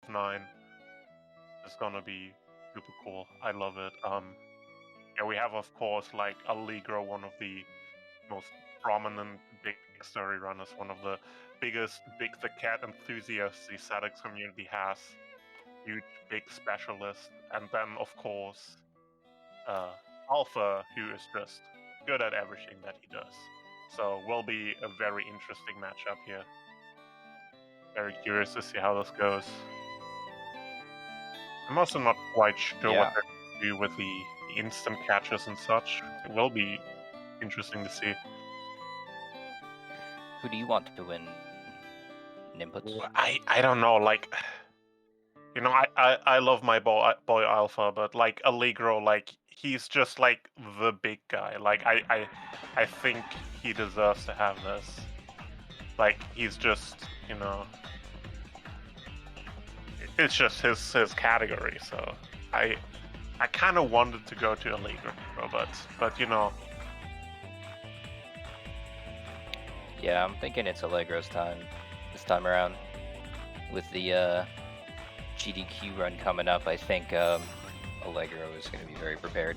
9 is gonna be super cool. I love it. Yeah, we have of course like Allegro, one of the most prominent big story runners, one of the biggest Big the Cat enthusiasts the SAESR community has. Huge big specialist, and then of course Alpha, who is just good at everything that he does. So will be a very interesting matchup here. Very curious to see how this goes. I'm also not quite sure what they're going to do with the instant catches and such. It will be interesting to see. Who do you want to win inputs? I don't know, like, you know, I love my boy Alpha, but like Allegro, like he's just like the big guy. Like I think he deserves to have this. Like he's just, you know, it's just his category. So I kind of wanted to go to Allegro, but you know. Yeah, I'm thinking it's Allegro's time this time around. With the GDQ run coming up, I think Allegro is going to be very prepared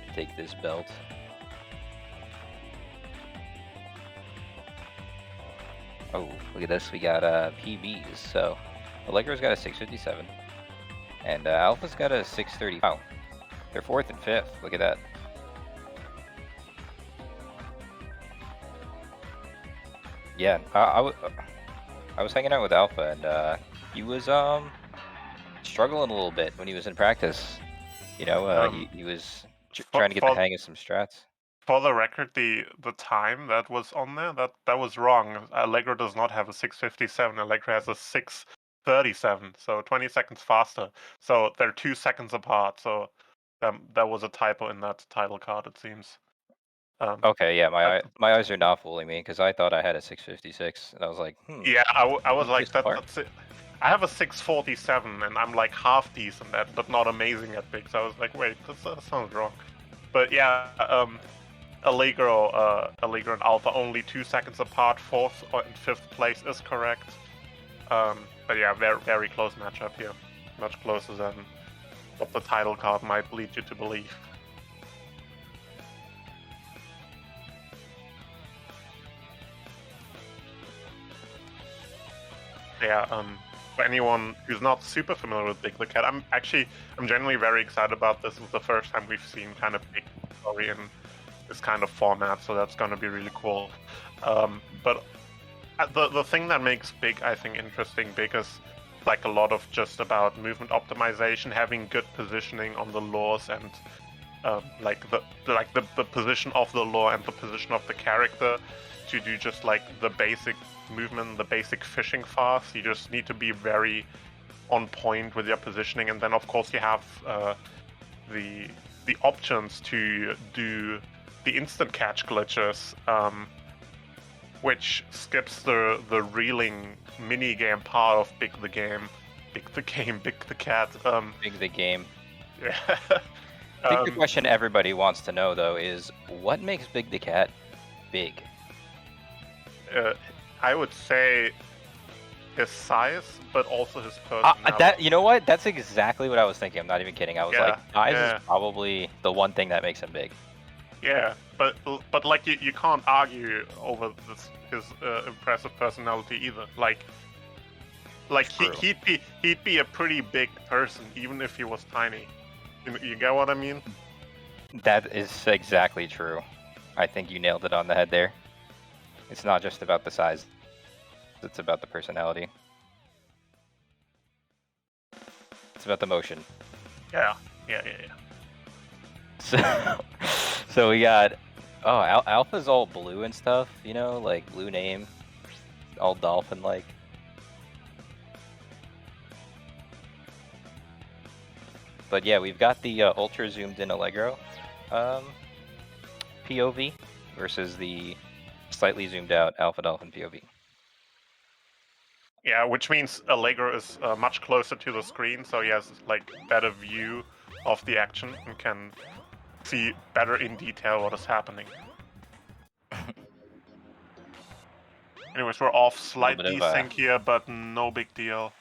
to take this belt. Oh, look at this. We got PBs. So Allegro's got a 657. And Alpha's got a 630. Wow. They're 4th and 5th. Look at that. Yeah, I was hanging out with Alpha, and he was struggling a little bit when he was in practice. You know, he was trying to get the hang of some strats. For the record, the time that was on there, that was wrong. Allegro does not have a 657. Allegro has a 637, so 20 seconds faster. So they're 2 seconds apart. So that was a typo in that title card, it seems. Okay, yeah, my eyes are not fooling me because I thought I had a 656, and I was like, Yeah, I was like, that's it. I have a 647, and I'm like half decent at, but not amazing at big. So I was like, wait, that sounds wrong. But yeah, Allegro and Alpha only 2 seconds apart. 4th and 5th place is correct. But yeah, very very close matchup here. Much closer than what the title card might lead you to believe. Yeah, for anyone who's not super familiar with Big the Cat, I'm genuinely very excited about this. It's the first time we've seen kind of big story in this kind of format, so that's going to be really cool. But the thing that makes Big, I think, interesting, Big is like a lot of just about movement optimization, having good positioning on the lures, and like the position of the lure and the position of the character to do just like the basic movement, the basic fishing fast. You just need to be very on point with your positioning, and then of course you have the options to do the instant catch glitches, which skips the reeling mini game part of Big the Cat. Big the game. Yeah. I think the question everybody wants to know though is what makes Big the Cat big? I would say his size, but also his personality. You know what? That's exactly what I was thinking. I'm not even kidding. I was like, size is probably the one thing that makes him big. Yeah, but like you can't argue over his impressive personality either. Like he'd be a pretty big person even if he was tiny. You get what I mean? That is exactly true. I think you nailed it on the head there. It's not just about the size, it's about the personality. It's about the motion. Yeah. So we got, Alpha's all blue and stuff, you know, like blue name, all dolphin-like. But yeah, we've got the ultra zoomed in Allegro POV versus the slightly zoomed out Alpha Dolphin POV. Yeah, which means Allegro is much closer to the screen, so he has like better view of the action and can see better in detail what is happening. Anyways, we're off slight desync here, but no big deal.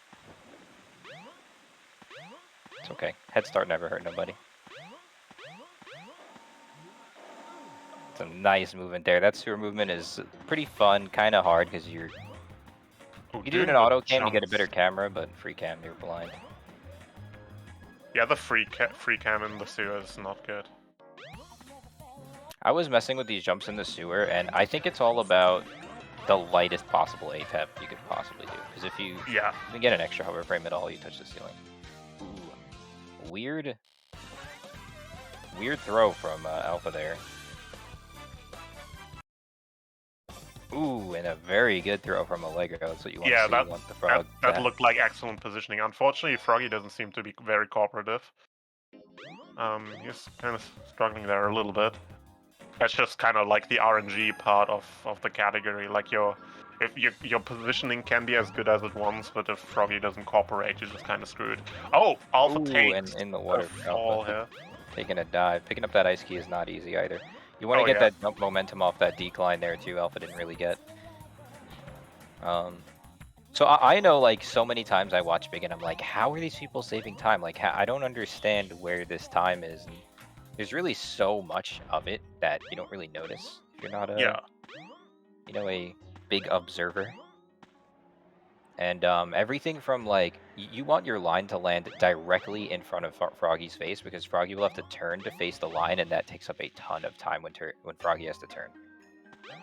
It's okay. Head start never hurt nobody. It's a nice movement there. That sewer movement is pretty fun, kind of hard because Ooh, you do it in doing the auto cam, you get a better jumps. camera, but free cam, you're blind. Yeah, the free cam in the sewer is not good. I was messing with these jumps in the sewer, and I think it's all about the lightest possible ATEP you could possibly do. Because if you get an extra hover frame at all, you touch the ceiling. Ooh, weird throw from Alpha there. Ooh, and a very good throw from Allegro. That's what you want to see. You want the frog. That looked like excellent positioning. Unfortunately, Froggy doesn't seem to be very cooperative. He's kind of struggling there a little bit. That's just kind of like the RNG part of the category. Like your positioning can be as good as it wants, but if Froggy doesn't cooperate, you're just kind of screwed. Oh, Alpha takes and in the water a fall here. Taking a dive. Picking up that ice key is not easy either. You want to get that jump momentum off that decline there too. Alpha didn't really get. So I know, like, so many times I watch Big and I'm like, how are these people saving time? Like, I don't understand where this time is. And there's really so much of it that you don't really notice if you're not a big observer. And everything from, like, you want your line to land directly in front of Froggy's face, because Froggy will have to turn to face the line, and that takes up a ton of time when Froggy has to turn.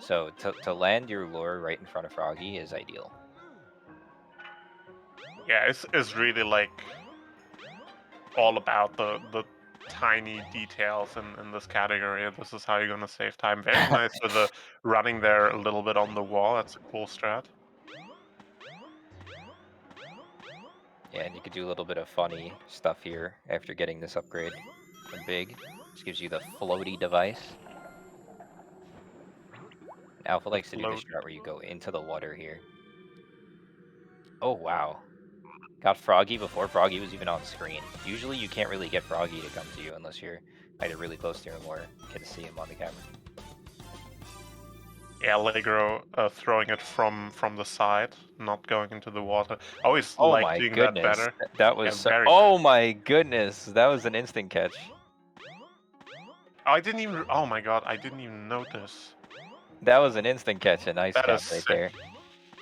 So to land your lure right in front of Froggy is ideal. Yeah, it's really like all about the tiny details in this category. This is how you're gonna save time. Very nice with the running there a little bit on the wall. That's a cool strat. Yeah, and you could do a little bit of funny stuff here after getting this upgrade from Big. Just gives you the floaty device. Alpha likes to do this strat where you go into the water here. Oh, wow. Got Froggy before Froggy was even on screen. Usually you can't really get Froggy to come to you unless you're either really close to him or can see him on the camera. Yeah, Allegro throwing it from the side, not going into the water. I always Oh like my doing goodness. that better. That was very oh nice. my goodness. That was an instant catch. I didn't even. Oh my god, I didn't even notice. That was an instant catch. A nice That cap is right sick. there.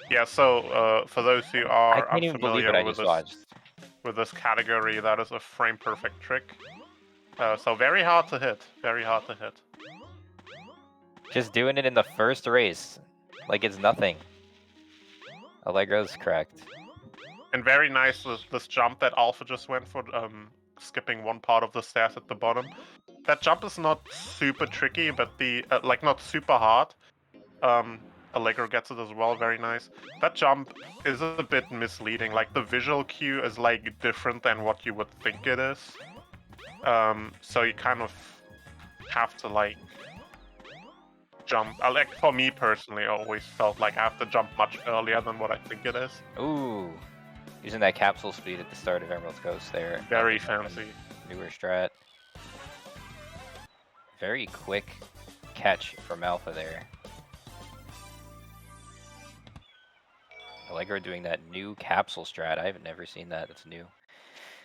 Yeah, so for those who I are can't even believe what I unfamiliar just watched. with this category, that is a frame perfect trick. So very hard to hit. Very hard to hit. Just doing it in the first race, like it's nothing. Allegro's correct. And very nice this jump that Alpha just went for, skipping one part of the stairs at the bottom. That jump is not super tricky, but the like not super hard. Allegro gets it as well, very nice. That jump is a bit misleading. Like the visual cue is like different than what you would think it is. So you kind of have to like jump. Like for me personally, I always felt like I have to jump much earlier than what I think it is. Ooh, using that capsule speed at the start of Emerald Coast there. Very fancy. Newer strat. Very quick catch from Alpha there. Allegro doing that new capsule strat. I have never seen that. That's new.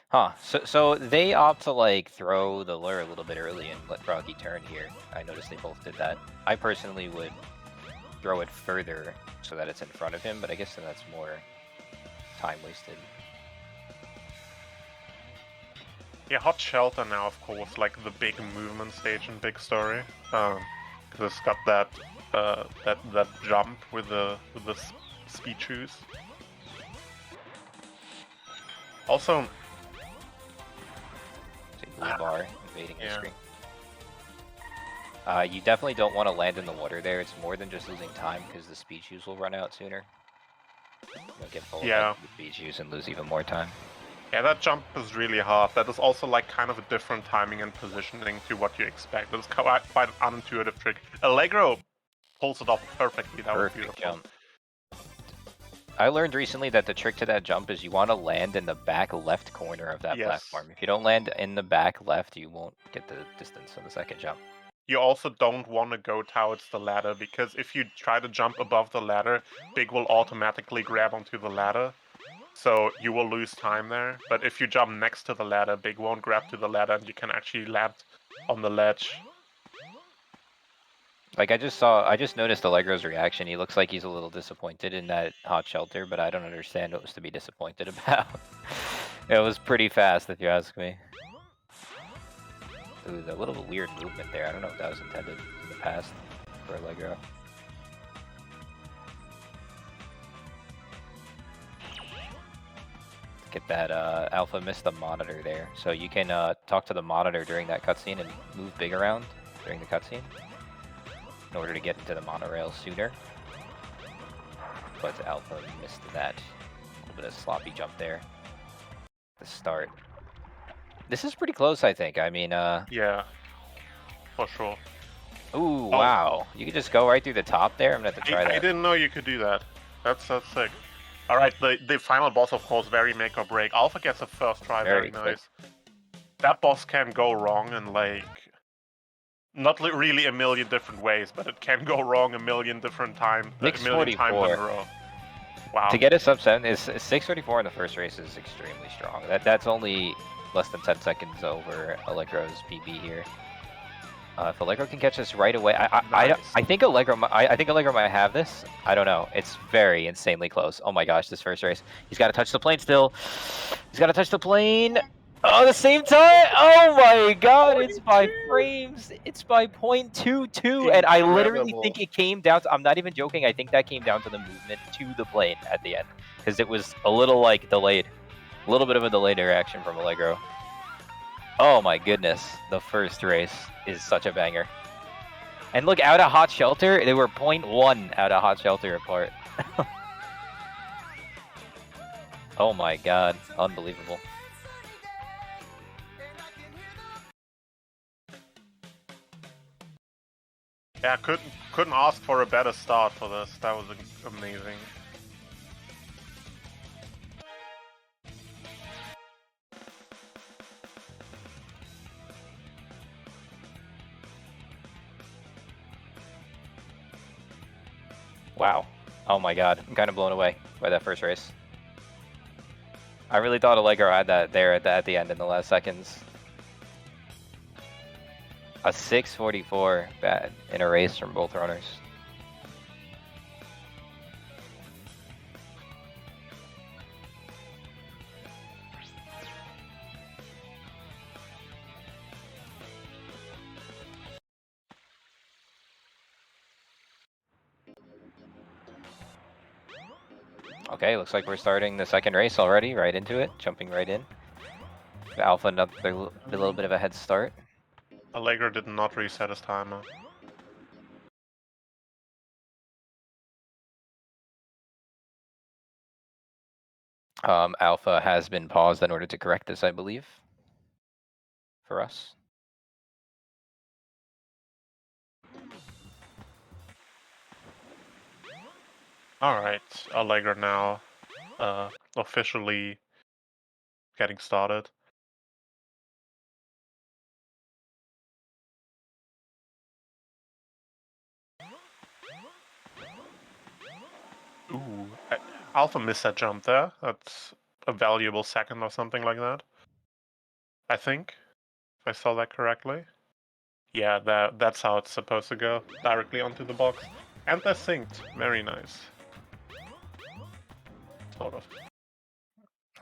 Huh. So they opt to like throw the lure a little bit early and let Froggy turn here. I noticed they both did that. I personally would throw it further so that it's in front of him, but I guess then that's more time wasted. Yeah, Hot Shelter now, of course, like the big movement stage in Big Story, because it's got that that jump with the speed shoes. Also, blue bar invading the screen. You definitely don't want to land in the water there. It's more than just losing time because the speed shoes will run out sooner. You'll get full of the speed shoes and lose even more time. Yeah, that jump is really hard. That is also like kind of a different timing and positioning to what you expect. It's quite an unintuitive trick. Allegro pulls it off perfectly. That was beautiful. Jump. I learned recently that the trick to that jump is you want to land in the back left corner of that platform. If you don't land in the back left, you won't get the distance on the second jump. You also don't want to go towards the ladder, because if you try to jump above the ladder, Big will automatically grab onto the ladder. so you will lose time there. But if you jump next to the ladder, Big won't grab to the ladder, and you can actually land on the ledge. Like I just noticed Allegro's reaction. He looks like he's a little disappointed in that hot shelter, but I don't understand what was to be disappointed about. It was pretty fast, if you ask me. Ooh, a little weird movement there. I don't know if that was intended in the past for Allegro. Get that Alpha missed the monitor there, so you can talk to the monitor during that cutscene and move Big around during the cutscene in order to get into the monorail sooner. But Alpha missed that. A little bit of sloppy jump there. The start. This is pretty close, I think. I mean, Yeah, for sure. Ooh, wow. You could just go right through the top there? I'm gonna have to try that. I didn't know you could do that. That's sick. Alright, the final boss, of course, very make or break. Alpha gets a first try, very nice. That boss can go wrong in, like, not really a million different ways, but it can go wrong a million different times, a million times in a row. Wow. To get a sub 7, is 6:34 in the first race is extremely strong. That's only less than 10 seconds over Allegro's PB here. If Allegro can catch this right away, I think Allegro might have this. I don't know. It's very insanely close. Oh my gosh, this first race. He's got to touch the plane still. He's got to touch the plane. Oh, the same time. Oh my god, it's by frames. It's by 0.22. And I literally think it came down to, I'm not even joking, I think that came down to the movement to the plane at the end. Because it was a little like delayed. A little bit of a delayed reaction from Allegro. Oh my goodness, the first race is such a banger. And look, out of hot shelter, they were 0.1 out of hot shelter apart. Oh my god, unbelievable. Yeah, couldn't ask for a better start for this. That was amazing. Wow. Oh my god, I'm kind of blown away by that first race. I really thought Allegro had that there at the end in the last seconds. A 6:44 bad in a race from both runners. Okay, looks like we're starting the second race already, right into it, jumping right in. Alpha, another little bit of a head start. Allegro did not reset his timer. Alpha has been paused in order to correct this, I believe, for us. Alright, Allegro now officially getting started. Ooh, Alpha missed that jump there. That's a valuable second or something like that. I think, if I saw that correctly. Yeah, that's how it's supposed to go, directly onto the box. And they're synced. Very nice. Sort of.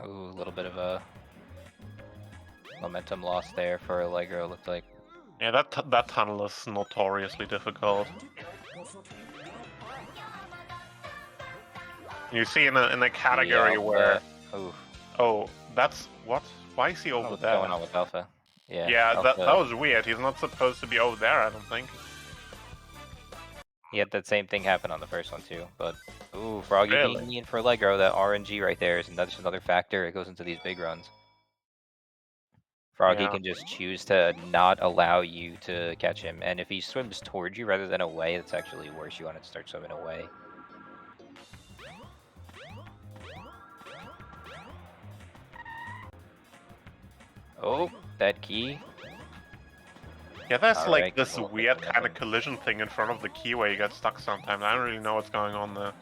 Ooh, a little bit of a momentum loss there for Allegro, looked like. Yeah, that tunnel is notoriously difficult. You see in a category where... Oh, that's... What? Why is he over What's there? going on with Alpha? Yeah, Yeah, that was weird. He's not supposed to be over there, I don't think. He had that same thing happen on the first one too, but... Ooh, Froggy being mean for Allegro, that RNG right there is another factor. It goes into these big runs. Froggy can just choose to not allow you to catch him, and if he swims towards you rather than away, it's actually worse. You want to start swimming away. Oh, that key. Yeah, there's like this weird kind of collision thing in front of the key where you get stuck sometimes. I don't really know what's going on there.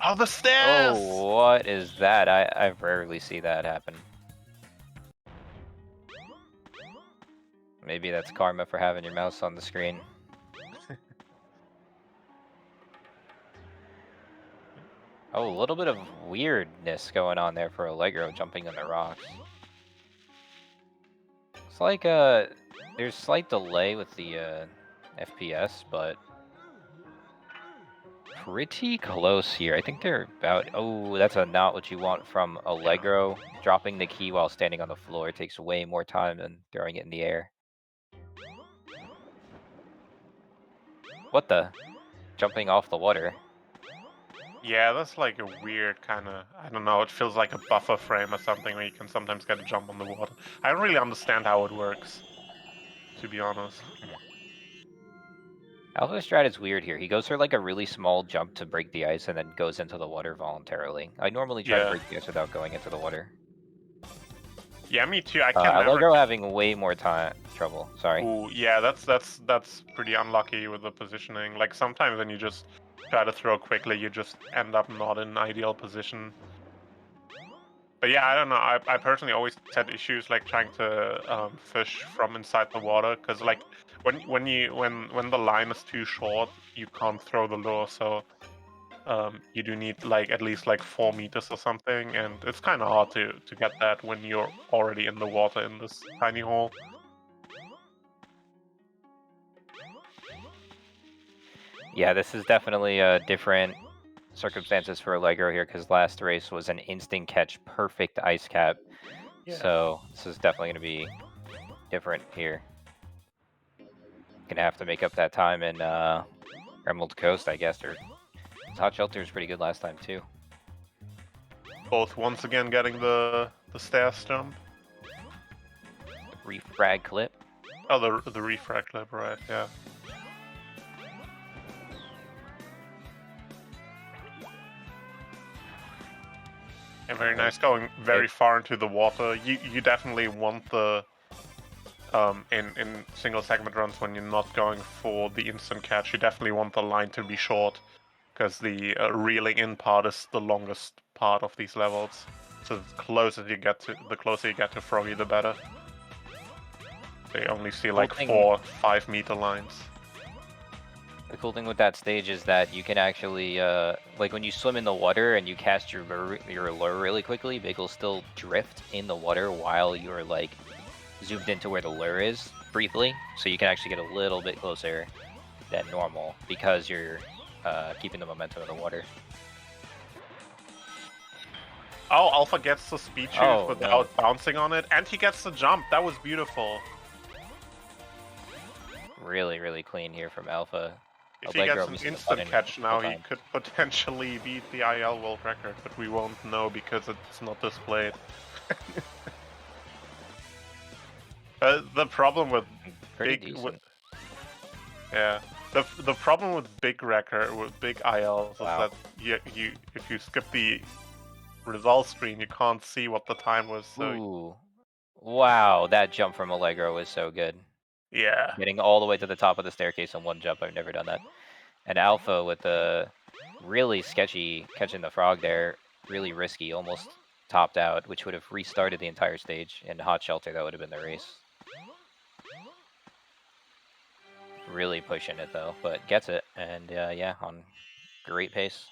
Oh, the stairs! Oh, what is that? I rarely see that happen. Maybe that's karma for having your mouse on the screen. Oh, a little bit of weirdness going on there for Allegro jumping in the rocks. It's like there's slight delay with the FPS, but pretty close here. I think they're about. Oh, that's not what you want from Allegro. Dropping the key while standing on the floor takes way more time than throwing it in the air. What the? Jumping off the water. Yeah, that's like a weird kind of, I don't know, it feels like a buffer frame or something where you can sometimes get a jump on the water. I don't really understand how it works, to be honest. Alpha Strat is weird here. He goes for like a really small jump to break the ice and then goes into the water voluntarily. I normally try to Yeah. break the ice without going into the water. Yeah, me too. I can Allegro never. having way more trouble. Sorry. Ooh, yeah, that's pretty unlucky with the positioning. Like sometimes when you just try to throw quickly, you just end up not in an ideal position. But yeah, I don't know. I personally always had issues like trying to fish from inside the water because like when the line is too short, you can't throw the lure. So you do need like at least like 4 meters or something, and it's kind of hard to get that when you're already in the water in this tiny hole. Yeah, this is definitely different circumstances for Allegro here because last race was an instant catch, perfect ice cap. Yeah. So this is definitely going to be different here. Gonna have to make up that time in Emerald Coast, I guess. Or Hot Shelter was pretty good last time too. Both once again getting the stairs jump. Refrag clip. Oh, the refrag clip, right? Yeah. And very nice, going very far into the water. You definitely want the in single segment runs when you're not going for the instant catch, you definitely want the line to be short because the reeling in part is the longest part of these levels. So the closer you get to Froggy, the better. They only see like 4-5 meter lines. The cool thing with that stage is that you can actually, like when you swim in the water and you cast your lure really quickly, Big will still drift in the water while you're like zoomed into where the lure is briefly. So you can actually get a little bit closer than normal because you're keeping the momentum in the water. Oh, Alpha gets the speed shoot without bouncing on it, and he gets the jump. That was beautiful. Really, really clean here from Alpha. If he gets an instant catch now, he could potentially beat the IL world record, but we won't know because it's not displayed. The problem with the problem with big ILs is that if you skip the results screen, you can't see what the time was. So. Ooh. Wow, that jump from Allegro is so good. Yeah. Getting all the way to the top of the staircase in one jump, I've never done that. And Alpha with the really sketchy catching the frog there, really risky, almost topped out, which would have restarted the entire stage. In Hot Shelter, that would have been the race. Really pushing it though, but gets it, and yeah, on great pace.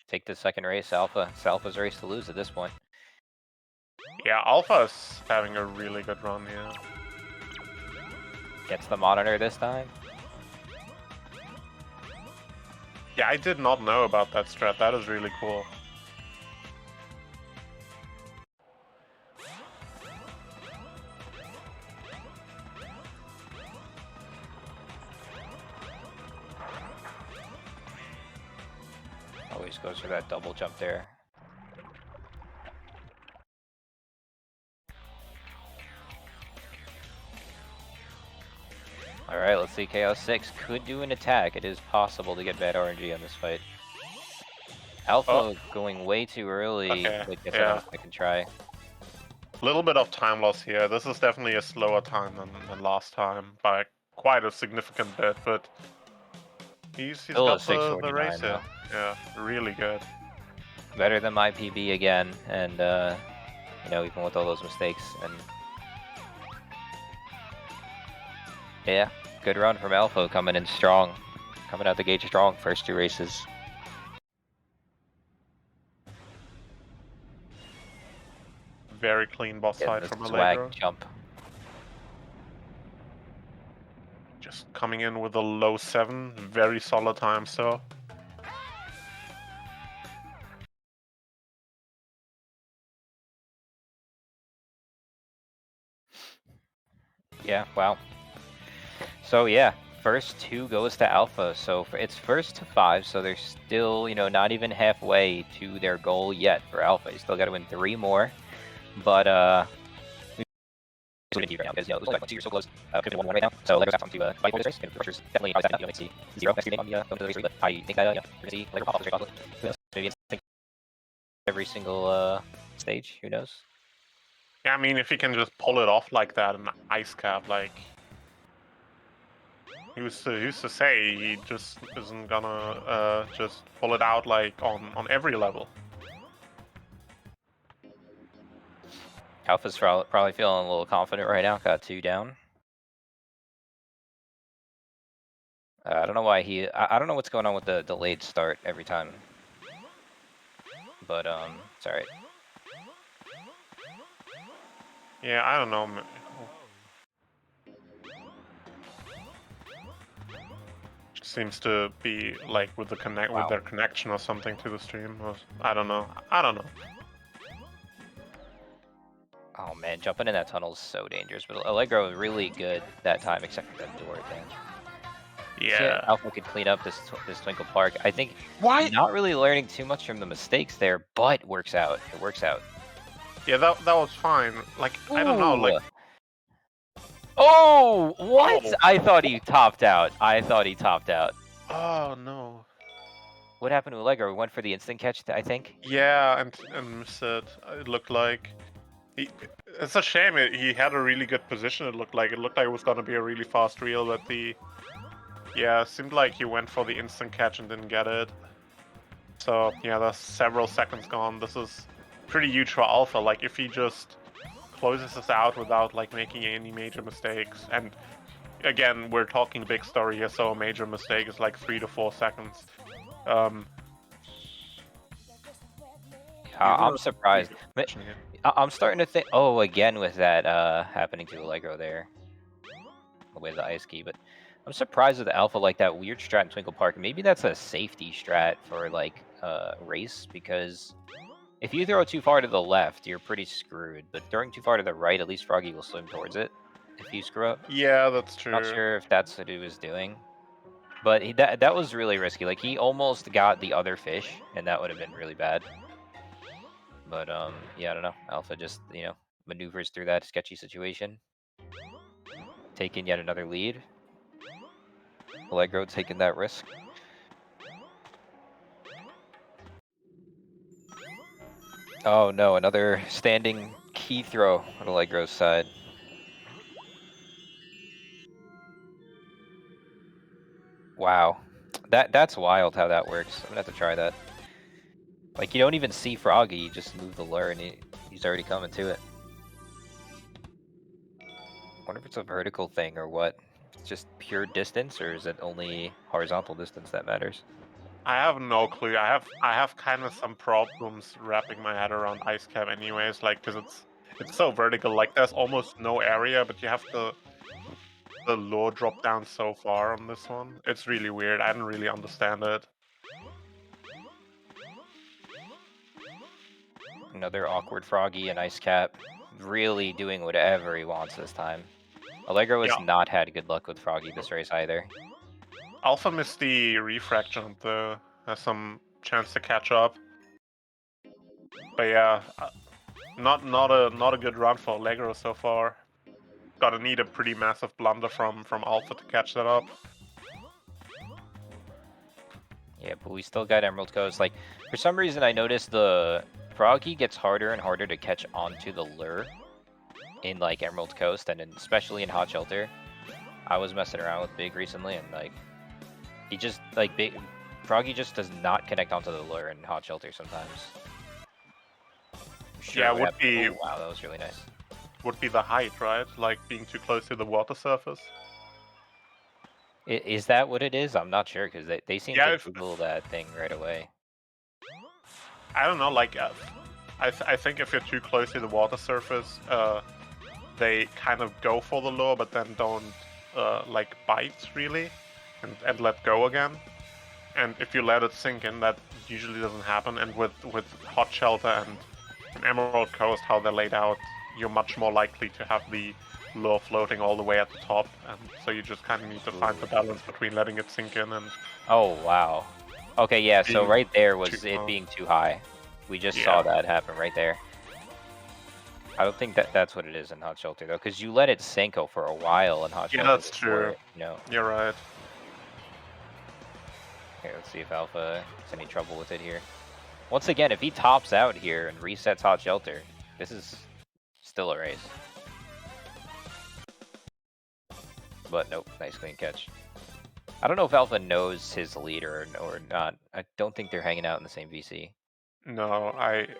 Take the second race, Alpha. It's Alpha's race to lose at this point. Yeah, Alpha's having a really good run, yeah. Gets the monitor this time. Yeah, I did not know about that strat. That is really cool. Always goes for that double jump there. Alright, let's see. Chaos 6 could do an attack. It is possible to get bad RNG on this fight. Alpha going way too early. Like I said, on the second try. A little bit of time loss here. This is definitely a slower time than last time by quite a significant bit, but he's got the race here. Yeah, really good. better than my PB again, and you know, even with all those mistakes, and yeah, good run from Alpha, coming in strong, coming out the gate strong. First 2 races. Very clean boss fight The from swag Allegro. jump. Just coming in with a low 7, very solid time, so. Yeah, wow. So yeah, first 2 goes to Alpha. So it's first to 5, so they're still, you know, not even halfway to their goal yet for Alpha. You still got to win 3 more, but right now because, you know, it looks like 2 you're so close. Could have 1 right now. So Legos have to fight for this race. And the pressure's definitely probably set. You know, see 0 next game on the going to the race 3, but I think that, yeah, we're gonna see Lego pop off the straight possibly. Who knows? Maybe it's every single stage. Who knows? Yeah, I mean, if he can just pull it off like that in ice cap, like he used to say, he just isn't gonna just pull it out like on every level. Alpha's probably feeling a little confident right now. Got 2 down. I don't know why I don't know what's going on with the delayed start every time. But it's alright. Yeah, I don't know. Seems to be like with the with their connection or something to the stream. Or, I don't know. I don't know. Oh man, jumping in that tunnel is so dangerous. But Allegro was really good that time, except for that door thing. Yeah. Alpha could clean up this Twinkle Park. I think why not really learning too much from the mistakes there, but works out. It works out. Yeah, that was fine. Like, ooh. I don't know, like. Oh, what? Oh. I thought he topped out. Oh no. What happened to Allegro? We went for the instant catch, I think. Yeah, and missed it. It looked like it's a shame. He had a really good position. It looked like it was gonna be a really fast reel, but it seemed like he went for the instant catch and didn't get it. So yeah, there's several seconds gone. This is pretty huge for Alpha. Like, if he just closes this out without like making any major mistakes, and again, we're talking big story here, so a major mistake is like 3 to 4 seconds. I'm surprised. But I'm starting to think, oh, again with that happening to Allegro there. With the ice key, but I'm surprised with the Alpha, like that weird strat in Twinkle Park. Maybe that's a safety strat for like race, because if you throw too far to the left, you're pretty screwed. But throwing too far to the right, at least Froggy will swim towards it if you screw up. Yeah, that's true. Not sure if that's what he was doing, but that was really risky. Like, he almost got the other fish, and that would have been really bad. But yeah, I don't know. Alpha just, you know, maneuvers through that sketchy situation, taking yet another lead. Allegro taking that risk. Oh no, another standing key throw on Allegro's side. Wow. That's wild how that works. I'm gonna have to try that. Like, you don't even see Froggy, you just move the lure and he's already coming to it. I wonder if it's a vertical thing or what. It's just pure distance, or is it only horizontal distance that matters? I have no clue. I have kind of some problems wrapping my head around ice cap anyways, like, because it's so vertical. Like, there's almost no area, but you have the lure drop down so far on this one. It's really weird. I didn't really understand it. Another awkward Froggy and ice cap, really doing whatever he wants this time. Allegro has not had good luck with Froggy this race either. Alpha missed the refract jump though. Has some chance to catch up. But yeah, not a good run for Allegro so far. Gotta need a pretty massive blunder from Alpha to catch that up. Yeah, but we still got Emerald Coast. Like, for some reason, I noticed the Froggy gets harder and harder to catch onto the lure in, like, Emerald Coast, and especially in Hot Shelter. I was messing around with Big recently, and, like, he just, like, Froggy just does not connect onto the lure in Hot Shelter sometimes. Sure, Yeah, would be oh, wow, that was really nice. Would be the height, right? Like being too close to the water surface. Is that what it is? I'm not sure because they seem to Google that thing right away. I don't know. Like, I think if you're too close to the water surface, they kind of go for the lure, but then don't like bite really, and let go again. And if you let it sink in, that usually doesn't happen. And with Hot Shelter and Emerald Coast, how they're laid out, you're much more likely to have the lure floating all the way at the top, and so you just kind of need to find the balance between letting it sink in and. Oh wow. Okay, yeah. So right there was it being too high. We just saw that happen right there. I don't think that's what it is in Hot Shelter though, because you let it Senko for a while in Hot Shelter. Yeah, that's true. You know. You're right. Here, let's see if Alpha has any trouble with it here. Once again, if he tops out here and resets Hot Shelter, this is still a race. But nope, nice clean catch. I don't know if Alpha knows his leader or not. I don't think they're hanging out in the same VC. No,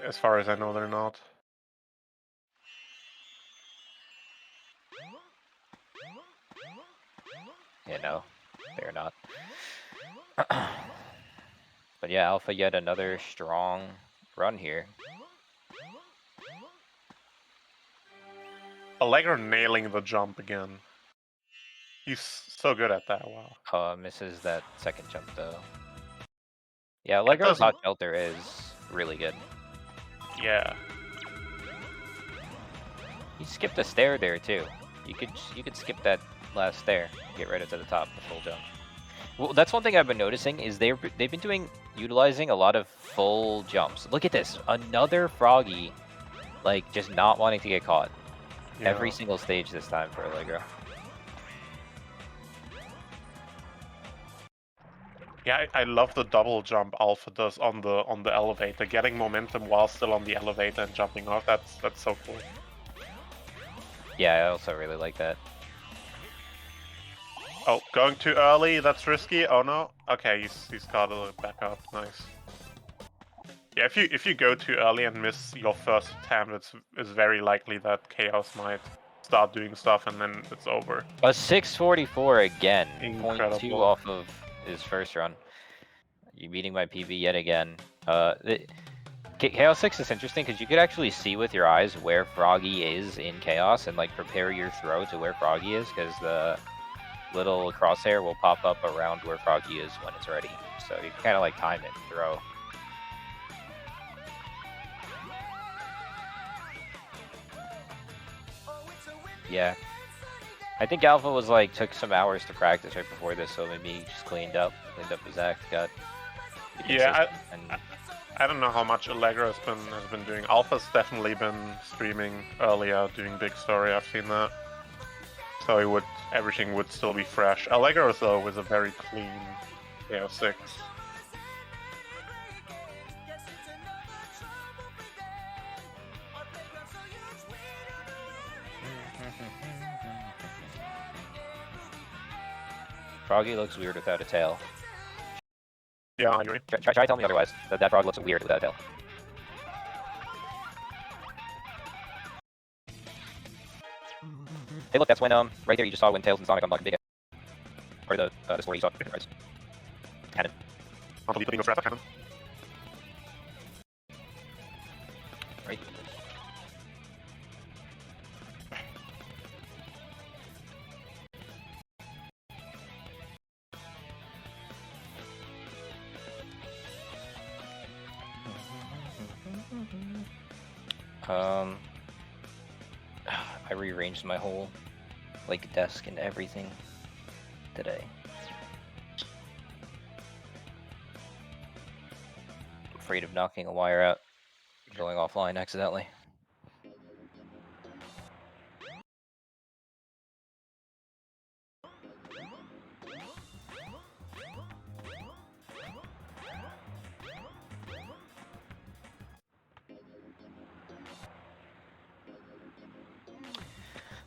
as far as I know, they're not. Yeah, no, they're not. But yeah, Alpha yet another strong run here. Allegro nailing the jump again. He's so good at that. Wow. Misses that second jump though. Yeah, Allegro's Hot Shelter is really good. Yeah. He skipped a stair there too. You could skip that last stair, get right up to the top, the full jump. Well, that's one thing I've been noticing is they've been utilizing a lot of full jumps. Look at this, another Froggy, like just not wanting to get caught. Yeah. Every single stage this time for Allegro. Yeah, I love the double jump Alpha does on the elevator, getting momentum while still on the elevator and jumping off. That's so cool. Yeah, I also really like that. Oh, going too early, that's risky. Oh no. Okay, he's got to back up. Nice. Yeah, if you go too early and miss your first attempt, it's very likely that Chaos might start doing stuff and then it's over. A 644 again. Incredible. 0.2 off of his first run. You're beating my PB yet again. Chaos 6 is interesting because you could actually see with your eyes where Froggy is in Chaos and like prepare your throw to where Froggy is because the little crosshair will pop up around where Froggy is when it's ready. So you can kind of like time it and throw. Yeah. I think Alpha was like, took some hours to practice right before this, so maybe he just cleaned up his act, got... Yeah, I don't know how much Allegro has been doing. Alpha's definitely been streaming earlier, doing Big Story, I've seen that. So everything would still be fresh. Allegro though was a very clean AO6. Froggy looks weird without a tail. Yeah, I agree. Try to tell me otherwise. That frog looks weird without a tail. Hey, look, that's when right there you just saw when Tails and Sonic unlocked Big. Or the story you saw. Right. Cannon. I'll be putting a trap cannon. Right. I rearranged my whole like desk and everything today. Afraid of knocking a wire out, going offline accidentally.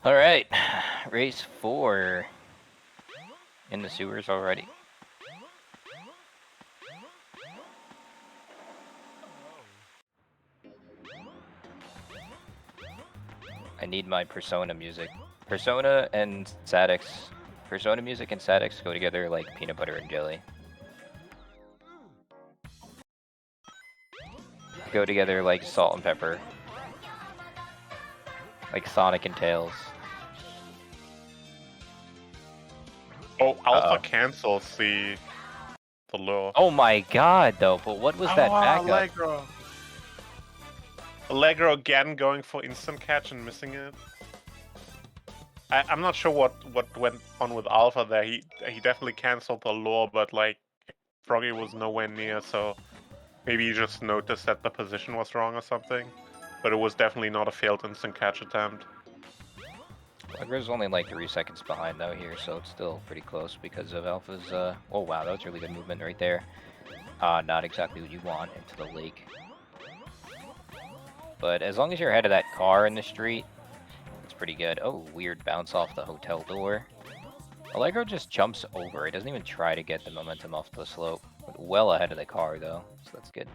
All right, race 4 in the sewers already. need my Persona music. Persona and Sadix. Persona music and Sadix go together like peanut butter and jelly. Go together like salt and pepper. Like Sonic and Tails. Oh, Alpha cancels the lure. Oh my god, though, but what was that backup? Allegro. Allegro again going for instant catch and missing it. I'm not sure what went on with Alpha there. He definitely canceled the lure, but like Froggy was nowhere near, so maybe he just noticed that the position was wrong or something. But it was definitely not a failed instant catch attempt. Allegro's only like 3 seconds behind though here, so it's still pretty close because of Alpha's. Oh wow, that was really good movement right there. Not exactly what you want into the lake. But as long as you're ahead of that car in the street, it's pretty good. Oh, weird bounce off the hotel door. Allegro just jumps over. It doesn't even try to get the momentum off the slope. Well ahead of the car though, so that's good.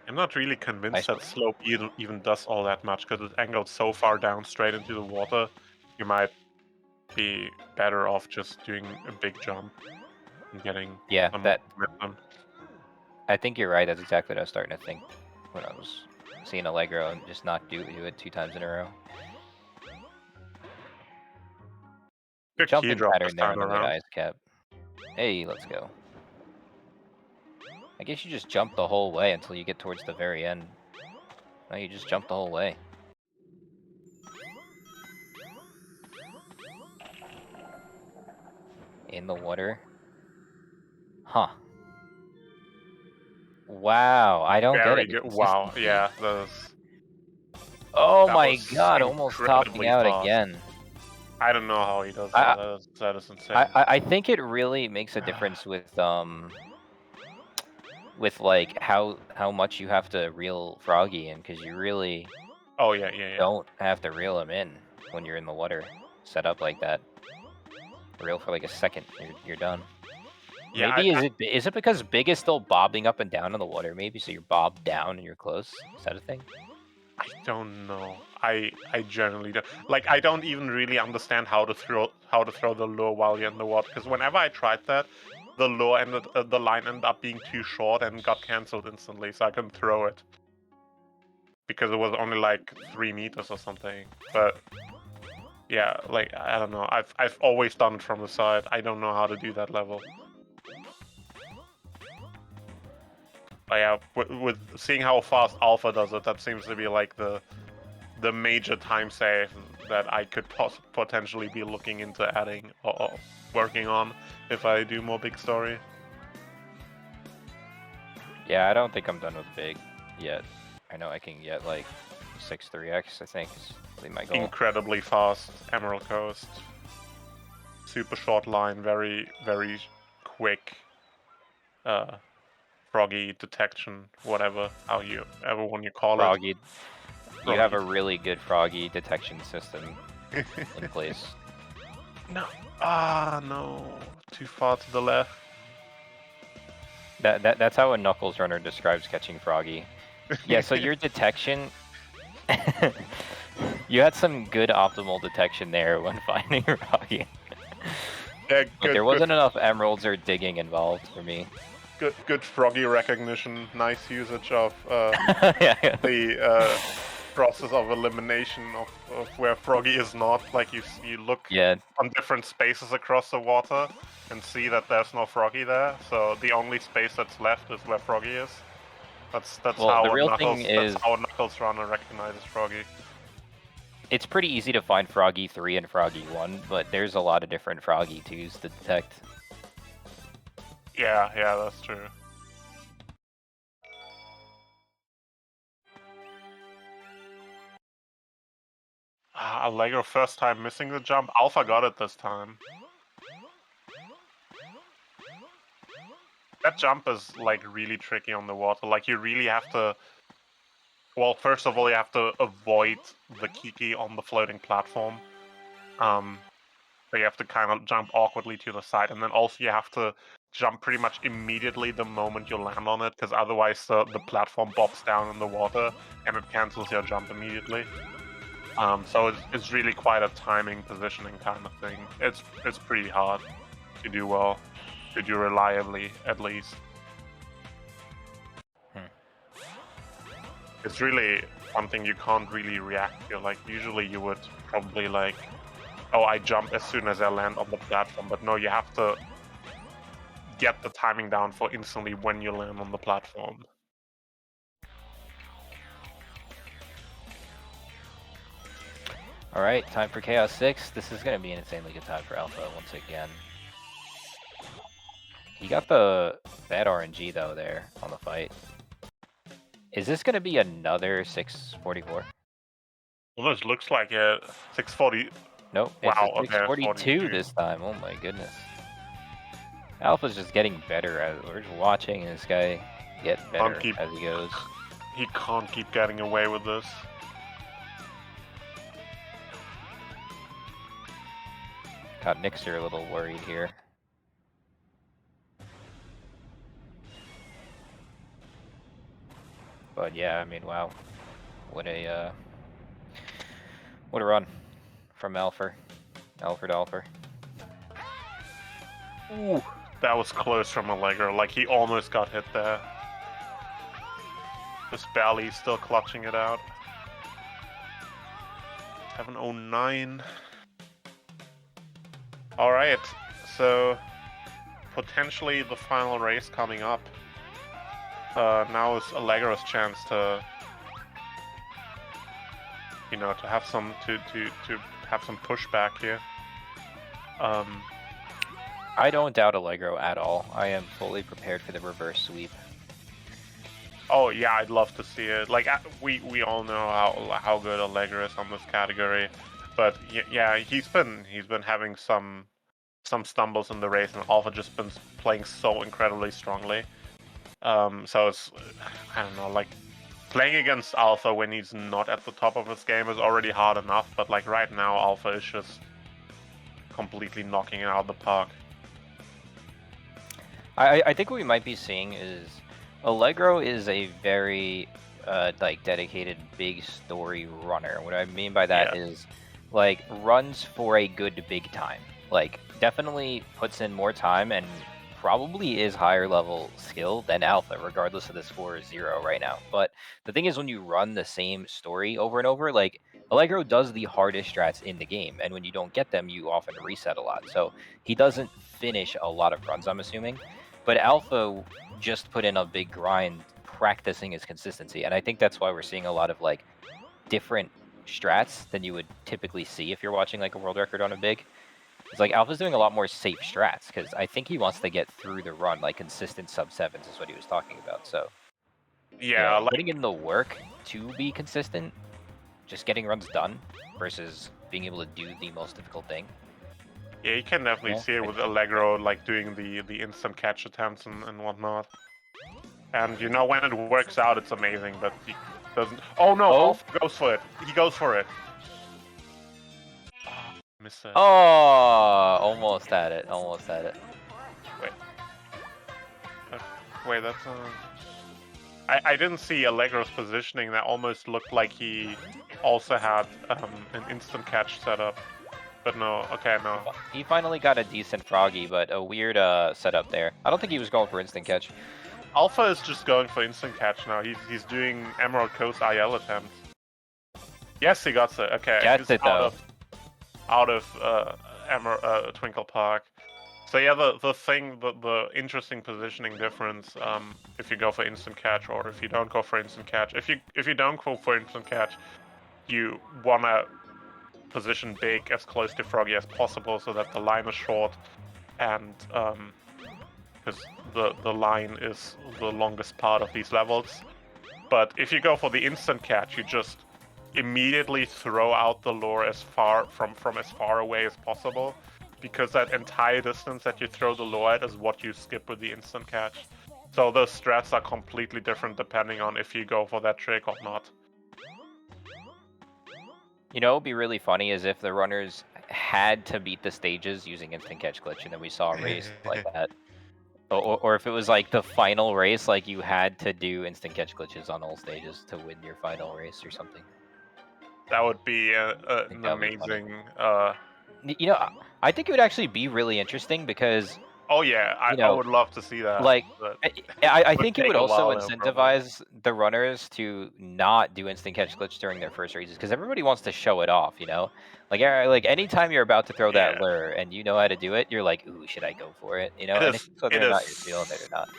I'm not really convinced that slope even does all that much, because it's angled so far down straight into the water. You might be better off just doing a big jump and getting some momentum. I think you're right. That's exactly what I was starting to think when I was seeing Allegro and just not do it 2 times in a row. Good jumping drop pattern there on the around. ice cap. Hey, let's go. I guess you just jump the whole way until you get towards the very end. No, you just jump the whole way. In the water. Huh. Wow, I don't get it. Very good. Wow, yeah, oh my god, almost topping out fast. again. I don't know how he does that. That is insane. I think it really makes a difference with like how much you have to reel Froggy in, because you really don't have to reel him in when you're in the water set up like that. Reel for like a second, you're done. Yeah, maybe is it because Big is still bobbing up and down in the water? Maybe so you're bobbed down and you're close. Is that a thing? I don't know. I generally don't. Like, I don't even really understand how to throw the lure while you're in the water. Because whenever I tried that, the lure the line ended up being too short and got cancelled instantly, so I couldn't throw it because it was only like 3 meters or something. But yeah, like I don't know. I've always done it from the side. I don't know how to do that level. But yeah, with seeing how fast Alpha does it, that seems to be like the major time save that I could potentially be looking into adding or working on if I do more Big Story. Yeah, I don't think I'm done with Big yet. I know I can get like 6-3x, I think is my goal. Incredibly fast Emerald Coast. Super short line, very, very quick Froggy detection, whatever you call Froggy. it. You have a really good Froggy detection system in place. No. No. Too far to the left. That's how a Knuckles runner describes catching Froggy. Yeah, so your detection... you had some good optimal detection there when finding Froggy. Yeah, but there wasn't enough emeralds or digging involved for me. Good Froggy recognition, nice usage of the process of elimination of where Froggy is not. Like you look on different spaces across the water and see that there's no Froggy there. So the only space that's left is where Froggy is. That's how a Knuckles runner recognizes Froggy. It's pretty easy to find Froggy 3 and Froggy 1, but there's a lot of different Froggy 2s to detect. Yeah, that's true. Allegro first time missing the jump. Alpha got it this time. That jump is like really tricky on the water. Like you really have to... Well, first of all, you have to avoid the Kiki on the floating platform. So you have to kind of jump awkwardly to the side, and then also you have to jump pretty much immediately the moment you land on it, because otherwise the platform bobs down in the water and it cancels your jump immediately. So it's really quite a timing, positioning kind of thing. It's pretty hard to do well, to do reliably at least. It's really something you can't really react to. Like usually you would probably like, oh, I jump as soon as I land on the platform, but no, you have to get the timing down for instantly when you land on the platform. All right, time for Chaos 6. This is going to be an insanely good time for Alpha once again. He got the bad RNG though there on the fight. Is this going to be another 644? Well, this looks like a 640. Nope, Wow, it's a okay, 642 this time. Oh my goodness. Alpha's just getting better as we're just watching this guy get better as he goes. He can't keep getting away with this. Got Nixer a little worried here. But yeah, I mean, wow, what a run from Alpha to Alpha. Ooh, that was close from Allegro. Like he almost got hit there. Just barely still clutching it out. 709. All right, so potentially the final race coming up. Now is Allegro's chance to, you know, to have some to have some pushback here. I don't doubt Allegro at all. I am fully prepared for the reverse sweep. Oh yeah, I'd love to see it. Like we all know how good Allegro is on this category, but yeah, he's been having some stumbles in the race, and Alpha just been playing so incredibly strongly. So it's, I don't know, like playing against Alpha when he's not at the top of his game is already hard enough, but like right now Alpha is just completely knocking it out of the park. I think what we might be seeing is Allegro is a very like dedicated big story runner. What I mean by that is like runs for a good big time. Like definitely puts in more time and probably is higher level skill than Alpha, regardless of the score is 0 right now. But the thing is, when you run the same story over and over, like Allegro does the hardest strats in the game, and when you don't get them, you often reset a lot. So he doesn't finish a lot of runs, I'm assuming. But Alpha just put in a big grind practicing his consistency, and I think that's why we're seeing a lot of like different strats than you would typically see if you're watching like a world record on a big. It's like Alpha's doing a lot more safe strats because I think he wants to get through the run, like consistent sub 7s is what he was talking about. So yeah, like putting in the work to be consistent, just getting runs done versus being able to do the most difficult thing. Yeah, you can definitely see it with Allegro, like doing the instant catch attempts and whatnot. And you know, when it works out, it's amazing, but he doesn't. Oh no, Alpha goes for it. He goes for it. Missed it. Oh, almost had it. Almost had it. Wait, that's I didn't see Allegro's positioning. That almost looked like he also had an instant catch setup. But no, okay, no. He finally got a decent froggy, but a weird setup there. I don't think he was going for instant catch. Alpha is just going for instant catch now. He's doing Emerald Coast IL attempts. Yes, he got it. Okay, gets it though. Out of Twinkle Park. So yeah, the interesting positioning difference, if you go for instant catch or if you don't go for instant catch. If you don't go for instant catch, you wanna position big as close to Froggy as possible so that the line is short, and because the line is the longest part of these levels. But if you go for the instant catch, you just immediately throw out the lure as far from as far away as possible, because that entire distance that you throw the lure at is what you skip with the instant catch. So those strats are completely different depending on if you go for that trick or not. You know, it'd be really funny is if the runners had to beat the stages using instant catch glitch, and then we saw a race like that. Or if it was like the final race, like you had to do instant catch glitches on all stages to win your final race or something. That would be I an think that would be funny. amazing. You know, I think it would actually be really interesting because, Oh yeah, you I know, would love to see that, like but I would think it take would a also while though, probably. incentivize the runners to not do instant catch glitch during their first races because everybody wants to show it off, you know? Like anytime you're about to throw that Yeah, lure and you know how to do it, you're like, ooh, should I go for it? You know, it and is. it's just It whether or not you're is. feeling it or not.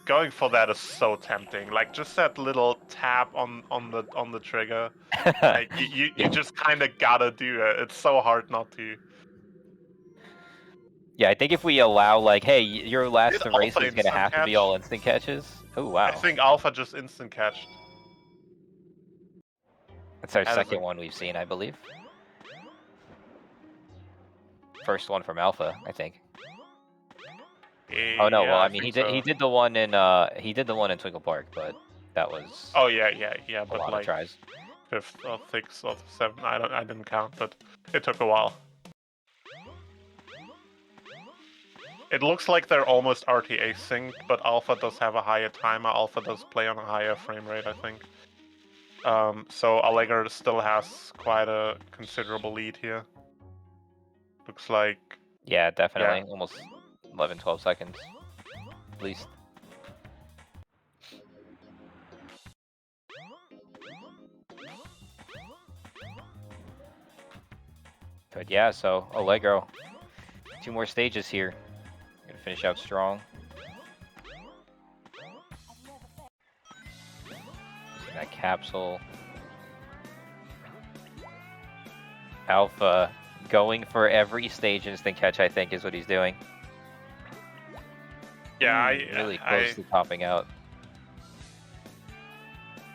Going for that is so tempting. Like just that little tap on the trigger. Like you Yeah. just kind of gotta do it. It's so hard not to. Yeah, I think if we allow like, hey, your Did last race Alpha is gonna instant have to be catch? all instant catches. Oh I wow, think Alpha just instant catched. that's our That is second one we've seen, I believe. First one from Alpha, I think. Oh no, well, yeah, I I mean, think he so. did the one in Twinkle Park, but that was Oh yeah. a But lot of like tries. fifth or sixth or seventh, I didn't count, but it took a while. It looks like they're almost RTA synced, but Alpha does have a higher timer. Alpha does play on a higher frame rate, I think. So Allegro still has quite a considerable lead here. Looks like, Yeah, yeah. definitely, almost 11, 12 seconds, at least. But yeah, so Allegro, 2 more stages here. Gonna finish out strong. Using that capsule. Alpha going for every stage instant catch, I think, is what he's doing. Yeah, Ooh, really close to topping out.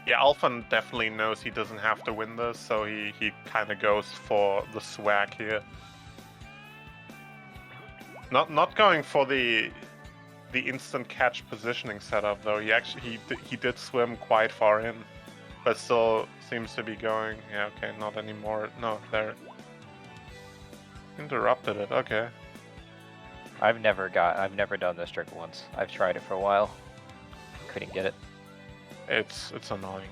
Yeah, Alpha definitely knows he doesn't have to win this, so he kind of goes for the swag here. Not going for the instant catch positioning setup though. He did swim quite far in, but still seems to be going. Yeah, okay, not anymore. No, there. Interrupted it. Okay. I've never done this trick once. I've tried it for a while. Couldn't get it. It's annoying.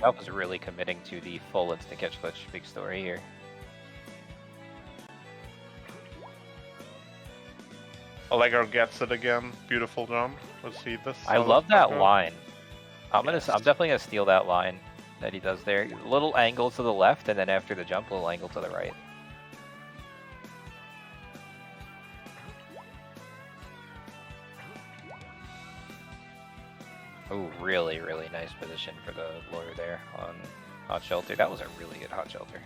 Alpha's really committing to the full instant catch glitch. Big story here. Allegro gets it again. Beautiful jump. Let's see this. I love that line. I'm definitely gonna steal that line that he does there. Little angle to the left, and then after the jump, little angle to the right. Oh, really, really nice position for the lure there on Hot Shelter. That was a really good Hot Shelter.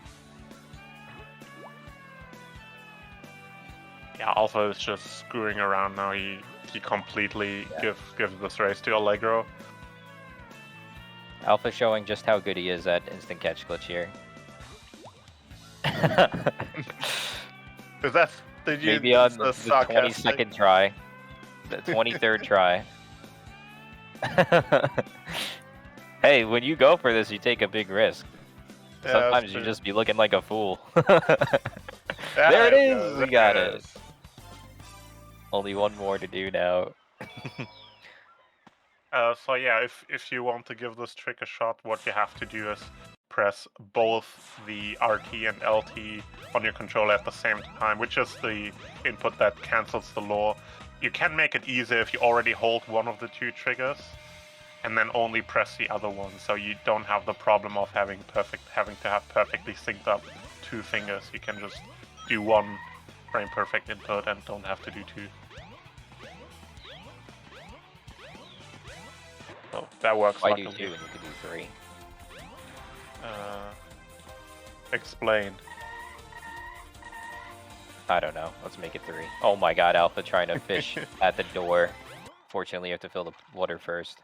Yeah, Alpha is just screwing around now. He completely gives this race to Allegro. Alpha showing just how good he is at instant catch glitch here. Is that maybe on the 22nd try, the 23rd try? Hey, when you go for this, you take a big risk. Sometimes you just be looking like a fool. There it is! We got it. Only one more to do now. So yeah, if you want to give this trick a shot, what you have to do is press both the RT and LT on your controller at the same time, which is the input that cancels the law. You can make it easier if you already hold one of the two triggers, and then only press the other one, so you don't have the problem of having to have perfectly synced up two fingers. You can just do one frame perfect input and don't have to do two. So that works. Why do 2 when you could do 3? Explain. I don't know. Let's make it 3. Oh my god, Alpha trying to fish at the door. Fortunately, you have to fill the water first.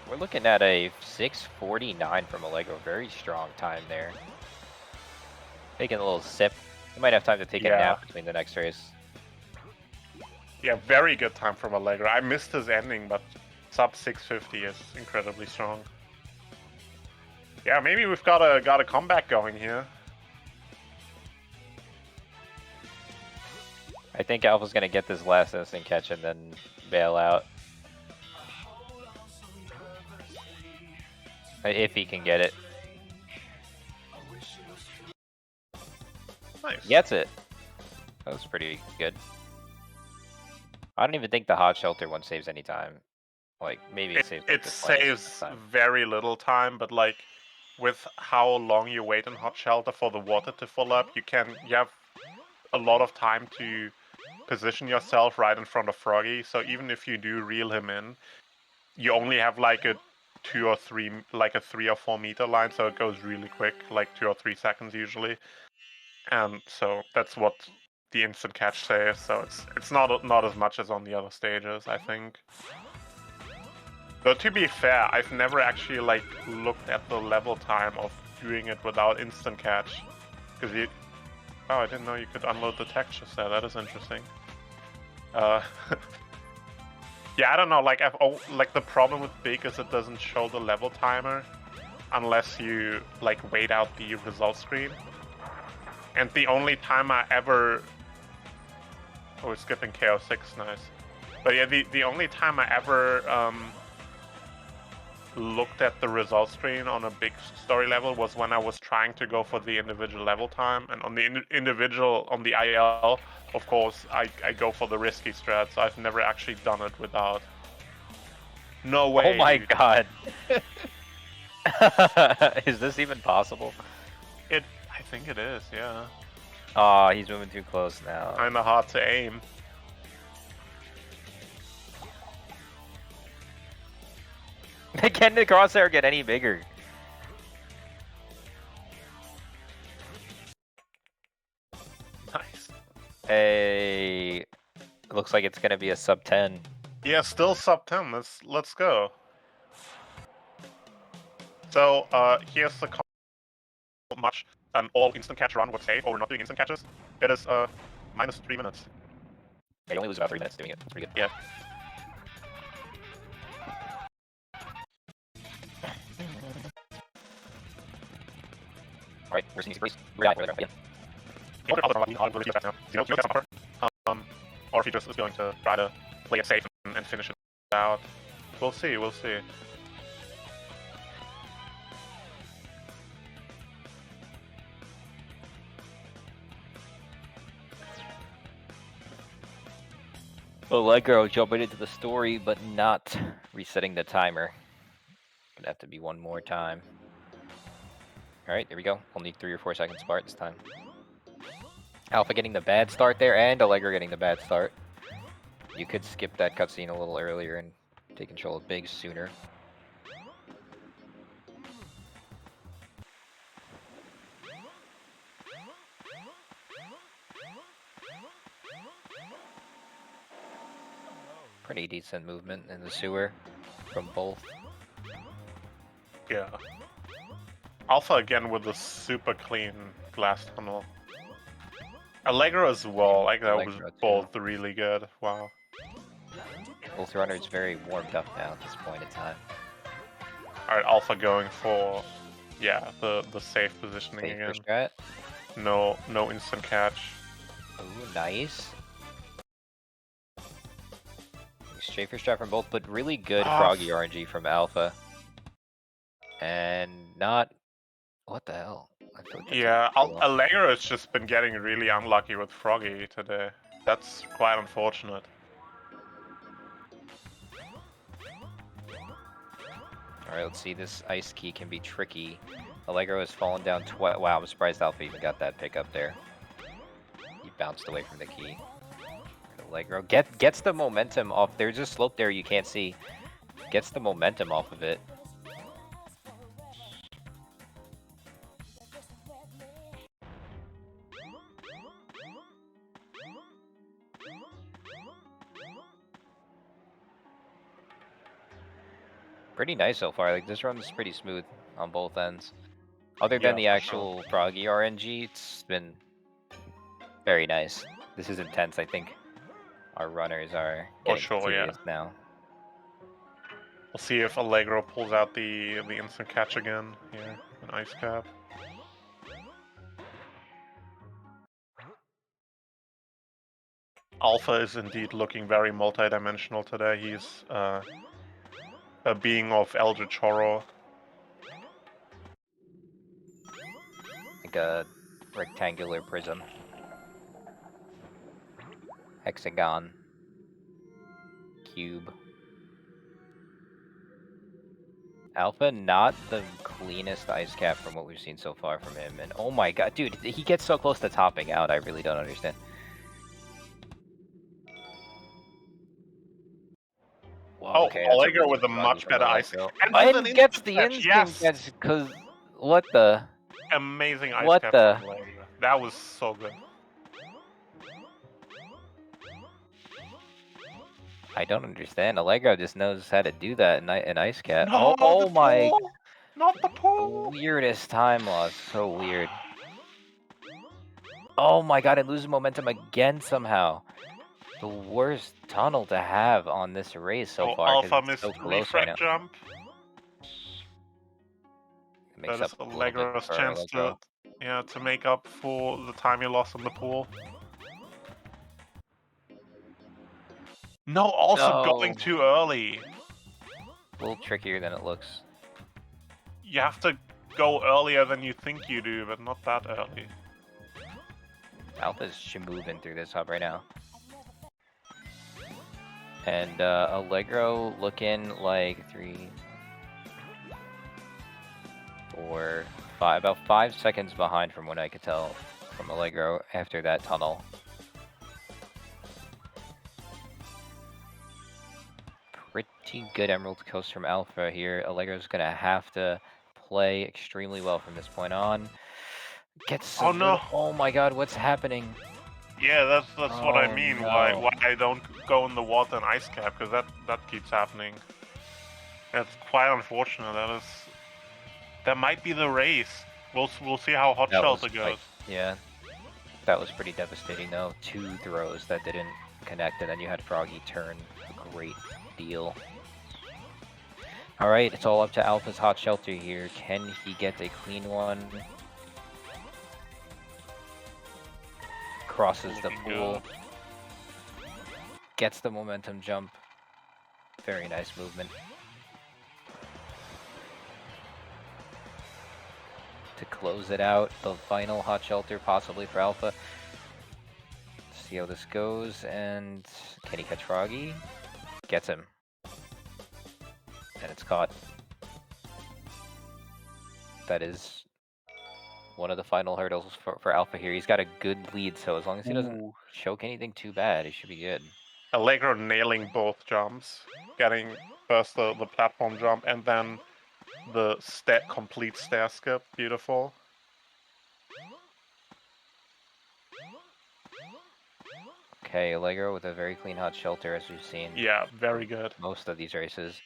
We're looking at a 6:49 from Allegro. Very strong time there. Taking a little sip. You might have time to take a nap between the next race. Yeah, very good time from Allegro. I missed his ending, but sub 650 is incredibly strong. Yeah, maybe we've got a comeback going here. I think Alpha's gonna get this last instant catch and then bail out. If he can get it. Nice. Gets it. That was pretty good. I don't even think the hot shelter one saves any time. Like, maybe it saves like It the slightest saves time. very little time, but like with how long you wait in hot shelter for the water to fill up, you have a lot of time to position yourself right in front of Froggy. So even if you do reel him in, you only have like a 3 or 4 meter line, so it goes really quick, like 2 or 3 seconds usually. And so that's what the instant catch saves. So it's not as much as on the other stages, I think. Though to be fair, I've never actually like looked at the level time of doing it without instant catch, because you. Oh, I didn't know you could unload the textures there. That is interesting. Yeah, I don't know. Like like the problem with Big is it doesn't show the level timer unless you like wait out the result screen. And the only time I ever. Oh, it's skipping KO6, nice. But yeah, the only time I ever looked at the result screen on a big story level was when I was trying to go for the individual level time, and on the on the IL, of course, I go for the risky strat, so I've never actually done it without. No way. Oh my dude. god. Is this even possible? I think it is, yeah. Oh, he's moving too close now. Kinda hard to aim. Can the crosshair get any bigger? Nice. Hey, it looks like it's gonna be a sub 10. Yeah, still sub 10. Let's go. So here's the much an all instant catch run would save over not doing instant catches. It is minus 3 minutes. Yeah, you only lose about 3 minutes doing it. It's pretty good. Yeah. Alright, where's the music freeze? Yeah. Or if he just is going to try to play it safe and finish it out. We'll see, we'll see. Allegro jumping into the story, but not resetting the timer. Gonna have to be one more time. Alright, there we go. Only 3 or 4 seconds apart this time. Alpha getting the bad start there, and Allegro getting the bad start. You could skip that cutscene a little earlier and take control of Big sooner. Pretty decent movement in the sewer from both. Yeah. Alpha again with a super clean glass tunnel. Allegro as well, like that was both really good. Wow. Both runners very warmed up now at this point in time. Alright, Alpha going for the safe positioning Safer again. strat. No instant catch. Ooh, nice. Strafer strat from both, but really good Froggy RNG from Alpha. And not... What the hell? Yeah, Allegro has just been getting really unlucky with Froggy today. That's quite unfortunate. Alright, let's see. This ice key can be tricky. Allegro has fallen down wow, I'm surprised Alpha even got that pick up there. He bounced away from the key. Allegro gets the momentum off. There's a slope there you can't see. Gets the momentum off of it. Pretty nice so far. Like, this run's pretty smooth on both ends. Other than the actual Froggy RNG, it's been very nice. This is intense. I think our runners are getting serious now. We'll see if Allegro pulls out the instant catch again here in Ice Cap. Alpha is indeed looking very multidimensional today. He's a being of Eldritch Horror. Like a rectangular prism. Hexagon. Cube. Alpha, not the cleanest ice cap from what we've seen so far from him. And oh my god, dude, he gets so close to topping out, I really don't understand. Whoa, okay, Allegro with a much better ice cap. And gets the instinct catch, because what the? Amazing ice what cap the? from Allegro. That was so good. I don't understand. Allegro just knows how to do that in ice cap. No, oh my! Pool. Not the pool. Weirdest time loss. So weird. Oh my god! It loses momentum again somehow. The worst tunnel to have on this race so far. Alpha missed so refract jump. That is Allegro's chance to make up for the time he lost in the pool. No, also going too early. A little trickier than it looks. You have to go earlier than you think you do, but not that early. Alpha's moving through this hub right now. And Allegro looking like 3, 4, 5, about 5 seconds behind from what I could tell from Allegro after that tunnel. Pretty good Emerald Coast from Alpha here. Allegro's gonna have to play extremely well from this point on. Gets oh no! Oh my god, what's happening? Yeah, that's what I mean. No. Why I don't go in the water and ice cap, because that keeps happening. That's quite unfortunate. That might be the race. We'll see how Hot Shelter goes. Yeah, that was pretty devastating though. 2 throws that didn't connect, and then you had Froggy turn. A great deal. All right, it's all up to Alpha's Hot Shelter here. Can he get a clean one? Crosses the pool. Gets the momentum jump. Very nice movement. To close it out, the final Hot Shelter possibly for Alpha. See how this goes, and can he catch Froggy? Gets him. And it's caught. That is one of the final hurdles for Alpha here. He's got a good lead, so as long as he doesn't choke anything too bad, he should be good. Allegro nailing both jumps. Getting first the platform jump, and then the complete stair skip. Beautiful. Okay, Allegro with a very clean Hot Shelter, as we've seen. Yeah, very good. Most of these races.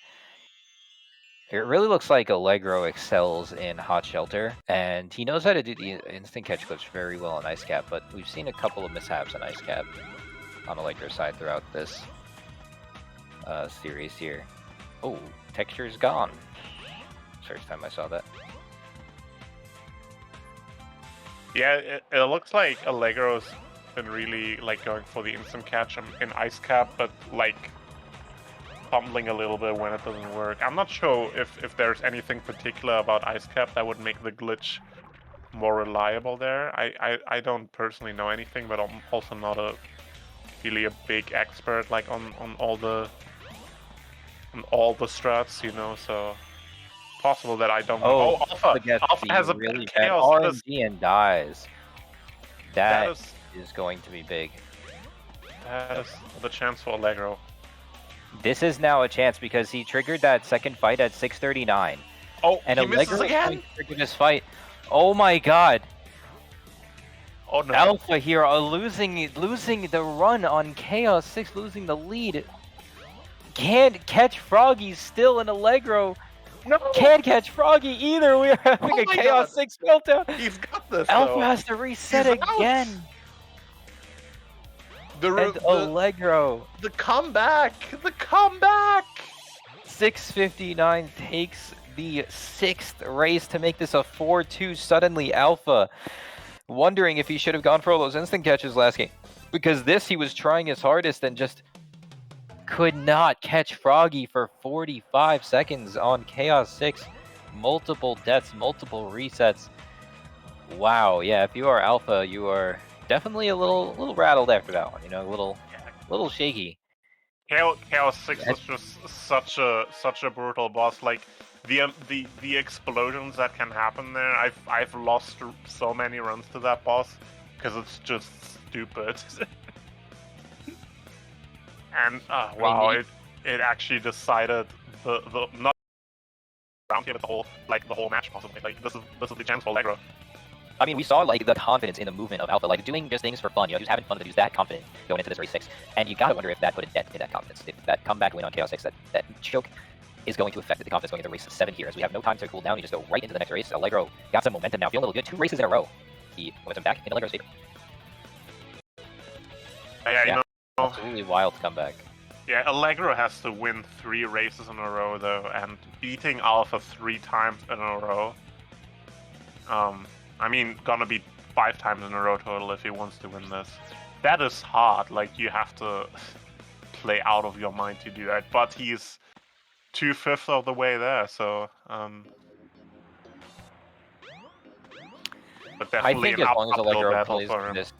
It really looks like Allegro excels in Hot Shelter, and he knows how to do the instant catch glitch very well on Ice Cap, but we've seen a couple of mishaps on Ice Cap on Allegro's side throughout this series here. Oh, texture's gone. First time I saw that. Yeah, it looks like Allegro's been really like going for the instant catch in Ice Cap, but like fumbling a little bit when it doesn't work. I'm not sure if there's anything particular about Ice Cap that would make the glitch more reliable there. I don't personally know anything, but I'm also not really a big expert like on all the strats, you know, so possible that I don't know. Alpha has a really bad RNG and dies. That is going to be big. That is the chance for Allegro. This is now a chance because he triggered that second fight at 6:39. Oh, and he misses again? Triggered this fight. Oh my god. Oh no. Alpha here are losing the run on Chaos 6, losing the lead. Can't catch Froggy still in Allegro. No. Can't catch Froggy either. We are having a Chaos 6 meltdown. He's got this. Alpha has to reset again. Allegro. The comeback. The comeback. 6:59 takes the 6th race to make this a 4-2. Suddenly Alpha wondering if he should have gone for all those instant catches last game. Because this, he was trying his hardest and just could not catch Froggy for 45 seconds on Chaos 6. Multiple deaths, multiple resets. Wow, yeah, if you are Alpha, you are definitely a little rattled after that one, you know, a little shaky. Chaos 6 was just such a brutal boss. Like the explosions that can happen there. I've lost so many runs to that boss because it's just stupid. And wow, it actually decided the not round here, but the whole match possibly. Like this is the chance for Allegro. I mean, we saw like the confidence in the movement of Alpha, like doing just things for fun. You know, he was having fun, but he was that confident going into this race 6. And you gotta wonder if that put a dent in that confidence. If that comeback win on Chaos 6, that choke is going to affect the confidence going into race 7 here, as we have no time to cool down. We just go right into the next race. Allegro got some momentum now, feeling a little good. 2 races in a row. The momentum back in Allegro's favor. Yeah, you know, absolutely wild comeback. Yeah, Allegro has to win 3 races in a row though, and beating Alpha 3 times in a row. I mean, gonna be 5 times in a row total if he wants to win this. That is hard. Like you have to play out of your mind to do that. But he's 2/5 of the way there, so but definitely I think as long as Allegro plays for him. this,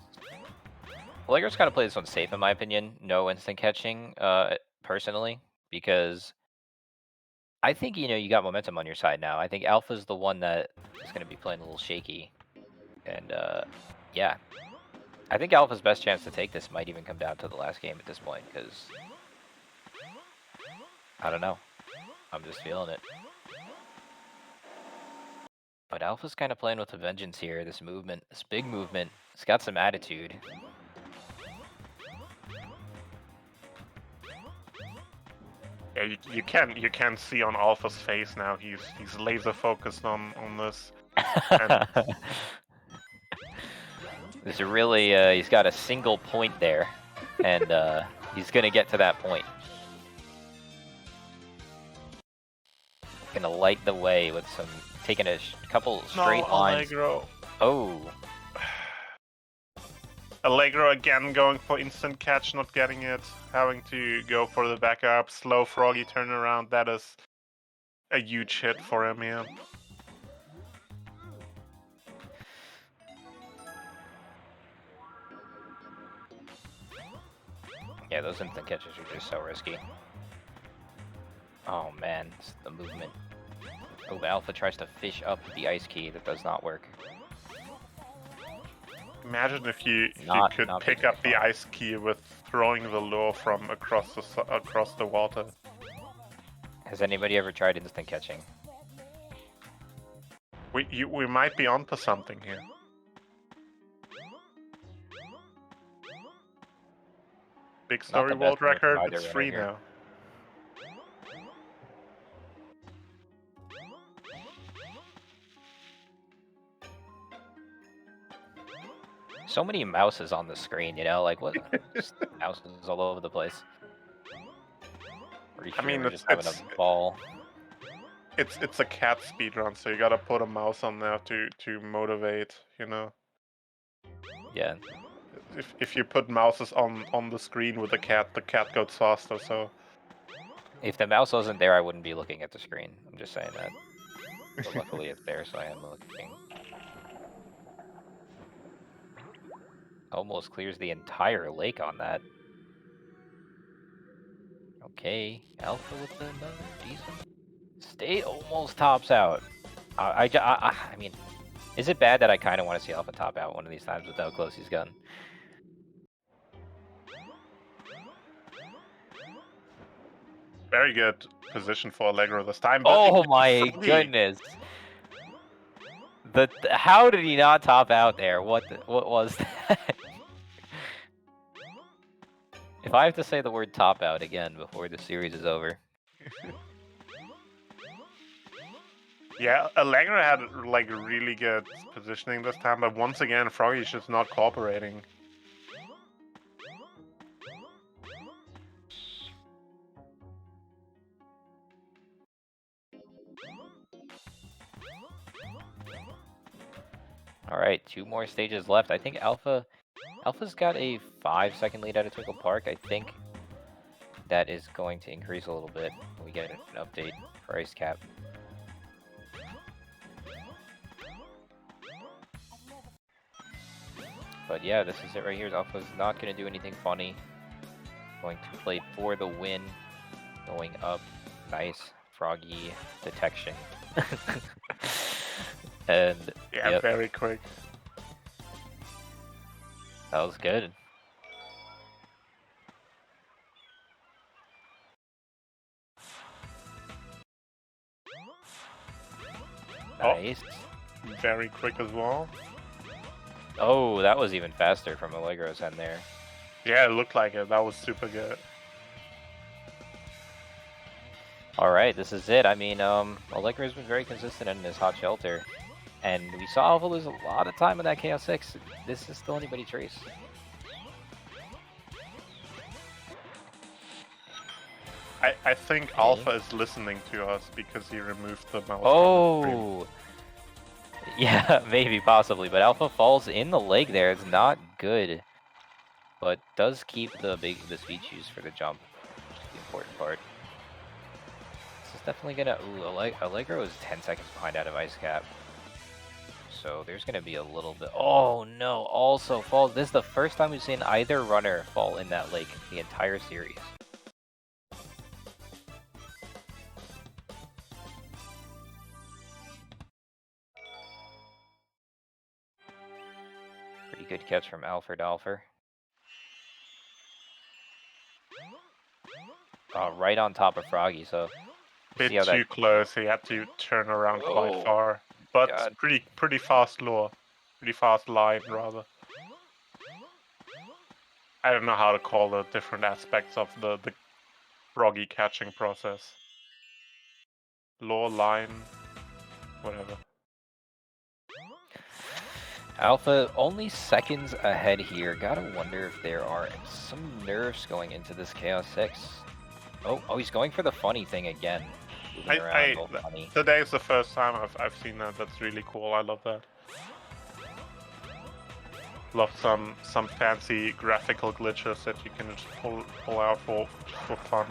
Allegro's got to play this one safe, in my opinion. No instant catching, personally, because I think, you know, you got momentum on your side now. I think Alpha's the one that is going to be playing a little shaky. And, yeah. I think Alpha's best chance to take this might even come down to the last game at this point, because I don't know. I'm just feeling it. But Alpha's kind of playing with a vengeance here. This movement, this big movement, it's got some attitude. Yeah, you can see on Alpha's face now. He's laser focused on this. There's a really he's got a single point there, and he's gonna get to that point. Gonna light the way with some taking a couple straight lines. Allegro. Oh. Allegro again going for instant catch, not getting it, having to go for the backup, slow Froggy turnaround. That is a huge hit for him here. Yeah, those instant catches are just so risky. Oh man, it's the movement. Oh, Alpha tries to fish up the ice key. That does not work. Imagine if you could pick up the ice key with throwing the lure from across the water. Has anybody ever tried instant catching? We might be onto something here. Big Story world record. It's free now. So many mouses on the screen, you know, like what? Just mouses all over the place. I mean, we're just having a ball. It's a cat speedrun, so you gotta put a mouse on there to motivate, you know. Yeah. If you put mouses on the screen with the cat goes faster. So if the mouse wasn't there, I wouldn't be looking at the screen. I'm just saying that. But luckily, it's there, so I am looking. Almost clears the entire lake on that. Okay, Alpha with another decent state, almost tops out. I mean, is it bad that I kind of want to see Alpha top out one of these times with how close he's gotten? Very good position for Allegro this time. But oh my goodness! How did he not top out there? What was that? If I have to say the word top out again before the series is over. Yeah, Allegro had like really good positioning this time, but once again, Froggy's just not cooperating. All right, 2 more stages left. I think Alpha Alpha's got a 5-second lead out of Twinkle Park. I think that is going to increase a little bit when we get an update for Ice Cap. But yeah, this is it right here. Alpha's not going to do anything funny. Going to play for the win. Going up. Nice froggy detection. And Yeah, yep, very quick. that was good. Nice. Very quick as well. Oh, that was even faster from Allegro's end there. Yeah, it looked like it. That was super good. All right, this is it. I mean, Allegro's been very consistent in his hot shelter, and we saw Alpha lose a lot of time in that Chaos 6. This is still anybody's race. I think Alpha is listening to us because he removed the mouse. Oh, yeah, maybe, possibly, but Alpha falls in the leg there. It's not good, but does keep the speed shoes for the jump, which is the important part. This is definitely gonna. Ooh, Allegro is 10 seconds behind out of Ice Cap, so there's gonna be a little bit. Oh no! Also falls. This is the first time we've seen either runner fall in that lake the entire series. Pretty good catch from Alfred Alfer. Right on top of Froggy, so Bit too close. He had to turn around quite far, but God. pretty fast lure, pretty fast line rather. I don't know how to call the different aspects of the froggy catching process. Lure, line, whatever. Alpha only seconds ahead here. Gotta wonder if there are some nerfs going into this Chaos 6. Oh, he's going for the funny thing again. Today is the first time I've seen that. That's really cool. I love that. Love some fancy graphical glitches that you can just pull out for fun.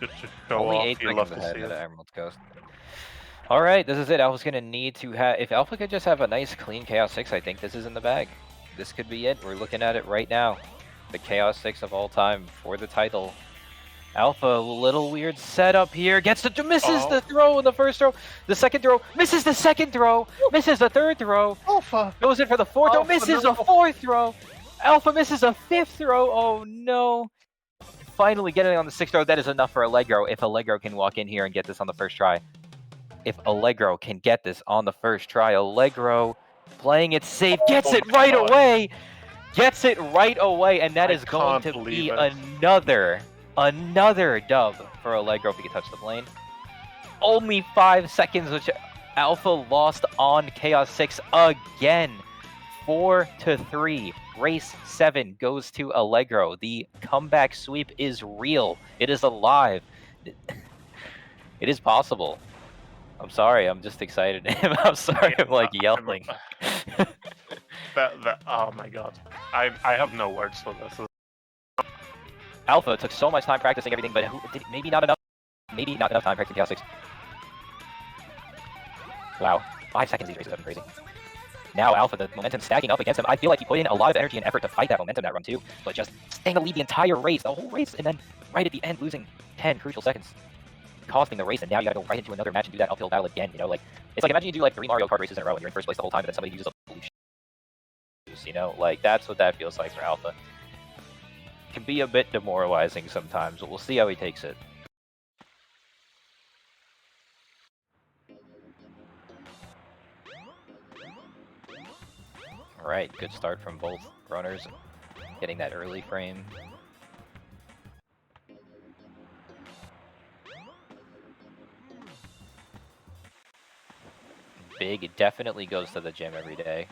Just to show Only off. 8 You love seconds to ahead see of it. Emerald Coast. Alright, this is it. Alpha's gonna need to have... If Alpha could just have a nice clean Chaos 6, I think this is in the bag. This could be it. We're looking at it right now. The Chaos 6 of all time for the title. Alpha, a little weird setup here. Misses the throw in the first throw. The second throw. Misses the second throw. Misses the third throw. Alpha! Goes in for the fourth throw. Misses a fourth throw. Alpha misses a fifth throw. Oh no. Finally getting on the sixth throw. That is enough for Allegro. If Allegro can walk in here and get this on the first try. If Allegro can get this on the first try. Allegro playing it safe. Gets it right away. Gets it right away. And that is going to be another dub for Allegro if he can touch the plane. Only 5 seconds, which Alpha lost on Chaos 6 again. 4-3. Race 7 goes to Allegro. The comeback sweep is real. It is alive. It is possible. I'm sorry, I'm just excited. I'm sorry, I'm like yelling. Oh my god. I have no words for this. Alpha took so much time practicing everything, but maybe not enough. Maybe not enough time practicing Chaos 6. Wow, 5 seconds these races have been crazy. Now Alpha, the momentum stacking up against him. I feel like he put in a lot of energy and effort to fight that momentum that run too, but just staying the lead the entire race, the whole race, and then right at the end losing 10 crucial seconds, costing the race, and now you gotta go right into another match and do that uphill battle again, you know? Like, it's like, imagine you do like 3 Mario Kart races in a row and you're in first place the whole time, and then somebody uses a blue shoes, you know? Like, that's what that feels like for Alpha. Can be a bit demoralizing sometimes, but we'll see how he takes it. Alright, good start from both runners, getting that early frame. Big definitely goes to the gym every day.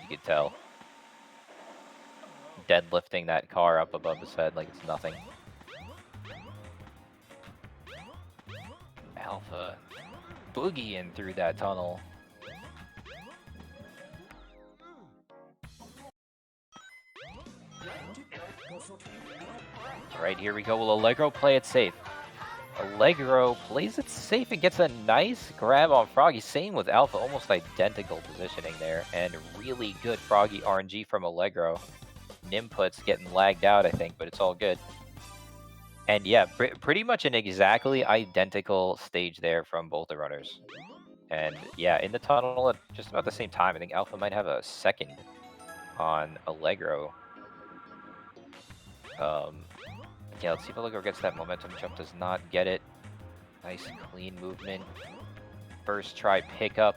You could tell. Deadlifting that car up above his head like it's nothing. Alpha boogieing through that tunnel. All right, here we go. Will Allegro play it safe? Allegro plays it safe and gets a nice grab on Froggy. Same with Alpha, almost identical positioning there. And really good Froggy RNG from Allegro. Nimput's getting lagged out, I think, but it's all good. And yeah, pretty much an exactly identical stage there from both the runners. And yeah, in the tunnel at just about the same time. I think Alpha might have a second on Allegro. Yeah, let's see if Allegro gets that momentum jump. Does not get it. Nice clean movement. First try pickup.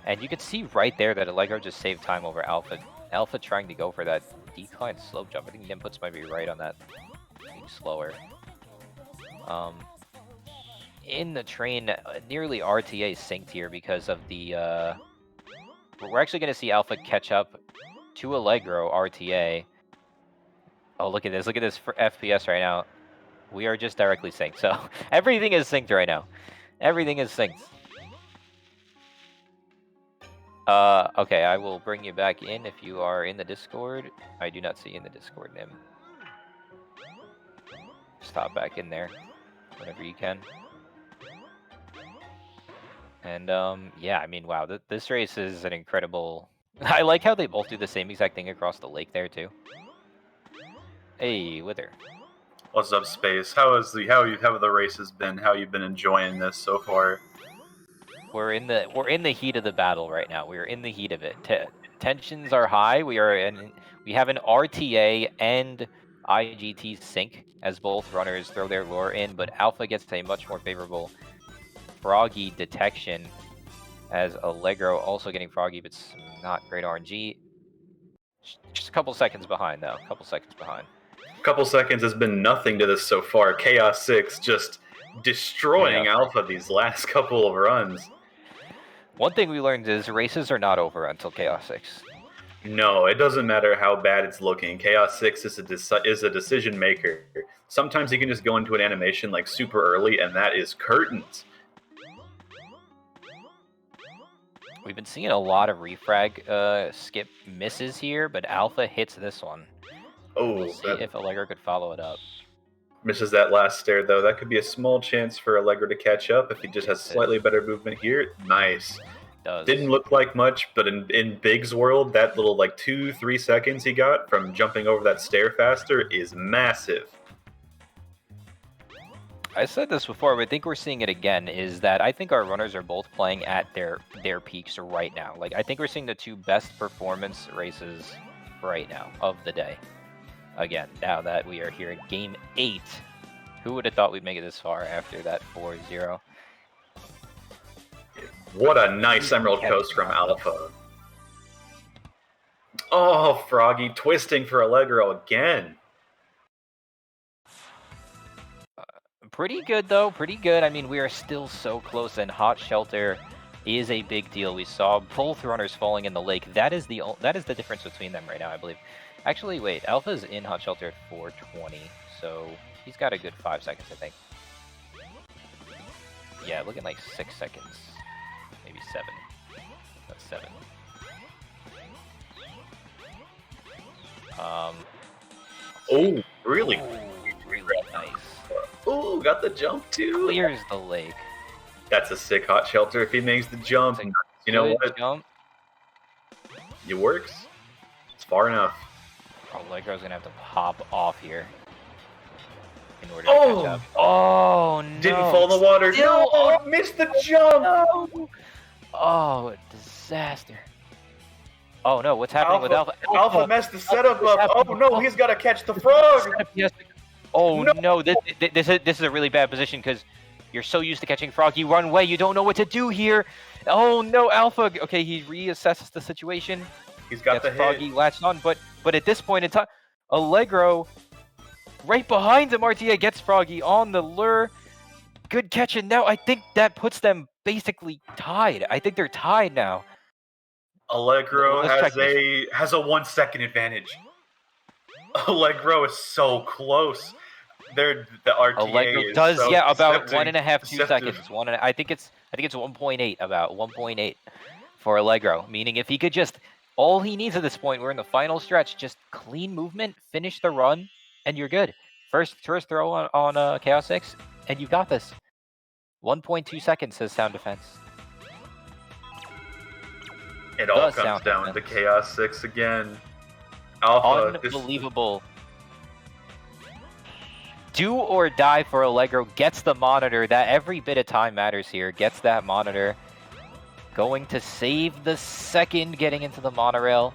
And you can see right there that Allegro just saved time over Alpha. Alpha trying to go for that decline slope jump. I think Nimputs might be right on that. Being slower. In the train, nearly RTA synced here because of the... we're actually going to see Alpha catch up to Allegro RTA. Oh, look at this. Look at this for FPS right now. We are just directly synced. So everything is synced right now. Everything is synced. Okay, I will bring you back in if you are in the Discord. I do not see you in the Discord, Nim. Stop back in there whenever you can. And yeah, I mean, wow, this race is an incredible... I like how they both do the same exact thing across the lake there too. Hey, Wither. What's up, Space? How have the races been? How you been enjoying this so far? We're in the heat of the battle right now. We're in the heat of it. Tensions are high. We have an RTA and IGT sync as both runners throw their lure in, but Alpha gets a much more favorable Froggy detection as Allegro also getting Froggy, but it's not great RNG. Just a couple seconds behind though. A couple seconds behind. Couple seconds has been nothing to this so far. Chaos 6 just destroying Alpha these last couple of runs. One thing we learned is races are not over until Chaos 6. No, it doesn't matter how bad it's looking. Chaos 6 is a decision maker. Sometimes he can just go into an animation like super early, and that is curtains. We've been seeing a lot of refrag skip misses here, but Alpha hits this one. Oh, we'll see if Allegro could follow it up. Misses that last stair, though. That could be a small chance for Allegro to catch up if he just has slightly better movement here. Nice. Didn't look like much, but in Big's world, that little like 2-3 seconds he got from jumping over that stair faster is massive. I said this before, but I think we're seeing it again, is that I think our runners are both playing at their peaks right now. Like, I think we're seeing the two best performance races right now of the day. Again, now that we are here in Game 8, who would have thought we'd make it this far after that 4-0? What a nice Emerald Coast from Alpha. Oh, Froggy twisting for Allegro again. Pretty good, though. Pretty good. I mean, we are still so close, and Hot Shelter is a big deal. We saw both runners falling in the lake. That is the difference between them right now, I believe. Actually, wait. Alpha's in Hot Shelter at 4:20, so he's got a good 5 seconds, I think. Yeah, looking like 6 seconds. Maybe 7. That's 7. Oh, really? Ooh, really nice. Oh, got the jump too. Clears the lake. That's a sick Hot Shelter if he makes the jump. You know what? Jump. It works. It's far enough. Allegro's gonna have to pop off here in order to catch up. Oh no! Didn't fall in the water. Still, no, missed the jump. No. Oh, disaster. Oh no, what's happening with Alpha? Alpha messed the setup up. Oh no, he's got to catch the frog. Oh no, this is a really bad position because you're so used to catching frog. You run away. You don't know what to do here. Oh no, Alpha. Okay, he reassesses the situation. He's got the Froggy hit. latched on, but at this point in time, Allegro right behind him. RTA gets Froggy on the lure. Good catch, and now I think that puts them basically tied. I think they're tied now. Allegro has a 1 second advantage. Allegro is so close. The RTA Allegro is does, so yeah, about deceptive. 1.5, 2 seconds. I think it's 1.8, about 1.8 for Allegro. Meaning if he could just, all he needs at this point, we're in the final stretch, just clean movement, finish the run, and you're good. First throw on Chaos 6, and you got this. 1.2 seconds, says Sound Defense. It all comes down to Chaos 6 again. Alpha. Unbelievable. Do or die for Allegro. Gets the monitor. That every bit of time matters here. Gets that monitor. Going to save the second, getting into the monorail.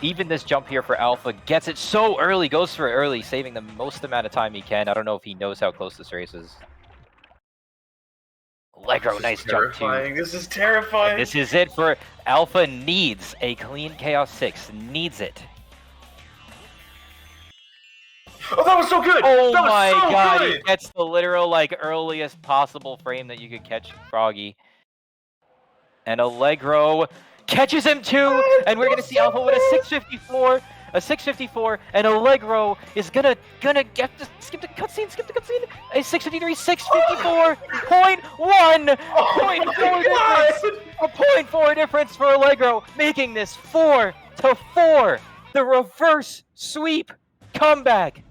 Even this jump here for Alpha gets it so early. Goes for it early, saving the most amount of time he can. I don't know if he knows how close this race is. Allegro, nice jump too. This is terrifying. And this is it for Alpha. Needs a clean Chaos 6. Needs it. Oh, that was so good! Oh that was my so god, good! He gets the literal, like, earliest possible frame that you could catch Froggy. And Allegro catches him too, and we're gonna see Alpha with a 654, and Allegro is gonna get to skip the cutscene, a 653, 654.1, 0.4 difference, a 0.4 difference for Allegro, making this 4-4, the reverse sweep comeback.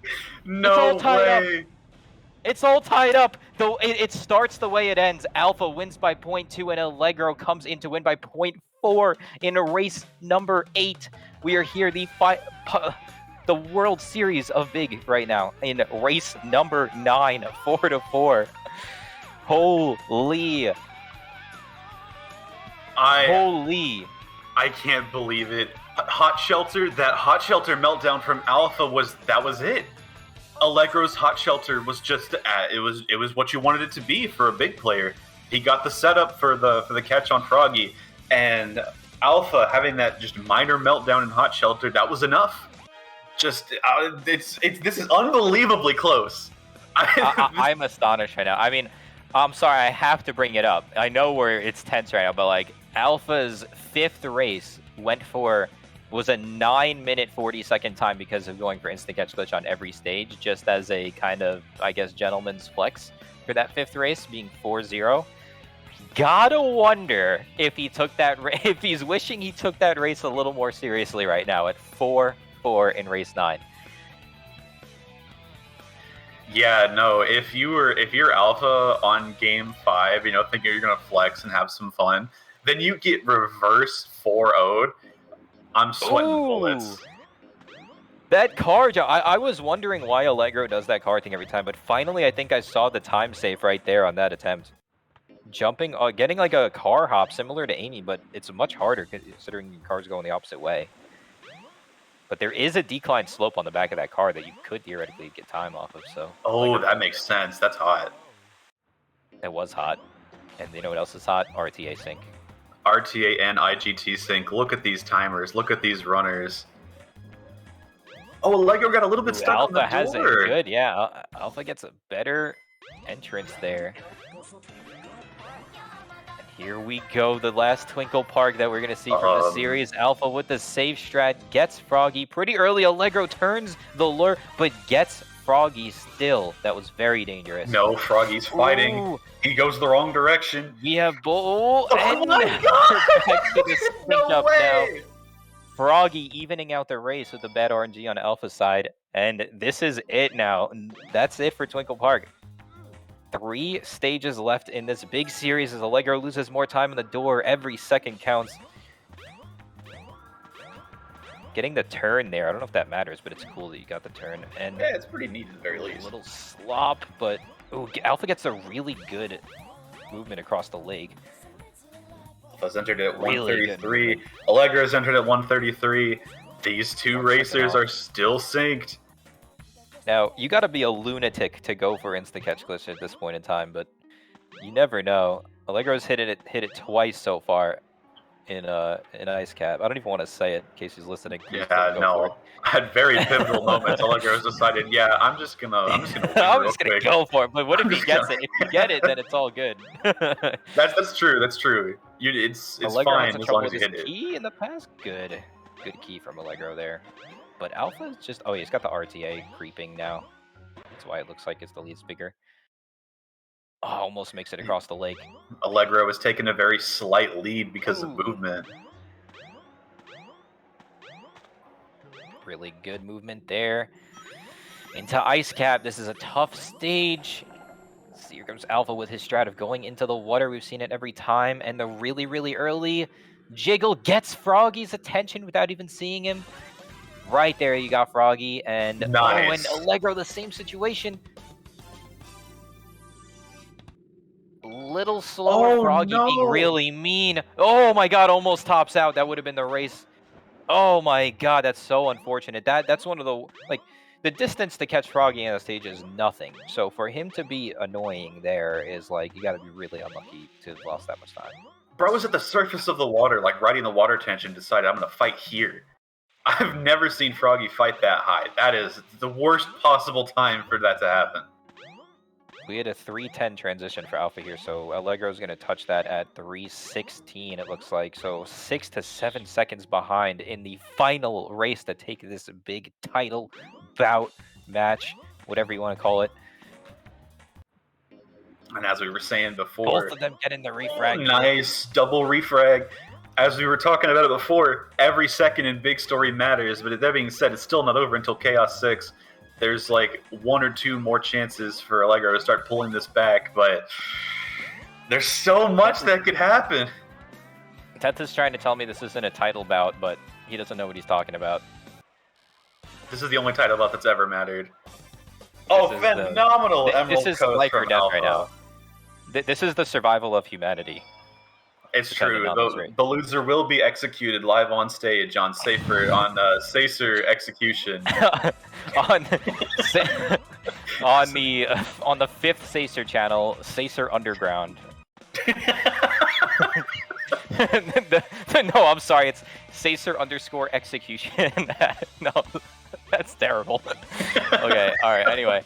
No way. It's all tied up. Though it starts the way it ends. Alpha wins by 0.2, and Allegro comes in to win by 0.4 in race number 8. We are here, the World Series of Big right now in race number 9, 4-4. Holy! I can't believe it. Hot Shelter. That Hot Shelter meltdown from Alpha was it. Allegro's Hot Shelter was just it was what you wanted it to be for a big player. He got the setup for the catch on Froggy, and Alpha having that just minor meltdown in Hot Shelter, that was enough. Just this is unbelievably close. I'm astonished right now. I mean, I'm sorry, I have to bring it up. I know where it's tense right now, but like Alpha's 5th race was a 9-minute 40-second time because of going for instant catch glitch on every stage, just as a kind of, I guess, gentleman's flex for that 5th race being 4-0. Gotta wonder if he took if he's wishing he took that race a little more seriously right now at 4-4 in race 9. Yeah, no. If you're Alpha on game 5, thinking you're gonna flex and have some fun, then you get reverse 4-0'd. I'm sweating bullets. That car, I was wondering why Allegro does that car thing every time, but finally I think I saw the time save right there on that attempt. Jumping, getting like a car hop similar to Amy, but it's much harder considering cars going the opposite way. But there is a decline slope on the back of that car that you could theoretically get time off of, so... Oh, that makes sense. That's hot. It was hot. And you know what else is hot? RTA sync. RTA and IGT sync. Look at these timers. Look at these runners. Oh, Allegro got a little bit stuck on the door. Alpha has it good, yeah. Alpha gets a better entrance there. And here we go, the last Twinkle Park that we're going to see from the series. Alpha with the save strat gets Froggy pretty early. Allegro turns the lure, but gets Froggy still. That was very dangerous. No, Froggy's fighting. Ooh. He goes the wrong direction. We have Oh my god! No way! Now. Froggy evening out the race with the bad RNG on Alpha's side. And this is it now. That's it for Twinkle Park. 3 stages left in this big series as Allegro loses more time in the door. Every second counts. Getting the turn there, I don't know if that matters, but it's cool that you got the turn. And yeah, it's pretty neat at the very least. A little slop, but ooh, Alpha gets a really good movement across the leg. Alpha's entered at 133. Allegro's entered at 133. These two racers are still synced. Now, you gotta be a lunatic to go for insta-catch glitch at this point in time, but you never know. Allegro's hit it twice so far in Ice Cap. I don't even want to say it in case he's listening. Yeah, no. I had very pivotal moments. Allegro's decided, yeah, I'm just gonna go for it. But what if he gets it? If you get it, then it's all good. That's true. That's true. It's fine as long as you hit it. Key in the past, good key from Allegro there. But Alpha's just he's got the RTA creeping now. That's why it looks like it's the lead speaker. Oh, almost makes it across the lake. Allegro is taking a very slight lead because of movement. Really good movement there. into Ice Cap. This is a tough stage. So here comes Alpha with his strat of going into the water. We've seen it every time. And the really, really early jiggle gets Froggy's attention without even seeing him. Right there, you got Froggy. And, nice. Oh, and Allegro, the same situation. Little slower, Froggy being really mean. Oh my god, almost tops out. That would have been the race. Oh my god, that's so unfortunate. That's one of the, like, the distance to catch Froggy on the stage is nothing. So for him to be annoying there is like, you gotta be really unlucky to have lost that much time. Bro was at the surface of the water, like riding the water tension, decided I'm gonna fight here. I've never seen Froggy fight that high. That is the worst possible time for that to happen. We had a 3:10 transition for Alpha here, so Allegro's going to touch that at 3:16, it looks like. So 6 to 7 seconds behind in the final race to take this big title bout match, whatever you want to call it. And as we were saying before, both of them getting the refrag. Nice double refrag. As we were talking about it before, every second in Big Story matters, but that being said, it's still not over until Chaos 6. There's like 1 or 2 more chances for Allegro to start pulling this back, but there's so much that could happen. Teth is trying to tell me this isn't a title bout, but he doesn't know what he's talking about. This is the only title bout that's ever mattered. Phenomenal Emerald This is Coast life or from death Alpha. right now. This is the survival of humanity. It's true. The loser will be executed live on stage on SAESR Execution. on the 5th SAESR channel, SAESR Underground. No, I'm sorry. It's SAESR_execution. No, that's terrible. Okay, all right. Anyway,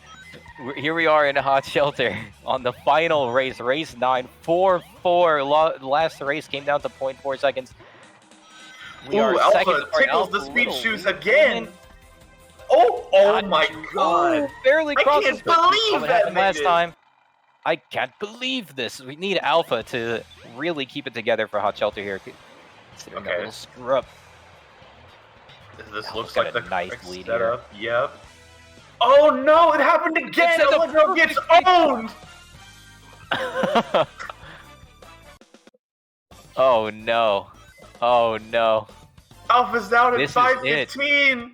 here we are in a hot shelter on the final race, race 9, 4-4. Last race came down to 0.4 seconds. We are Alpha tickles the speed shoes again. Oh my god! Barely crossed. I can't believe that happened last time. I can't believe this. We need Alpha to really keep it together for hot shelter here. Considering that little screw up. This looks like the nice lead setup. Yep. Oh no! It happened again. Allegro gets owned. Oh no! Oh no! Alpha's out at 5:15.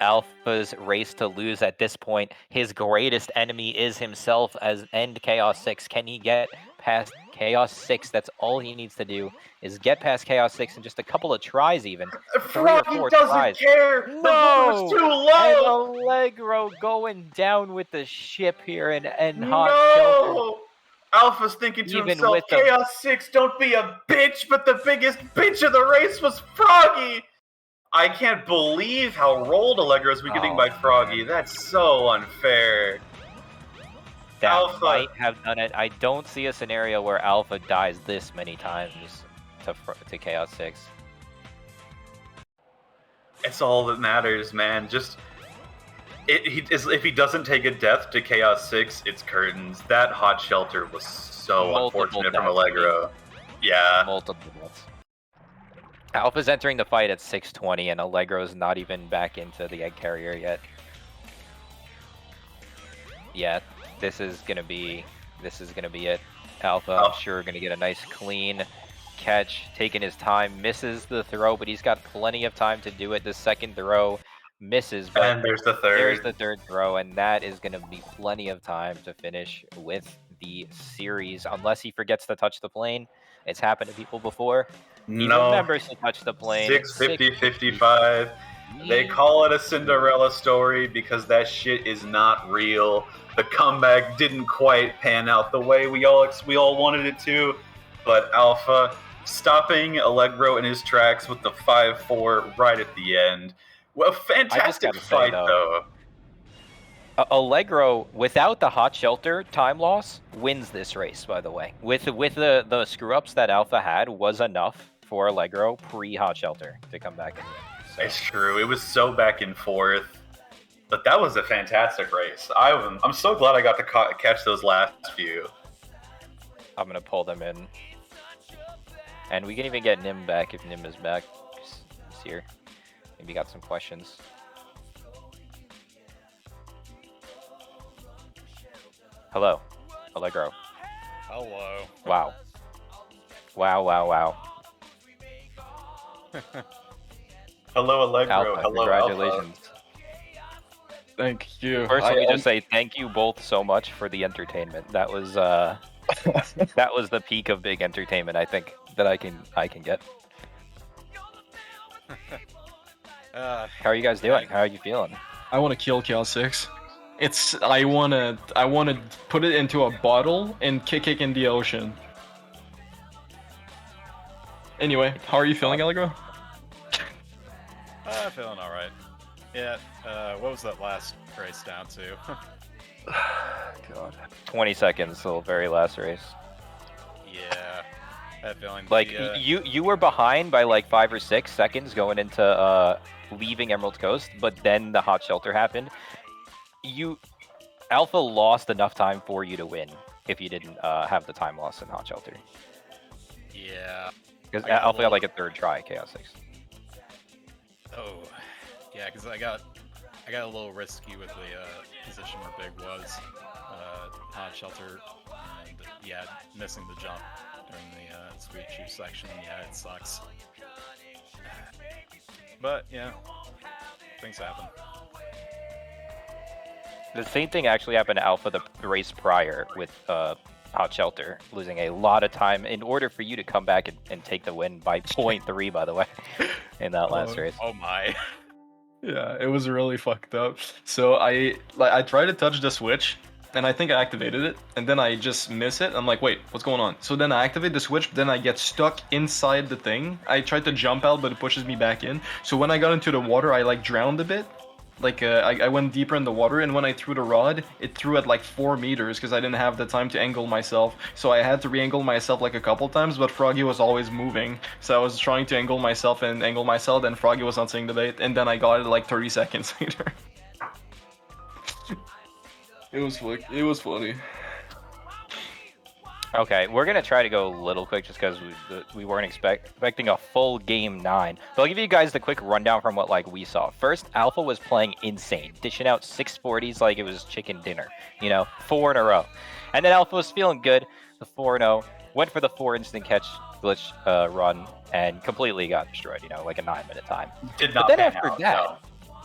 Alpha's race to lose at this point. His greatest enemy is himself as end Chaos 6. Can he get past Chaos 6? That's all he needs to do, is get past Chaos 6 in just a couple of tries even. Froggy doesn't care! No! The move's too low! And Allegro going down with the ship here and hot shelter. Alpha's thinking to himself, Chaos 6, don't be a bitch, but the biggest bitch of the race was Froggy! I can't believe how rolled Allegro's been getting by Froggy. That's so unfair. That Alpha might have done it. I don't see a scenario where Alpha dies this many times to Chaos 6. It's all that matters, man. Just if he doesn't take a death to Chaos 6, it's curtains. That hot shelter was so unfortunate from Allegro. Yeah. Multiple deaths. Alpha's entering the fight at 6:20, and Allegro's not even back into the egg carrier yet. Yeah, this is gonna be it. Alpha, I'm sure, gonna get a nice clean catch, taking his time, misses the throw, but he's got plenty of time to do it. The second throw misses, but and there's the third. There's the third throw, and that is gonna be plenty of time to finish with the series, unless he forgets to touch the plane. It's happened to people before. He remembers to touch the plane. 6:50-55. They call it a Cinderella story because that shit is not real. The comeback didn't quite pan out the way we all wanted it to, but Alpha stopping Allegro in his tracks with the 5-4 right at the end. Well, fantastic fight though. Allegro, without the hot shelter time loss, wins this race, by the way. With the screw-ups that Alpha had was enough for Allegro pre-hot shelter to come back in the end. So. It's true. It was so back and forth. But that was a fantastic race. I'm so glad I got to catch those last few. I'm going to pull them in. And we can even get Nim back if Nim is back. He's here. Maybe got some questions. Hello, Allegro. Hello. Wow. Wow. Hello, Allegro. Alpha, Hello, congratulations. Alpha. Thank you. First, let me just say thank you both so much for the entertainment. That was that was the peak of big entertainment I think that I can get. How are you guys doing? How are you feeling? I want to kill Chaos 6. I wanna put it into a bottle and kick it in the ocean. Anyway, how are you feeling, Allegro? Feeling all right. Yeah. What was that last race down to? God. 20 seconds, the very last race. Yeah. That feeling. Like you were behind by like 5 or 6 seconds going into leaving Emerald Coast, but then the hot shelter happened. Alpha lost enough time for you to win if you didn't have the time loss in hot shelter. Yeah. Because Alpha got like a 3rd try, Chaos 6. Oh, yeah, because I got a little risky with the position where Big was, hot shelter, and yeah, missing the jump during the sweet shoe section. Yeah, it sucks. But yeah, things happen. The same thing actually happened to Alpha the race prior with hot shelter, losing a lot of time in order for you to come back and take the win by 0.3, by the way, in that last race. Oh my. Yeah, it was really fucked up. So I tried to touch the switch, and I think I activated it, and then I just miss it. I'm like, wait, what's going on? So then I activate the switch, then I get stuck inside the thing. I tried to jump out, but it pushes me back in. So when I got into the water, I like drowned a bit. Like I went deeper in the water, and when I threw the rod, it threw at like 4 meters because I didn't have the time to angle myself. So I had to re-angle myself like a couple times, but Froggy was always moving. So I was trying to angle myself, and Froggy was not seeing the bait, and then I got it like 30 seconds later. It was funny. Okay, we're gonna try to go a little quick just because we weren't expecting a full game 9. But I'll give you guys the quick rundown from what like we saw. First, Alpha was playing insane, dishing out 640s like it was chicken dinner. 4 in a row. And then Alpha was feeling good, the 4-0, went for the 4 instant catch glitch run, and completely got destroyed. Like a 9-minute time. Did not. But then after out, that. no.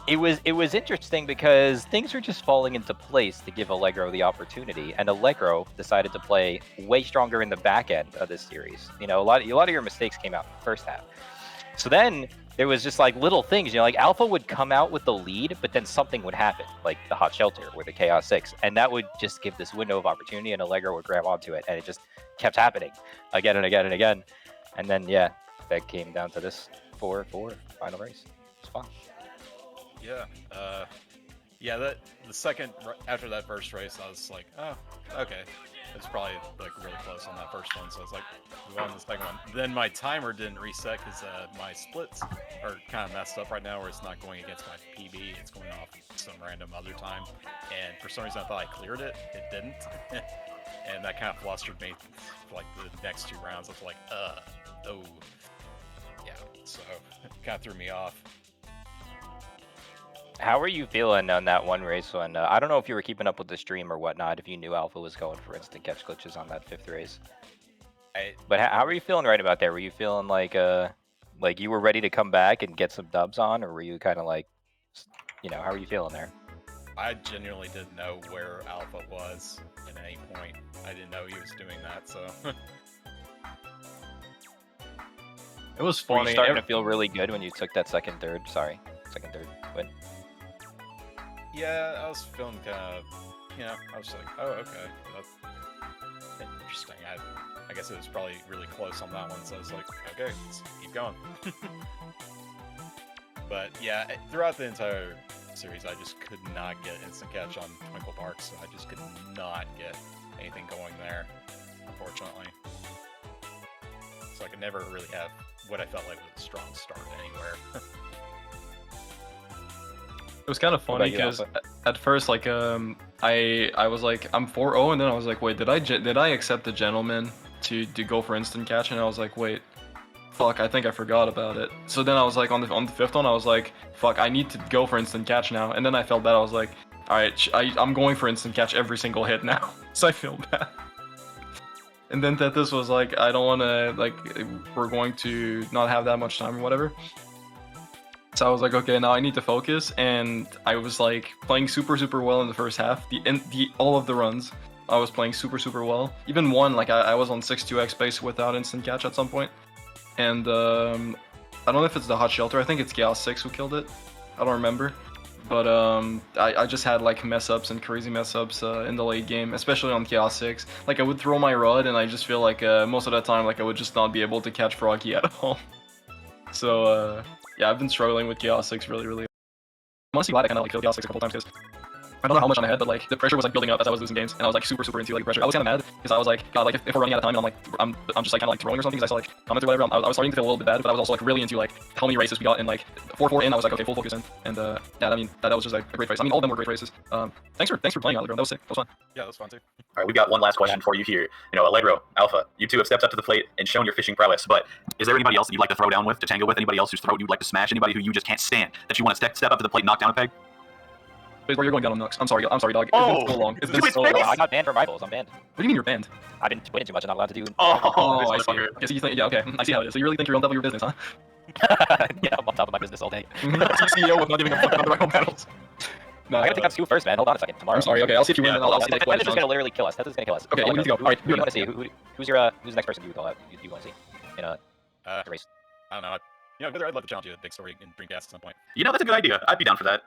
It was interesting because things were just falling into place to give Allegro the opportunity, and Allegro decided to play way stronger in the back end of this series. A lot of your mistakes came out in the first half. So then there was just like little things, like Alpha would come out with the lead, but then something would happen, like the hot shelter or the Chaos 6, and that would just give this window of opportunity, and Allegro would grab onto it, and it just kept happening again and again and again. And then yeah, that came down to this 4-4 final race. It's fun. Yeah. The second after that first race, I was like, oh, okay, it's probably like really close on that first one. So I was like, move on to the second one. Then my timer didn't reset because my splits are kind of messed up right now, where it's not going against my PB, it's going off some random other time. And for some reason, I thought I cleared it. It didn't, and that kind of flustered me for like the next 2 rounds. I was like, oh, yeah. So it kind of threw me off. How are you feeling on that one race when, I don't know if you were keeping up with the stream or whatnot, if you knew Alpha was going for instant catch glitches on that 5th race. But how are you feeling right about that? Were you feeling like you were ready to come back and get some dubs on, or were you kind of like, how are you feeling there? I genuinely didn't know where Alpha was at any point. I didn't know he was doing that, so... It was Were funny. you starting to feel really good when you took that second, third win? Yeah, I was feeling kind of, I was like, oh, okay, that's interesting. I guess it was probably really close on that one, so I was like, okay, let's keep going. But yeah, throughout the entire series, I just could not get instant catch on Twinkle Bark, so I just could not get anything going there, unfortunately. So I could never really have what I felt like was a strong start anywhere. It was kind of funny because at first, like, I was like, I'm 4-0, and then I was like, wait, did I accept the gentleman to go for instant catch? And I was like, wait, fuck, I think I forgot about it. So then I was like, on the 5th one, I was like, fuck, I need to go for instant catch now. And then I felt bad. I was like, Alright, I'm going for instant catch every single hit now, so I feel bad. And then Tethys was like, I don't want to, like, we're going to not have that much time or whatever. So I was like, okay, now I need to focus, and I was like playing super well in the first half. All of the runs, I was playing super well. Even one, like I was on 6-2x base without instant catch at some point. And I don't know if it's the hot shelter. I think it's Chaos 6 who killed it. I don't remember. But I just had like mess ups and crazy mess ups in the late game, especially on Chaos 6. Like I would throw my rod, and I just feel like most of the time, like I would just not be able to catch Froggy at all. So yeah, I've been struggling with Chaos 6 really. I'm honestly glad I kind of like killed Chaos 6 a couple times because I don't know how much on I had, but like the pressure was like building up as I was losing games, and I was like super into like pressure. I was kind of mad because I was like, God, like if we're running out of time, and I'm just like kind of like throwing or something. Because I saw like comments or whatever. I was starting to feel a little bit bad, but I was also like really into like how many races we got, and like 4-4 in, I was like, okay, full focus in, and yeah, I mean that was just like a great race. I mean all of them were great races. Thanks for playing, Allegro. That was sick. That was fun. Yeah, that was fun too. All right, we've got one last question for you here. You know, Allegro, Alpha, you two have stepped up to the plate and shown your fishing prowess. But is there anybody else that you'd like to throw down with, to tango with? Anybody else whose throat you'd like to smash? Anybody who you just can't stand that you want to step up to the plate and knock down a peg? Where you're going down on Nux. I'm sorry, dog. It's Oh. been so long. It's been so Oh, long. I got banned from Rivals. I'm banned. What do you mean you're banned? I've been tweeting too much. I'm not allowed to do. Oh, I see. Okay, so you think, yeah, okay. I see how it is. So you really think you're on top of your business, huh? Yeah, I'm on top of my business all day. CEO with not giving a fuck about the rival battles. No, I gotta take out Scoop first, man. Hold on a second. Tomorrow. I'm sorry. Okay, I'll see if you win. Then I'll see like Tethys is gonna literally kill us. Tethys is gonna kill us. Okay, you need to go. All right, Who do you want to see? Who's the next person you call out? You want to see in a race? I don't know. I'd love to challenge you at Big Story in Dreamcast at some point. You know, that's a good idea. I'd be down for that.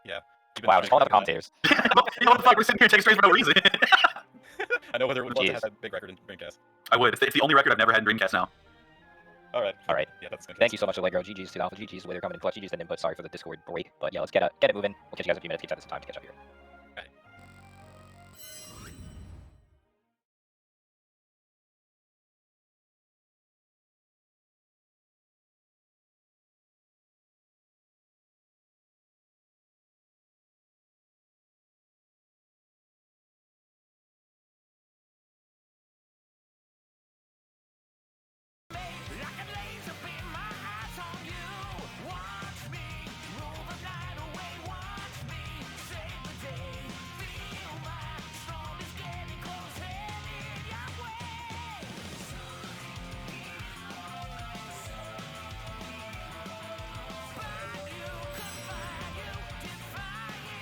Yeah. Wow, just calling out the commentators. You know what the fuck? We're sitting here taking straight for no reason. I know whether it would love to Jeez. have that big record in Dreamcast. I would. It's the only record I've never had in Dreamcast now. All right. Yeah, that's Thank you so much, Allegro. GG's to Alpha. GG's the way they're coming in clutch. GG's the input. Sorry for the Discord break, but yeah, let's get it moving. We'll catch you guys in a few minutes. Each have some time to catch up here.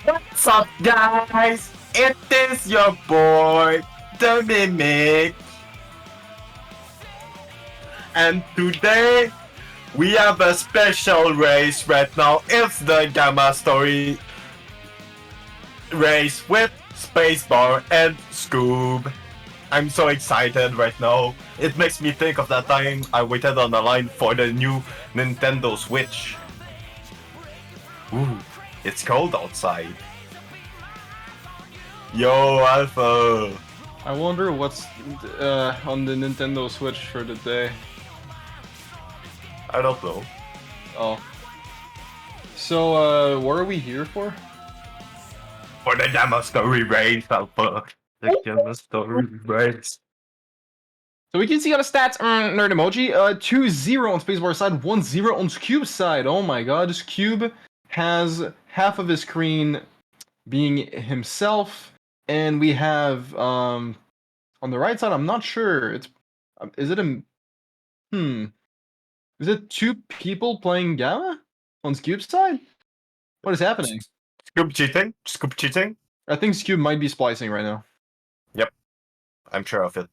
What's up, guys? It is your boy, the Mimic. And today, we have a special race right now. It's the Gamma Story race with Spacebar and Scoob. I'm so excited right now. It makes me think of that time I waited on the line for the new Nintendo Switch. Ooh, it's cold outside. Yo, Alpha! I wonder what's on the Nintendo Switch for the day. I don't know. Oh. So, what are we here for? For the Gamma Story race, Alpha. The Gamma Story race. So we can see on the stats, nerd emoji, 2-0 on Spacebar side, 1-0 on Cube's side. Oh my god, this Cube has half of his screen being himself, and we have, on the right side, I'm not sure, is it two people playing Gamma on Cube's side? What is happening? Scoop cheating? Scoop cheating? I think Cube might be splicing right now. Yep. I'm sure of it.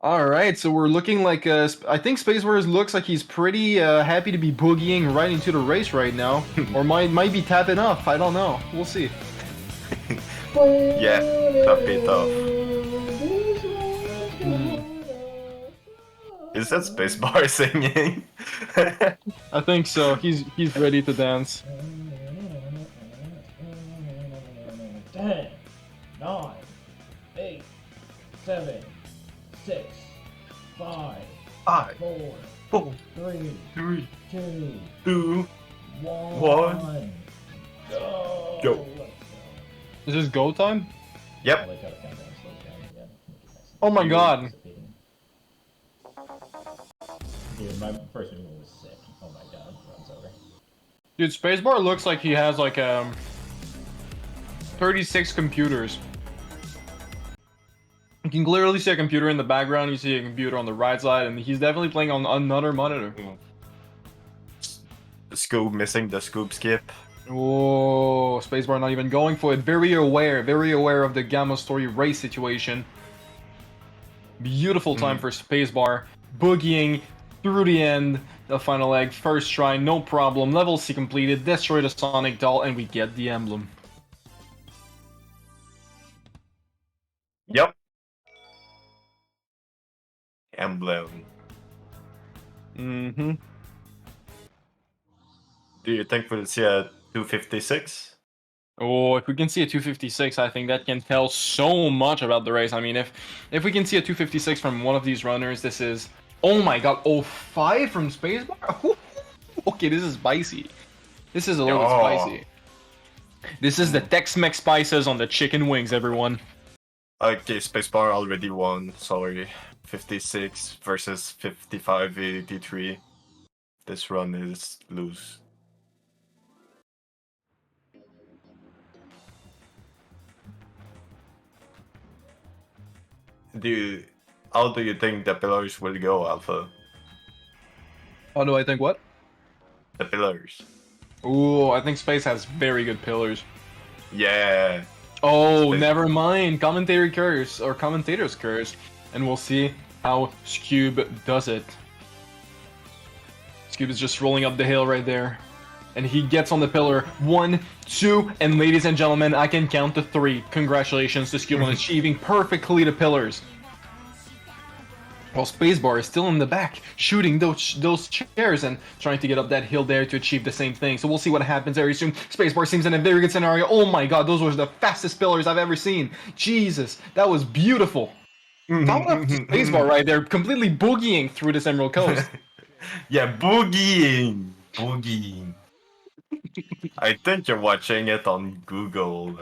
Alright, so we're looking like, I think Spacebar looks like he's pretty happy to be boogieing right into the race right now. Or might be tapping up, I don't know. We'll see. Yeah, tap it off. Is that Spacebar singing? I think so. He's ready to dance. 10, 9, 8, 7, 6, 5, 4, 4, 3, 3, 2, 2, 1. Go! Go. Is this go time? I Yep. like how the countdown slows down again. Oh my god. Dude, my first movement was sick. Oh my god, runs over. Dude, Spacebar looks like he has like 36 computers. You can clearly see a computer in the background, you see a computer on the right side, and he's definitely playing on another monitor. Scoob missing the Scoob skip. Oh, spacebar not even going for it. Very aware of the Gamma Story race situation. Beautiful time for spacebar. Boogieing through the end. The final leg, first try, no problem. Level C completed, destroy the Sonic doll, and we get the emblem. Yep. Emblem. Mm-hmm. Do you think we'll see a 256? Oh, if we can see a 256, I think that can tell so much about the race. I mean, if we can see a 256 from one of these runners, this is... Oh my god, 05 from spacebar? Okay, this is spicy. This is a little spicy. This is the Tex-Mex spices on the chicken wings, everyone. Okay, spacebar already won. Sorry. 56 versus 55, 83. This run is loose. How do you think the pillars will go, Alpha? How do I think what? The pillars. Ooh, I think Space has very good pillars. Yeah. Oh, Space. never mind. Commentator's curse. And we'll see how Scoob does it. Scoob is just rolling up the hill right there. And he gets on the pillar. 1, 2, and ladies and gentlemen, I can count to 3. Congratulations to Scoob on achieving perfectly the pillars. While Spacebar is still in the back, shooting those chairs and trying to get up that hill there to achieve the same thing. So we'll see what happens very soon. Spacebar seems in a very good scenario. Oh my god, those were the fastest pillars I've ever seen. Jesus, that was beautiful. How about Spacebar right there, completely boogieing through this Emerald Coast? Yeah, boogieing. Boogieing. I think you're watching it on Google,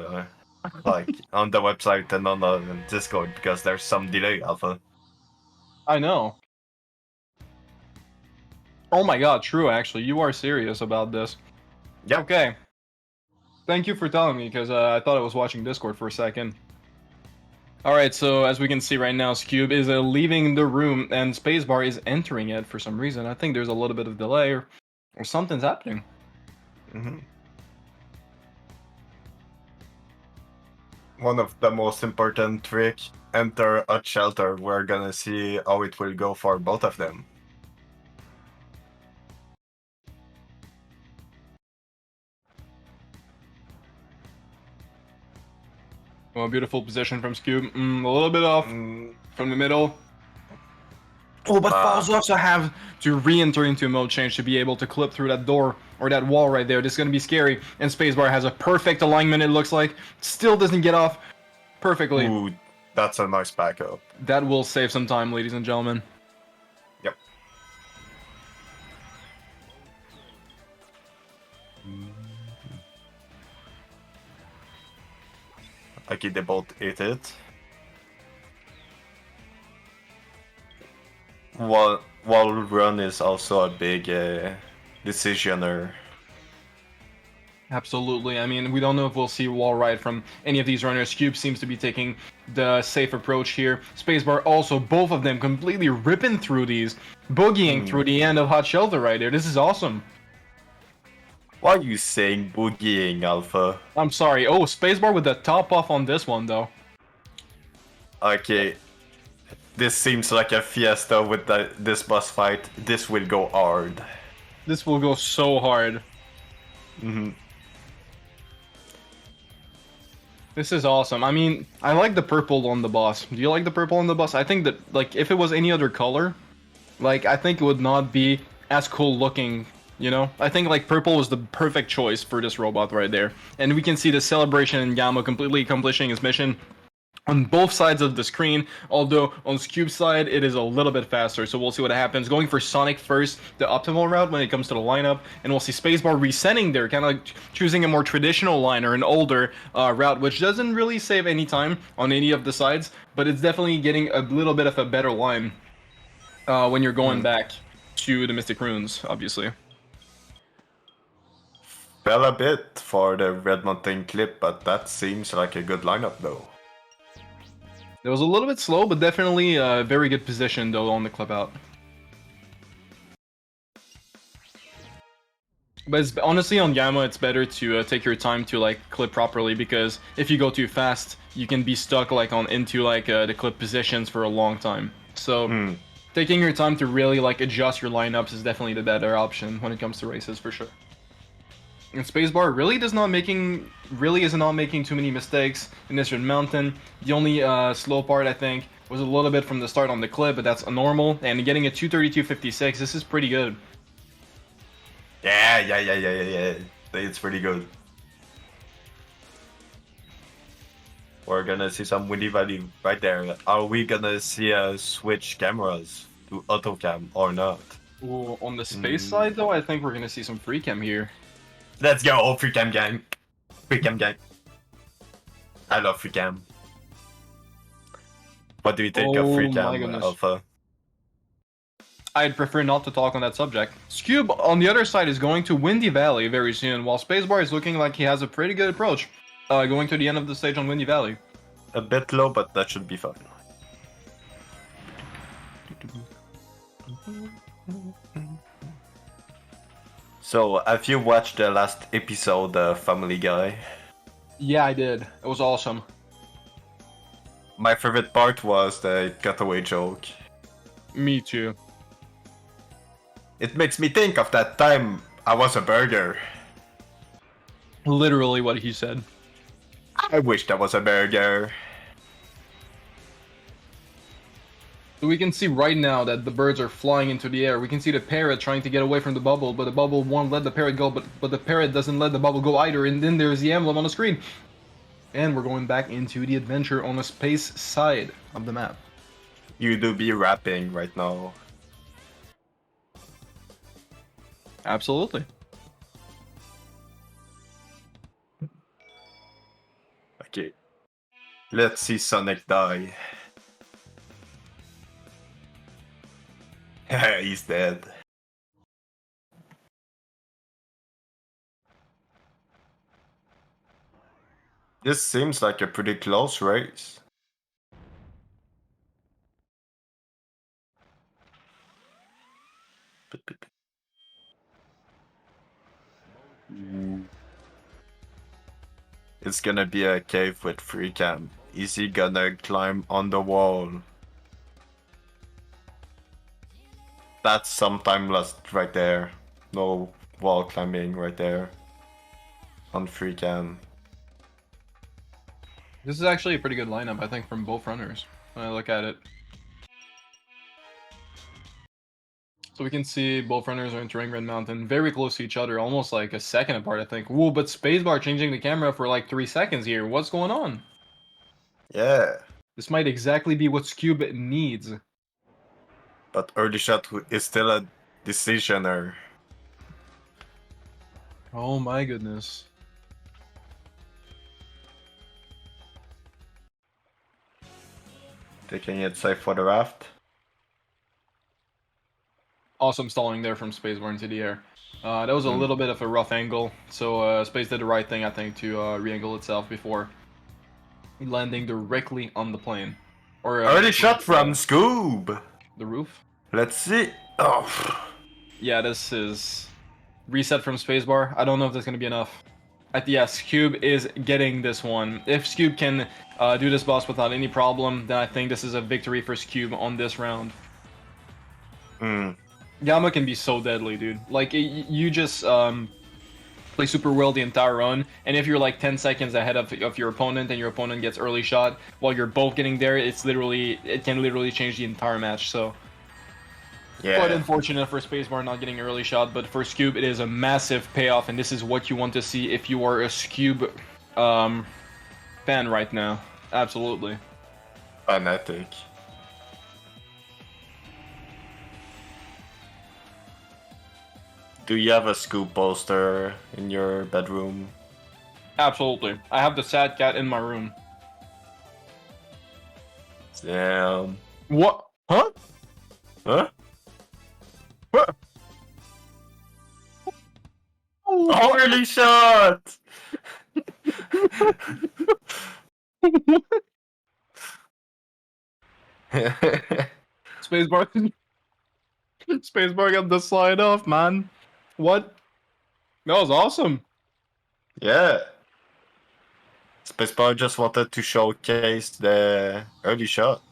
like on the website and on the Discord, because there's some delay, Alpha. I know. Oh my god, true actually, you are serious about this. Yep. Okay. Thank you for telling me, because I thought I was watching Discord for a second. Alright, so as we can see right now, Scoob is leaving the room, and Spacebar is entering it for some reason. I think there's a little bit of delay, or something's happening. One of the most important tricks, enter a shelter. We're gonna see how it will go for both of them. Oh, beautiful position from Scoob. A little bit off from the middle. Oh, but Falls also have to re-enter into a mode change to be able to clip through that door or that wall right there. This is going to be scary. And Spacebar has a perfect alignment, it looks like. Still doesn't get off perfectly. Ooh, that's a nice backup. That will save some time, ladies and gentlemen. Yep. Okay, they both ate it. Wall run is also a big decisioner. Absolutely. I mean, we don't know if we'll see wall ride from any of these runners. Scoob seems to be taking the safe approach here. Spacebar also, both of them completely ripping through these, boogieing through the end of Hot Shelter right there. This is awesome. Why are you saying boogieing, Alpha? I'm sorry. Oh, Spacebar with the top off on this one, though. Okay. This seems like a fiesta with this boss fight. This will go hard. This will go so hard. This is awesome. I mean, I like the purple on the boss. Do you like the purple on the boss? I think that, like, if it was any other color, like, I think it would not be as cool looking, you know? I think, like, purple was the perfect choice for this robot right there. And we can see the Celebration and Gamma completely accomplishing his mission on both sides of the screen, although on Scoob's side it is a little bit faster, so we'll see what happens. Going for Sonic first, the optimal route when it comes to the lineup, and we'll see Spacebar resetting there, kind of like choosing a more traditional line or an older route, which doesn't really save any time on any of the sides, but it's definitely getting a little bit of a better line when you're going back to the Mystic Runes, obviously. Fell a bit for the Red Mountain clip, but that seems like a good lineup though. It was a little bit slow, but definitely a very good position though on the clip out. But honestly, on Gamma, it's better to take your time to like clip properly, because if you go too fast, you can be stuck like into the clip positions for a long time. So taking your time to really like adjust your lineups is definitely the better option when it comes to races for sure. And Spacebar really is not making too many mistakes in this Red Mountain. The only slow part I think was a little bit from the start on the clip, but that's normal. And getting a 232.56, this is pretty good. Yeah. It's pretty good. We're gonna see some Windy Valley right there. Are we gonna see switch cameras to autocam or not? Ooh, on the space side though, I think we're gonna see some free cam here. Let's go, free cam gang. Free cam gang. I love free cam. What do you think of free cam, Alpha? I'd prefer not to talk on that subject. Scube, on the other side, is going to Windy Valley very soon, while Spacebar is looking like he has a pretty good approach, going to the end of the stage on Windy Valley. A bit low, but that should be fine. So, have you watched the last episode of Family Guy? Yeah, I did. It was awesome. My favorite part was the cutaway joke. Me too. It makes me think of that time I was a burger. Literally what he said. I wish that was a burger. So we can see right now that the birds are flying into the air. We can see the parrot trying to get away from the bubble, but the bubble won't let the parrot go, but the parrot doesn't let the bubble go either, and then there's the emblem on the screen. And we're going back into the adventure on the space side of the map. You do be rapping right now. Absolutely. Okay. Let's see Sonic die. He's dead. This seems like a pretty close race. It's gonna be a cave with free cam. Is he gonna climb on the wall? That's some time lost right there. No wall climbing right there. On free cam. This is actually a pretty good lineup, I think, from both runners, when I look at it. So we can see both runners are entering Red Mountain very close to each other, almost like a second apart, I think. Whoa, but Spacebar changing the camera for like 3 seconds here. What's going on? Yeah. This might exactly be what Scube needs. But early shot is still a decisioner. Oh my goodness. Taking it safe for the raft. Awesome stalling there from Spacebar into the air. That was a little bit of a rough angle, so Space did the right thing, I think, to re-angle itself before landing directly on the plane. Or early shot from Scoob! The roof? Let's see. Oh. Yeah, this is reset from Spacebar. I don't know if that's going to be enough. Yeah, Scube is getting this one. If Scube can do this boss without any problem, then I think this is a victory for Scube on this round. Gamma can be so deadly, dude. Like, you just play super well the entire run, and if you're like 10 seconds ahead of your opponent and your opponent gets early shot while you're both getting there, it can literally change the entire match, so... Yeah. Quite unfortunate for Spacebar not getting early shot, but for Scube it is a massive payoff, and this is what you want to see if you are a Scube fan right now. Absolutely. Fanatic. Do you have a Scube poster in your bedroom? Absolutely. I have the sad cat in my room. Damn. What? Huh? Huh? Early shot! Spacebar. Spacebar got the slide off, man. What? That was awesome. Yeah. Spacebar just wanted to showcase the early shot.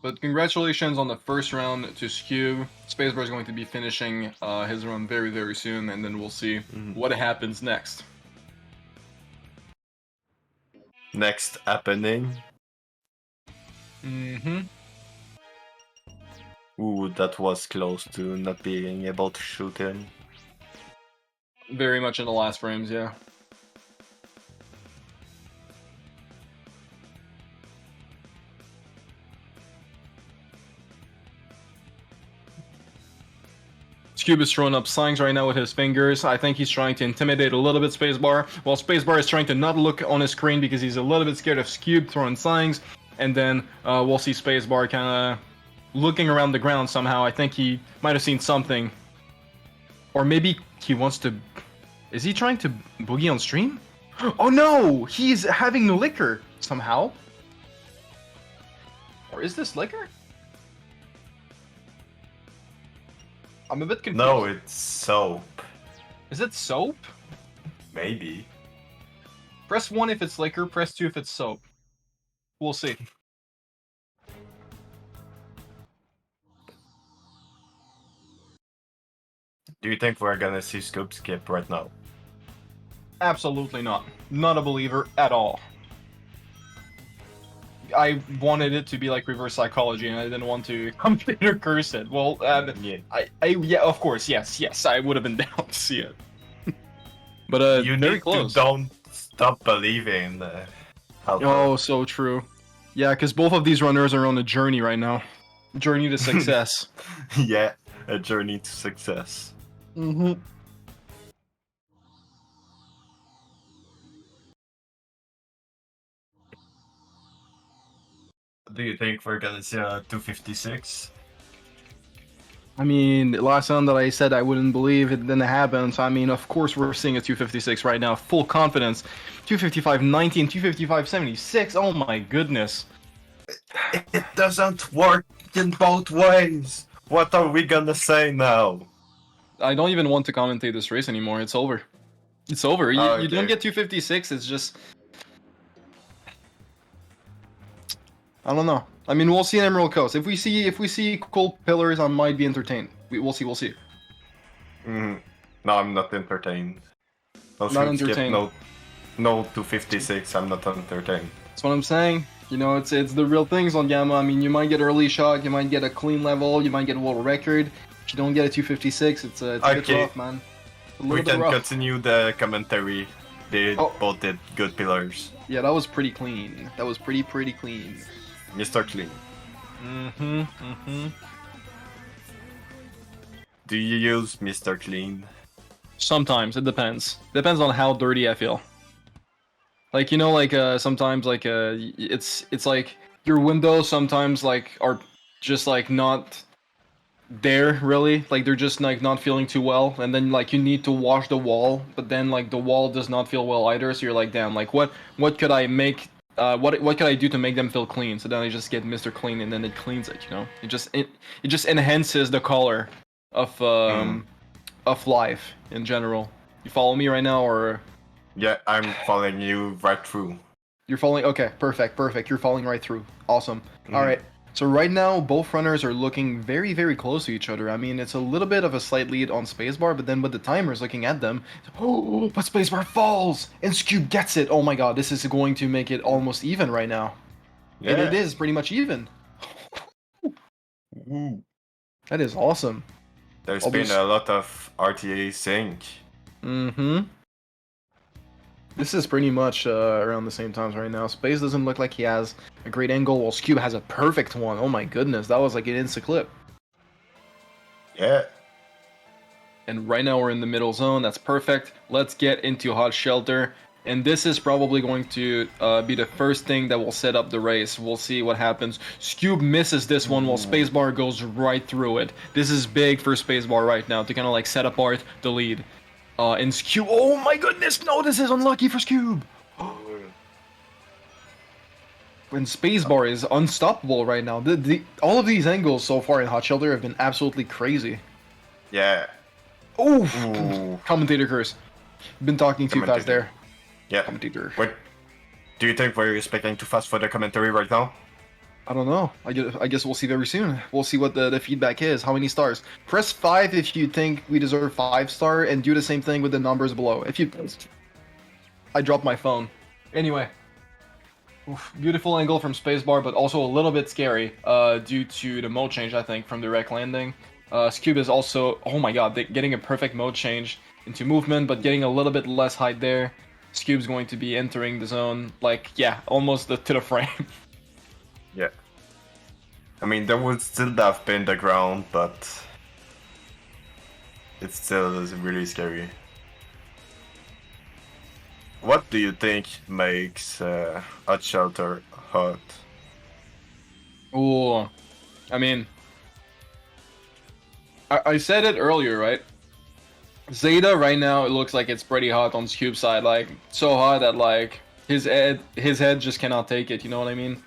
But congratulations on the first round to Skew. Spacebar is going to be finishing his run very, very soon, and then we'll see what happens next. Next happening. Mm-hmm. Ooh, that was close to not being able to shoot him. Very much in the last frames, yeah. Scube is throwing up signs right now with his fingers. I think he's trying to intimidate a little bit Spacebar, while Spacebar is trying to not look on his screen because he's a little bit scared of Scube throwing signs. And then we'll see Spacebar kind of looking around the ground somehow. I think he might have seen something. Or maybe he wants to... Is he trying to boogie on stream? Oh no! He's having liquor somehow. Or is this liquor? I'm a bit confused. No, it's soap. Is it soap? Maybe. Press 1 if it's liquor, press 2 if it's soap. We'll see. Do you think we're gonna see Scoop skip right now? Absolutely not. Not a believer at all. I wanted it to be like reverse psychology, and I didn't want to computer curse it. Well, Yeah. yeah, of course, yes, I would have been down to see it. But You very need close. to don't stop believing. Oh, so true. Yeah, because both of these runners are on a journey right now. Journey to success. Yeah, a journey to success. Mm-hmm. Do you think we're gonna see a 256? I mean, last time that I said I wouldn't believe it didn't happen, so I mean, of course we're seeing a 256 right now, full confidence. 255.19, 255.76, oh my goodness. It doesn't work in both ways. What are we gonna say now? I don't even want to commentate this race anymore, it's over. It's over, you Okay. don't get 256, it's just... I don't know. I mean, we'll see in Emerald Coast. If we see cool pillars, I might be entertained. We'll see. No, I'm not entertained. No Not scoop skip, entertained. no 256, I'm not entertained. That's what I'm saying. You know, it's the real things on Gamma. I mean, you might get early shot, you might get a clean level, you might get a world record. If you don't get a 256, it's a bit Okay. rough, man. A We little bit can rough. continue the commentary. They both did good pillars. Yeah, that was pretty clean. That was pretty clean. Mr. Clean. Mm-hmm. Do you use Mr. Clean? Sometimes, it depends. Depends on how dirty I feel. Like, you know, like, sometimes, like, it's like, your windows sometimes, like, are just, like, not there, really. Like, they're just, like, not feeling too well, and then, like, you need to wash the wall, but then, like, the wall does not feel well either, so you're like, damn, like, what could I make, what could I do to make them feel clean? So then I just get Mr. Clean, and then it cleans it, you know? It just enhances the color of life in general. You follow me right now, or Yeah, I'm following you right through. you're following? Okay, perfect. You're following right through. Awesome. All right. So right now, both runners are looking very close to each other. I mean, it's a little bit of a slight lead on Spacebar, but then with the timers looking at them, oh, but Spacebar falls and Scube gets it. Oh my God, this is going to make it almost even right now. Yeah. And it is pretty much even. Ooh. That is awesome. There's been a lot of RTA sync. Mm-hmm. This is pretty much around the same times right now. Space doesn't look like he has a great angle, while Scube has a perfect one. Oh my goodness, that was like an insta clip. Yeah. And right now we're in the middle zone. That's perfect. Let's get into hot shelter. And this is probably going to be the first thing that will set up the race. We'll see what happens. Scube misses this one while Spacebar goes right through it. This is big for Spacebar right now to kind of like set apart the lead. And Scube, oh my goodness, no, this is unlucky for Scube. And Spacebar is unstoppable right now. All of these angles so far in Hot Shelter have been absolutely crazy. Yeah. Ooh. Commentator curse. Been talking too fast there. Yeah. Commentator. What do you think we're speaking too fast for the commentary right now? I don't know. I guess we'll see very soon. We'll see what the feedback is. How many stars? Press 5 if you think we deserve 5-star, and do the same thing with the numbers below. If you... I dropped my phone. Anyway. Oof, beautiful angle from Spacebar, but also a little bit scary due to the mode change, I think, from direct landing. Scube is also... Oh my god, getting a perfect mode change into movement, but getting a little bit less height there. Scube's going to be entering the zone, like, yeah, almost to the frame. Yeah. I mean, there would still have been the ground, but it still is really scary. What do you think makes Hot Shelter hot? Ooh, I mean, I said it earlier, right? Zeta right now, it looks like it's pretty hot on Scube's side, like, so hot that, like, his head just cannot take it, you know what I mean?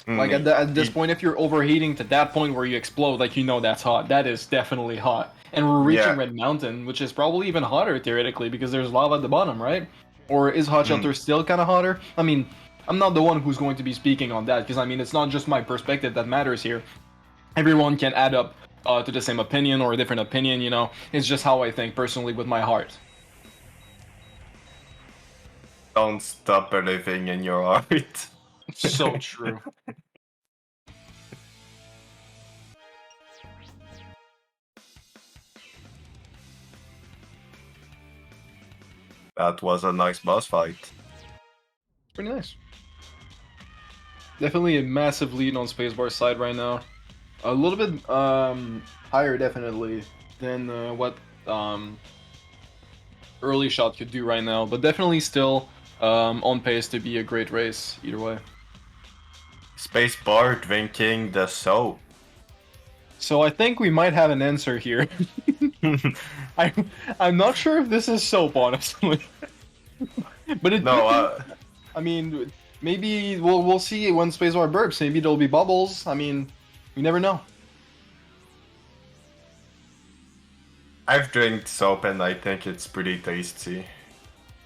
Like, at this point, if you're overheating to that point where you explode, like, you know that's hot. That is definitely hot. And we're reaching Red Mountain, which is probably even hotter, theoretically, because there's lava at the bottom, right? Or is Hot Shelter still kind of hotter? I mean, I'm not the one who's going to be speaking on that, because, I mean, it's not just my perspective that matters here. Everyone can add up to the same opinion or a different opinion, you know? It's just how I think, personally, with my heart. Don't stop believing in your heart. So true. That was a nice boss fight. Pretty nice. Definitely a massive lead on Spacebar's side right now. A little bit higher, definitely, than what Early Shot could do right now, but definitely still on pace to be a great race, either way. Spacebar drinking the soap. So I think we might have an answer here. I'm not sure if this is soap, honestly. But it. No, I mean, maybe we'll see when Spacebar burps. Maybe there'll be bubbles. I mean, you never know. I've drank soap and I think it's pretty tasty.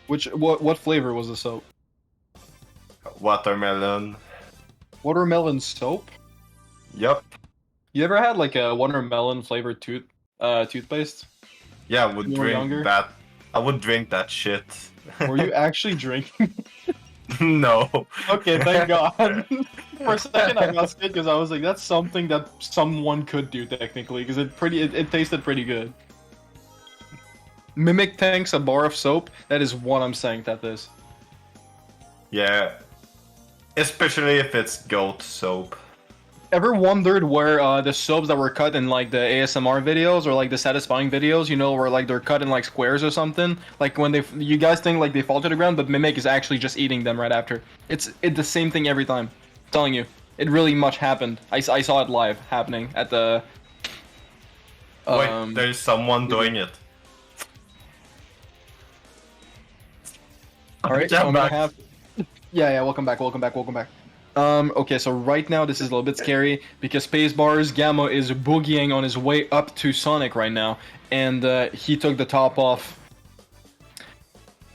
What flavor was the soap? Watermelon. Watermelon soap? Yep. You ever had like a watermelon flavored toothpaste? Yeah, I would drink that. I would drink that shit. Were you actually drinking? No. Okay, thank God. For a second, I got scared because I was like, "That's something that someone could do technically," because it tasted pretty good. Mimic tanks a bar of soap. That is what I'm saying. That is. Yeah. Especially if it's goat soap. Ever wondered where the soaps that were cut in like the ASMR videos or like the satisfying videos, you know, where like they're cut in like squares or something? Like when you guys think like they fall to the ground, but Mimic is actually just eating them right after. It's the same thing every time. I'm telling you, it really much happened. I saw it live happening at the. Wait, there's someone doing it. All right, so I'm gonna have. Yeah, welcome back. Okay, so right now this is a little bit scary because Spacebar's Gamma is boogieing on his way up to Sonic right now, and he took the top off.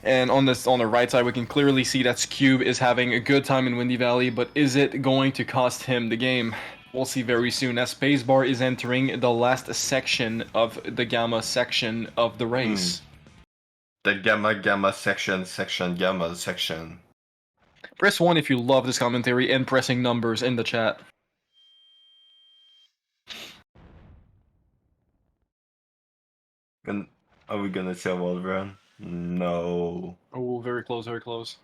And on the right side, we can clearly see that Scube is having a good time in Windy Valley, but is it going to cost him the game? We'll see very soon as Spacebar is entering the last section of the Gamma section of the race. The Gamma section. Press 1 if you love this commentary and pressing numbers in the chat. Are we gonna say wall run? No. Oh, very close, very close.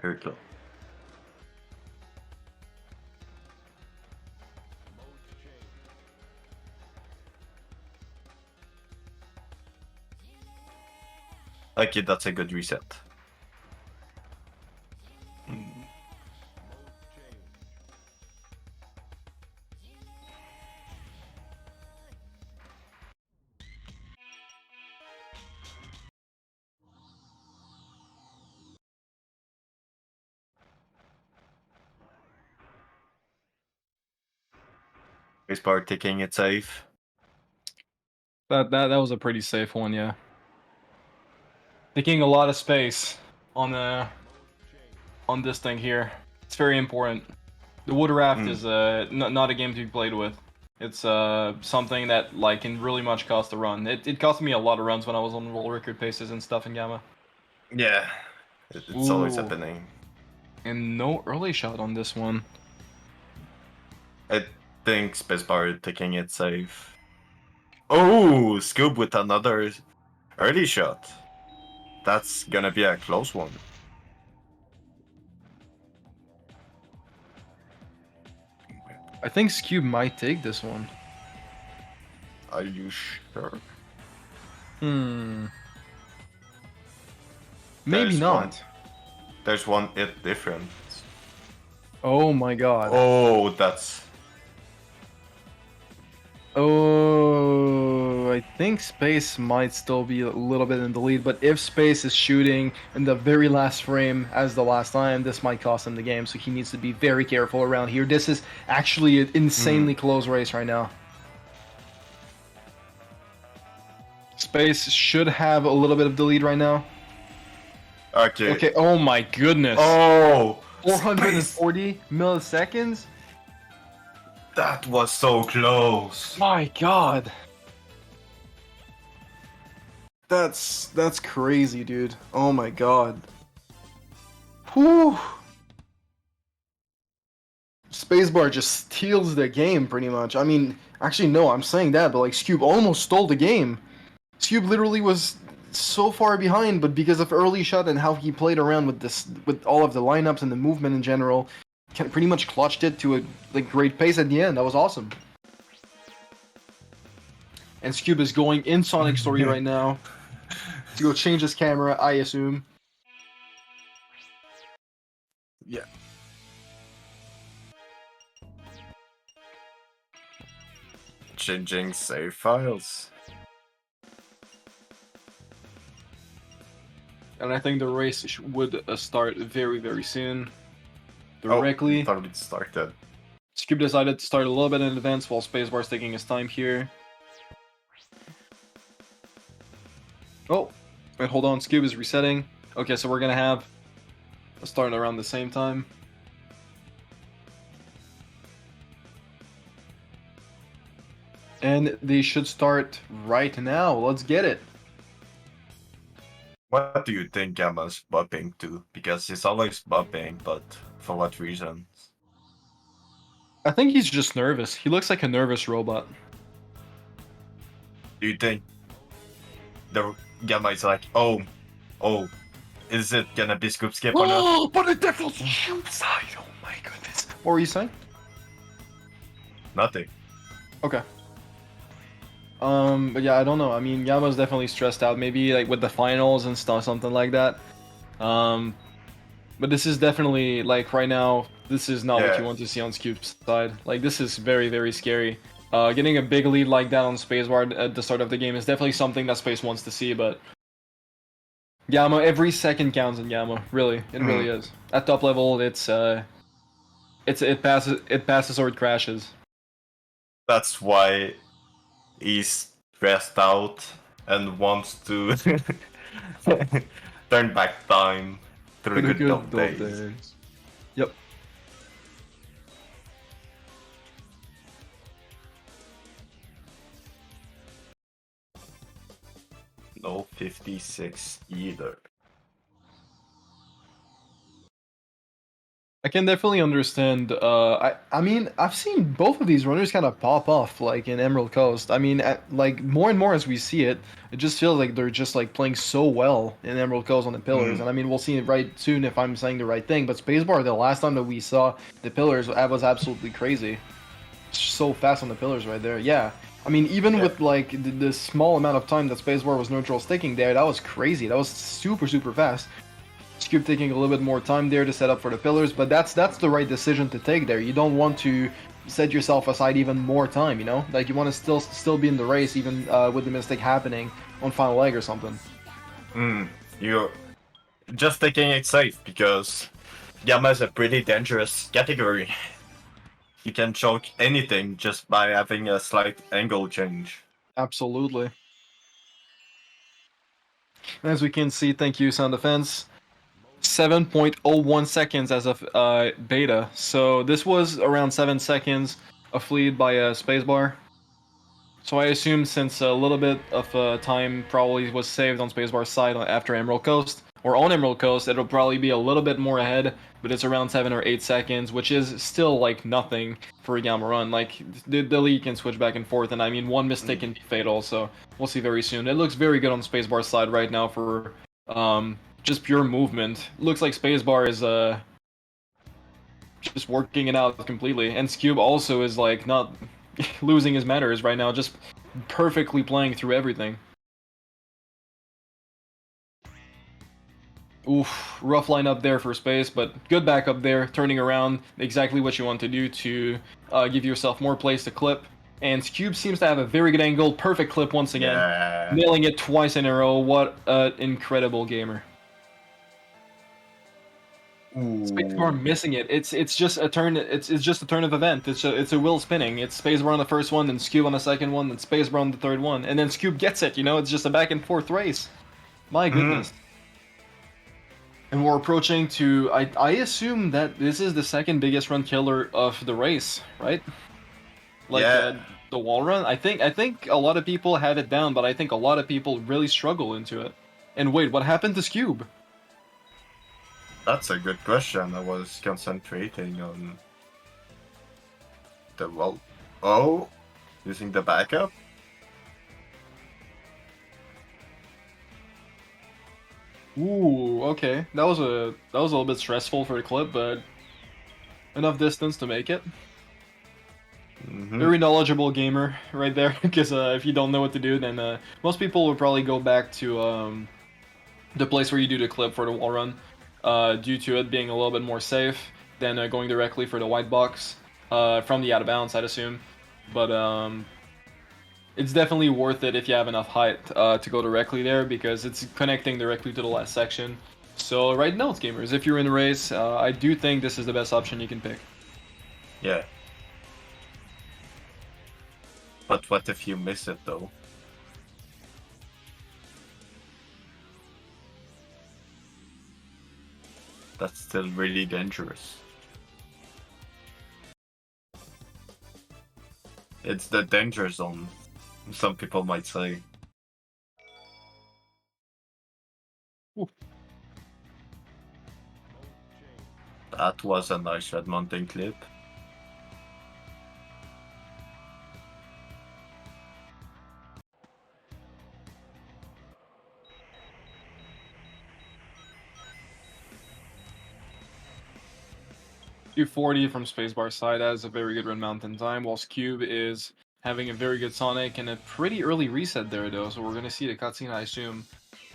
Very close. Thank you, that's a good reset. Spacebar taking it safe. That was a pretty safe one, yeah. Taking a lot of space on this thing here. It's very important. The wood raft is not a game to be played with. It's something that like can really much cost a run. It cost me a lot of runs when I was on world record paces and stuff in Gamma. Yeah, it's always happening. And no early shot on this one. I think Spacebar taking it safe. Oh, Scoob with another early shot. That's gonna be a close one. I think Scoob might take this one. Are you sure? Maybe not. There's one hit difference. Oh my god. Oh, that's... Oh, I think Space might still be a little bit in the lead, but if Space is shooting in the very last frame as the last time, this might cost him the game, so he needs to be very careful around here. This is actually an insanely close race right now. Space should have a little bit of the lead right now. Okay. Okay, oh my goodness. Oh! 440 milliseconds? That was so close. My god. That's crazy, dude. Oh my god. Whew. Spacebar just steals the game pretty much. I mean, actually no, I'm saying that, but like Scoob almost stole the game. Scoob literally was so far behind, but because of early shot and how he played around with all of the lineups and the movement in general, pretty much clutched it to a great pace at the end. That was awesome. And Scoob is going in Sonic Story right now to go change his camera, I assume. Yeah. Changing save files. And I think the race would start very, very soon. Directly. Oh, thought it started. Scoob decided to start a little bit in advance while Spacebar's taking his time here. Oh, wait, hold on. Scoob is resetting. Okay, so we're gonna have a start around the same time. And they should start right now. Let's get it. What do you think Gamma's bumping to? Because he's always bumping, but for what reasons? I think he's just nervous. He looks like a nervous robot. Do you think the Gamma is like, oh, is it gonna be Scoop Skip or not? Oh, but a devil's side! Oh my goodness. What were you saying? Nothing. Okay. But yeah, I don't know. I mean, Yama's definitely stressed out. Maybe like with the finals and stuff, something like that. But this is definitely like right now. This is not what you want to see on Scoop's side. Like this is very, very scary. Getting a big lead like that on Spacebar at the start of the game is definitely something that Space wants to see. But Yama, every second counts in Yama. Really, it really is. At top level, it passes or it crashes. That's why he's stressed out and wants to turn back time through the good old days. Yep. No 56 either. I can definitely understand. I mean, I've seen both of these runners kind of pop off, like in Emerald Coast. I mean, like more and more as we see it, it just feels like they're just like playing so well in Emerald Coast on the pillars. And I mean, we'll see it right soon if I'm saying the right thing. But Spacebar, the last time that we saw the pillars, that was absolutely crazy. So fast on the pillars right there. Yeah, I mean, even with like the small amount of time that Spacebar was neutral sticking there, that was crazy. That was super fast. Scoob taking a little bit more time there to set up for the pillars, but that's the right decision to take there. You don't want to set yourself aside even more time, you know? Like, you want to still be in the race, even with the mistake happening on final leg or something. You're just taking it safe, because Gamma is a pretty dangerous category. You can choke anything just by having a slight angle change. Absolutely. As we can see, thank you, Sound Defense. 7.01 seconds as of beta. So this was around 7 seconds of lead by a spacebar. So I assume since a little bit of time probably was saved on spacebar's side after Emerald Coast, or on Emerald Coast, it'll probably be a little bit more ahead, but it's around 7 or 8 seconds, which is still like nothing for a Gamma run. Like the lead can switch back and forth, and I mean one mistake can be fatal. So we'll see very soon. It looks very good on spacebar's side right now for just pure movement. Looks like spacebar is just working it out completely, and Scube also is like not losing his manners right now, just perfectly playing through everything. Oof, rough lineup there for Space, but good backup there, turning around, exactly what you want to do to give yourself more place to clip. And Scube seems to have a very good angle, perfect clip once again, nailing it twice in a row. What an incredible gamer. Spacebar missing it. It's just a turn. It's just a turn of event. It's a wheel spinning. It's Spacebar on the first one, then Scube on the second one, then Spacebar on the third one, and then Scube gets it. You know, it's just a back and forth race. My goodness. And we're approaching to. I assume that this is the second biggest run killer of the race, right? Like the wall run. I think a lot of people had it down, but I think a lot of people really struggle into it. And wait, what happened to Scube? That's a good question. I was concentrating on the wall. Oh, using the backup. Ooh, okay. That was a little bit stressful for the clip, but enough distance to make it. Very knowledgeable gamer right there, because if you don't know what to do, then most people will probably go back to the place where you do the clip for the wall run. Due to it being a little bit more safe than going directly for the white box from the out of bounds, I'd assume. But it's definitely worth it if you have enough height to go directly there, because it's connecting directly to the last section. So right now, it's gamers. If you're in a race, I do think this is the best option you can pick. Yeah. But what if you miss it though? That's still really dangerous. It's the danger zone, some people might say. Ooh. That was a nice red mountain clip. .240 from Spacebar side has a very good run mountain time, whilst Cube is having a very good Sonic and a pretty early reset there though, so we're going to see the cutscene, I assume,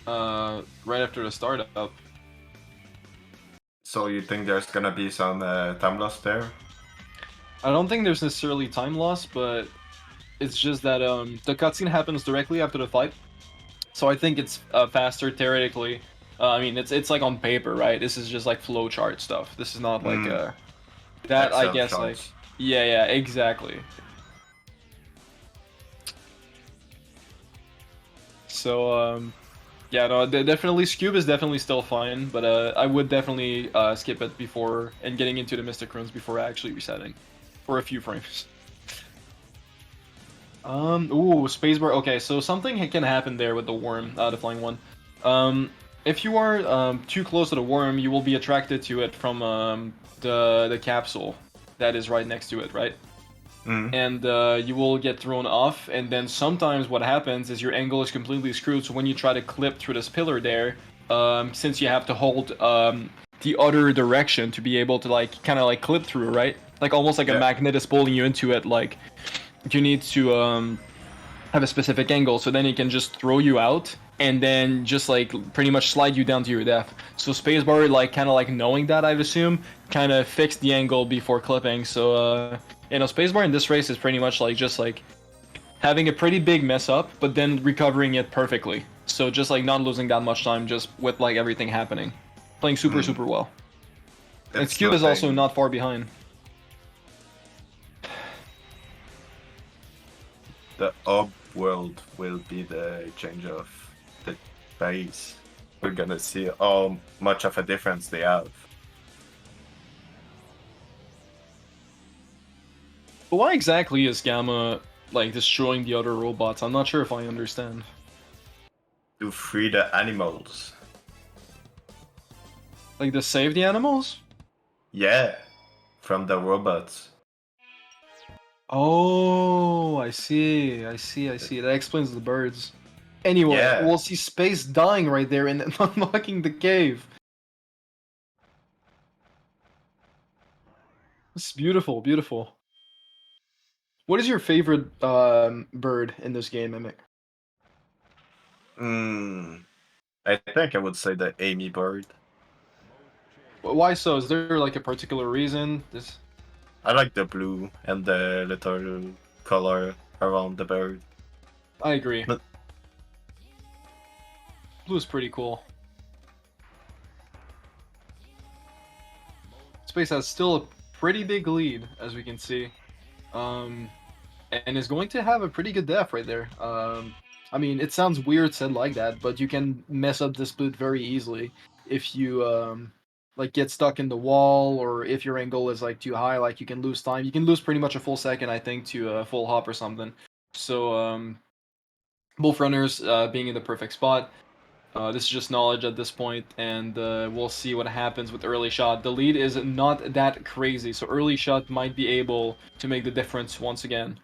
right after the startup. So you think there's gonna be some time loss there? I don't think there's necessarily time loss, but it's just that the cutscene happens directly after the fight, so I think it's faster theoretically. I mean, it's like on paper, right? This is just like flowchart stuff. This is not like that. Excel I guess charts. like yeah, exactly. So yeah, no, definitely Scube is definitely still fine, but I would definitely skip it before and getting into the Mystic Runes before actually resetting for a few frames. Ooh, Spacebar. Okay, so something can happen there with the worm, the flying one. If you are too close to the worm, you will be attracted to it from the capsule that is right next to it, right? And you will get thrown off, and then sometimes what happens is your angle is completely screwed, so when you try to clip through this pillar there, since you have to hold the other direction to be able to like kind of like clip through, right? Like almost like a magnet is pulling you into it, like you need to have a specific angle, so then he can just throw you out and then just like pretty much slide you down to your death. So spacebar, like kind of like knowing that, I'd assume, kind of fixed the angle before clipping. So you know, spacebar in this race is pretty much like just like having a pretty big mess up, but then recovering it perfectly. So just like not losing that much time, just with like everything happening, playing super well. And Cube is also not far behind. The up world will be the change of the base. We're gonna see how much of a difference they have. But why exactly is Gamma like destroying the other robots? I'm not sure if I understand. To free the animals. Like to save the animals? Yeah, from the robots. Oh, I see. That explains the birds. Anyway, Yeah. we'll see Space dying right there and then unlocking the cave. This is beautiful, beautiful. What is your favorite bird in this game, Mimic? I think I would say the Amy bird. Why so? Is there like a particular reason? This I like the blue and the little color around the bird. I agree. But- Blue's pretty cool. Space has still a pretty big lead, as we can see. And is going to have a pretty good def right there. I mean, it sounds weird said like that, but you can mess up the split very easily if you like get stuck in the wall, or if your angle is like too high, like you can lose time. You can lose pretty much a full second, I think, to a full hop or something. So both runners being in the perfect spot. This is just knowledge at this point, and we'll see what happens with early shot. The lead is not that crazy, so early shot might be able to make the difference once again.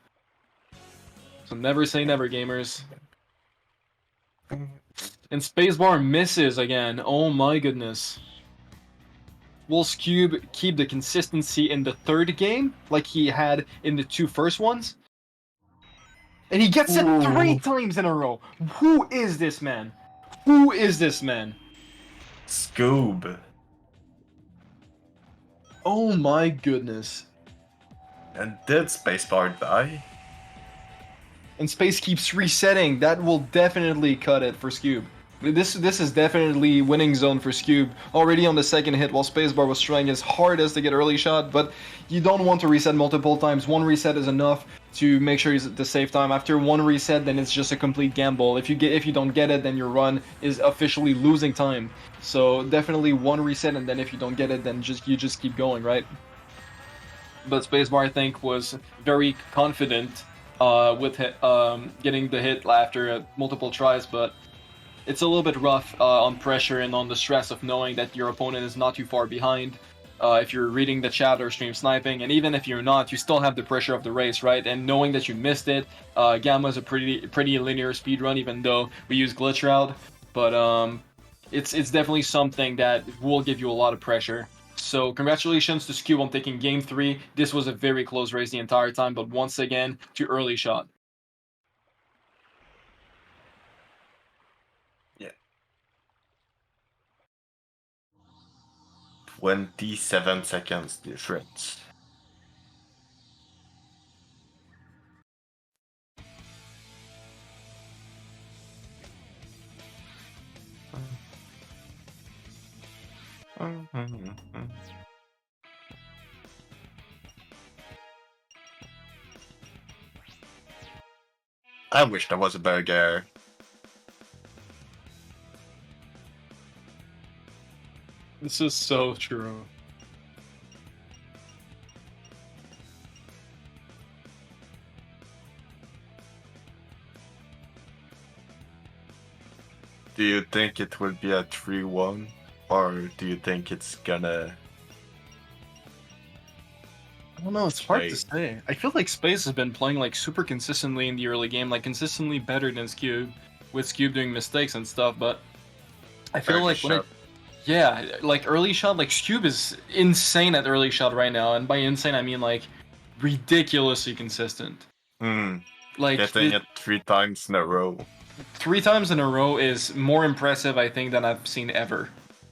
So never say never, gamers. And spacebar misses again. Oh my goodness. Will Scube keep the consistency in the third game, like he had in the two first ones? And he gets it 3 times in a row. Who is this man? Who is this man? Scoob. Oh my goodness. And did Spacebar die? And space keeps resetting. That will definitely cut it for Scube. This is definitely winning zone for Scube. Already on the second hit, while Spacebar was trying his hardest to get early shot, but you don't want to reset multiple times. One reset is enough to make sure he's at the safe time. After one reset, then it's just a complete gamble. If you don't get it, then your run is officially losing time. So definitely one reset, and then if you don't get it, then you just keep going, right? But Spacebar, I think, was very confident with getting the hit after multiple tries, but it's a little bit rough on pressure and on the stress of knowing that your opponent is not too far behind. If you're reading the chat or stream sniping, and even if you're not, you still have the pressure of the race, right? And knowing that you missed it, Gamma is a pretty linear speed run, even though we use glitch route. But it's definitely something that will give you a lot of pressure. So congratulations to Scube on taking game 3. This was a very close race the entire time, but once again, to early shot. Yeah. 27 seconds difference. I wish there was a burger. This is so true. Do you think it will be a 3-1? Or do you think it's gonna... I don't know, it's hard to say. I feel like Space has been playing like super consistently in the early game, like consistently better than Scube, with Scube doing mistakes and stuff, but I feel like yeah, like early shot, like Scube is insane at early shot right now, and by insane I mean like ridiculously consistent. Like Getting it 3 times in a row. 3 times in a row is more impressive, I think, than I've seen ever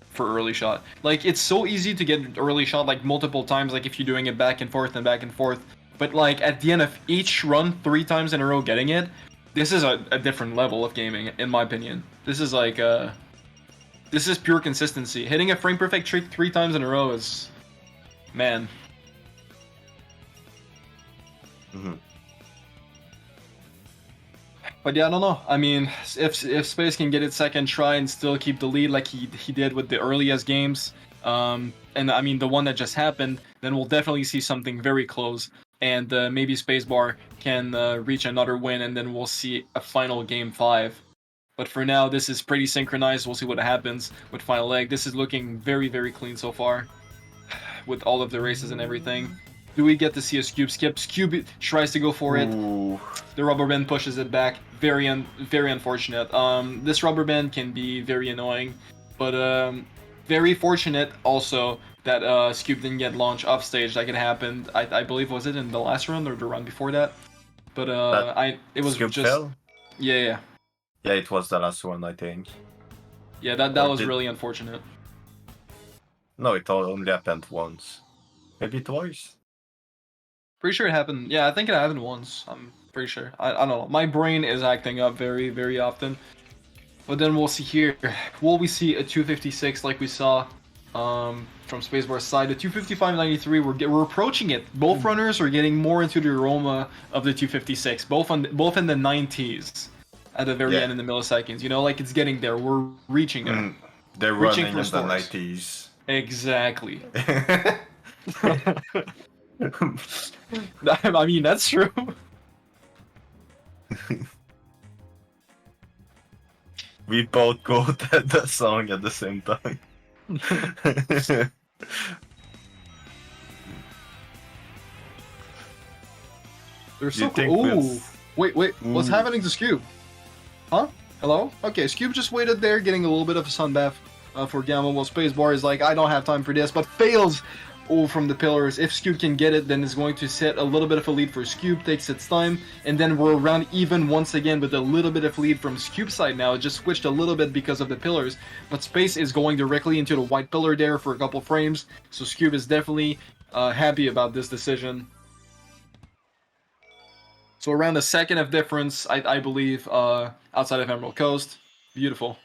for early shot. Like, it's so easy to get early shot like multiple times, like if you're doing it back and forth and back and forth. But like at the end of each run, 3 times in a row getting it, this is a different level of gaming, in my opinion. This is like this is pure consistency. Hitting a frame perfect trick 3 times in a row is, man. But yeah, I don't know. I mean, if Space can get its second try and still keep the lead like he did with the earliest games, and I mean the one that just happened, then we'll definitely see something very close. And maybe Spacebar can reach another win, and then we'll see a final game 5. But for now, this is pretty synchronized. We'll see what happens with final leg. This is looking very, very clean so far, with all of the races and everything. Do we get to see a Scoob skip? Scoob tries to go for it. Ooh. The rubber band pushes it back. Very unfortunate. This rubber band can be very annoying, but very fortunate also that Scoob didn't get launched off stage like it happened. I believe, was it in the last run or the run before that? But it was Scoob just fell? yeah. Yeah, it was the last one, I think. Yeah, that was really unfortunate. No, it only happened once. Maybe twice. Pretty sure it happened. Yeah, I think it happened once. I'm pretty sure. I don't know. My brain is acting up very, very often. But then we'll see here. Will we see a 256 like we saw from Spacebar's side? The 255.93, we're approaching it. Both runners are getting more into the aroma of the 256. Both in the 90s at the very end in the milliseconds. You know, like it's getting there. We're reaching there. They're reaching running in for the scores. 90s. Exactly. I mean, that's true. We both quoted the song at the same time. They're so cool. Ooh. Wait, what's happening to Scoob? Huh? Hello? Okay, Scoob just waited there, getting a little bit of a sunbath for Gamma, while Spacebar is like, I don't have time for this, but fails from the pillars. If Scoob can get it, then it's going to set a little bit of a lead for Scoob, takes its time, and then we're around even once again with a little bit of lead from Scoob's side now. It just switched a little bit because of the pillars, but Space is going directly into the white pillar there for a couple frames, so Scoob is definitely happy about this decision. So around a second of difference, I believe, outside of Emerald Coast. Beautiful.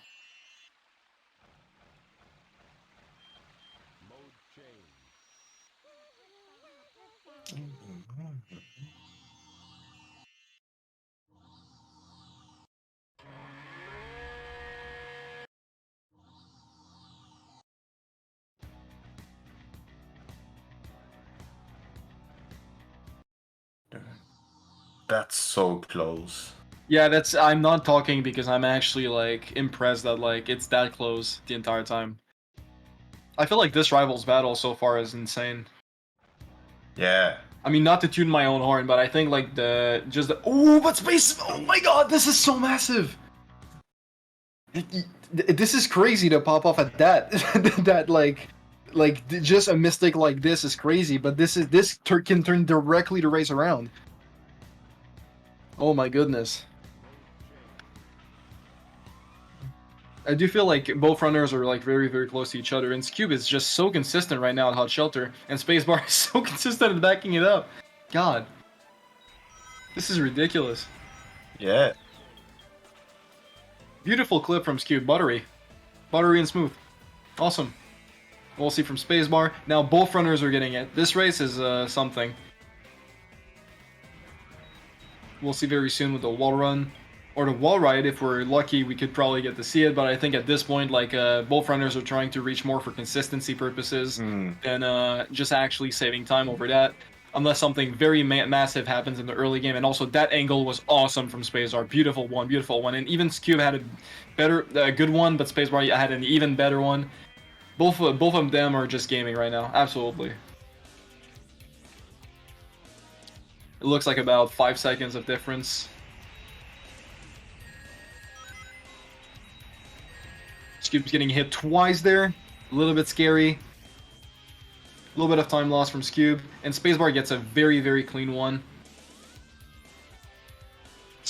That's so close. Yeah, I'm not talking because I'm actually like impressed that like it's that close the entire time. I feel like this Rivals battle so far is insane. Yeah. I mean, not to tune my own horn, but I think like oh, but Space, oh my god, this is so massive. This is crazy to pop off at that. That like just a mistake like this is crazy, but this can turn directly to race around. Oh my goodness. I do feel like both runners are like very, very close to each other, and Scoob is just so consistent right now at Hot Shelter, and Spacebar is so consistent at backing it up. God. This is ridiculous. Yeah. Beautiful clip from Scoob. Buttery. Buttery and smooth. Awesome. We'll see from Spacebar. Now both runners are getting it. This race is something. We'll see very soon with the wall run. Or the wall ride, if we're lucky, we could probably get to see it, but I think at this point, like, both runners are trying to reach more for consistency purposes than just actually saving time over that. Unless something very massive happens in the early game, and also that angle was awesome from Spacebar. Beautiful one, and even Scoob had a good one, but Spacebar had an even better one. Both of them are just gaming right now, absolutely. It looks like about 5 seconds of difference. Scoob's getting hit twice there. A little bit scary. A little bit of time loss from Scoob. And Spacebar gets a very, very clean one.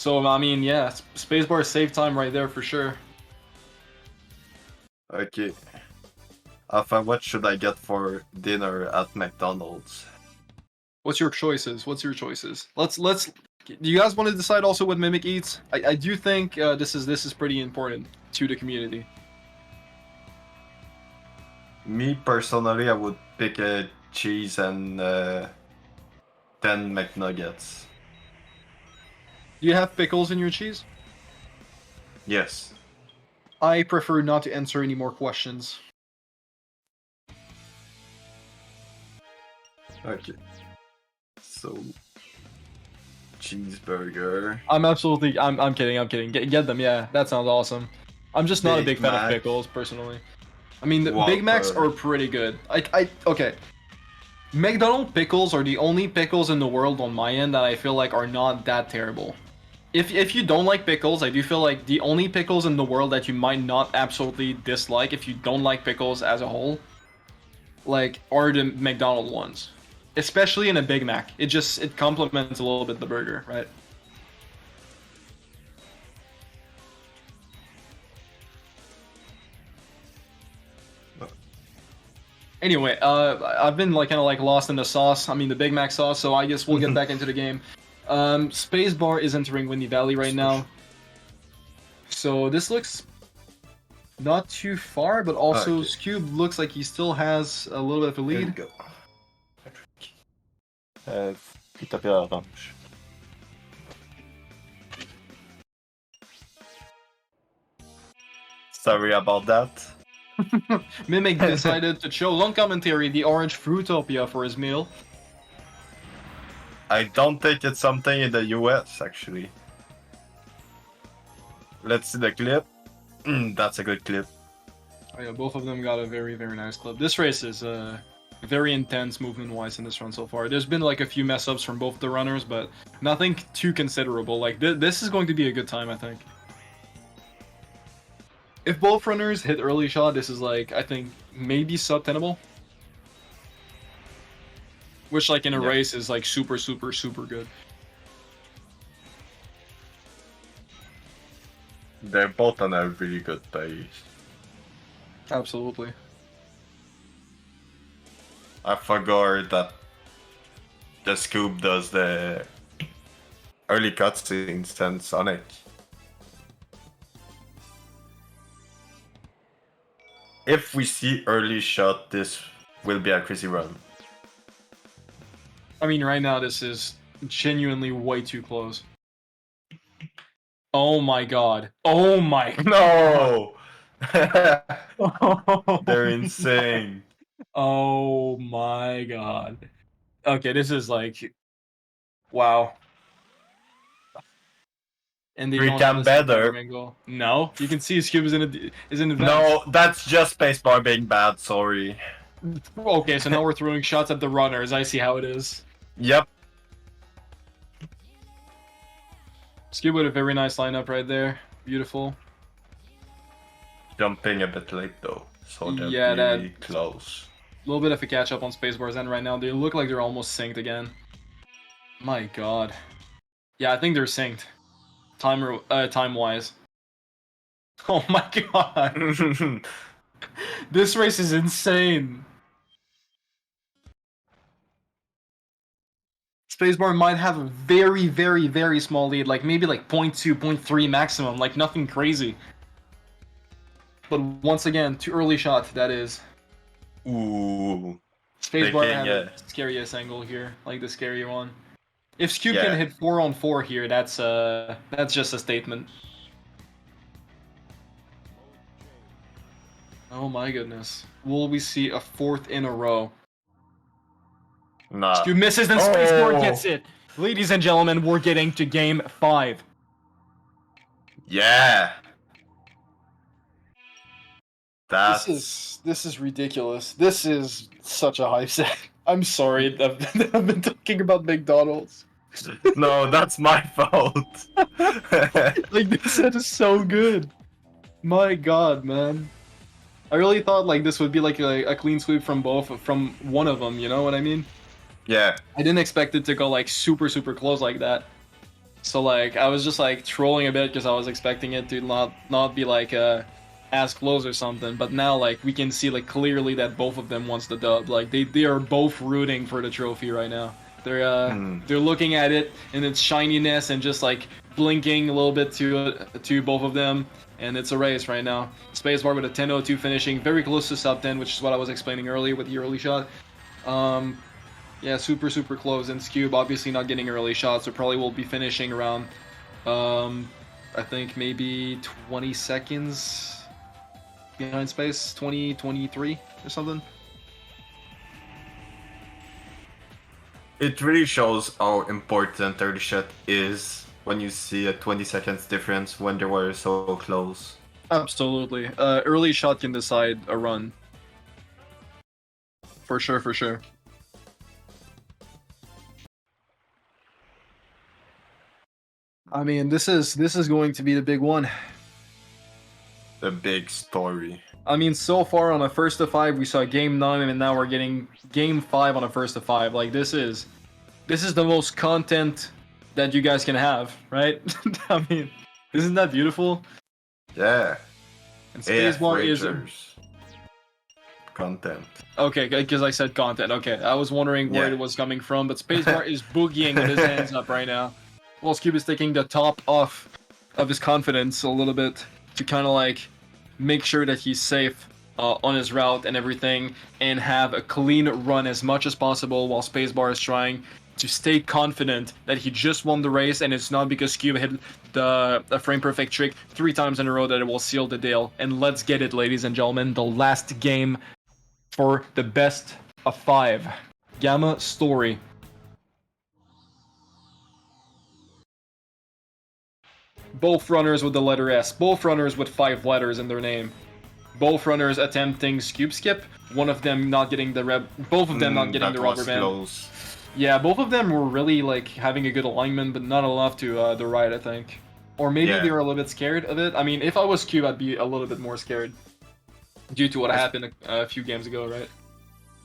So I mean, yeah, spacebar save time right there for sure. Okay. Alpha, what should I get for dinner at McDonald's? What's your choices? Let's. Do you guys want to decide also what Mimic eats? I do think this is pretty important to the community. Me personally, I would pick a cheese and 10 McNuggets. Do you have pickles in your cheese? Yes. I prefer not to answer any more questions. Okay. So, cheeseburger. I'm kidding. Get them, yeah. That sounds awesome. I'm just not a big fan of pickles, personally. I mean, the Big Macs are pretty good. Okay. McDonald's pickles are the only pickles in the world on my end that I feel like are not that terrible. If you don't like pickles, I do feel like the only pickles in the world that you might not absolutely dislike if you don't like pickles as a whole, like, are the McDonald's ones. Especially in a Big Mac. It complements a little bit the burger, right? Anyway, I've been kind of lost in the sauce. I mean, the Big Mac sauce. So I guess we'll get back into the game. Spacebar is entering Windy Valley right now. So this looks not too far, but also Scoob looks like he still has a little bit of a lead. Sorry about that. Mimic decided to show long commentary the orange Fruitopia for his meal. I don't think it's something in the US, actually. Let's see the clip. That's a good clip. Oh, yeah, both of them got a very, very nice clip. This race is very intense movement-wise in this run so far. There's been a few mess-ups from both the runners, but nothing too considerable. This is going to be a good time, I think. If both runners hit early shot, this is I think maybe sub-tenable. Which in a race is super, super, super good. They're both on a really good pace. Absolutely. I forgot that the Scoop does the early cutscenes and Sonic. If we see early shot, this will be a crazy run. I mean, right now this is genuinely way too close. Oh my god. Oh my No! They're insane. Oh my god. Okay, this is wow. And they Recap better. No, you can see his cube is in advance. No, that's just spacebar being bad, sorry. Okay, so now we're throwing shots at the runners. I see how it is. Yep. Skip with a very nice lineup right there. Beautiful. Jumping a bit late though, so they're really close. A little bit of a catch up on Spacebar's end right now. They look like they're almost synced again. My god. Yeah, I think they're synced. Time-wise. Oh my god. This race is insane. Spacebar might have a very, very, very small lead, maybe 0.2, 0.3 maximum, nothing crazy. But once again, too early shot, that is. Ooh. Spacebar had the scariest angle here, the scary one. If Scoop can hit 4-on-4 here, that's just a statement. Oh my goodness. Will we see a fourth in a row? Nah. Scoop misses and Spacebar gets it. Ladies and gentlemen, we're getting to game 5. Yeah. This is ridiculous. This is such a hype set. I'm sorry, I've been talking about McDonald's. No, that's my fault. This set is so good. My god, man. I really thought this would be a clean sweep from one of them, you know what I mean? Yeah. I didn't expect it to go super, super close like that. So like I was just like trolling a bit because I was expecting it to not be like as close or something. But now like we can see like clearly that both of them wants the dub. Like they are both rooting for the trophy right now. They're looking at it and its shininess and just like blinking a little bit to both of them. And it's a race right now. Spacebar with a 10:02 finishing, very close to sub 10, which is what I was explaining earlier with the early shot. Yeah, super close. And Scube obviously not getting early shots, so probably will be finishing around, I think maybe 20 seconds behind Space, 20, 23 or something. It really shows how important early shot is when you see a 20 seconds difference when they were so close. Absolutely. Early shot can decide a run. For sure. I mean, this is going to be the big one. The big story. I mean, so far on a first to 5, we saw game 9, and now we're getting game 5 on a first to 5. Like this is the most content that you guys can have, right? I mean, isn't that beautiful? Yeah. And Spacebar is content. okay, because I said content. Okay, I was wondering where it was coming from, but Spacebar is boogieing with his hands up right now. While Scube is taking the top off of his confidence a little bit to kind of like make sure that he's safe on his route and everything, and have a clean run as much as possible, while Spacebar is trying to stay confident that he just won the race, and it's not because Scube hit the frame perfect trick 3 times in a row that it will seal the deal. And let's get it, ladies and gentlemen, the last game for the best of 5. Gamma Story. Both runners with the letter S. Both runners with 5 letters in their name. Both runners attempting Scube skip. One of them not getting the both of them not getting the rubber band. Close. Yeah, both of them were really like having a good alignment, but not enough to the right, I think. Or maybe they were a little bit scared of it. I mean, if I was Cube, I'd be a little bit more scared due to what happened a few games ago, right?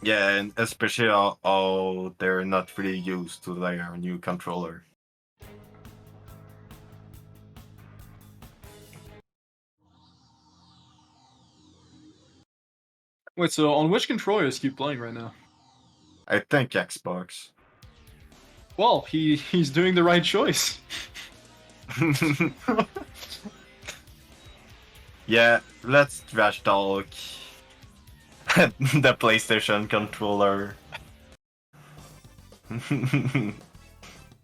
Yeah, and especially how they're not really used to their new controller. Wait, so on which controller is Cube playing right now? I think Xbox. Well, he's doing the right choice. Yeah, let's trash talk the PlayStation controller.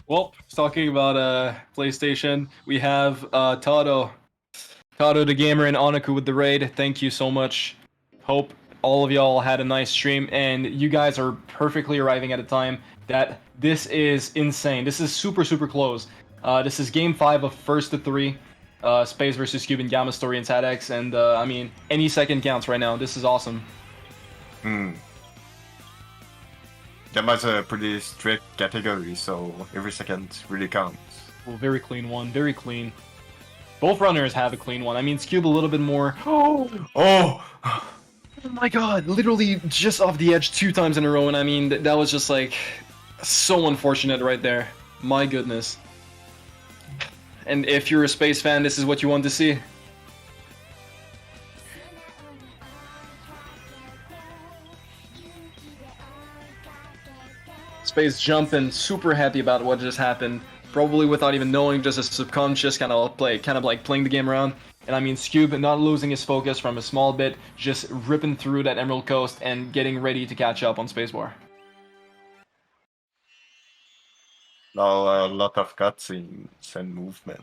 Well, talking about PlayStation, we have Tado the gamer and Anaku with the raid. Thank you so much. Hope all of y'all had a nice stream, and you guys are perfectly arriving at a time that this is insane. This is super close. This is game 5 of first to 3. Space versus Cube and Gamma Story and SADX, and I mean, any second counts right now. This is awesome. Gamma's a pretty strict category, so every second really counts. Well, very clean one, very clean. Both runners have a clean one. I mean, Cube a little bit more. Oh my god, literally just off the edge 2 times in a row, and I mean, that was just like so unfortunate right there. My goodness. And if you're a Space fan, this is what you want to see. Space jumping, super happy about what just happened. Probably without even knowing, just a subconscious kind of like playing the game around. And I mean, Scube not losing his focus from a small bit, just ripping through that Emerald Coast and getting ready to catch up on Spacebar. Now a lot of cutscenes and movement.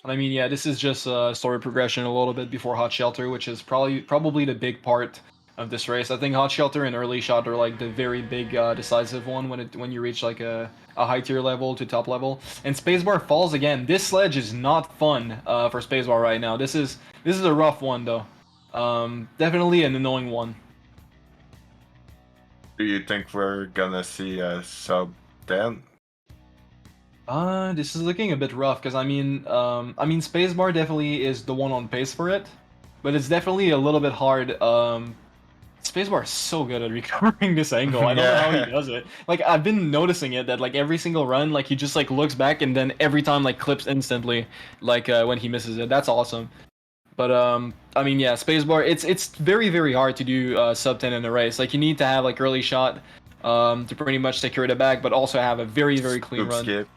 And I mean, yeah, this is just story progression a little bit before Hot Shelter, which is probably the big part of this race. I think Hot Shelter and Early Shot are like the very big decisive one when you reach like a high tier level to top level. And Spacebar falls again. This sledge is not fun for Spacebar right now. This is a rough one though. Definitely an annoying one. Do you think we're gonna see a sub 10? This is looking a bit rough because I mean Spacebar definitely is the one on pace for it, but it's definitely a little bit hard. Spacebar is so good at recovering this angle. I don't know how he does it. Like, I've been noticing it that like every single run, like he just like looks back and then every time like clips instantly, like when he misses it. That's awesome. But I mean, yeah, Spacebar. It's very very hard to do sub 10 in a race. Like you need to have like early shot to pretty much secure the back, but also have a very very clean run. Skip.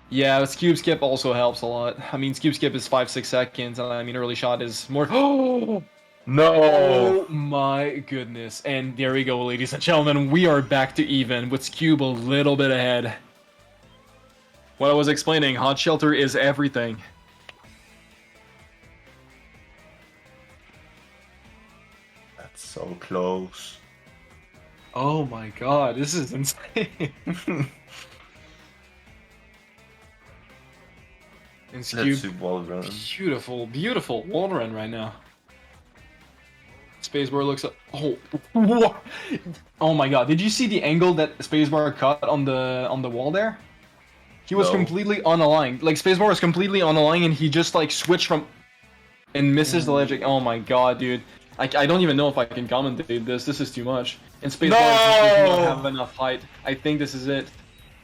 Yeah, Cube Skip also helps a lot. I mean, Cube Skip is 5-6 seconds, and I mean, early shot is more. Oh No! my goodness! And there we go, ladies and gentlemen. We are back to even with Cube a little bit ahead. What I was explaining, Hot Shelter is everything. That's so close. Oh my god, this is insane. And Let's Cube, do wall run. beautiful, beautiful wall run right now. Spacebar looks up. Oh, what? Oh my god! Did you see the angle that Spacebar cut on the wall there? He was No. completely unaligned. Like Spacebar was completely unaligned, and he just like switched from and misses the ledge. Oh my god, dude! I don't even know if I can commentate this. This is too much. And Spacebar does not have enough height. I think this is it.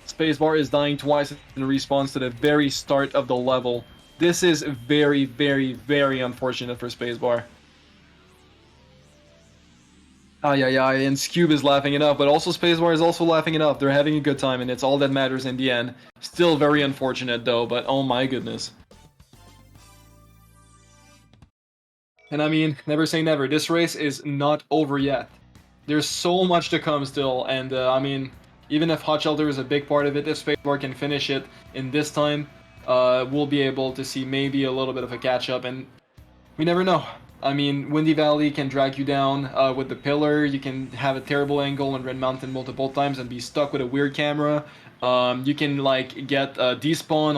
Spacebar is dying twice in response to the very start of the level. This is very, very, very unfortunate for Spacebar. And Scube is laughing it up, but also Spacebar is also laughing it up. They're having a good time, and it's all that matters in the end. Still very unfortunate, though, but oh my goodness. And I mean, never say never. This race is not over yet. There's so much to come still, and I mean, even if Hot Shelter is a big part of it, if Spacebar can finish it in this time, we'll be able to see maybe a little bit of a catch-up, and we never know. I mean, Windy Valley can drag you down with the pillar. You can have a terrible angle on Red Mountain multiple times and be stuck with a weird camera. You can like get a despawn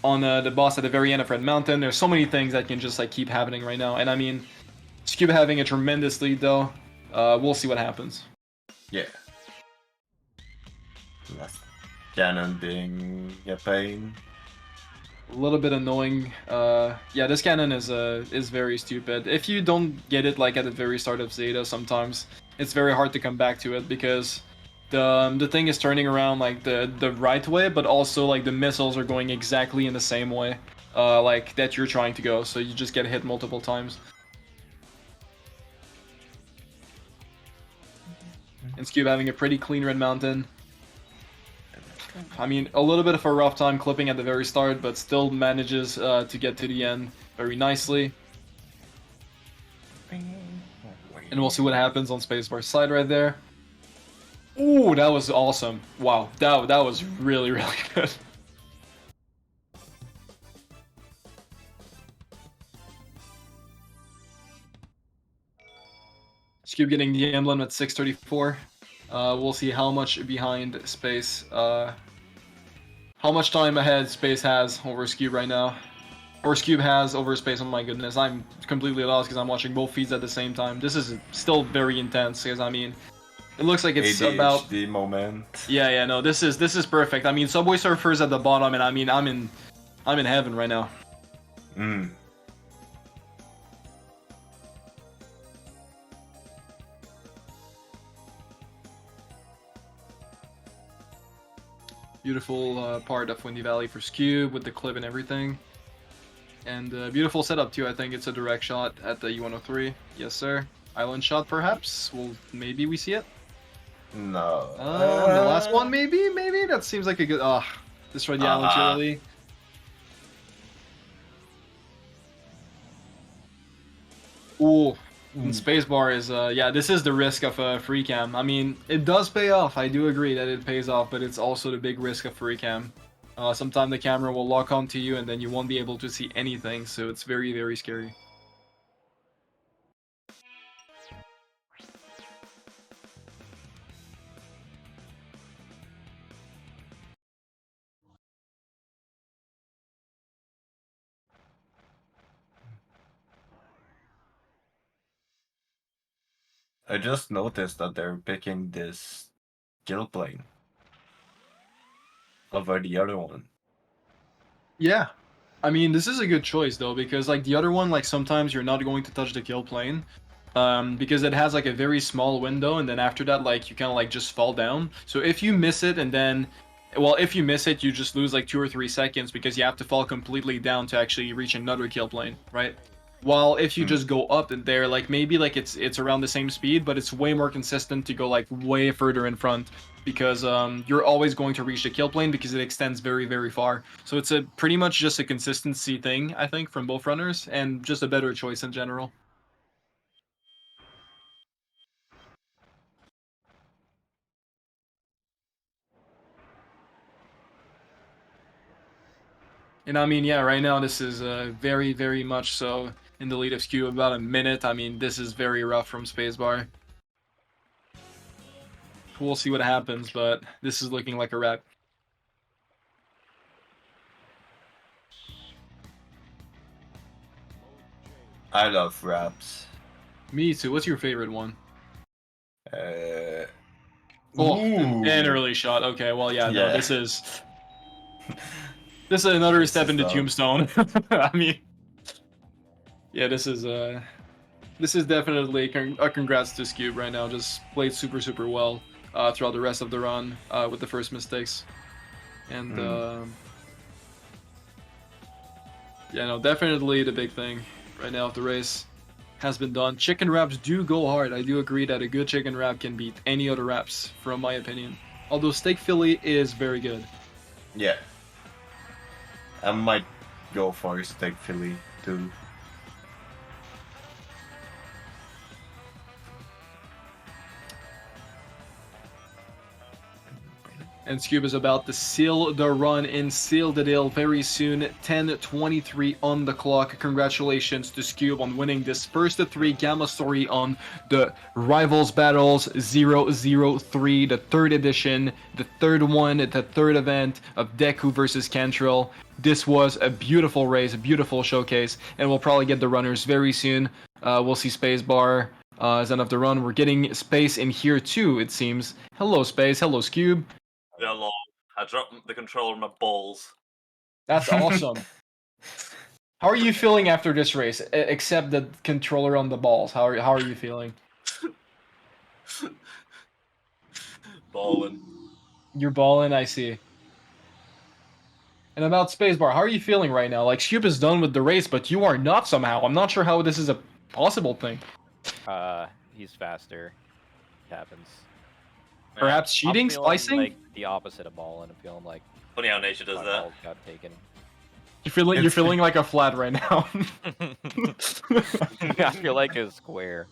on the boss at the very end of Red Mountain. There's so many things that can just like keep happening right now. And I mean, Scube having a tremendous lead though. We'll see what happens. Yeah. Last cannon being a pain. A little bit annoying. Yeah, this cannon is very stupid. If you don't get it like at the very start of Zeta, sometimes it's very hard to come back to it because the thing is turning around like the right way, but also like the missiles are going exactly in the same way, like that you're trying to go. So you just get hit multiple times. And Scube having a pretty clean Red Mountain. I mean, a little bit of a rough time clipping at the very start, but still manages to get to the end very nicely. And we'll see what happens on Spacebar's side right there. Ooh, that was awesome. Wow, that was really, really good. Scube getting the emblem at 634. We'll see how much behind Space, how much time ahead Space has over Scube right now. Or Scube has over Space. Oh my goodness, I'm completely lost because I'm watching both feeds at the same time. This is still very intense because I mean, it looks like it's ADHD about moment. Yeah, no, this is perfect. I mean, Subway Surfer's at the bottom, and I mean, I'm in heaven right now. Beautiful part of Windy Valley for Scube with the clip and everything. And beautiful setup too. I think it's a direct shot at the U103. Yes, sir. Island shot, perhaps. Well, maybe we see it. No. The last one, maybe. That seems like a good. Destroyed the island too early. Ooh. And Spacebar is, yeah, this is the risk of free cam. I mean, it does pay off. I do agree that it pays off, but it's also the big risk of free cam. Sometimes the camera will lock onto you and then you won't be able to see anything, so it's very, very scary. I just noticed that they're picking this kill plane over the other one. Yeah. I mean, this is a good choice, though, because, like, the other one, like, sometimes you're not going to touch the kill plane. because it has like a very small window, and then after that, like you kind of like just fall down. So if you miss it, and then, well, if you miss it, you just lose like 2 or 3 seconds because you have to fall completely down to actually reach another kill plane, right? While if you just go up and there, like maybe like it's around the same speed, but it's way more consistent to go like way further in front because you're always going to reach the kill plane because it extends very, very far. So it's a pretty much just a consistency thing, I think, from both runners, and just a better choice in general. And I mean, yeah, right now this is very, very much so in the lead of Skew, about a minute. I mean, this is very rough from Spacebar. We'll see what happens, but this is looking like a wrap. I love raps. Me too. What's your favorite one? Uh, Oh, ooh. an early shot. Okay, well, yeah, no, Yeah. this is another This step is into dumb. Tombstone. I mean, yeah, this is definitely a congrats to Scube right now. Just played super, super well throughout the rest of the run with the first mistakes, and yeah, no, definitely the big thing right now of the race has been done. Chicken wraps do go hard. I do agree that a good chicken wrap can beat any other wraps, from my opinion. Although steak Philly is very good. Yeah. I might go for a steak Philly too. And Scube is about to seal the run and seal the deal very soon. 10:23 on the clock. Congratulations to Scube on winning this first of 3 Gamma Story on the Rivals Battles 003, the 3rd edition, the 3rd one, the 3rd event of Deku versus Kentrell. This was a beautiful race, a beautiful showcase, and we'll probably get the runners very soon. We'll see Spacebar as end of the run. We're getting Space in here too, it seems. Hello, Space. Hello, Scube. Hello. I dropped the controller on my balls. That's awesome. How are you feeling after this race? Except the controller on the balls. How are you feeling? Balling. You're balling, I see. And about Spacebar, how are you feeling right now? Like, Scube is done with the race, but you are not somehow. I'm not sure how this is a possible thing. He's faster. It happens. Perhaps cheating, I'm feeling splicing? like the opposite of ball, and I'm feeling like Funny how nature does my that. balls got taken. You're feeling like a flat right now. I feel like a square.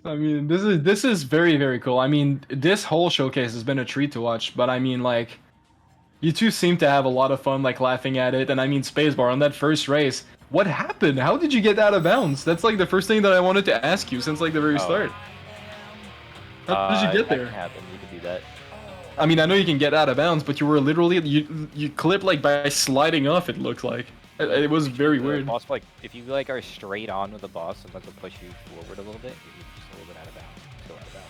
I mean, this is very, very cool. I mean, this whole showcase has been a treat to watch, but I mean, like, you two seem to have a lot of fun, like, laughing at it, and I mean, Spacebar, on that first race, what happened? How did you get out of bounds? That's, like, the first thing that I wanted to ask you since, like, the very start. How did you get there? That can happen. You can do that. I mean, I know you can get out of bounds, but you were literally, you clipped, like, by sliding off, it looked like. It was very The weird. boss, like, if you like are straight on with the boss, sometimes it'll push you forward a little bit. You're just a little bit out of bounds. Still out of bounds.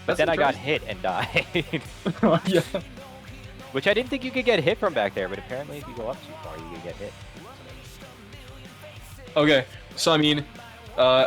But That's then I got hit and died. Yeah. Which I didn't think you could get hit from back there, but apparently if you go up too far, you can get hit. Okay, so I mean,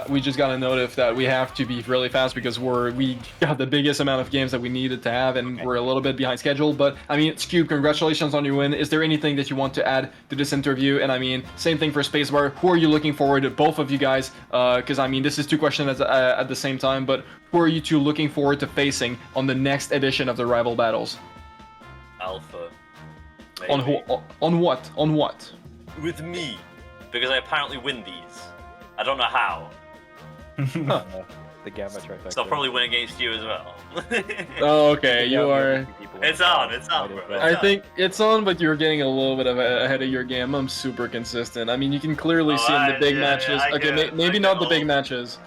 we just got a note that we have to be really fast because we got the biggest amount of games that we needed to have, and we're a little bit behind schedule. But I mean, Scube, congratulations on your win. Is there anything that you want to add to this interview? And I mean, same thing for Spacebar. Who are you looking forward to, both of you guys? Because I mean, this is 2 questions at the same time. But who are you two looking forward to facing on the next edition of the Rival Battles? Alpha. On Maybe. on what? On what? With me. Because I apparently win these. I don't know how. The gamma trifecta. So I'll probably win against you as well. Oh, okay, you are. It's on, bro. I think it's on, but you're getting a little bit ahead of your game. I'm super consistent. I mean, you can clearly see in the big matches. I Okay, get- maybe I not get the big all- matches.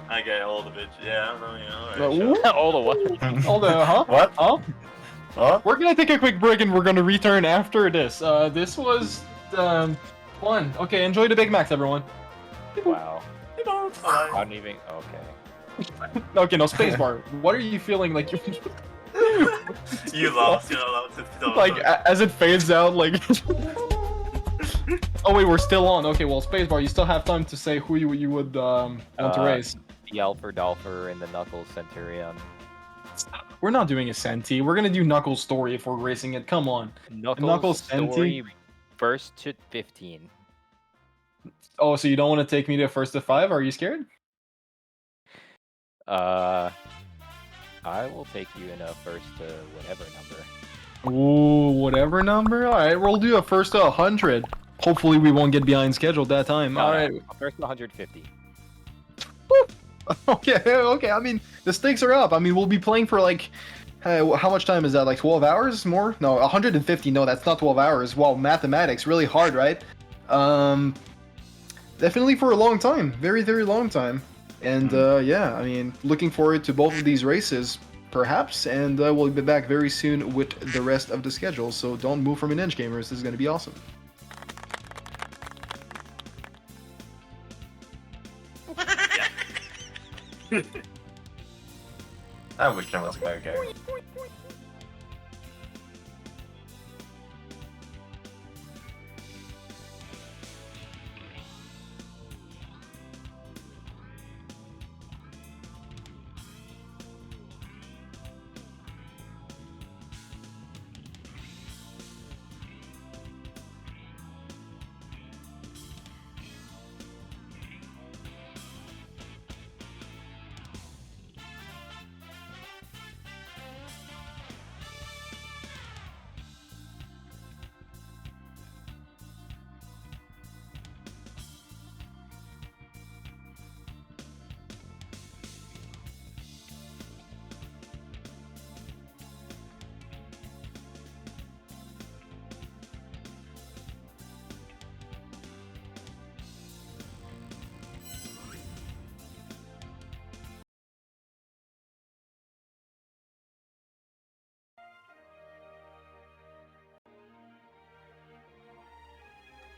I get all the bitch. Yeah, no, you know. But Alright, sure. All the what? Hold on, huh? What? Huh? Huh? We're gonna take a quick break and we're gonna return after this. This was fun. Okay, enjoy the Big Macs, everyone. Wow. Bye. I don't even. Okay. Okay, no, Spacebar. What are you feeling like? You lost, you're not allowed to. Like as it fades out, like. Oh wait, we're still on. Okay, well, spacebar. You still have time to say who you would want to race. The Alpha Dolpher and the Knuckles Centurion. We're not doing a Senti. We're gonna do Knuckles' story if we're racing it. Come on. Knuckles story first to 15. Oh, so you don't want to take me to first to 5? Are you scared? I will take you in a first to whatever number. Ooh, whatever number? Alright, we'll do a first to 100. Hopefully we won't get behind schedule that time. Alright. First to 150. Okay. I mean, the stakes are up. I mean, we'll be playing for like... how much time is that? Like 12 hours more? No, 150. No, that's not 12 hours. Wow, mathematics. Really hard, right? Definitely for a long time. Very, very long time. And yeah, I mean, looking forward to both of these races, perhaps. And we'll be back very soon with the rest of the schedule. So don't move from an inch, gamers. This is going to be awesome. I wish I was a better game.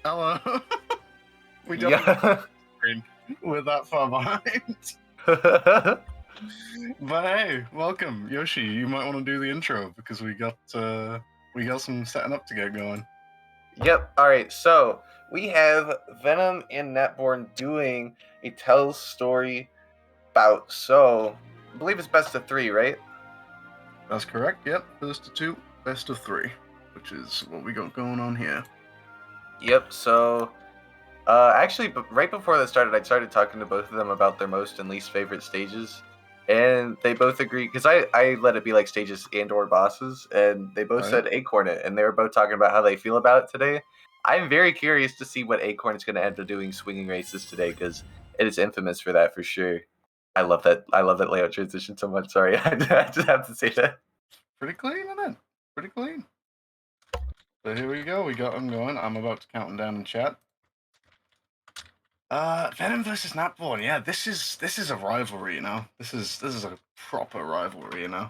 Hello. We don't we're that far behind. But hey, welcome, Yoshi. You might want to do the intro because we got some setting up to get going. Yep. All right. So we have Venom and Netborn doing a Tell's story bout. So I believe it's best of 3, right? That's correct. Yep. First of 2, best of 3, which is what we got going on here. Yep. So actually, right before that started, I started talking to both of them about their most and least favorite stages, and they both agreed because I let it be like stages and/or bosses, and they both said Acornet, and they were both talking about how they feel about it today. I'm very curious to see what Acornet's going to end up doing swinging races today because it is infamous for that for sure. I love that layout transition so much. Sorry, I just have to say that. Pretty clean, isn't it? Pretty clean. So here we go. We got them going. I'm about to count them down in chat. Venom versus Netborn. Yeah, this is a rivalry, you know. This is a proper rivalry, you know.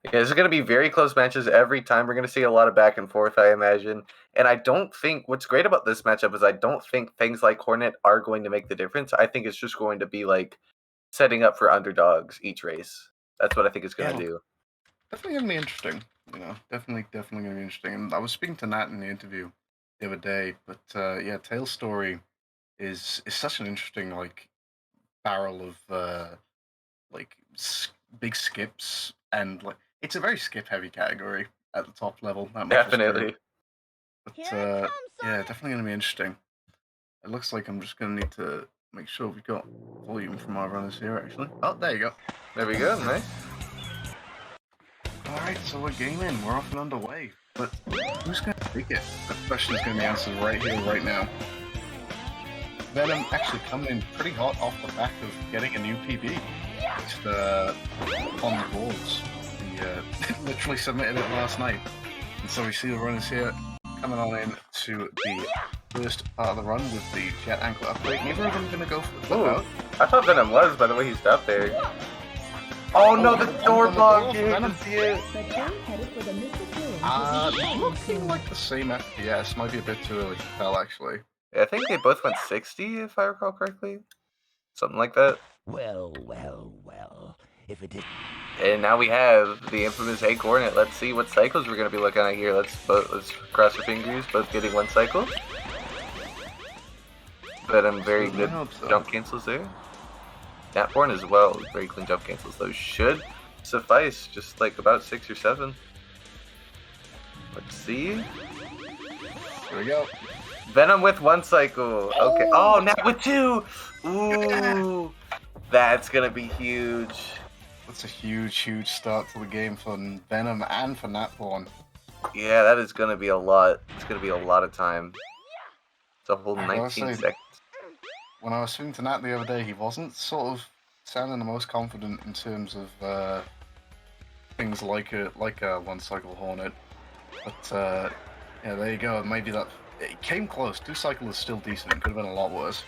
Yeah, this is going to be very close matches every time. We're going to see a lot of back and forth, I imagine. And I don't think what's great about this matchup is I don't think things like Hornet are going to make the difference. I think it's just going to be like setting up for underdogs each race. That's what I think it's going to do. Definitely going to be interesting. You know, definitely going to be interesting. And I was speaking to Nat in the interview the other day, but yeah, Tail's story is such an interesting like barrel of like big skips, and like it's a very skip heavy category at the top level. That definitely. But yeah, definitely going to be interesting. It looks like I'm just going to need to make sure we've got volume from our runners here. Actually, oh, there you go. There we go. Nice. Alright, so we're gaming, we're off and underway. But who's going to take it? That question is going to be answered right here, right now. Venom actually coming in pretty hot off the back of getting a new PB. Just on the boards. He literally submitted it last night. And so we see the runners here coming on in to the first part of the run with the jet ankle upgrade. Neither of them are going to go for the flip out. I thought Venom was, by the way he stopped there. Oh no, the door block! You can see it. Looking like the same FPS. Might be a bit too early to tell, actually. Yeah, I think they both went 60, if I recall correctly. Something like that. Well. If it is. And now we have the infamous Acornet. Let's see what cycles we're going to be looking at here. Let's cross our fingers, both getting one cycle. Venom, very So, good I hope so. jump cancels there. Natborn as well, very clean jump cancels. Those should suffice, just like about 6 or 7. Let's see. Here we go. Venom with 1 cycle. Okay. Oh, Nat with 2. Ooh, that's gonna be huge. That's a huge start to the game for Venom and for Natborn. Yeah, that is gonna be a lot. It's gonna be a lot of time. It's a whole I gotta 19 say, seconds. When I was speaking to Nat the other day, he wasn't sort of sounding the most confident in terms of things like a 1 cycle Hornet. But yeah, there you go. Maybe that it came close. 2 cycle is still decent. It could have been a lot worse.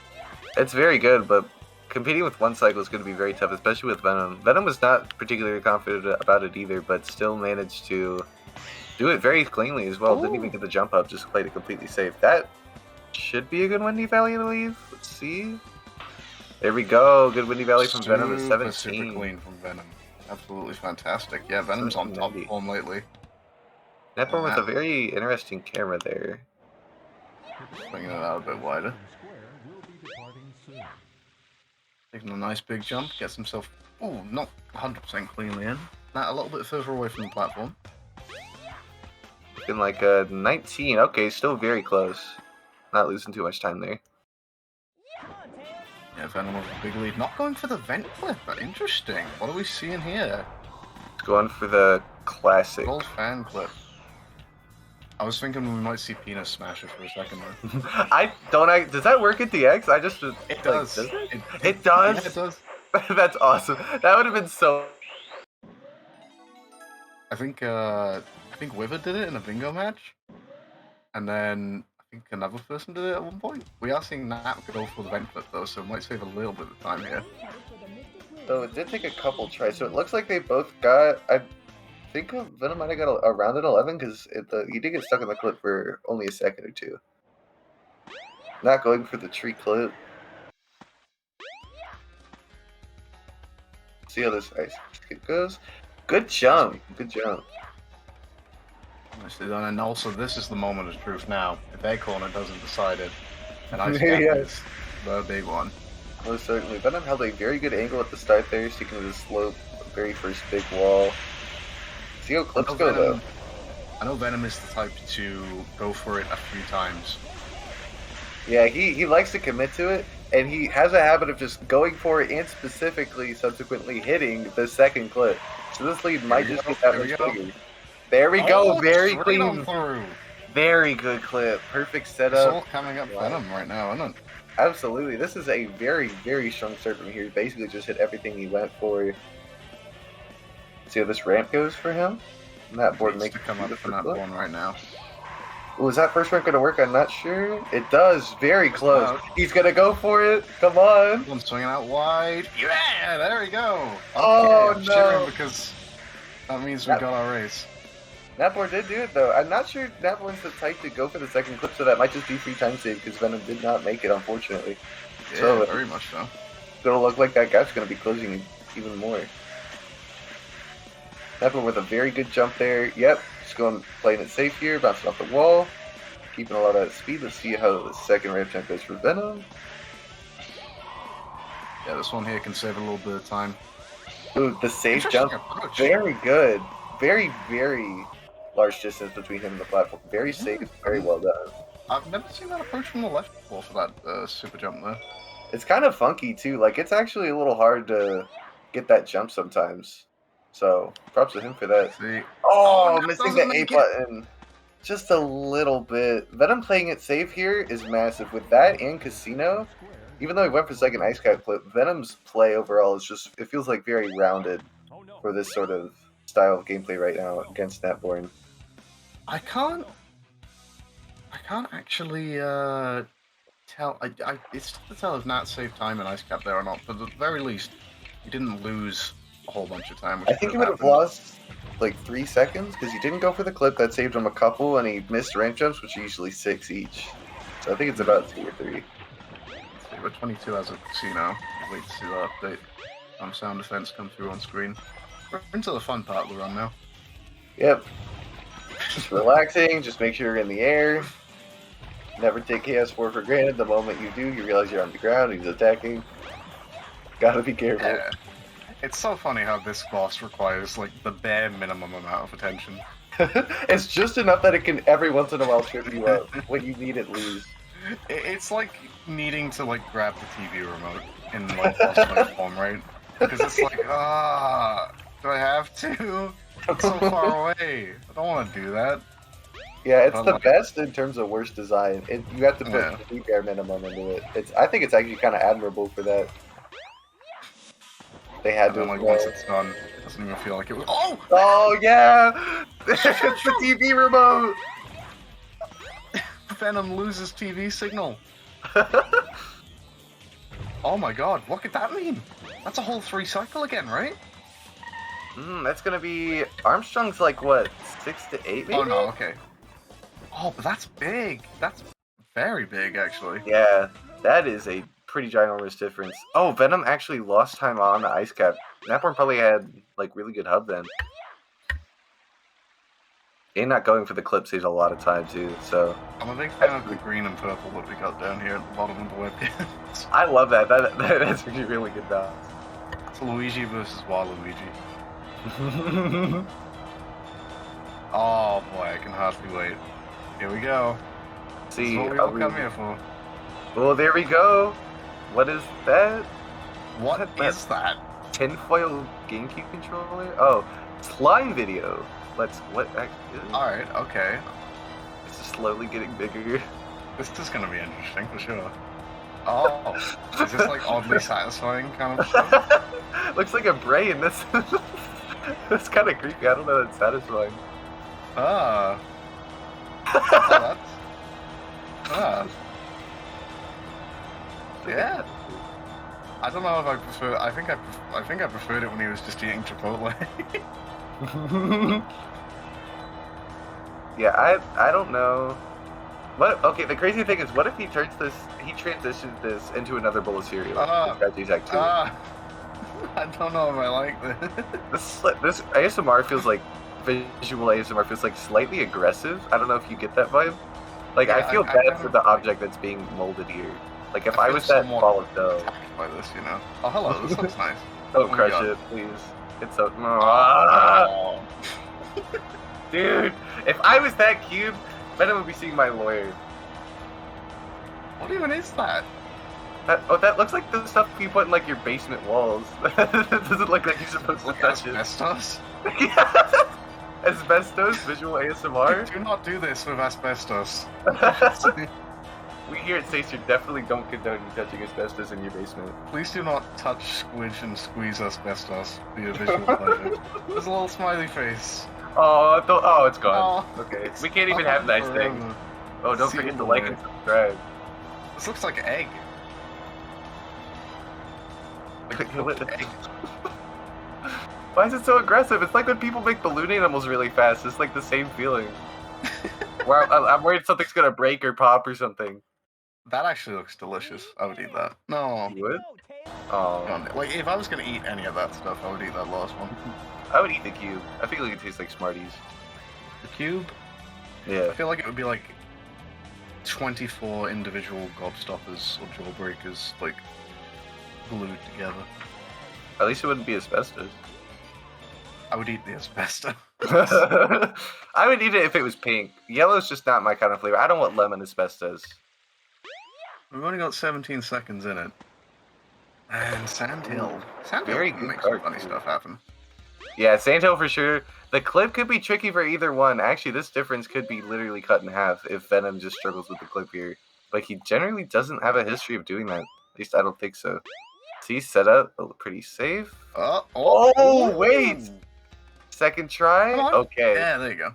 It's very good, but competing with 1 cycle is going to be very tough, especially with Venom. Venom was not particularly confident about it either, but still managed to do it very cleanly as well. Didn't even get the jump up, just played it completely safe. That should be a good Windy Valley, I believe. Let's see. There we go. Good Windy Valley from Venom at 17. Super clean from Venom. Absolutely fantastic. Yeah, Venom's on top form lately. Natborn with a very interesting camera there. Bringing it out a bit wider. Taking a nice big jump, gets himself, not 100% cleanly in. Nat a little bit further away from the platform. Looking like a 19. Okay, still very close. Not losing too much time there. Yeah, Venom with a big lead. Not going for the vent clip, but interesting. What are we seeing here? Going for the classic. Gold fan clip. I was thinking we might see Penis Smasher for a second there. Does that work at DX? I just... It does. Does it? It does? Yeah, it does. That's awesome. That would have been so... I think Wither did it in a bingo match. And then I think another person did it at one point. We are seeing Nat go for the vent clip though, so it might save a little bit of time here. So it did take a couple tries, so it looks like they both got... I think Venom might have got around at 11 because he did get stuck in the clip for only a second or 2. Not going for the tree clip. See how this ice skip goes. Good jump. Good jump. Nicely done. And also, this is the moment of truth now. If their corner doesn't decide it, and ice Yeah. is the big one. Most certainly. Venom held a very good angle at the start there, sticking to the slope, the very first big wall. See how clips go though. I know Venom is the type to go for it a few times. Yeah, he likes to commit to it, and he has a habit of just going for it and specifically subsequently hitting the second clip. So this lead might just get that much bigger. There we go, very clean. Very good clip. Perfect setup. It's all coming up Venom right now, isn't it? Absolutely. This is a very strong start from here. He basically just hit everything he went for. See how this ramp goes for him? And that board makes to come up from that one right now. Oh, is that first ramp going to work? I'm not sure. It does. Very close. He's going to go for it. Come on. One swinging out wide. Yeah, there we go. Okay, Oh, I'm no. cheering because that means we got our race. Natborn did do it though. I'm not sure Natborn's the type to go for the second clip, so that might just be free time save because Venom did not make it, unfortunately. Yeah, so very much so. It's gonna look like that gap's gonna be closing even more. Natborn with a very good jump there. Yep, just going playing it safe here, bouncing off the wall, keeping a lot of speed. Let's see how the second ramp jump goes for Venom. Yeah, this one here can save a little bit of time. Ooh, the safe jump, very good. Very large distance between him and the platform. Very safe, very well done. I've never seen that approach from the left before for that super jump there. It's kind of funky too. Like it's actually a little hard to get that jump sometimes. So props to him for that. See? Oh, missing the A button. Just a little bit. Venom playing it safe here is massive. With that and Casino, even though he went for second ice cap clip, Venom's play overall is just, it feels like very rounded for this sort of style of gameplay right now against Natborn. I can't actually tell. It's tough to tell if Nat saved time in ice cap there or not. But at the very least, he didn't lose a whole bunch of time. I think he would have lost like 3 seconds because he didn't go for the clip that saved him a couple, and he missed ramp jumps, which are usually 6 each. So I think it's about 2 or 3. We're 22 as of Casino. Wait to see that update. Sound effects come through on screen. We're into the fun part of the run now. Yep. Just relaxing, just make sure you're in the air. Never take KS4 for granted. The moment you do, you realize you're on the ground, he's attacking. Gotta be careful. Yeah. It's so funny how this boss requires, like, the bare minimum amount of attention. It's just enough that it can every once in a while trip you up. What you need, it leaves. It's like needing to, like, grab the TV remote in, like, boss fight form, right? Because it's like, do I have to? It's so far away. I don't want to do that. Yeah, it's the best in terms of worst design. You have to put the bare minimum into it. I think it's actually kind of admirable for that. They had to. Like, once it's done, it doesn't even feel like it was. Oh! Oh, yeah! It's the TV remote! Venom loses TV signal. Oh my god, what could that mean? That's a whole 3 cycle again, right? That's gonna be... Armstrong's like, what, 6 to 8 maybe? Oh no, okay. Oh, but that's big. That's very big, actually. Yeah, that is a pretty ginormous difference. Oh, Venom actually lost time on the ice cap. Napworm probably had, like, really good hub then. And not going for the clip saves a lot of time, too, so... I'm a big fan of the green and purple that we got down here at the bottom of the webcam. I love that. That's actually really good balance. It's Luigi versus Waluigi. Oh boy, I can hardly wait. Here we go. See, this is what we all come here for. Well, there we go. What is that? What is that? Tinfoil GameCube controller? Oh, slime video. Alright, okay. It's just slowly getting bigger. This is gonna be interesting for sure. Oh, is this like oddly satisfying kind of stuff? Looks like a brain. That's kind of creepy. I don't know that's satisfying. Yeah. I don't know if I prefer. I think I preferred it when he was just eating Chipotle. Yeah, I don't know. What? Okay, the crazy thing is, what if he transitioned this into another bowl of cereal? I don't know if I like this. This ASMR feels like visual ASMR feels like slightly aggressive. I don't know if you get that vibe. Like, yeah, I feel bad for the object that's being molded here. Like, if I was that ball of dough. By this, you know. Oh, hello. This looks nice. Don't crush it, please. It's so. Dude, if I was that cube, Venom would be seeing my lawyer. What even is that? That looks like the stuff you put in, like, your basement walls. It doesn't look like you're supposed to touch it. Asbestos? Yeah. Asbestos? Visual ASMR? Do not do this with asbestos. We here at SAESR definitely don't condone you touching asbestos in your basement. Please do not touch, squidge, and squeeze asbestos for your visual pleasure. There's a little smiley face. Oh, it's gone. Oh, okay, we can't even have nice things. Oh, don't forget to like and subscribe. This looks like egg. Egg. Why is it so aggressive? It's like when people make balloon animals really fast. It's like the same feeling. Where I'm worried something's gonna break or pop or something. That actually looks delicious. I would eat that. No. You would? Oh. Like, if I was gonna eat any of that stuff, I would eat that last one. I would eat the cube. I feel like it tastes like Smarties. The cube? Yeah. I feel like it would be like 24 individual gobstoppers or jawbreakers, like, glued together. At least it wouldn't be asbestos. I would eat the asbestos. I would eat it if it was pink. Yellow's just not my kind of flavor. I don't want lemon asbestos. We've only got 17 seconds in it. And Sandhill. Sandhill Very good makes some funny stuff happen. Yeah, Sandhill for sure. The clip could be tricky for either one. Actually, this difference could be literally cut in half if Venom just struggles with the clip here. But he generally doesn't have a history of doing that. At least I don't think so. See, set up pretty safe. Oh, wait! Second try? Okay. Yeah, there you go.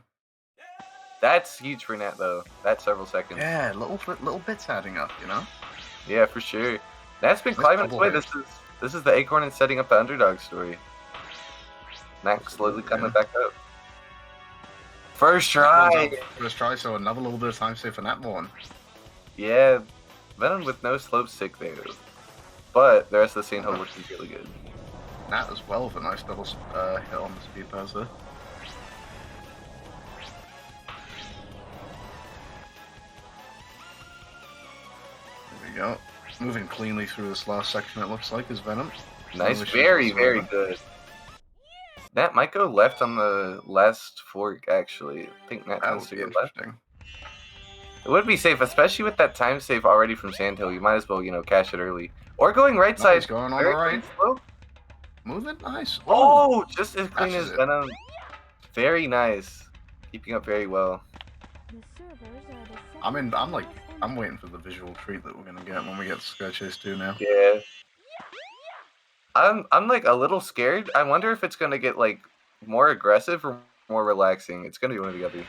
That's huge for Nat, though. That's several seconds. Yeah, little bits adding up, you know? Yeah, for sure. Nat's been climbing its way. This is the acorn and setting up the underdog story. Nat slowly coming back up. First try! First try, so another little bit of time save for Nat one. Yeah, Venom with no slope stick there. But the rest of the scene hole looks really good. Nat as well with a nice double hit on the speed pass there. There you go. Moving cleanly through this last section, it looks like, is Venom. Nice, No issues very, very whatsoever. good. Nat might go left on the last fork, actually. I think Nat That tends would to be go left. interesting. It would be safe, especially with that time save already from Sandhill. You might as well, cash it early. Or going right No, side. he's going on Very the right. slow. Move it, nice. Oh, just as clean Catches as it. Venom. Very nice. Keeping up very well. I'm waiting for the visual treat that we're gonna get when we get Sky Chase 2 now. Yeah. I'm like a little scared. I wonder if it's gonna get like more aggressive or more relaxing. It's gonna be one or the other.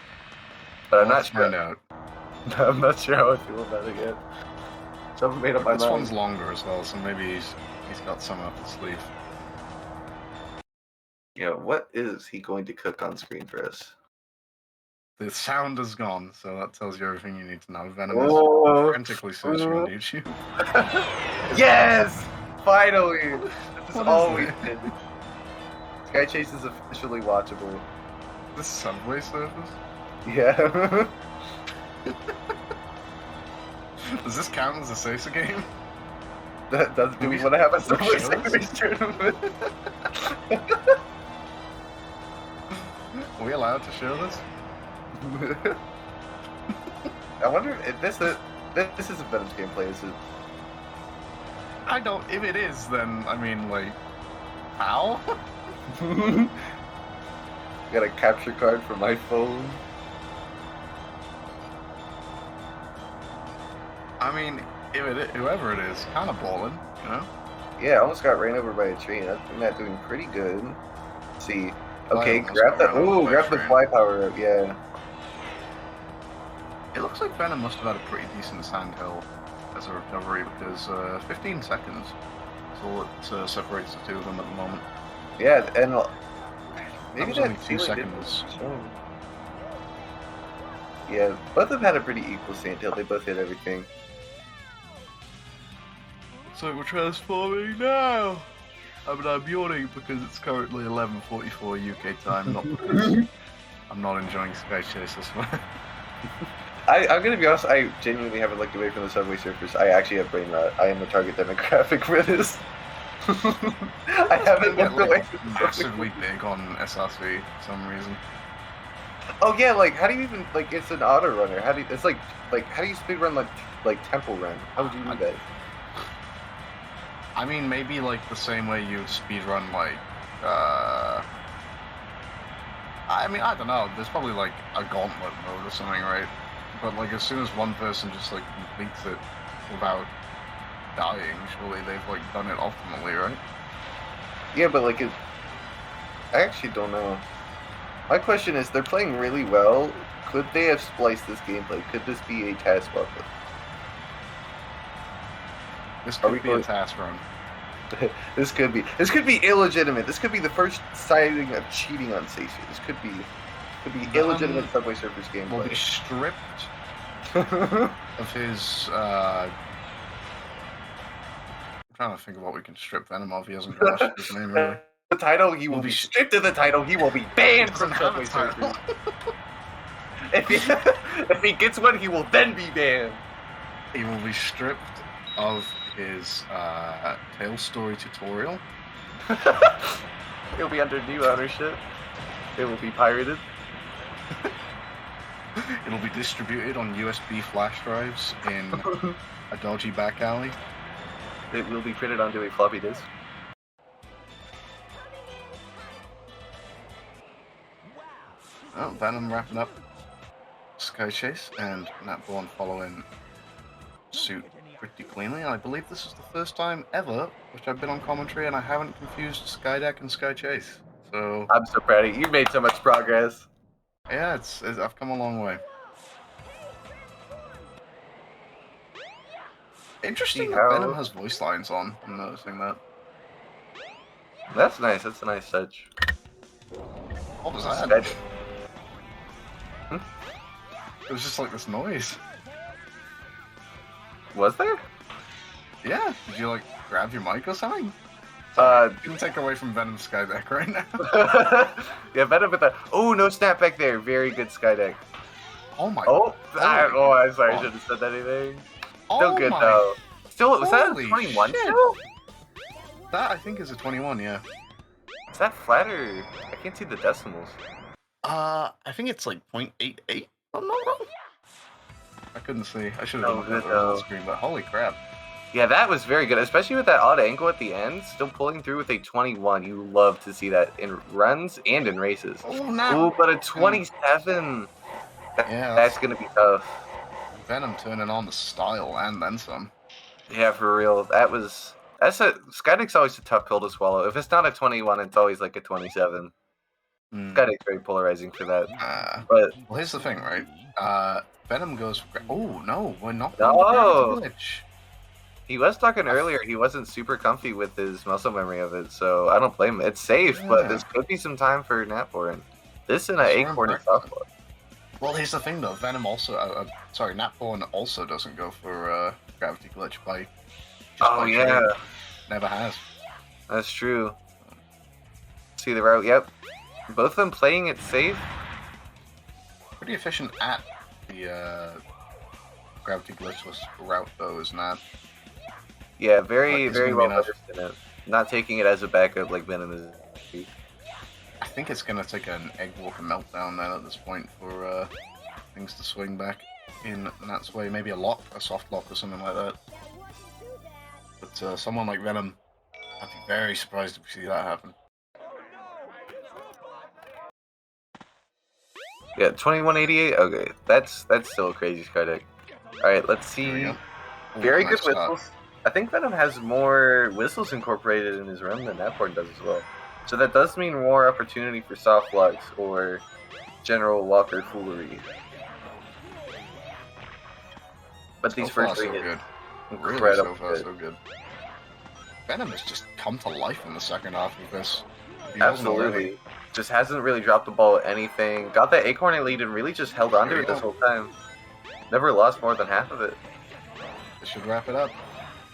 But I'm not Let's sure. find out. I'm not sure how I feel about it yet. So I haven't made up my This mind. one's longer as well, so maybe he's got some up his sleeve. Yeah, what is he going to cook on screen for us? The sound is gone, so that tells you everything you need to know. Venom Oh. is frantically searching on YouTube. Yes! Finally! This is What all is we it? did. Sky Chase is officially watchable. This Subway Surfers? Yeah. Does this count as a SAESR game? Do we want to have a Subway show this? Surfers tournament? Are we allowed to show this? I wonder if this isn't Venom's gameplay, is it? I don't. If it is, then I mean, like, how? Got a capture card for my phone. I mean, whoever it is, kind of balling, you know? Yeah, I almost got ran over by a tree. I'm not doing pretty good. Let's see. Okay, almost grab got the ran over by a grab the train. fly power up. Yeah. It looks like Venom must have had a pretty decent sandhill as a recovery because 15 seconds is all that separates the two of them at the moment. Yeah, and maybe was only that 2 ceiling didn't seconds. show. Yeah, both of them had a pretty equal sandhill. They both hit everything. So we're transforming now! I mean, I'm yawning because it's currently 11:44 UK time, not because I'm not enjoying Sky Chase this one. I'm gonna be honest, I genuinely haven't looked away from the Subway Surfers. I actually have brain rot. I am the target demographic for this. I haven't looked away from the Subway massively big on SRC for some reason. Oh yeah, like how do you even like it's an auto runner? How do you, it's like how do you speed run like temple run? How would you do that? I mean, maybe like the same way you speedrun like, I mean, I don't know. There's probably like a gauntlet mode or something, right? But like as soon as one person just like completes it without dying, surely they've like done it optimally, right? Yeah, but like I actually don't know. My question is, they're playing really well. Could they have spliced this gameplay? Could this be a task buffer? This Are we could be a going- task run. This could be illegitimate. This could be the first sighting of cheating on SAESR. This could be illegitimate Subway Surfers Will be gameplay. stripped of his. I'm trying to think of what we can strip Venom of. He hasn't got his name really. The title, he will Will be be stripped of the title. He will be banned from Doesn't have a Subway title. Surfers. If he gets one, he will then be banned. He will be stripped of his Tale Story tutorial. He'll be under new ownership. It will be pirated. It'll be distributed on USB flash drives in a dodgy back alley. It will be printed onto a floppy disk. Oh, Venom wrapping up Sky Chase and Natborn following suit pretty cleanly. I believe this is the first time ever which I've been on commentary and I haven't confused Skydeck and Sky Chase. So I'm so proud of you. You've made so much progress. yeah, it's I've come a long way. Interesting that how- Venom has voice lines on. I'm noticing that. That's nice. That's a nice touch. What was that? Sky- It was just like this noise. Was there? Yeah. Did you like grab your mic or something? Didn't take away from Venom Skydeck right now. Yeah, Venom with that. Oh, no snapback there. Very good Skydeck. Oh my. I'm sorry. I God. shouldn't have said anything. Oh Still good my though. Still, was that a Holy 21 shit. still? That, I think, is a 21, yeah. Is that flat or... I can't see the decimals. I think it's like 0.88, if I'm not wrong. I couldn't see. I should have Oh, done good that on though. the screen, but holy crap. Yeah, that was very good, especially with that odd angle at the end. Still pulling through with a 21. You love to see that in runs and in races. Oh, no. Ooh, but a 27. Yeah, That's going to be tough. Venom turning on the style and then some. Yeah, for real. Skydick's always a tough pill to swallow. If it's not a 21, it's always like a 27. Skydick's very polarizing for that. But well, here's the thing, right? Venom goes for... Oh, no, we're not No. going to Gravity Glitch. he was talking earlier, he wasn't super comfy with his muscle memory of it, so I don't blame him. It's safe, but this could be some time for Natborn. This and an Acorn is tough. Well, here's the thing, though. Venom also... sorry, Natborn also doesn't go for Gravity Glitch by... Oh, yeah. trade. Never has. That's true. See the route? Yep. Both of them playing it safe. Pretty efficient at the Gravity Glitchless route, though, isn't that? Yeah, very, Like, very gonna well be enough. versed in it. Not taking it as a backup like Venom is. I think it's going to take an Egg Walker meltdown then at this point for things to swing back in Nat's way. Maybe a lock, a soft lock or something like that. But someone like Venom, I'd be very surprised if we see that happen. Yeah, 2188. Okay, that's still a crazy Skydeck. All right, let's see. Ooh, Very nice good start. whistles. I think Venom has more whistles incorporated in his run than Natborn does as well. So that does mean more opportunity for soft locks or general Walker foolery. But these So far, first so three good. Really, incredible. so far, so good. Venom has just come to life in the second half of this. He wasn't already. Absolutely. Just hasn't really dropped the ball at anything. Got that Acorn lead and really just held on to it this whole time. Never lost more than half of it. This should wrap it up.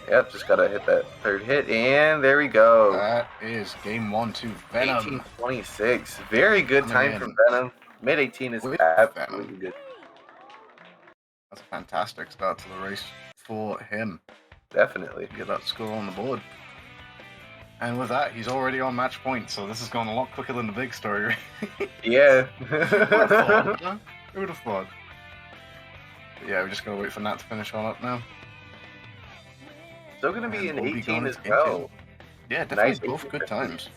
Yep, just gotta hit that third hit, and there we go. That is game 1 to Venom. 18-26. Very good Coming time in. from Venom. Mid 18 is With absolutely Venom. good. That's a fantastic start to the race for him. Definitely. Get that score on the board. And with that, he's already on match point, so this has gone a lot quicker than the big story. Yeah. Who would have thought? Huh? Who would have thought? But yeah, we just gotta wait for Nat to finish on up now. Still gonna be And an we'll be 18 going as to well. Yeah, definitely Nice both 18. good times.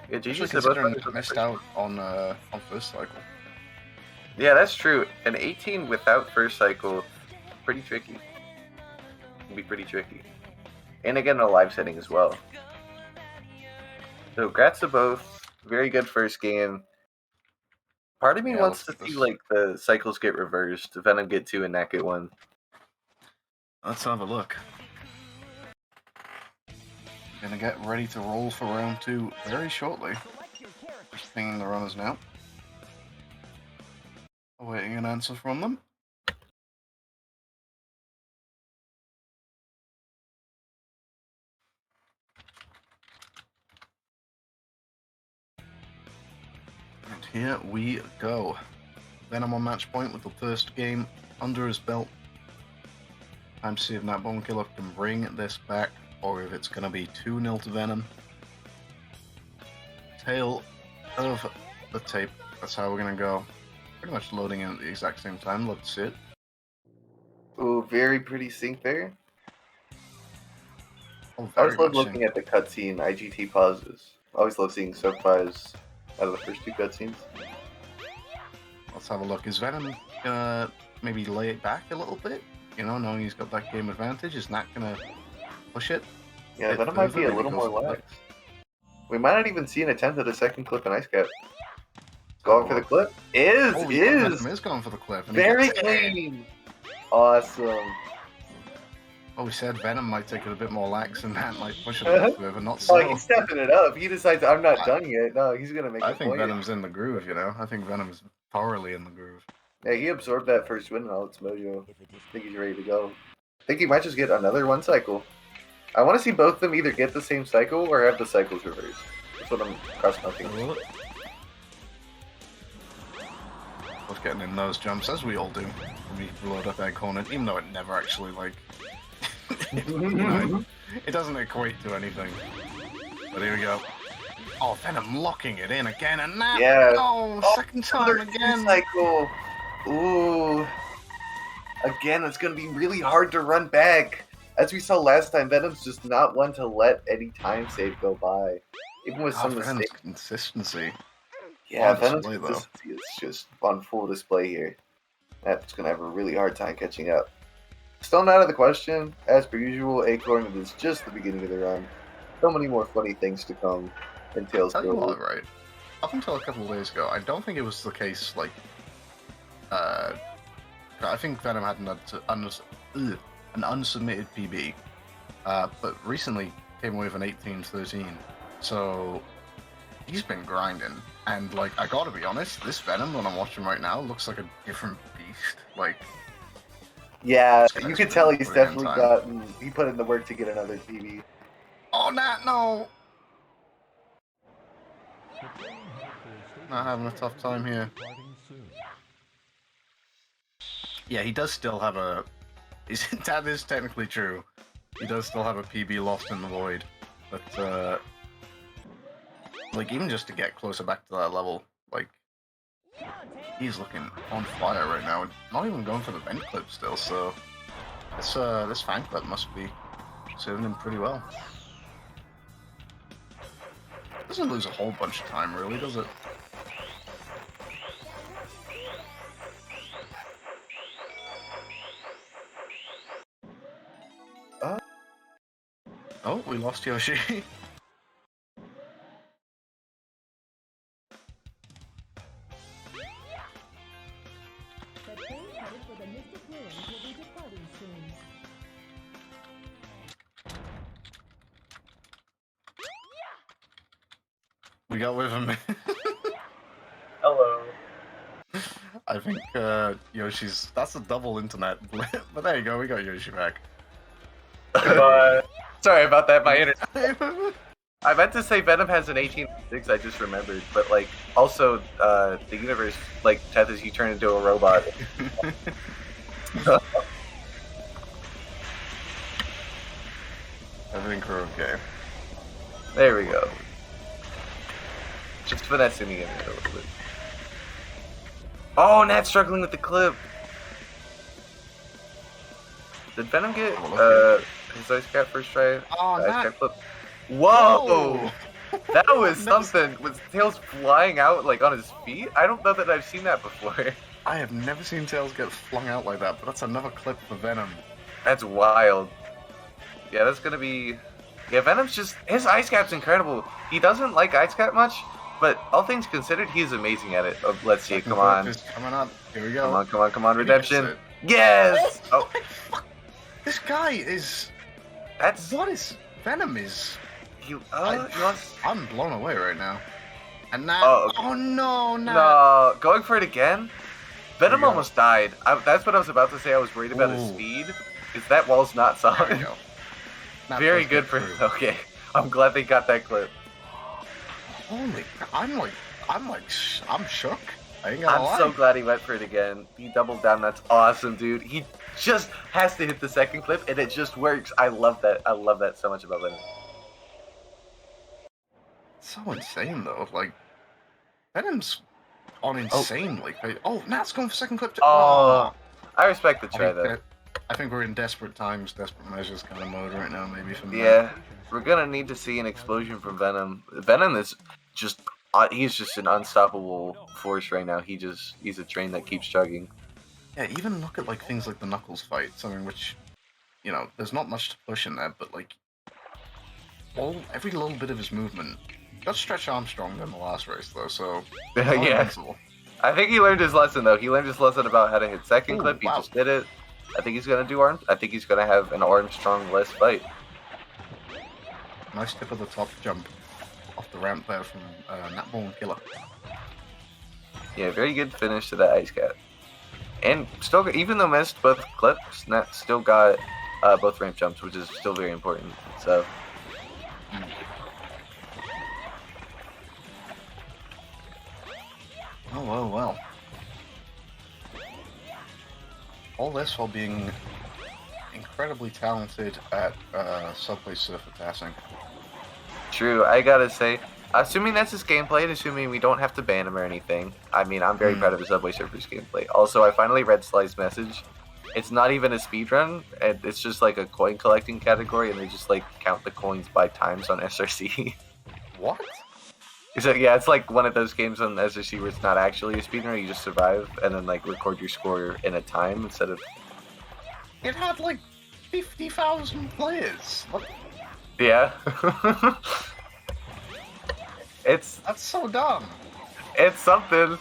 Yeah, Especially GG's to both considering players. they missed out on first cycle. Yeah, that's true. An 18 without first cycle, pretty tricky. Can be pretty tricky. And again, a live setting as well. So, congrats to both. Very good first game. Part of me Yeah, wants to let's- see like the cycles get reversed. Venom get 2 and Nat get 1. Let's have a look. Gonna get ready to roll for round 2 very shortly. Just pinging the runners now. Awaiting an answer from them. And here we go. Venom on match point with the first game under his belt. Time to see if Nat Killer can bring this back, or if it's going to be 2-0 to Venom. Tail of the tape. That's how we're going to go. Pretty much loading in at the exact same time. Love to see it. Ooh, very pretty sync there. Oh, I always very love much looking at the cutscene IGT pauses. I always love seeing sub-5s out of the first 2 cutscenes. Let's have a look. Is Venom gonna maybe lay it back a little bit? You know, knowing he's got that game advantage, is Nat gonna push it? Yeah, Bit Venom might be further, a little maybe more goes for lax. We might not even see an attempt at a second clip in Ice Cap. Going for the clip? Oh, Venom is going for the clip. and he Very gets it. clean! Awesome. Oh, we said Venom might take it a bit more lax and Nat might push it a bit further, not so. Oh, he's stepping it up. He decides, I'm not done yet. No, he's going to make I a think point. Venom's in the groove, you know? I think Venom's thoroughly in the groove. Yeah, he absorbed that first win in all its mojo. I think he's ready to go. I think he might just get another 1 cycle. I want to see both of them either get the same cycle or have the cycles reversed. That's what I'm cross-smoking. Both getting in those jumps, as we all do when we load up Egg Hornet, even though it never actually, like, It doesn't equate to anything. But here we go. Oh, Venom locking it in again, and that. Yeah. Oh, second time Another again. cycle. Ooh. Again, it's gonna be really hard to run back. As we saw last time, Venom's just not one to let any time save go by, even with some Venom's mistakes. consistency. Yeah, On Venom's display, though. consistency is just on full display here. That's gonna have a really hard time catching up. Still not out of the question. As per usual, Acorn, it is just the beginning of the run. So many more funny things to come in Tails Tell you Go. what, right? Up until a couple of days ago, I don't think it was the case. Like, I think Venom had an unsubmitted PB, but recently came away with an 18-13. So he's been grinding, and like I gotta be honest, this Venom when I'm watching right now looks like a different beast. Like, Yeah, This you guy's could tell been he's putting in definitely time. he put in the work to get another PB. oh, no! Not having a tough time here. Yeah, he does still have a. That is technically true. He does still have a PB lost in the void, but like even just to get closer back to that level, like he's looking on fire right now. Not even going for the vent clip still, so this fan clip must be serving him pretty well. Doesn't lose a whole bunch of time, really, does it? Oh, we lost Yoshi. We got with him. Hello. I think Yoshi's. That's a double internet. But there you go, we got Yoshi back. Goodbye. Sorry about that, my internet. I meant to say Venom has an 18-6, I just remembered, but like also the universe like tethers you turn into a robot. I think we're okay. There we go. Just finessing me in there a little bit. Oh, Nat's struggling with the clip. Did Venom get his Ice Cat first try? Oh, Ice Nat. Cat clip. Whoa! Oh. That was something. Was Tails flying out like on his feet? I don't know that I've seen that before. I have never seen Tails get flung out like that, but that's another clip for Venom. That's wild. Yeah, that's gonna be. Yeah, Venom's just his Ice Cap's incredible. He doesn't like Ice Cap much, but all things considered, he's amazing at it. Oh, let's see. Come on. Is coming up. Here we go. Come on, come on, come on. He gets Redemption. it. Yes! Oh, This guy is. that's. What is. Venom is. You lost. I'm blown away right now. And now. Oh, okay. Oh no, No, going for it again? Venom go. almost died. That's what I was about to say. I was worried about his Ooh. speed. Is that wall's not There we solid? go. Nat Very does good get for through. Okay, I'm glad they got that clip. Holy. I'm shook. I ain't gonna lie. I'm so glad he went for it again. He doubled down. That's awesome, dude. He just has to hit the second clip, and it just works. I love that. I love that so much about Venom. So insane though. Like. Venom's on insane. Like. Oh, Nat's going for second clip. Oh, I respect the I try think, though. I think we're in desperate times, desperate measures kind of mode right now, maybe from Yeah, we're gonna need to see an explosion from Venom. Venom is just. He's just an unstoppable force right now. He's a train that keeps chugging. Yeah, even look at like things like the Knuckles fight, something which, you know, there's not much to push in there, but like, every little bit of his movement. Got Stretch Armstrong in the last race though, so it's not Yeah. invincible. I think he learned his lesson though. He learned his lesson about how to hit second Ooh, clip. He wow. just did it. I think he's gonna do arms. I think he's gonna have an Armstrong-less fight. Nice tip of the top jump off the ramp there from Natborn Killer. Yeah, very good finish to that Ice Cat. And still, even though missed both clips, Nat still got both ramp jumps, which is still very important. So. Oh, well. All this while being incredibly talented at Subway Surfer passing. True, I gotta say, assuming that's his gameplay, and assuming we don't have to ban him or anything, I mean, I'm very proud of his Subway Surfer's gameplay. Also, I finally read Sly's message. It's not even a speedrun, it's just like a coin collecting category, and they just like count the coins by times on SRC. What? So yeah, it's like one of those games on SRC where it's not actually a speedrun, you just survive, and then like record your score in a time instead of... It had like 50,000 players. What? Yeah. That's so dumb. It's something.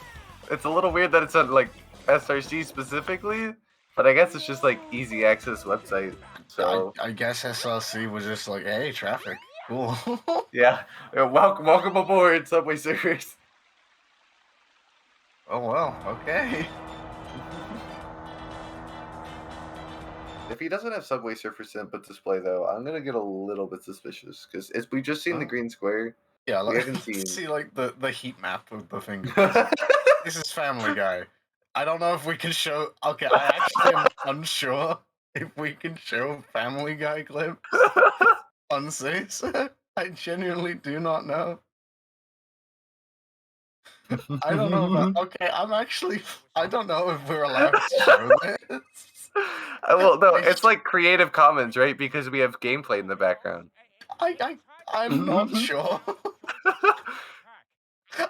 It's a little weird that it's on like SRC specifically, but I guess it's just like easy access website. So I guess SRC was just like, hey, traffic, cool. yeah, welcome aboard, Subway Surfers. Oh well, okay. If he doesn't have Subway Surfers input display though, I'm gonna get a little bit suspicious because we've just seen the green square. Yeah, we like, haven't seen. See like the heat map of the thing. This is Family Guy. I don't know if we can show. Okay, I actually am unsure if we can show Family Guy clips on SAESR. I genuinely do not know. I don't know about. Okay, I don't know if we're allowed to show this. Well, no, it's like Creative Commons, right? Because we have gameplay in the background. I'm not sure.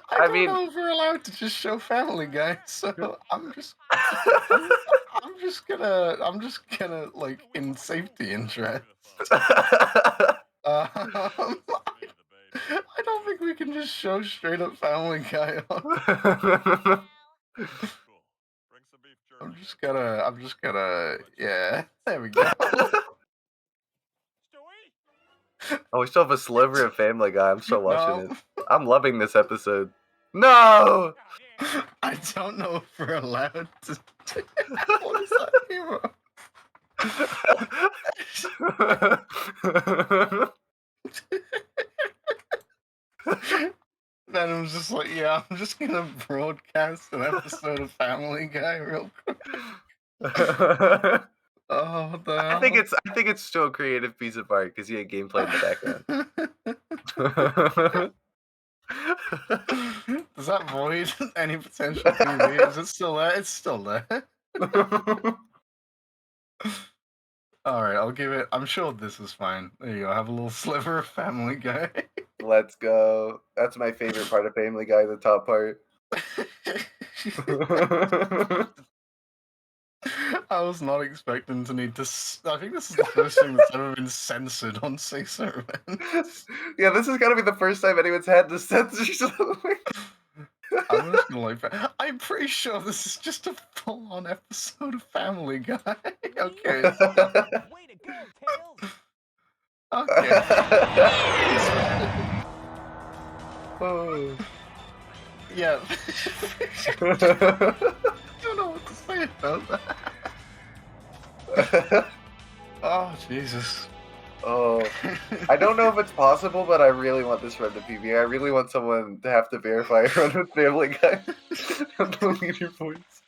I don't know if we're allowed to just show Family Guy, so I'm just gonna like in safety interest. I don't think we can just show straight up Family Guy on. I'm just gonna yeah, there we go. Oh, we still have a sliver of Family Guy. I'm still watching it. I'm loving this episode. No! I don't know if we're allowed to. What is that hero? Venom's just like, yeah, I'm just gonna broadcast an episode of Family Guy real quick. Oh, what the hell? I think it's still a creative piece of art because you had gameplay in the background. Does that void any potential TV? Is it still there? It's still there. Alright, I'll give it. I'm sure this is fine. There you go. Have a little sliver of Family Guy. Let's go. That's my favorite part of Family Guy, the top part. I was not expecting to need to. I think this is the first thing that's ever been censored on SAESR events. Yeah, this is gotta be the first time anyone's had to censor something. I'm just gonna like. I'm pretty sure this is just a full-on episode of Family Guy. Okay. Way to go, Tails! Okay. Oh. Yeah. I don't know what to say about that. Oh, Jesus. Oh, I don't know if it's possible, but I really want this run to PB. I really want someone to have to verify a run with Family Guy on the leaderboards.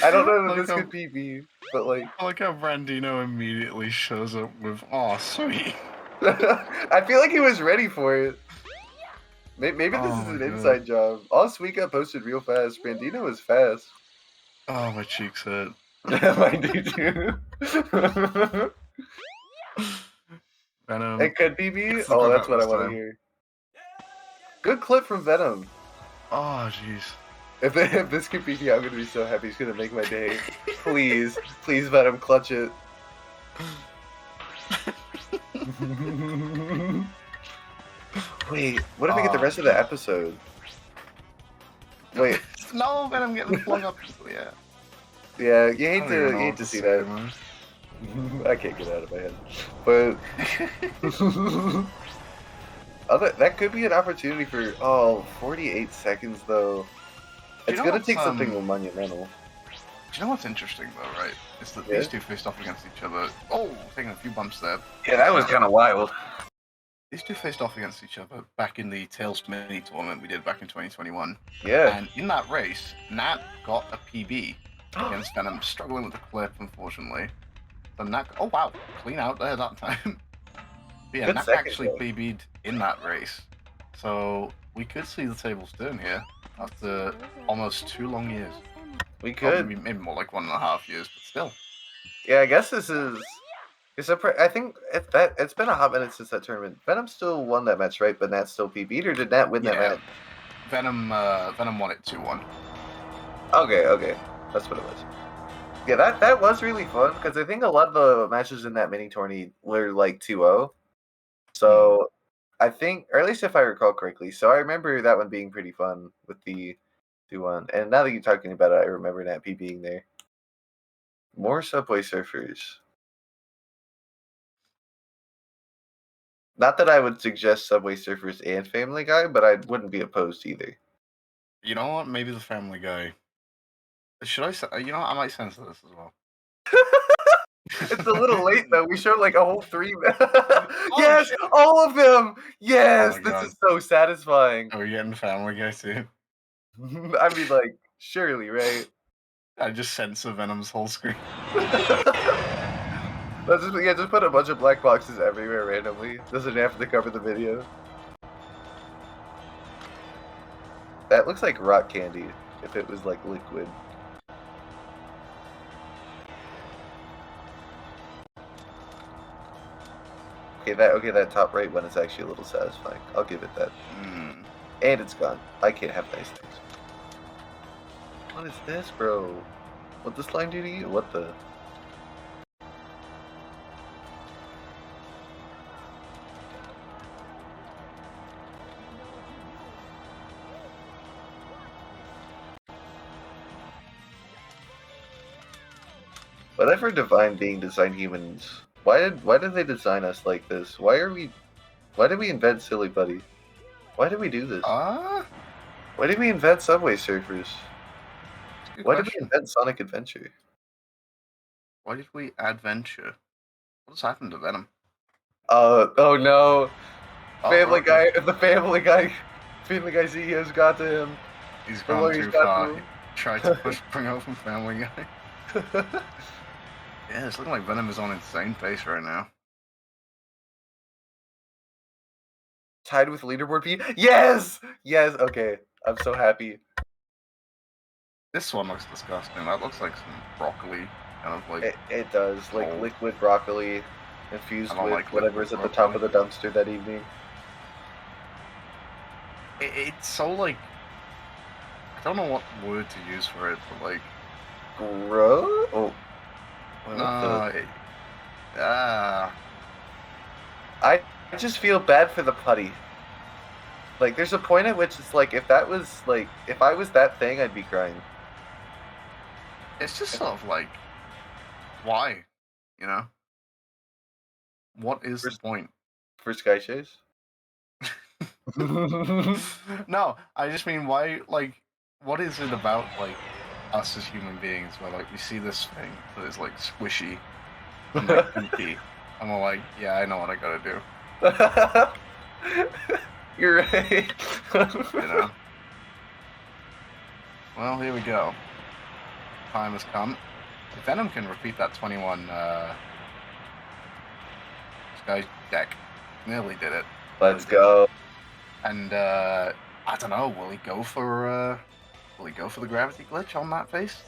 I don't know that this could PB, but like... I like how Brandino immediately shows up with, "Aw, sweet." I feel like he was ready for it. Maybe this is an inside job. All Suika posted real fast. Brandino was fast. Oh, my cheeks hurt. Mine do too. Venom. It could be me? Oh, that's what I want to hear. Good clip from Venom. Oh, jeez. If this could be me, I'm going to be so happy. He's going to make my day. Please. Please, Venom, clutch it. Wait, what if we get the rest of the episode? Wait. No, Venom getting flung up. Yeah. Yeah, you hate to see that. I can't get out of my head. But that could be an opportunity for 48 seconds though. It's gonna take something monumental. Do you know what's interesting though, right? Is that these two faced off against each other. Oh, taking a few bumps there. Yeah, that was kind of wild. These two faced off against each other back in the Tails mini tournament we did back in 2021. Yeah. And in that race, Nat got a PB against Venom, struggling with the clip, unfortunately. The Knack. Oh wow, clean out there that time. Yeah, Good Knack second, actually though. PB'd in that race, so we could see the tables turn here after almost 2 long years. We Oh, could. maybe more like 1.5 years, but still. Yeah, I guess this is. I think it's been a hot minute since that tournament. Venom still won that match, right? But Nat still PB'd, or did Nat win that Yeah. match? Venom won it 2-1. Okay, that's what it was. Yeah, that was really fun because I think a lot of the matches in that mini tourney were like 2-0. So I think, or at least if I recall correctly, so I remember that one being pretty fun with the 2-1. And now that you're talking about it, I remember Nat P being there. More Subway Surfers. Not that I would suggest Subway Surfers and Family Guy, but I wouldn't be opposed either. You know what? Maybe the Family Guy. Should I? You know what? I might censor this as well. It's a little late though. We showed like a whole 3. Yes, shit. All of them. Yes, Oh this is so satisfying. Are we getting Family Guy too? I mean, like, surely, right? I just censor Venom's whole screen. Just put a bunch of black boxes everywhere randomly. Doesn't have to cover the video. That looks like rock candy if it was like liquid. Okay, that top right one is actually a little satisfying. I'll give it that. And it's gone. I can't have nice things. What is this, bro? What does slime do to you? What the? Whatever divine being designed humans, why did they design us like this? Why did we invent Silly Buddy? Why did we do this? Why did we invent Subway Surfers? Why did we invent Sonic Adventure? Why did we adventure? What's happened to Venom? Oh no. Family Guy, the Family Guy CEO's got to him. He's gone too far. He tried to bring out from Family Guy. Yeah, it's looking like Venom is on insane pace right now. Tied with leaderboard P. Yes! Yes, okay. I'm so happy. This one looks disgusting. That looks like some broccoli. Kind of like it does. Like liquid broccoli infused with like whatever's at the top of the dumpster that evening. It's so like... I don't know what word to use for it, but like... Gross? Oh. No, I just feel bad for the putty. Like, there's a point at which it's like, if I was that thing, I'd be crying. It's just sort of like, why? You know? What is the point? For Sky Chase? No, I just mean, why, like, what is it about, like, us as human beings where, like, we see this thing that is, like, squishy and, like, goopy, and we're like, yeah, I know what I gotta do. You're right. You know? Well, here we go. Time has come. If Venom can repeat that 21 Sky deck, nearly did it. Let's go. And I don't know, will he go for the gravity glitch on that face?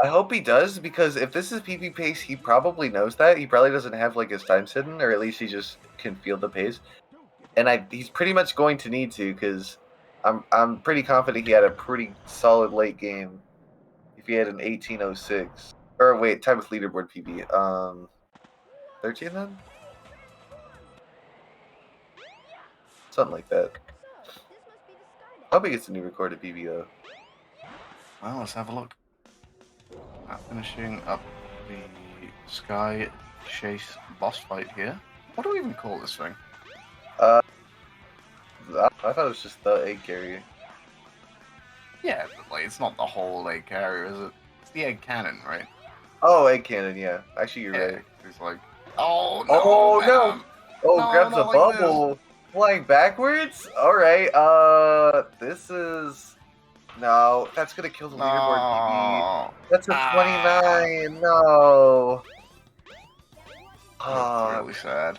I hope he does, because if this is PP pace, he probably knows that. He probably doesn't have like his times hidden, or at least he just can feel the pace. And he's pretty much going to need to, because I'm pretty confident he had a pretty solid late game. If he had an 18:06, or wait, time with leaderboard PB, 13 then, something like that. I hope he gets a new recorded PB though. Well, let's have a look. Finishing up the Sky Chase boss fight here. What do we even call this thing? I thought it was just the egg carrier. Yeah, but like, it's not the whole egg carrier, is it? It's the egg cannon, right? Oh, egg cannon, yeah. Actually, you're right. It's like, oh no! Oh Venom. no! Oh, No, grabs a not like bubble. Flying backwards? Alright, this is... No, that's gonna kill the leaderboard PB. That's a 29, no. Ah, Really sad.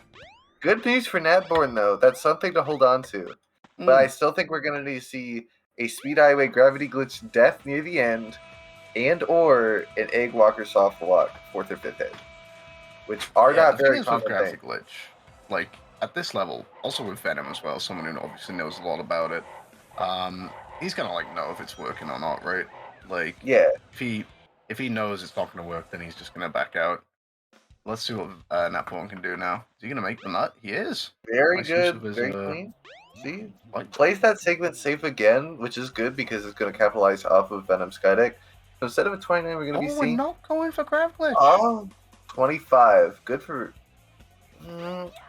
good news for Natborn though. That's something to hold on to. But I still think we're gonna need to see a Speed Highway Gravity Glitch death near the end, and or an Egg Walker Soft Lock 4th or 5th hit, which are Yeah, not the thing very is with common Gravity things. Glitch, like at this level, also with Venom as well, someone who obviously knows a lot about it. He's gonna like know if it's working or not, right? Like, Yeah, if he knows it's not gonna work, then he's just gonna back out. Let's see what Natborn can do now. Is he gonna make the nut? He is. very Nice use good, of his, very clean. See, light plays that segment safe again, which is good because it's going to capitalize off of Venom Skydeck. So instead of a 29, we're going to be we're seeing not going for Grav Glitch. 25. Good for.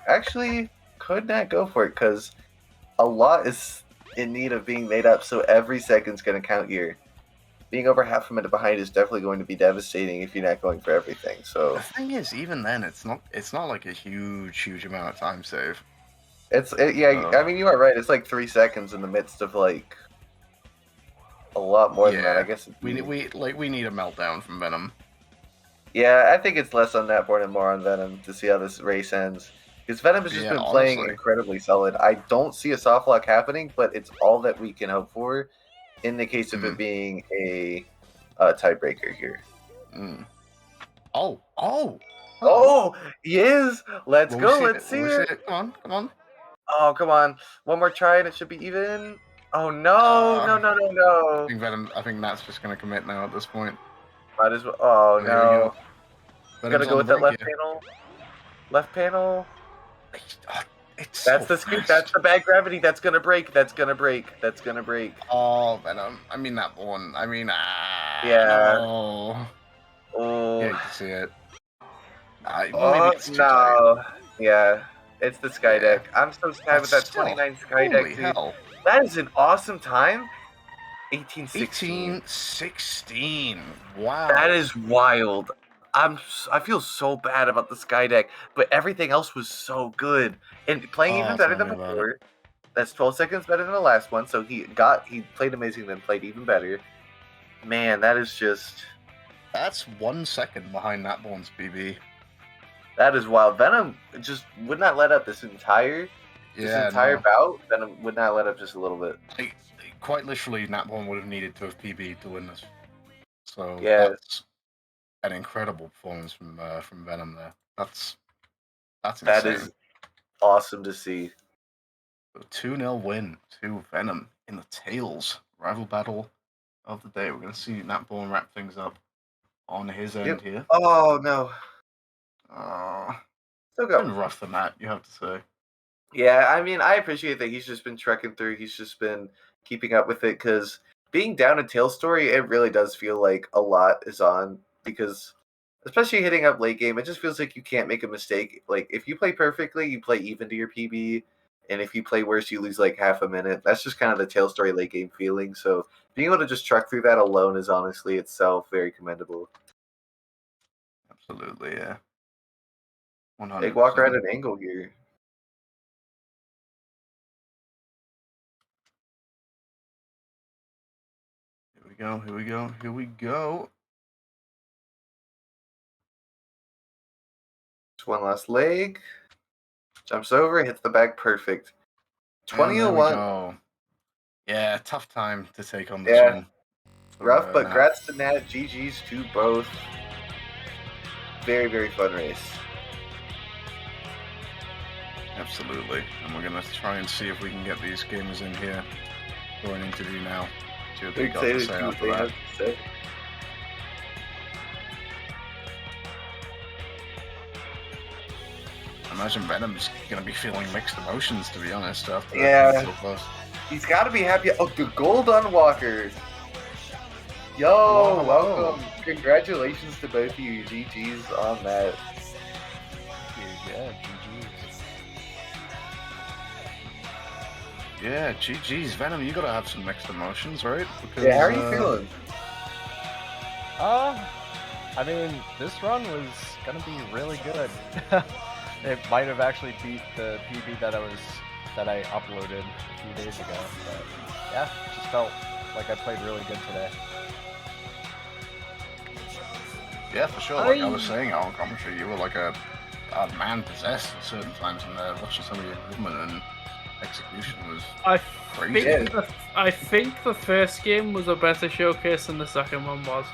Actually, could not go for it because a lot is in need of being made up. So every second's going to count here. Being over half a minute behind is definitely going to be devastating if you're not going for everything. So The thing is, even then, it's not like a huge amount of time save. yeah. I mean, you are right. It's like 3 seconds in the midst of like a lot more than that. I guess we need a meltdown from Venom. Yeah, I think it's less on Natborn and more on Venom to see how this race ends. Because Venom has just been playing honestly. incredibly solid. I don't see a soft lock happening, but it's all that we can hope for in the case of it being a tiebreaker here. Oh, he is! Let's go, let's see it! Come on. Oh, come on. One more try and it should be even. Oh, no, no. I think Nat's just going to commit now at this point. Might as well. Oh, There we no. go. Gotta go with that left panel. Left panel. That's the scoop. That's the bad gravity. That's gonna break. That's gonna break. Oh, Venom. I mean that one. I mean, yeah. No. Oh. Yeah, you can see it. Maybe it's too no. tight. Yeah. It's the Sky Deck. I'm so sad with that 29 Sky Deck, dude. Hell. That is an awesome time. 1816. 1816. Wow. That is wild. I feel so bad about the Sky Deck, but everything else was so good and playing even better than before. That's 12 seconds better than the last one. So he played amazing, then played even better. Man, that is just. That's 1 second behind Natborn's PB. That is wild. Venom just would not let up this entire bout. Venom would not let up just a little bit. Quite literally, Natborn would have needed to have PB to win this. So yeah, that's an incredible performance from Venom there. That's insane. That is awesome to see. 2-0 win to Venom in the Tails rival battle of the day. We're going to see Natborn wrap things up on his end here. Oh no. Still been rough than that, you have to say. Yeah, I mean, I appreciate that he's just been trekking through. He's just been keeping up with it because being down a Tails story, it really does feel like a lot is on because especially hitting up late game, it just feels like you can't make a mistake. Like if you play perfectly, you play even to your PB, and if you play worse, you lose like half a minute. That's just kind of the Tails story late game feeling. So being able to just truck through that alone is honestly itself very commendable. Absolutely, yeah. 100%. Egg Walker at an angle here. Here we go. Just one last leg. Jumps over, hits the bag perfect. 20-01. Yeah, tough time to take on this one. Rough, but grats to Nat. GG's to both. Very, very fun race. Absolutely. And we're going to try and see if we can get these gamers in here for an interview now. See what they got to say after that. I imagine Venom's going to be feeling mixed emotions, to be honest. After yeah. He's got to be happy. Oh, the gold on Walker. Yo, welcome. Congratulations to both of you. GG's on that. Yeah, GG's. Yeah, GG's. Venom, you got to have some mixed emotions, right? Because, yeah, how are you feeling? I mean, this run was going to be really good. It might have actually beat the PB that I uploaded a few days ago, but yeah, just felt like I played really good today. Yeah, for sure. Like I was saying on commentary, you were like a man possessed at certain times, and watching some of your movement and execution was I crazy. think the first game was a better showcase than the second one was.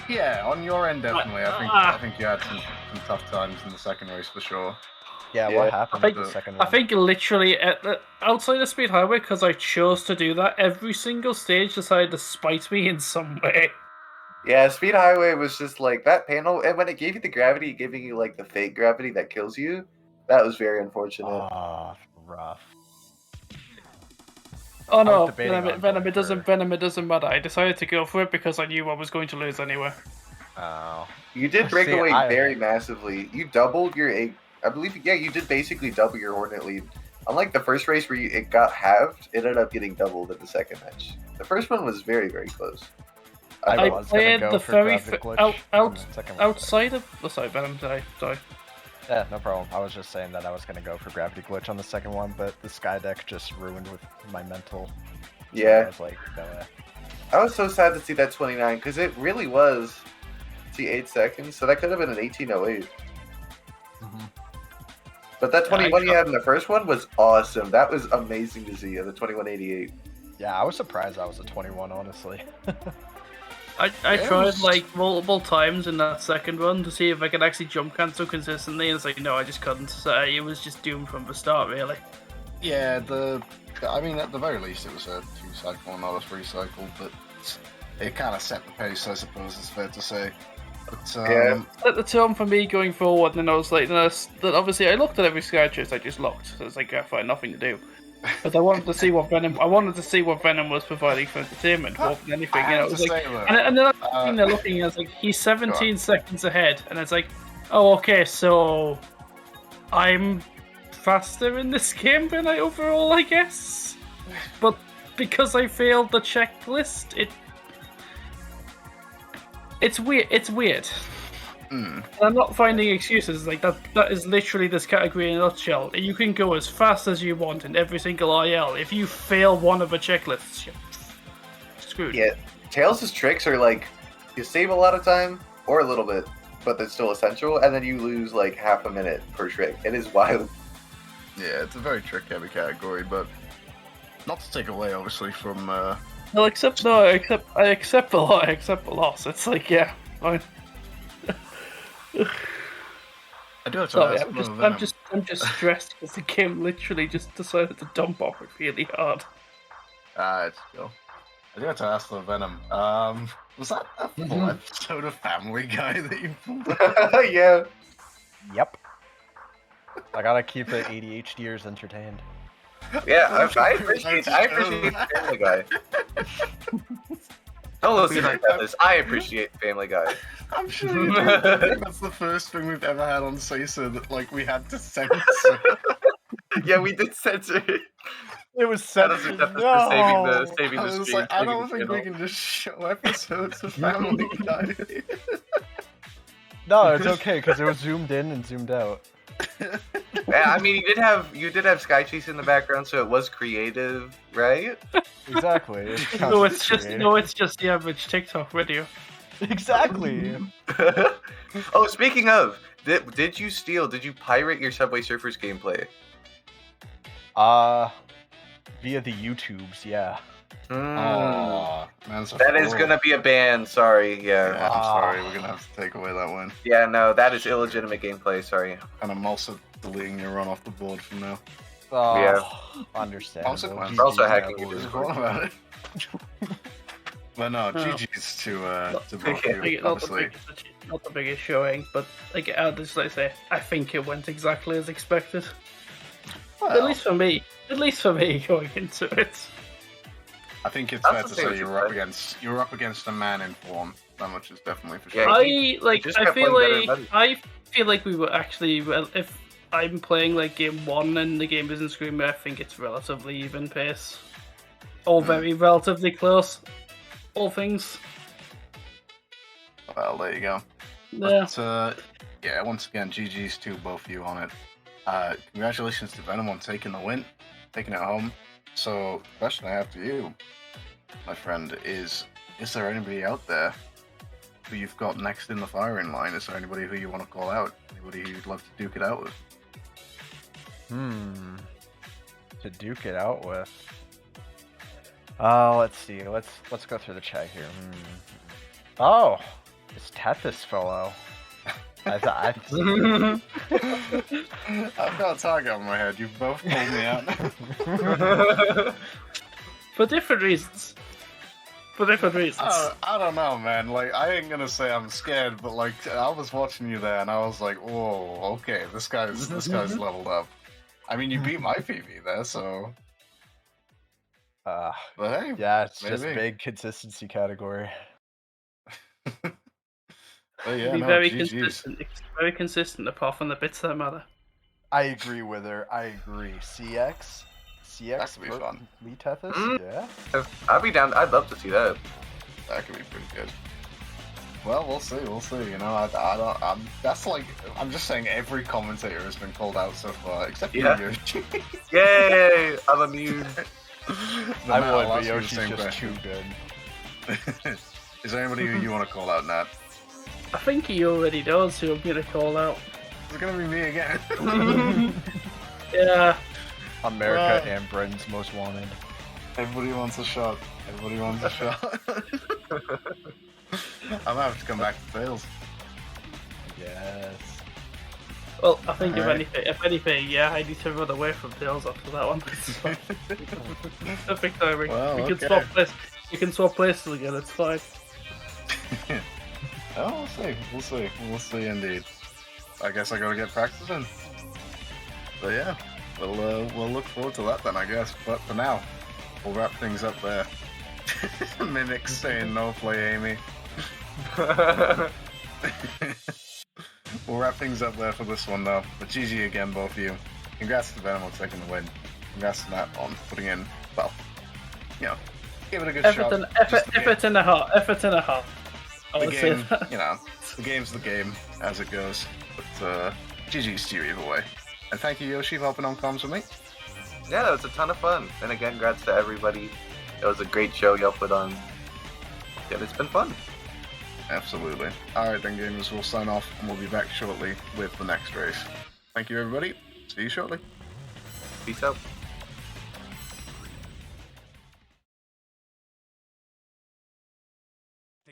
Yeah, on your end definitely. I think you had some tough times in the second race for sure. Yeah, what happened in the second one? I think literally outside of Speed Highway, because I chose to do that, every single stage decided to spite me in some way. Yeah, Speed Highway was just like that panel, and when it gave you the gravity, giving you like the fake gravity that kills you, that was very unfortunate. Ah, rough. Oh no, Venom, it doesn't matter. I decided to go for it because I knew I was going to lose anyway. Oh. You did break away very massively. You doubled your I believe, yeah, you did basically double your Hornet lead. Unlike the first race where it got halved, it ended up getting doubled in the second match. The first one was very, very close. I played the very outside of. Oh, sorry, Venom. Sorry. Yeah, no problem. I was just saying that I was gonna go for Gravity Glitch on the second one, but the Sky Deck just ruined with my mental. Yeah. I was like, no way. I was so sad to see that 29 because it really was. See, 8 seconds, so that could have been an 18:08. But that 21 you had in the first one was awesome. That was amazing to see, the 21:88. Yeah, I was surprised that was a 21, honestly. I tried like multiple times in that second run to see if I could actually jump cancel consistently, and it's like, no, I just couldn't. So it was just doomed from the start, really. Yeah, I mean, at the very least, it was a 2-cycle, not a 3-cycle, but it kind of set the pace, I suppose it's fair to say. But, yeah. At the tone for me going forward, and I was like, that obviously I looked at every sky chase I just looked, so it's like I find nothing to do. But I wanted to see what Venom. I wanted to see what Venom was providing for entertainment more than anything. You know, it was like, and then I'm looking, and it's like he's 17 seconds ahead, and it's like, oh, okay, so I'm faster in this game than I overall, I guess. But because I failed the checklist, it's weird. It's weird. I'm not finding excuses. Like that is literally this category in a nutshell. You can go as fast as you want in every single IL. If you fail one of the checklists, you're screwed. Yeah, Tails' tricks are like you save a lot of time or a little bit, but they're still essential, and then you lose like half a minute per trick. It is wild. Yeah, it's a very trick-heavy category, but not to take away, obviously, from. Well, I accept the loss. It's like, yeah, fine. I do have to Sorry, ask I'm just stressed because the game literally just decided to dump off it really hard. It's cool. I do have to ask the Venom. Was that a full episode of Family Guy that you pulled? Yeah. Yep. I gotta keep the ADHDers entertained. Yeah, I appreciate Family Guy. Don't listen like this. I appreciate Family Guy. I'm sure you do. I think that's the first thing we've ever had on SAESR that like we had to censor. Yeah, we did censor it. It was censored. No. Saving the stream. Like, I don't think we can just show episodes of Family Guy. No, it's okay because it was zoomed in and zoomed out. Yeah, I mean, you did have Sky Chase in the background, so it was creative, right? Exactly. No, it's just the average TikTok video. Exactly. Oh, speaking of, did you pirate your Subway Surfers gameplay? Via the YouTubes, yeah. Oh, that is gonna be a ban. Sorry, yeah. I'm sorry, we're gonna have to take away that one. Yeah, no, that is illegitimate gameplay. Sorry. And I'm also deleting your run off the board from now. Oh, yeah. Understandable. I'm also hacking your Discord about it. But no, GG's to both of you, obviously. Not the biggest showing, but like just like I say, I think it went exactly as expected. Well, at least for me going into it. I think it's fair to say you were up against a man in form. That much is definitely for sure. I feel like we were actually, well, if I'm playing like game 1 and the game isn't Screamer, I think it's relatively even pace. All very relatively close. All things. Well, there you go. Yeah. But, yeah, once again, GG's to both of you on it. Congratulations to Venom on taking the win, taking it home. So, the question I have for you, my friend, is there anybody out there who you've got next in the firing line. Is there anybody who you want to call out? Anybody who you'd love to duke it out with? To duke it out with. Let's see. Let's go through the chat here. Oh, it's Tethys fellow. I've got a target on my head. You've both pulled me out. For different reasons. I don't know, man. Like, I ain't gonna say I'm scared, but like, I was watching you there, and I was like, "Whoa, okay, this guy's leveled up." I mean, you beat my PB there, so. But hey, yeah, it's maybe. just big consistency category. But yeah, Be no, very GG's. consistent. It's very consistent, apart from the bits that matter. I agree with her. I agree. CX That could be fun. Lee Tethys? Yeah. I'd be down. I'd love to see that. That could be pretty good. Well, we'll see. You know, I'm just saying every commentator has been called out so far, except you, Yoshi. Yay! I'm immune. I would, but Yoshi's just too good. Is there anybody who you want to call out, Nat? I think he already knows who I'm going to call out. It's going to be me again. Yeah. America and Britain's most wanted. Everybody wants a shot. I'm going to have to come back to Tails. Yes. Well, I think if anything, yeah, I need to run away from Tails after that one. Perfect timing. Well, We can swap places again, it's fine. Oh, we'll see indeed. I guess I gotta get practicing. So yeah, we'll look forward to that then, I guess. But for now, we'll wrap things up there. Mimic saying no play, Amy. We'll wrap things up there for this one though. But GG again, both of you. Congrats to Venom on taking the win. Congrats to Nat on putting in, well, you know, give it a good shot. Effort and a half. The game, you know, the game's the game as it goes. But GG's to you either way. And thank you, Yoshi, for hopping on comms with me. Yeah, it was a ton of fun. And again, congrats to everybody. It was a great show y'all put on. Yeah, it's been fun. Absolutely. Alright then, gamers, we'll sign off and we'll be back shortly with the next race. Thank you, everybody. See you shortly. Peace out.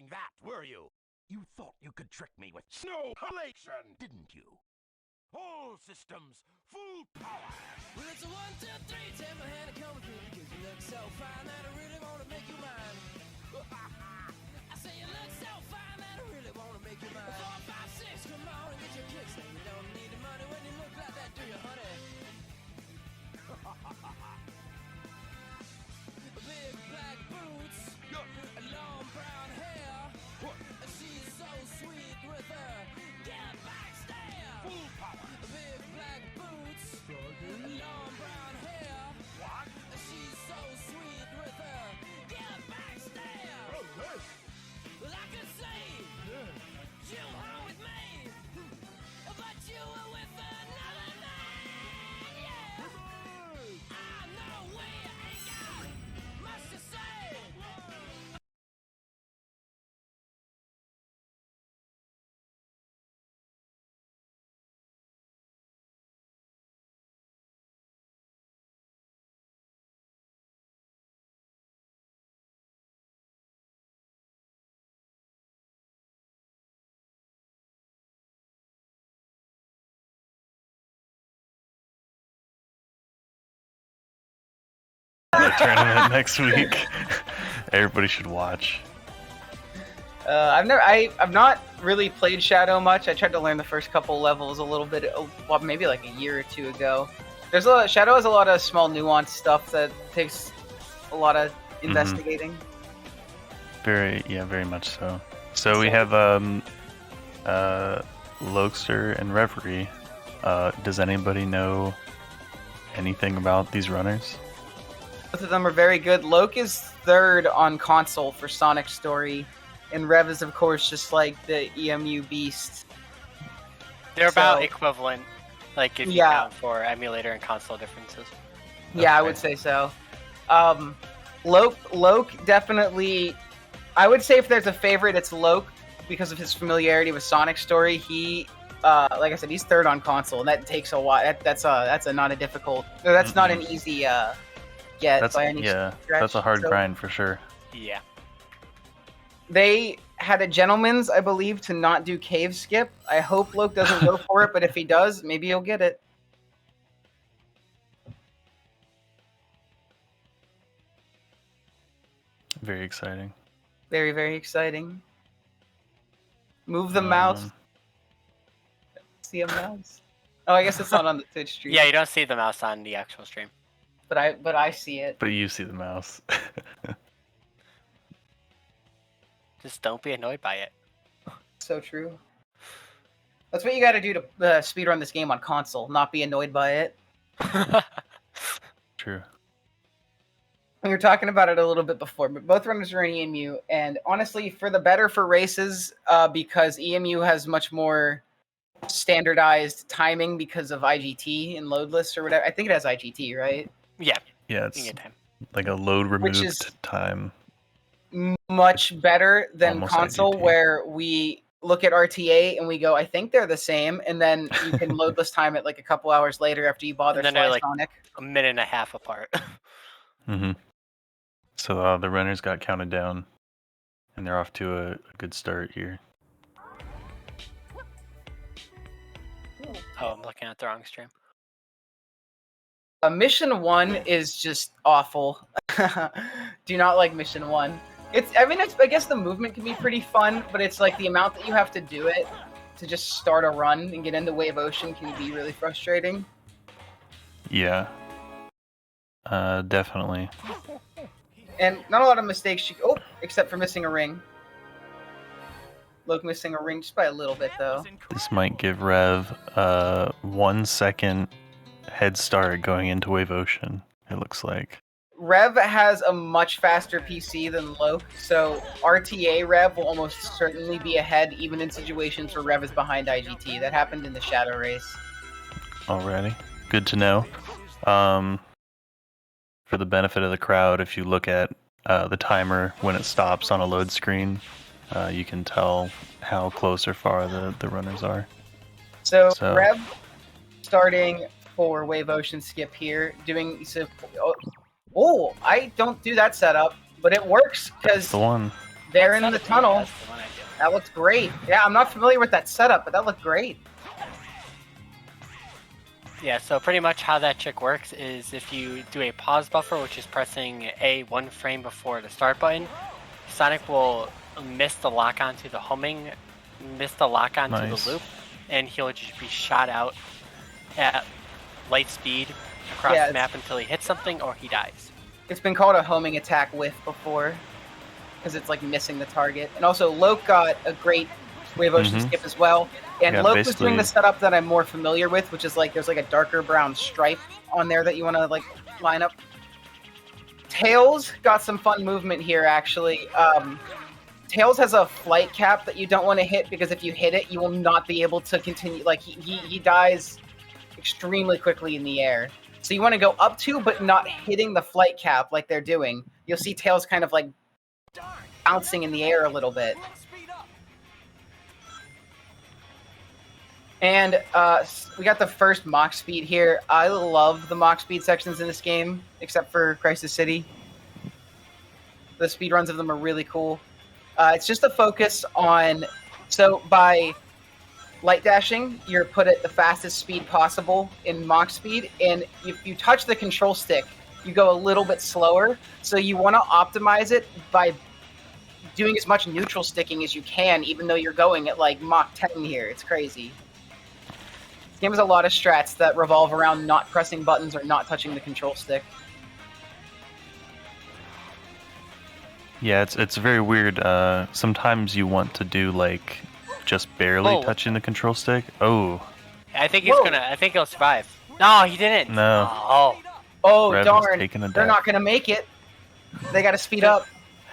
That, were you? You thought you could trick me with snow halation, didn't you? All systems, full power! Well, it's a 1, 2, 3, take my hand and come with me, because you look so fine that I really want to make you mine. I say you look so fine that I really want to make you mine. 4, 5, 6, come on and get your kicks. Now you don't need the money when you look like that, do you, honey? Big black boots, long brown hair. She's so sweet with her get back stare. Full power. Big black boots, long brown hair. What? She's so sweet with her get back stare. Well, I could say you hung with me, but you were with another man. Yeah. I know we ain't got much to say. The tournament next week. Everybody should watch. I've not really played Shadow much. I tried to learn the first couple levels a little bit, well, maybe like a year or two ago. Shadow has a lot of small nuanced stuff that takes a lot of investigating. Very much so. So we have Lokester and Reverie. Does anybody know anything about these runners? Both of them are very good. Loke is third on console for Sonic Story, and Rev is, of course, just like the EMU beast. They're about equivalent, like if you count for emulator and console differences. Yeah, I would say so. Loke definitely, I would say if there's a favorite, it's Loke, because of his familiarity with Sonic's story, he, like I said, he's third on console, and that takes a while. That's not a difficult. No, that's not an easy get by any stretch. That's a hard So grind for sure. Yeah. they had a gentleman's, I believe, to not do cave skip. I hope Loke doesn't go for it, but if he does, maybe he'll get it. Very exciting. Very, very exciting. Move the mouse. See a mouse? Oh, I guess it's not on the Twitch stream. Yeah, you don't see the mouse on the actual stream. But I see it. But you see the mouse. Just don't be annoyed by it. So true. That's what you got to do to speedrun this game on console. Not be annoyed by it. True. We were talking about it a little bit before, but both runners are in EMU, and honestly, for the better for races, because EMU has much more standardized timing because of IGT and loadless or whatever. I think it has IGT, right? Yeah. Yeah, it's like a load removed is time. Much better than Almost console, IGT. where we look at RTA and we go, I think they're the same, and then you can loadless time it like a couple hours later after you bother And then they're Fly like Sonic. a minute and a half apart. Mm-hmm. So the runners got counted down, and they're off to a good start here. Oh, I'm looking at the wrong stream. Mission 1 is just awful. Do not like Mission 1. I guess the movement can be pretty fun, but it's like the amount that you have to do it to just start a run and get into Wave Ocean can be really frustrating. Yeah. Definitely. And not a lot of mistakes. Except for missing a ring. Loke missing a ring just by a little bit, though. This might give Rev 1 second head start going into Wave Ocean, it looks like. Rev has a much faster PC than Loke, so RTA Rev will almost certainly be ahead, even in situations where Rev is behind IGT. That happened in the Shadow Race. Alrighty. Good to know. For the benefit of the crowd, if you look at the timer when it stops on a load screen, you can tell how close or far the runners are. So Rev starting for Wave Ocean skip here, doing so. Oh, I don't do that setup, but it works because the one. They're in the tunnel. That looks great. Yeah, I'm not familiar with that setup, but that looked great. Yeah, so pretty much how that trick works is if you do a pause buffer, which is pressing A 1 frame before the start button, Sonic will miss the lock onto the homing, miss the lock onto Nice. the loop, and he'll just be shot out at light speed across Yeah, the map until he hits something or he dies. It's been called a homing attack whiff before, because it's like missing the target. And also, Loke got a great Wave Ocean Mhm. skip as well. And Yeah, Loke was doing basically- the setup that I'm more familiar with, which is like there's like a darker brown stripe on there that you want to like line up. Tails got some fun movement here actually. Tails has a flight cap that you don't want to hit because if you hit it, you will not be able to continue. Like he dies extremely quickly in the air. So you want to go up to, but not hitting the flight cap like they're doing. You'll see Tails kind of like bouncing in the air a little bit. And we got the first Mach Speed here. I love the Mach Speed sections in this game, except for Crisis City. The speed runs of them are really cool. It's just a focus on... So by light dashing, you're put at the fastest speed possible in Mach Speed, and if you touch the control stick, you go a little bit slower. So you want to optimize it by doing as much neutral sticking as you can, even though you're going at like Mach 10 here. It's crazy. This game has a lot of strats that revolve around not pressing buttons or not touching the control stick. Yeah, it's very weird. Sometimes you want to do like just barely Oh. touching the control stick. Oh, I think he's gonna. I think he'll survive. No, he didn't. no. Oh, Rev is darn. taking a They're dive. not going to make it. They got to speed up.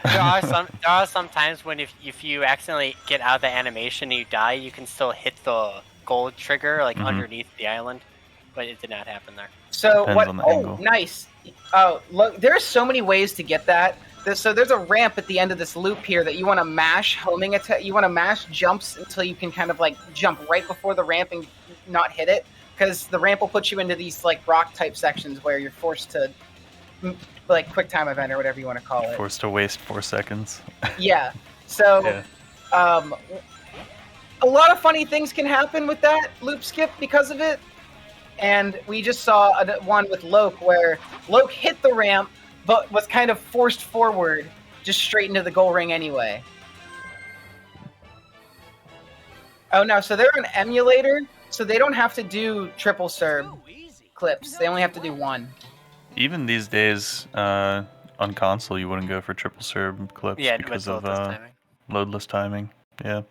There are some times when if you accidentally get out of the animation and you die, you can still hit the gold trigger like Mhm. underneath the island, but it did not happen there. So Depends what? on the Oh, angle. nice. Oh, look, there are so many ways to get that. So there's a ramp at the end of this loop here that you want to mash homing attack. You want to mash jumps until you can kind of like jump right before the ramp and not hit it, because the ramp will put you into these like rock type sections where you're forced to like quick time event or whatever you want to call it. Forced to waste 4 seconds. Yeah. So, Yeah. a lot of funny things can happen with that loop skip because of it. And we just saw one with Loke where Loke hit the ramp, but was kind of forced forward, just straight into the goal ring anyway. Oh no, so they're an emulator, so they don't have to do triple serve clips. They only have to do one. Even these days, on console, you wouldn't go for triple serve clips because of loadless timing. Yeah.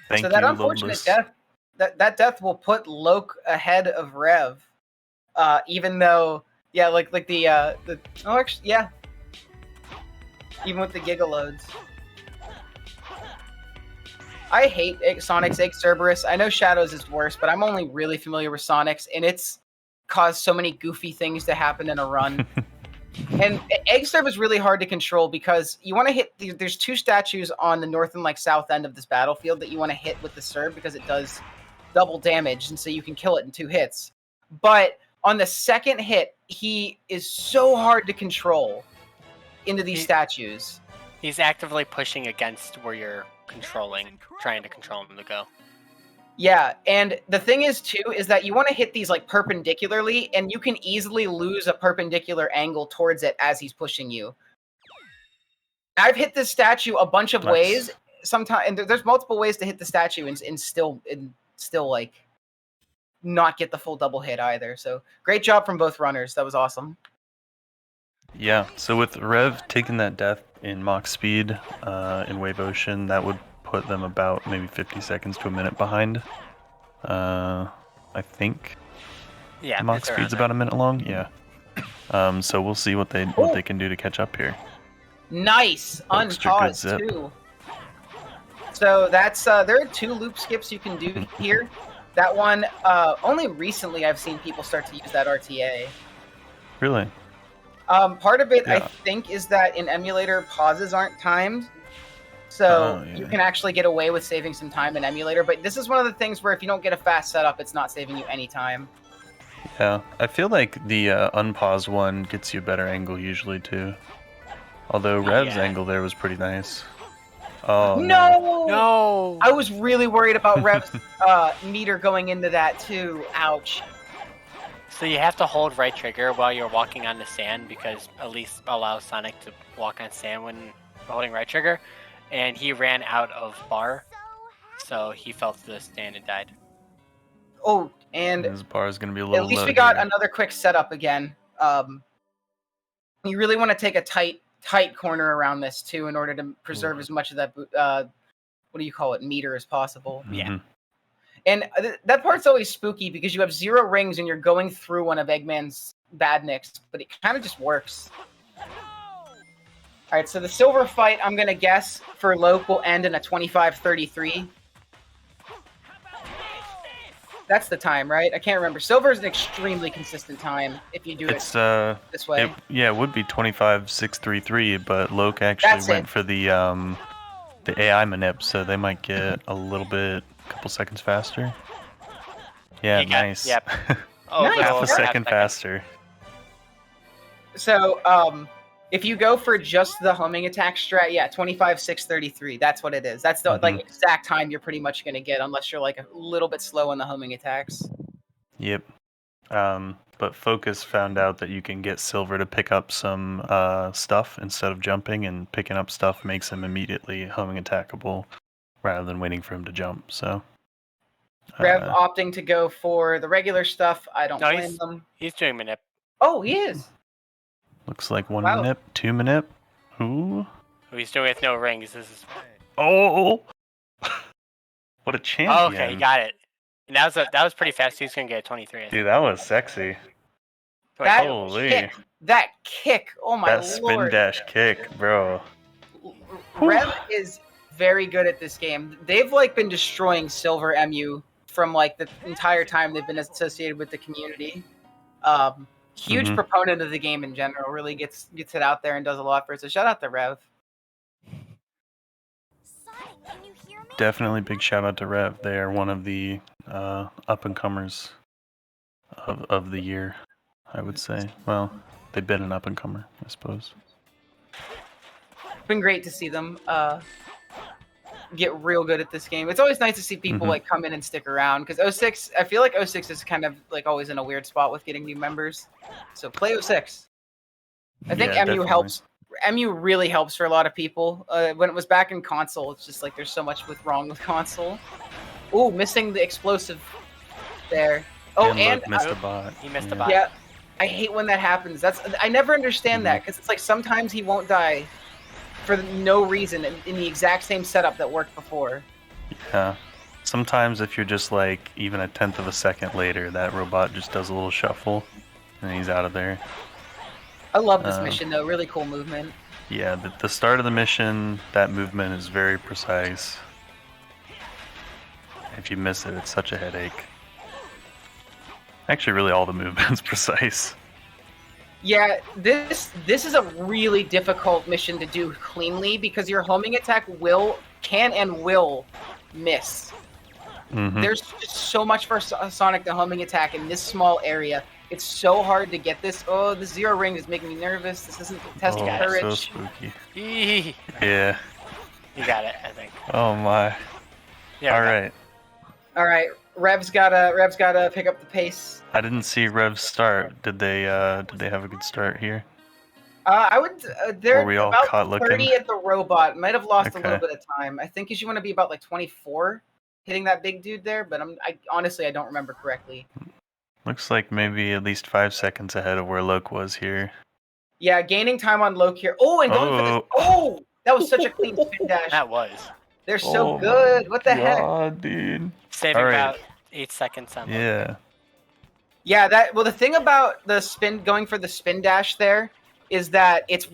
Thank so you, that unfortunate loadless. death, that death will put Loke ahead of Rev, even though like the oh actually yeah, even with the gigaloads. I hate Sonic's Egg Cerberus. I know Shadows is worse, but I'm only really familiar with Sonic's, and it's caused so many goofy things to happen in a run. And Egg Serve is really hard to control because you want to hit. There's 2 statues on the north and like south end of this battlefield that you want to hit with the serve because it does double damage, and so you can kill it in 2 hits. But on the second hit, he is so hard to control into these statues. He's actively pushing against where you're controlling, trying to control him to go. Yeah, and the thing is too is that you want to hit these like perpendicularly, and you can easily lose a perpendicular angle towards it as he's pushing you. I've hit this statue a bunch of ways. Sometimes, and there's multiple ways to hit the statue and still like not get the full double hit either. So great job from both runners. That was awesome. Yeah, so with Rev taking that death in Mach speed in Wave Ocean, that would put them about maybe 50 seconds to a minute behind. I think. Yeah, Mach speed's about a minute long. Yeah. So we'll see what they can do to catch up here. Nice, unpause too. So that's there are 2 loop skips you can do here. That one only recently I've seen people start to use that RTA. Really? Part of it I think is that in emulator pauses aren't timed. So you can actually get away with saving some time in emulator, but this is one of the things where if you don't get a fast setup, it's not saving you any time. Yeah, I feel like the unpaused one gets you a better angle usually too. Although Rev's angle there was pretty nice. Oh no! I was really worried about Rev's meter going into that too. Ouch. So you have to hold right trigger while you're walking on the sand because at least allows Sonic to walk on sand when holding right trigger. And he ran out of bar, so he fell to the stand and died. Oh, and his bar is going to be a little at least low we got here. another quick setup again. You really want to take a tight corner around this too in order to preserve as much of that what do you call it, meter as possible. Yeah. And that part's always spooky because you have 0 rings and you're going through one of Eggman's badniks, but it kind of just works. All right, so the silver fight, I'm going to guess, for Loke will end in a 25-33. That's the time, right? I can't remember. Silver is an extremely consistent time if you do it this way. It would be 25-633, but Loke actually went for the AI manip, so they might get a couple seconds faster. Yeah, nice. Yep. Nice. Half a second faster. So, if you go for just the homing attack strat, 25-633. That's what it is. That's the like exact time you're pretty much going to get, unless you're like a little bit slow on the homing attacks. Yep. But Focus found out that you can get Silver to pick up some stuff instead of jumping, and picking up stuff makes him immediately homing attackable rather than waiting for him to jump. So Rev opting to go for the regular stuff. I don't blame them. He's doing manip. Oh, he is. Looks like 1 manip, 2 manip. Ooh. He's doing it with no rings. This is. Oh! What a champion! Oh, okay, got it. And that was pretty fast. He's gonna get a 23. Dude, that was sexy. Holy! That kick! Oh my lord! That spin dash kick, bro. Rev is very good at this game. They've like been destroying Silver MU from like the entire time they've been associated with the community. huge Mhm. proponent of the game in general. Really gets it out there and does a lot for it. So shout out to Rev. Definitely big shout out to Rev. They are one of the up and comers of the year, I would say. Well, they've been an up and comer, I suppose. It's been great to see them get real good at this game. It's always nice to see people Mhm. like come in and stick around because 06. I feel like 06 is kind of like always in a weird spot with getting new members. So play 06. I think Yeah, MU definitely. helps. MU really helps for a lot of people. When it was back in console, it's just like there's so much wrong with console. Ooh, missing the explosive there. Oh, and Luke missed a bot. He missed a Yeah. bot. yeah, I hate when that happens. I never understand that because it's like sometimes he won't die for no reason in the exact same setup that worked before. Yeah. Sometimes if you're just like even a tenth of a second later, that robot just does a little shuffle, and he's out of there. I love this mission though. Really cool movement. Yeah, the start of the mission, that movement is very precise. If you miss it, it's such a headache. Actually, really all the movement's precise. Yeah, this is a really difficult mission to do cleanly because your homing attack can and will miss. Mhm. There's just so much for Sonic the homing attack in this small area. It's so hard to get this. Oh, the zero ring is making me nervous. This isn't testing Oh, courage. so spooky. Eee. Yeah. You got it, I think. Oh my. Yeah, All okay. right. All right, Rev's gotta pick up the pace. I didn't see Rev start. Did they have a good start here? I would. They're Were we all about caught 30 looking? at the robot. Might have lost a little Okay. bit of time. I think you want to be about like 24 hitting that big dude there, but honestly I don't remember correctly. Looks like maybe at least 5 seconds ahead of where Loke was here. Yeah, gaining time on Loke here. Oh, and going for this. Oh, that was such a clean spin dash. That was. They're so Oh good. my What the heck? God, dude. Saving All right. about 8 seconds on Yeah. Yeah, the thing about the going for the spin dash there is that it's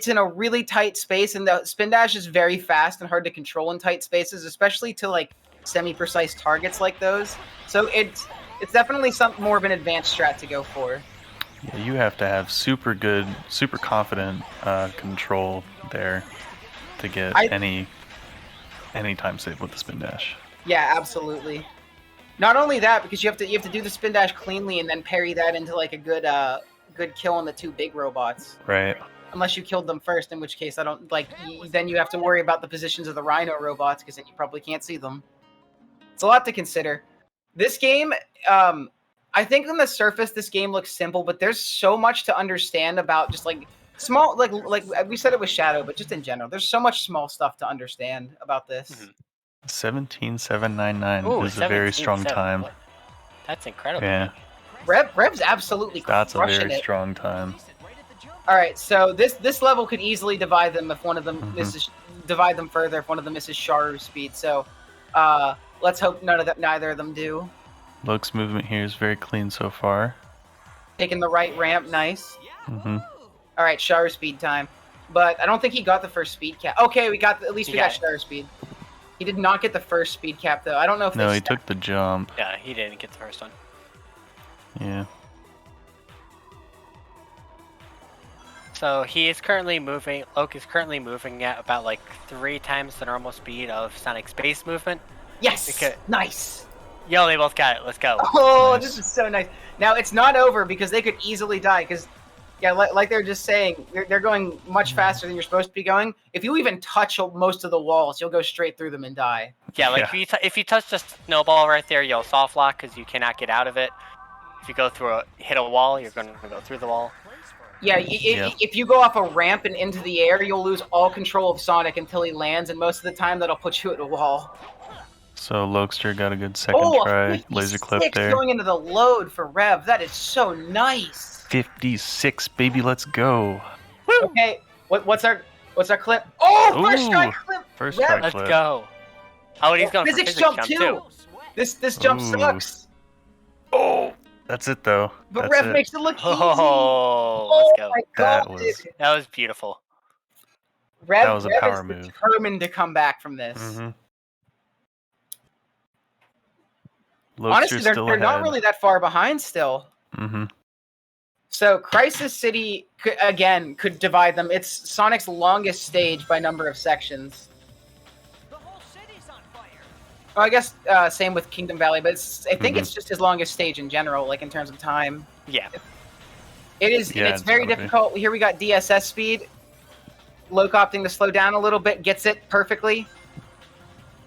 in a really tight space, and the spin dash is very fast and hard to control in tight spaces, especially to like semi-precise targets like those. So it's definitely more of an advanced strat to go for. Yeah, you have to have super good, super confident control there to get any time save with the spin dash. Yeah, absolutely. Not only that, because you have to do the spin dash cleanly and then parry that into like a good kill on the two big robots. Right. Unless you killed them first, in which case I don't like. Then you have to worry about the positions of the Rhino robots because then you probably can't see them. It's a lot to consider. This game, I think on the surface, this game looks simple, but there's so much to understand about just like small, like we said it was Shadow, but just in general, there's so much small stuff to understand about this. 17,799 Ooh, is a very strong 17.7. time. That's incredible. Yeah, Rev's absolutely that's a crushing very it. strong time. All right, so this level could easily divide them if one of them misses. Divide them further if one of them misses Sharu speed. So, let's hope neither of them do. Loke's movement here is very clean so far. Taking the right ramp, nice. Mm-hmm. All right, Sharu speed time, but I don't think he got the first speed cap. Okay, at least we got Sharu speed. He did not get the first speed cap though. I don't know if No, they he took the jump. Yeah, he didn't get the first one. Yeah. So he is currently moving. Loke is currently moving at about like 3 times the normal speed of Sonic's base movement. Yes. Nice. Yo, they both got it. Let's go. Oh, This is so nice. Now it's not over because they could easily die. Because yeah, like they're just saying, they're going much faster than you're supposed to be going. If you even touch most of the walls, you'll go straight through them and die. Yeah, like if you touch the snowball right there, you'll soft lock because you cannot get out of it. If you go hit a wall, you're going to go through the wall. Yeah, if you go off a ramp and into the air, you'll lose all control of Sonic until he lands, and most of the time that'll put you at a wall. So Lokester got a good second try. Laser clip 56 there. going into the load for Rev. That is so nice. 56, baby, let's go. Okay, what's our clip? Oh, first Ooh, try clip. first Rev. try Let's clip. go. Oh, and he's going Physics for physics jump too. This jump Ooh. sucks. Oh, that's it though. But That's Rev it. makes it look easy. Oh, Oh let's go. my That god. was That was beautiful. Rev, that was a Rev power is move. determined to come back from this. Mm-hmm. Honestly, they're still not ahead. really that far behind still. Mm-hmm. So Crisis City could divide them. It's Sonic's longest stage by number of sections. Oh, I guess same with Kingdom Valley, but I think it's just his longest stage in general, like in terms of time. Yeah. It is, Yeah, and it's very difficult. Here we got DSS speed. Loke opting to slow down a little bit, gets it perfectly.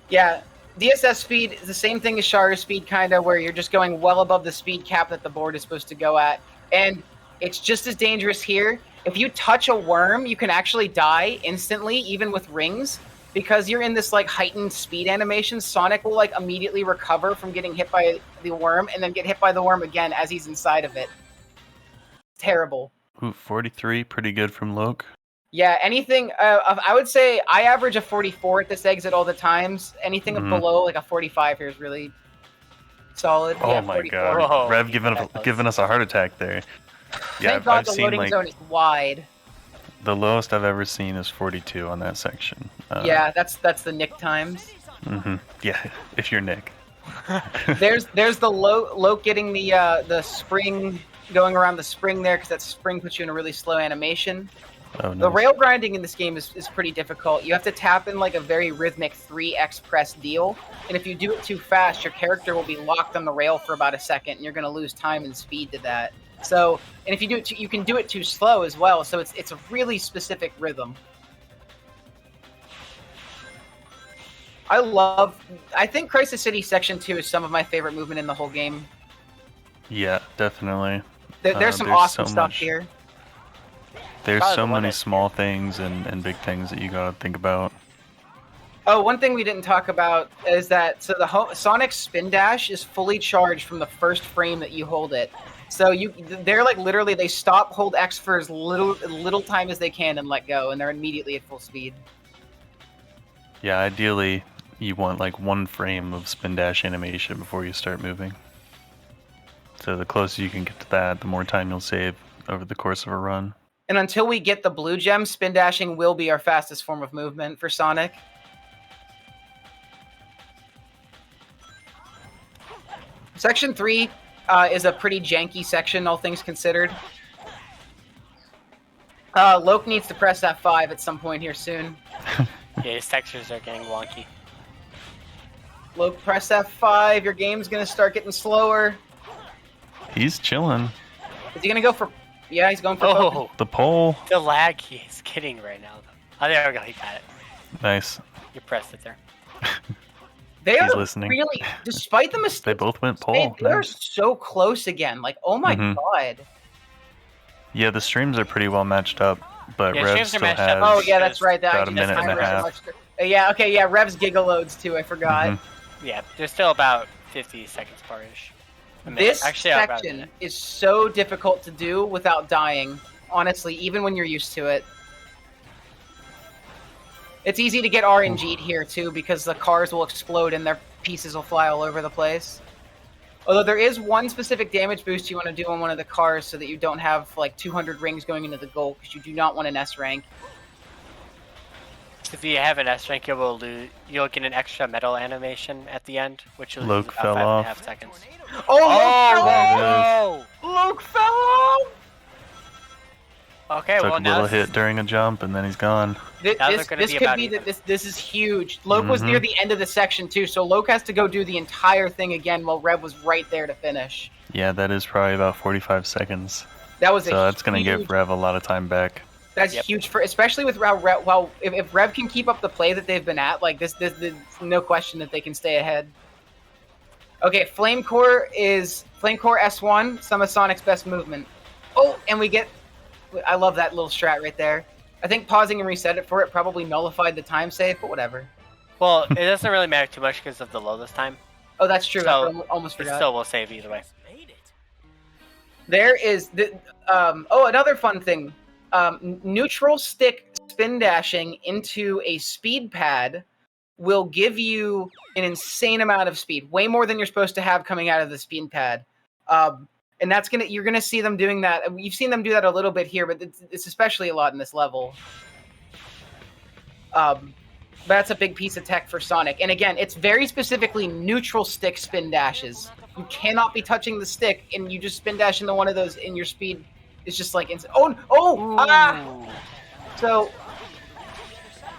Yeah, DSS speed is the same thing as Sharu speed, kind of, where you're just going well above the speed cap that the board is supposed to go at. And it's just as dangerous here. If you touch a worm, you can actually die instantly, even with rings. Because you're in this like heightened speed animation, Sonic will like immediately recover from getting hit by the worm and then get hit by the worm again as he's inside of it. Terrible. Ooh, 43, pretty good from Loke. Yeah, anything, I would say I average a 44 at this exit all the times. Anything below like a 45 here is really solid. Oh yeah, my 44. god. Whoa. Rev giving us a heart attack there. Yeah, Thank God I've the seen loading like zone is wide. the lowest I've ever seen is 42 on that section. Yeah, that's the Nick times. Yeah, if you're Nick. There's the Loke getting the spring, going around the spring there, because that spring puts you in a really slow animation. Oh, nice. The rail grinding in this game is pretty difficult. You have to tap in like a very rhythmic 3x press deal, and if you do it too fast, your character will be locked on the rail for about a second, and you're going to lose time and speed to that. So, and if you do it, you can do it too slow as well. So it's a really specific rhythm. I think Crisis City Section 2 is some of my favorite movement in the whole game. Yeah, definitely. There's some awesome stuff here. There's Probably so the one many that- small things and big things that you gotta think about. Oh, one thing we didn't talk about is that Sonic's spin dash is fully charged from the first frame that you hold it. So they're like literally they stop, hold X for as little time as they can and let go, and they're immediately at full speed. Yeah, ideally you want like one frame of spin dash animation before you start moving. So the closer you can get to that, the more time you'll save over the course of a run. And until we get the blue gem, spin dashing will be our fastest form of movement for Sonic. Section 3 is a pretty janky section, all things considered. Loke needs to press F5 at some point here soon. Yeah, his textures are getting wonky. Loke, press F5. Your game's going to start getting slower. He's chilling. Is he going to go for... Yeah, he's going for... Oh, The pole. the lag he is kidding right now. Though. Oh, there we go. He got it. Nice. You pressed it there. They He's are listening. really... Despite the mistakes... They both went they pole. are Nice. so close again. Like, oh my god. Yeah, the streams are pretty well matched up, but Yeah, Rev streams are still matched has up. Oh, yeah, that's right. about a minute and a half. Yeah, okay, yeah, Rev's gigaloads too, I forgot. Yeah, there's still about 50 seconds apart-ish. This Actually, about a section minute. is so difficult to do without dying, honestly, even when you're used to it. It's easy to get RNG'd here too, because the cars will explode and their pieces will fly all over the place. Although there is one specific damage boost you want to do on one of the cars so that you don't have like 200 rings going into the goal, because you do not want an S rank. If you have an S rank, you'll get an extra metal animation at the end, which will Loke lose fell about off. 5.5 seconds. Oh, Loke fell off! Okay, Took well a now little hit during a jump and then he's gone. This Now they're gonna be could about be even. this is huge. Loke was near the end of the section too, so Loke has to go do the entire thing again while Rev was right there to finish. Yeah, that is probably about 45 seconds. That was So that's gonna give Rev a lot of time back. That's huge for, especially with how Rev. Well, if Rev can keep up the play that they've been at, like this, no question that they can stay ahead. Okay, Flame Core S1, some of Sonic's best movement. Oh, and we get. I love that little strat right there. I think pausing and reset it for it probably nullified the time save, but whatever. Well, it doesn't really matter too much because of the low this time. Oh, that's true. I So almost it forgot. still will save either way. There is another fun thing. Neutral stick spin dashing into a speed pad will give you an insane amount of speed, way more than you're supposed to have coming out of the speed pad. And you're gonna see them doing that. You've seen them do that a little bit here, but it's especially a lot in this level. That's a big piece of tech for Sonic. And again, it's very specifically neutral stick spin dashes. You cannot be touching the stick, and you just spin dash into one of those in your speed It's just like So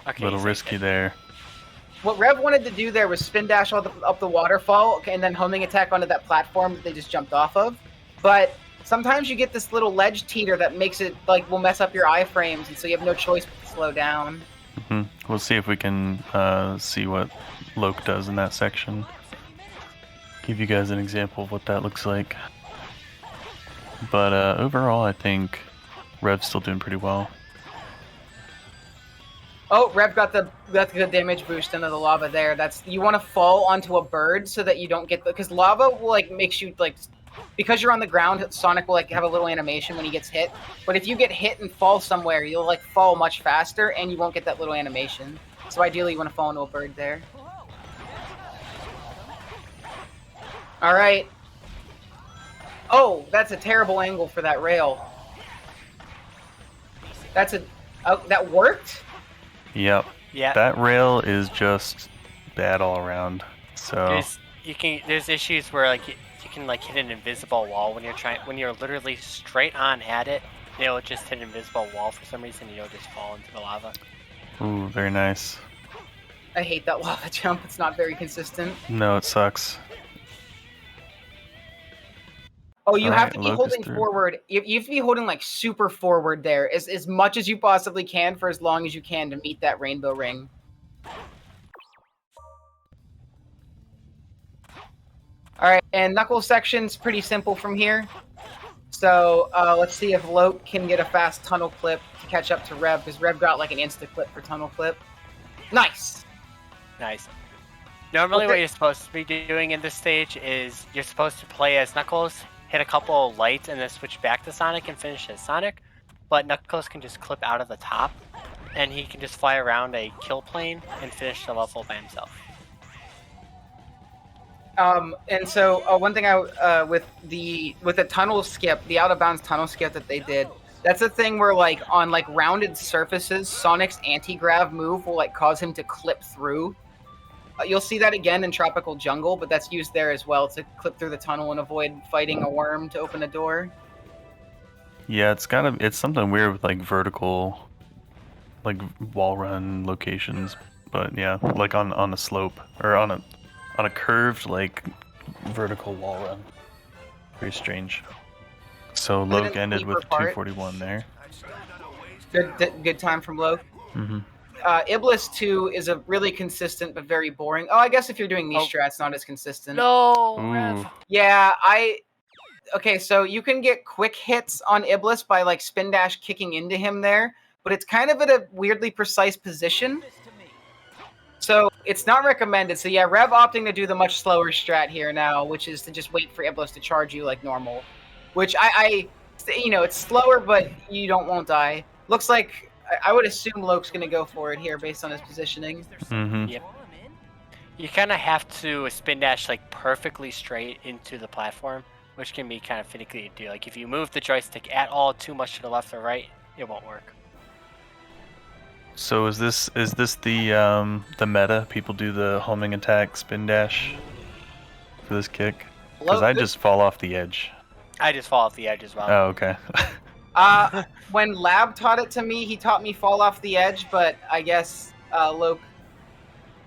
A little risky there. what Rev wanted to do there was spin dash up the waterfall and then homing attack onto that platform that they just jumped off of. But sometimes you get this little ledge teeter that makes it like will mess up your iframes, and so you have no choice but to slow down. We'll see if we can see what Loke does in that section. Give you guys an example of what that looks like. But overall, I think Rev's still doing pretty well. Oh, Rev got the good damage boost into the lava there. That's you want to fall onto a bird so that you don't get because lava will like makes you like because you're on the ground. Sonic will like have a little animation when he gets hit. But if you get hit and fall somewhere, you'll like fall much faster and you won't get that little animation. So ideally, you want to fall into a bird there. All right. Oh, that's a terrible angle for that rail. That's a that worked. Yep. Yeah. That rail is just bad all around. So there's issues where like you can like hit an invisible wall when you're literally straight on at it. It'll just hit an invisible wall for some reason. You'll just fall into the lava. Ooh, very nice. I hate that lava jump. It's not very consistent. No, it sucks. Oh, you have to be holding forward. You have to be holding like super forward there, as much as you possibly can for as long as you can to meet that rainbow ring. All right, and Knuckles section's pretty simple from here. So let's see if Loke can get a fast tunnel clip to catch up to Rev, because Rev got like an insta clip for tunnel clip. Nice. Nice. Normally, what you're supposed to be doing in this stage is you're supposed to play as Knuckles, hit a couple of lights, and then switch back to Sonic and finish as Sonic. But Knuckles can just clip out of the top, and he can just fly around a kill plane and finish the level by himself. And so one thing with the tunnel skip, the out of bounds tunnel skip that they did, that's a thing where like on like rounded surfaces, Sonic's anti-grav move will like cause him to clip through. You'll see that again in Tropical Jungle, but that's used there as well to clip through the tunnel and avoid fighting a worm to open a door. Yeah, it's something weird with like vertical, like wall run locations. But yeah, like on a slope or on a curved like vertical wall run. Very strange. So Loke ended with 241 there. Good time from Loke. Mm-hmm. Iblis 2 is a really consistent but very boring. Oh, I guess if you're doing these strats, not as consistent. No. Yeah, okay, so you can get quick hits on Iblis by like spin dash kicking into him there, but it's kind of at a weirdly precise position. So it's not recommended. So yeah, Rev opting to do the much slower strat here now, which is to just wait for Iblis to charge you like normal. Which it's slower, but you won't die. Looks like I would assume Loke's gonna go for it here based on his positioning. Mm-hmm. Yep. You kind of have to spin dash like perfectly straight into the platform, which can be kind of finicky to do. Like if you move the joystick at all too much to the left or right, it won't work. So is this the meta? People do the homing attack spin dash for this kick? Because I just fall off the edge. I just fall off the edge as well. Oh, okay. When Lab taught it to me, he taught me fall off the edge, but I guess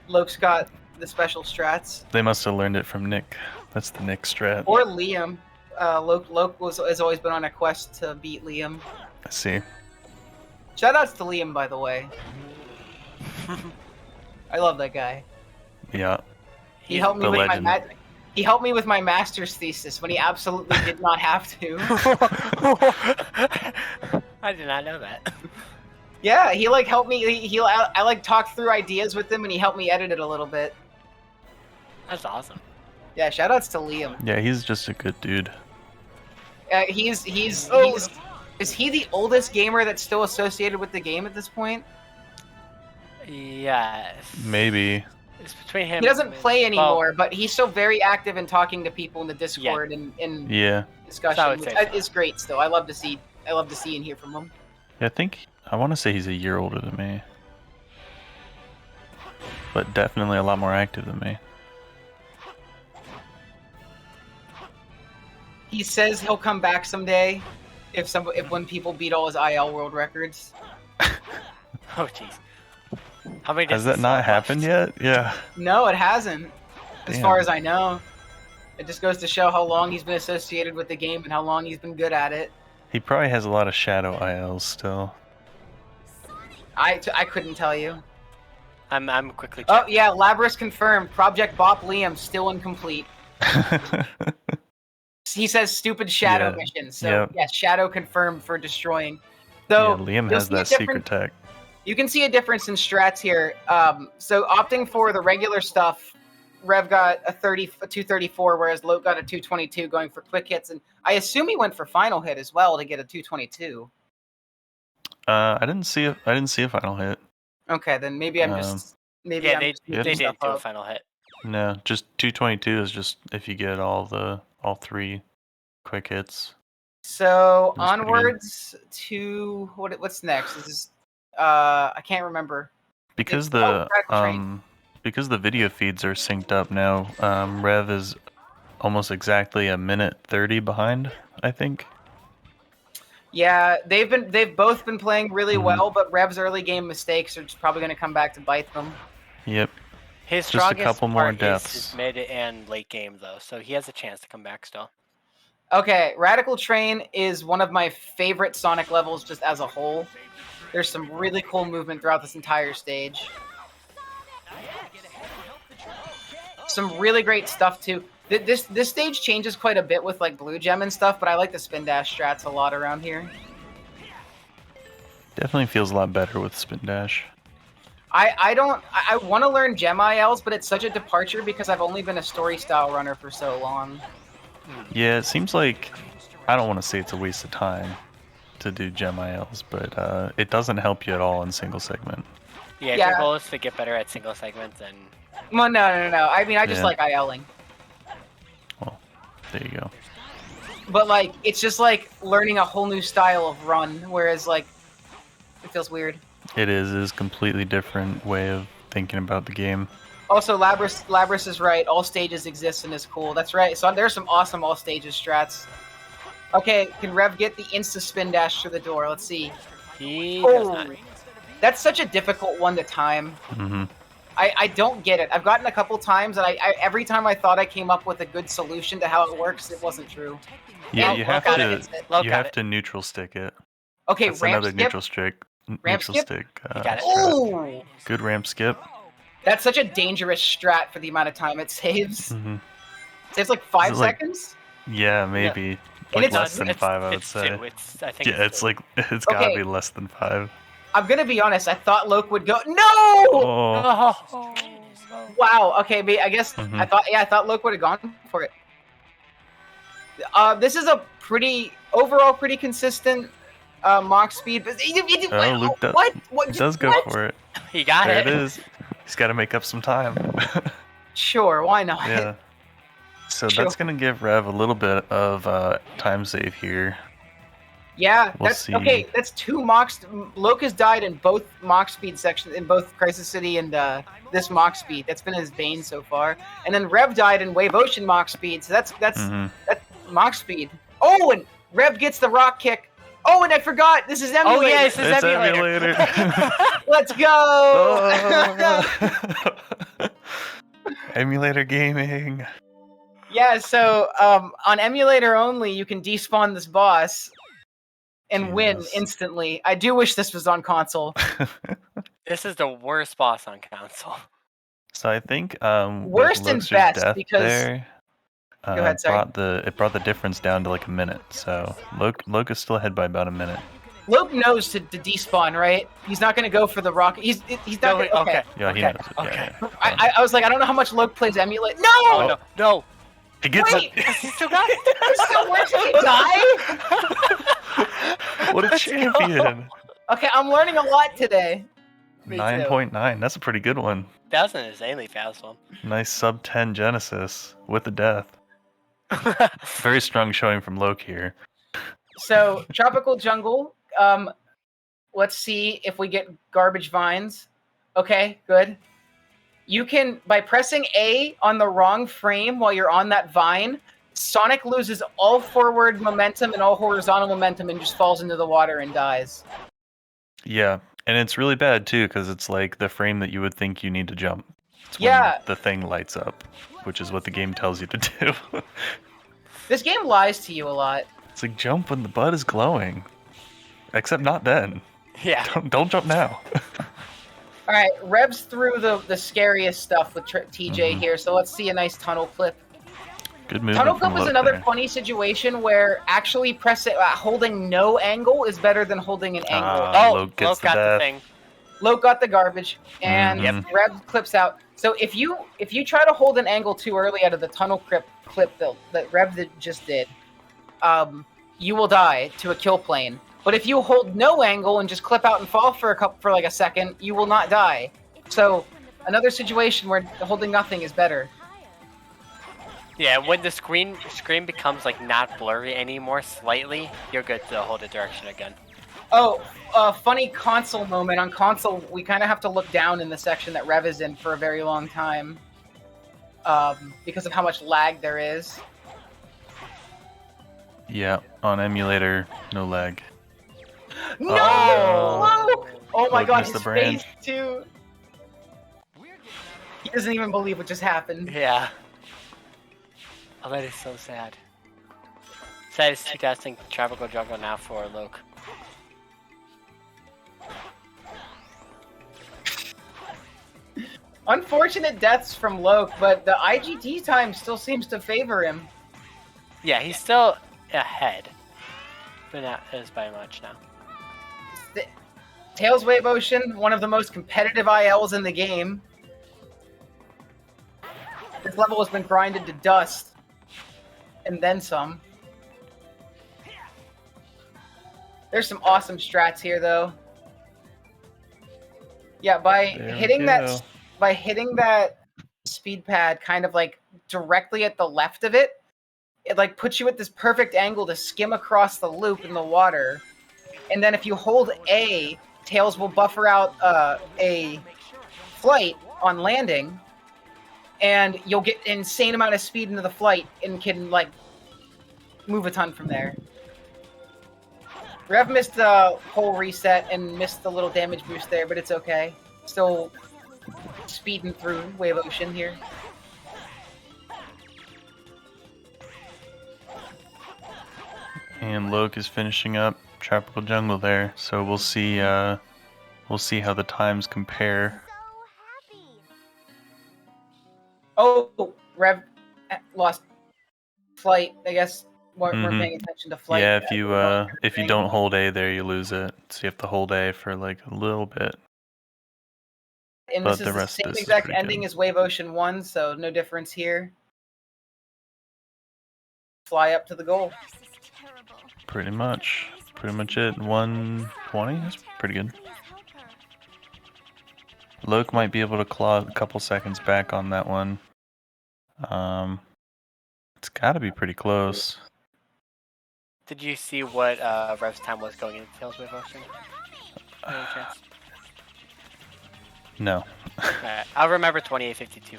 Loke's got the special strats. They must have learned it from Nick. That's the Nick strat. Or Liam. Loke has always been on a quest to beat Liam. I see. Shoutouts to Liam, by the way. I love that guy. Yeah. He helped me with my master's thesis when he absolutely did not have to. I did not know that. Yeah, he like helped me. I like talked through ideas with him, and he helped me edit it a little bit. That's awesome. Yeah, shoutouts to Liam. Yeah, he's just a good dude. Is he the oldest gamer that's still associated with the game at this point? Yes. Maybe. It's between him. He doesn't play anymore, but he's still very active in talking to people in the Discord and discussion. Which is great. Still, I love to see and hear from him. Yeah, I want to say he's a year older than me, but definitely a lot more active than me. He says he'll come back someday. If when people beat all his IL world records. Oh jeez. How many Has does that he not still have happened left? yet? Yeah. No, it hasn't. As Damn. far as I know. It just goes to show how long he's been associated with the game and how long he's been good at it. He probably has a lot of shadow ILs still. I couldn't tell you. I'm quickly Oh checking. yeah, Labris confirmed. Project Bop Liam still incomplete. He says stupid shadow Yeah, mission. So yep. yeah, shadow confirmed for destroying. Yeah, So Liam you'll has see a that different- secret tech. You can see a difference in strats here. So opting for the regular stuff, Rev got a 234, whereas Loke got a 222 going for quick hits, and I assume he went for final hit as well to get a 222. I didn't see a final hit. Okay, then maybe I'm just maybe Yeah, I'm they just making didn't stuff do a up. final hit. No, just 222 is just if you get all 3 quick hits. So That's pretty good. onwards to what's next? This is I can't remember. Because It's- the Radical Train. because the video feeds are synced up now, Rev is almost exactly a minute 30 behind, I think. Yeah, they've both been playing really Mhm. well, but Rev's early game mistakes are just probably going to come back to bite them. Yep. His Just a strongest couple more part is deaths. his mid and late game though, so he has a chance to come back still. Okay, Radical Train is one of my favorite Sonic levels just as a whole. There's some really cool movement throughout this entire stage. Some really great stuff too. This stage changes quite a bit with like Blue Gem and stuff, but I like the spin dash strats a lot around here. Definitely feels a lot better with spin dash. I want to learn Gem ILs, but it's such a departure because I've only been a story style runner for so long. Yeah, it seems like I don't want to say it's a waste of time to do gem ILs, but it doesn't help you at all in single segment. Yeah, if Yeah. your goal is to get better at single segments, then Well, no. I mean, I just Yeah. like ILing. There you go. But like, it's just like learning a whole new style of run, whereas like, it feels weird. It is a completely different way of thinking about the game. Also, Labris is right. All stages exist and is cool. That's right. So there's some awesome all stages strats. Okay, can Rev get the insta spin dash through the door? Let's see. he does not. That's such a difficult one to time. Hmm. I don't get it. I've gotten a couple times, and I every time I thought I came up with a good solution to how it works, it wasn't true. Yeah, And you have Look to at it. you have to neutral stick it. Okay, That's ramp another skip. neutral stick. Ramp Neutral skip? stick. You got it. strat. Ooh, Good ramp skip. that's such a dangerous strat for the amount of time it saves. Hmm. Saves like 5 Is it like- seconds. Yeah, maybe. And Like it's- less than it's- 5, I would it's say. two. I think Yeah, it's like it's gotta Okay. be less than 5. I'm gonna be honest. I thought Loke would go. No! Oh, Oh, Wow. Okay. I guess Mhm. I thought Loke would have gone for it. This is a overall pretty consistent Mach speed. But Oh, Luke does, What? he does go What? for it. he got There it. it is. He's got to make up some time. Sure. Why not? Yeah. So Sure. that's gonna give Rev a little bit of time save here. Yeah, We'll that's see. okay. That's 2 Mach. Loke has died in both Mach speed sections, in both Crisis City and this Mach speed. That's been his bane so far. And then Rev died in Wave Ocean Mach speed. So that's Mhm. Mach speed. Oh, and Rev gets the rock kick. Oh, and I forgot. This is emulator. Oh yeah, this is It's emulator. emulator. Let's go. Oh. Emulator gaming. Yeah. So on emulator only, you can despawn this boss and win Jesus. instantly. I do wish this was on console. This is the worst boss on console. So I think Worst and Luxor's best, death because- there Go ahead, sorry. brought the difference down to like a minute. So Loke is still ahead by about a minute. Loke knows to despawn, right? He's not going to go for the rock. He's not. No, Gonna, okay. Yeah, he Okay, knows it. okay. Yeah. I was like, I don't know how much Loke plays emulate. No! Oh no, no. He gets Wait! it. He still got it. So where did he die? What a champion! Okay, I'm learning a lot today. Me too. 9.9. That's a pretty good one. That was an insanely fast one. Nice sub 10 Genesis with the death. Very strong showing from Loke here. So, Tropical Jungle. Let's see if we get garbage vines. Okay, good. You can, by pressing A on the wrong frame while you're on that vine, Sonic loses all forward momentum and all horizontal momentum and just falls into the water and dies. Yeah, and it's really bad too because it's like the frame that you would think you need to jump. It's when Yeah. the thing lights up, which is what the game tells you to do. This game lies to you a lot. It's like jump when the bud is glowing, except not then. Yeah. Don't jump now. All right, Rev's through the scariest stuff with TJ here, so let's see a nice tunnel clip. Good movement. Tunnel from clip was Loke another there. funny situation where actually holding no angle is better than holding an angle. Loke gets the got the death. thing. Loke got the garbage, and Rev clips out. So if you try to hold an angle too early out of the tunnel clip that Rev just did, you will die to a kill plane. But if you hold no angle and just clip out and fall for like a second, you will not die. So another situation where holding nothing is better. Yeah, when the screen becomes like not blurry anymore slightly, you're good to hold a direction again. Oh, funny console moment. On console, we kind of have to look down in the section that Rev is in for a very long time. Because of how much lag there is. Yeah, on emulator, no lag. No! Whoa! Oh my Loke god, missed his the branch. face too. He doesn't even believe what just happened. Yeah. Oh, that is so sad. Sad is testing Tropical Jungle now for Loke. Unfortunate deaths from Loke, but the IGT time still seems to favor him. Yeah, he's still ahead. But not as by much now. Tails Wave Ocean, one of the most competitive ILs in the game. This level has been grinded to dust. And then some. There's some awesome strats here, though. Yeah, by hitting that speed pad kind of like directly at the left of it, it like puts you at this perfect angle to skim across the loop in the water. And then if you hold A, Tails will buffer out a flight on landing, and you'll get an insane amount of speed into the flight and can like move a ton from there. Rev missed the whole reset and missed the little damage boost there, but it's okay. Still speeding through Wave Ocean here. And Loke is finishing up Tropical Jungle there, so we'll see how the times compare. Oh, Rev lost flight. I guess we're paying attention to flight. Yeah, if you don't hold A there, you lose it. So you have to hold A for like a little bit. And But this the is the rest of same this is exact pretty ending good. as Wave Ocean 1, so no difference here. Fly up to the goal. Pretty much it. 120. That's pretty good. Loke might be able to claw a couple seconds back on that one. It's got to be pretty close. Did you see what Rev's time was going into Tails Wave Ocean? Any chance? No. Alright, I'll remember 28:52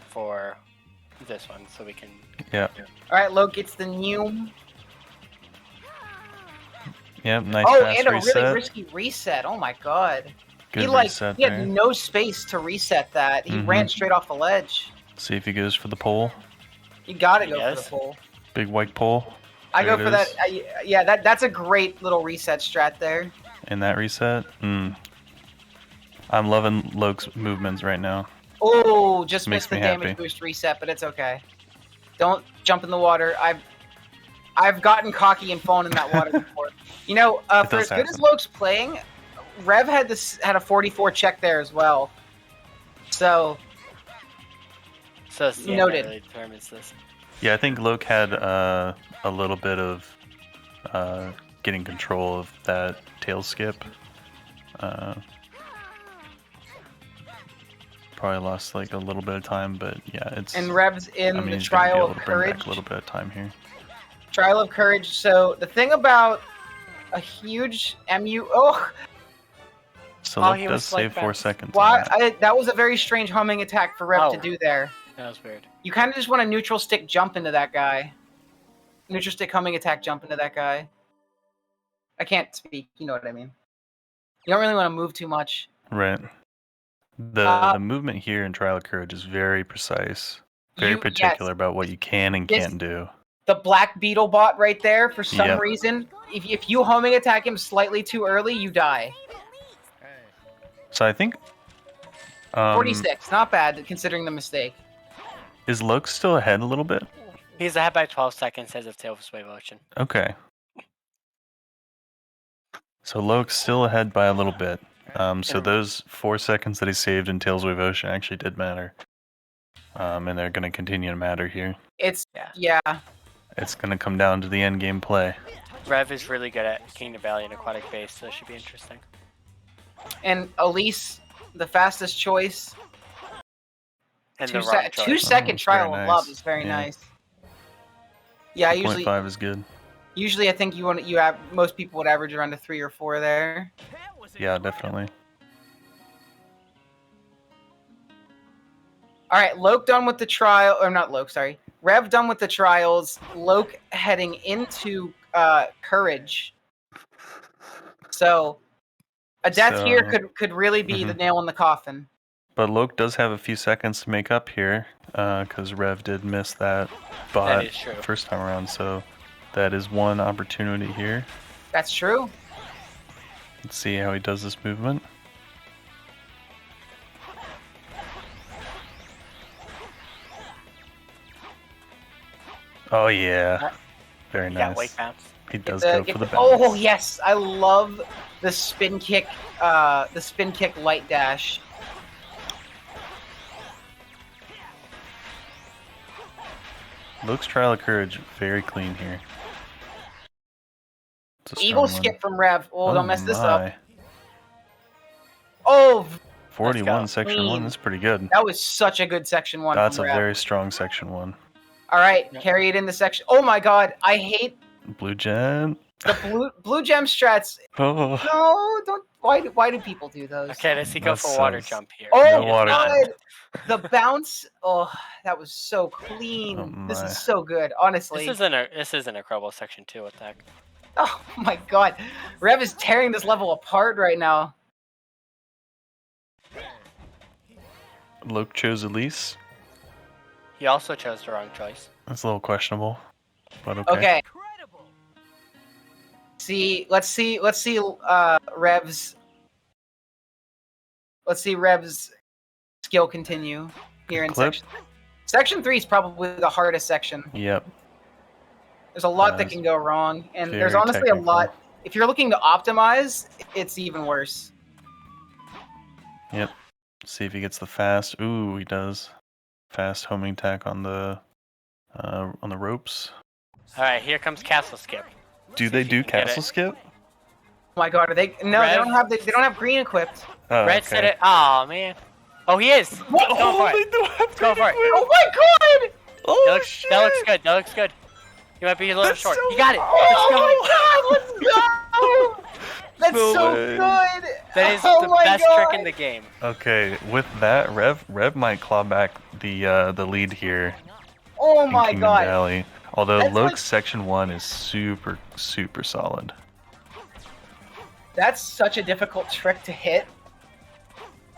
for this one, so we can. Yeah. All right, Loke gets the new. Yep. Nice Oh, fast and a reset. really risky reset. Oh my god. Good he reset he had there. no space to reset that. He ran straight off the ledge. See if he goes for the pole. You gotta go for the pole. Big white pole. I There go it for is. that. Yeah, that's a great little reset strat there. And that reset. I'm loving Loke's movements right now. Oh, just Makes missed the me damage happy. boost reset, but it's okay. Don't jump in the water. I've gotten cocky and fallen in that water before. You know, It for does as good as happen. Loke's playing, Rev had a 44 check there as well. So it's the end noted. that really determines this. Yeah, I think Loke had a little bit of getting control of that tail skip. Probably lost like a little bit of time, but yeah, it's. And Rev's in I mean, the he's gonna be Trial able of to bring back Courage. a little bit of time here. Trial of Courage. So the thing about a huge MU. Oh, So Oh, Loke he does was like save 4 that. seconds. why? That was a very strange homing attack for Rev to Oh. do there. That was weird. You kind of just want a neutral stick jump into that guy. neutral stick homing attack jump into that guy. I can't speak. You know what I mean. You don't really want to move too much. Right. The movement here in Trial of Courage is very precise, very particular about what you can and can't do. The black beetle bot right there, for some reason, if you homing attack him slightly too early, you die. So I think 46, not bad considering the mistake. Is Loke still ahead a little bit? He's ahead by 12 seconds as of Tail Sway Motion. Okay. So Loke's still ahead by a little bit. So those 4 seconds that he saved in Tails Wave Ocean actually did matter. And they're going to continue to matter here. It's, It's going to come down to the end game play. Rev is really good at Kingdom Valley and Aquatic Base, so it should be interesting. And Elise, the fastest choice. And Two the wrong choice. 2 second trial very of nice. love is very nice. Yeah, 2.5 is good. Usually I think most people would average around a 3 or 4 there. Yeah, definitely. All right, Loke done with the trial, or not Loke, sorry. Rev done with the trials. Loke heading into Courage. So a death here could really be the nail in the coffin. But Loke does have a few seconds to make up here, because Rev did miss that bot is true. first time around, so that is one opportunity here. That's true. Let's see how he does this movement. Oh yeah, very Yeah, nice. wake bounce. He does go for the bounce. Oh yes, I love the spin kick. The spin kick light dash. Loke's Trial of Courage very clean here. It's a Eagle strong skip one. from Rev. Oh, don't mess this up. my. Oh, 41 section Clean. 1. That's pretty good. that was such a good section 1 That's a from Rev. very strong section 1. All right, carry it in the section. Oh my god, I hate Blue gem. the blue gem strats. Oh. No, don't. Why do people do those? Okay, let's see go That for water sucks. jump here. Oh No my water god, the bounce. Oh, that was so clean. Oh This my. is so good, honestly. This isn't a incredible section 2 attack. Oh my god, Rev is tearing this level apart right now. Loke chose Elise. He also chose the wrong choice. That's a little questionable, but okay. Okay. Let's see Rev's. Let's see Rev's skill continue here in Clip. section 3 is probably the hardest section. Yep. There's a lot that can go wrong, and there's very honestly technical. a lot. If you're looking to optimize, it's even worse. Yep. See if he gets the fast. Ooh, he does. Fast homing attack on the ropes. All right, here comes Castle Skip. Do they do can get castle it. skip? Oh my god, are they? No, Rev? they don't have green equipped. Oh, Red okay. said it. Oh man. Oh, he is. What? Go for they it. do have Go for it. Oh my god! Oh, That looks good. That looks good. You might be a little That's short. so You got it. Oh my god, let's go! That's No so way. good! That is Oh the my best god. trick in the game. Okay, with that, Rev might claw back the lead here Oh in my Kingdom god. Valley. Although That's Loke's like- section 1 is super solid. That's such a difficult trick to hit.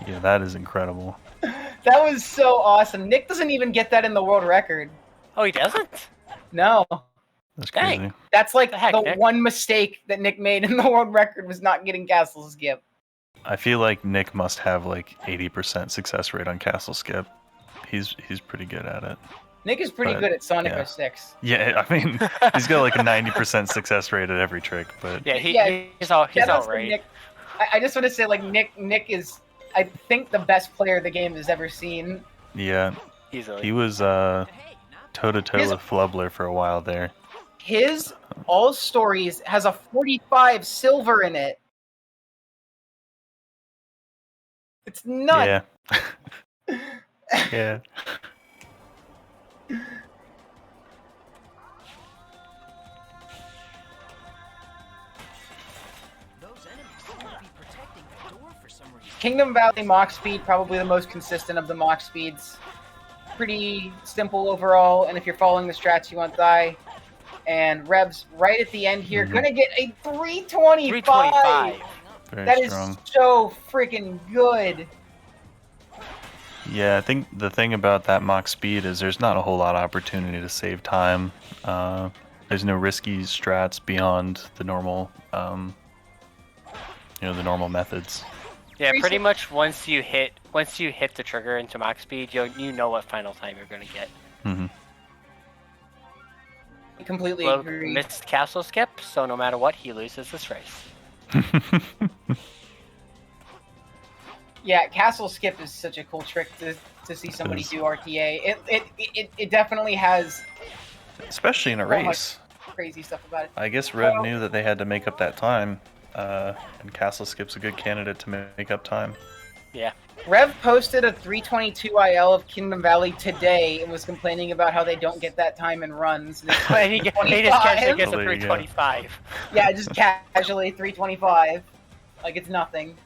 Yeah, that is incredible. That was so awesome. Nick doesn't even get that in the world record. Oh, he doesn't? No. That's Dang. crazy. That's like The heck, the Nick? one mistake that Nick made in the world record was not getting Castle Skip. I feel like Nick must have like 80% success rate on castle skip. He's pretty good at it. Nick is pretty But, good at Sonic yeah. 06. Yeah, I mean, he's got like a 90% success rate at every trick, but Yeah, Yeah, he's all Shout outs to right. Nick. I just want to say, like, Nick is, I think, the best player the game has ever seen. yeah, Easily. he was toe-to-toe His- with Flubler for a while there. His All Stories has a 45 silver in it. It's nuts. Yeah. Yeah. Kingdom Valley Mach Speed, probably the most consistent of the Mach Speeds. Pretty simple overall, and if you're following the strats, you won't die. And Rev's right at the end here, Mhm. gonna get a 325. 325. Very That is strong. so freaking good. Yeah, I think the thing about that mock speed is there's not a whole lot of opportunity to save time. There's no risky strats beyond the normal, the normal methods. Yeah, pretty much once you hit the trigger into max speed, you know what final time you're gonna get. Mm-hmm. Completely Loke agree. missed castle skip, so no matter what, he loses this race. Yeah, castle skip is such a cool trick to see somebody do RTA. It definitely has Especially in a so much race. crazy stuff about it. I guess Rev knew that they had to make up that time, and Castle Skip's a good candidate to make up time. Yeah. Rev posted a 322 IL of Kingdom Valley today and was complaining about how they don't get that time in runs. And it's He just casually gets a Well, there you go. 325. Yeah, just casually 325. Like it's nothing.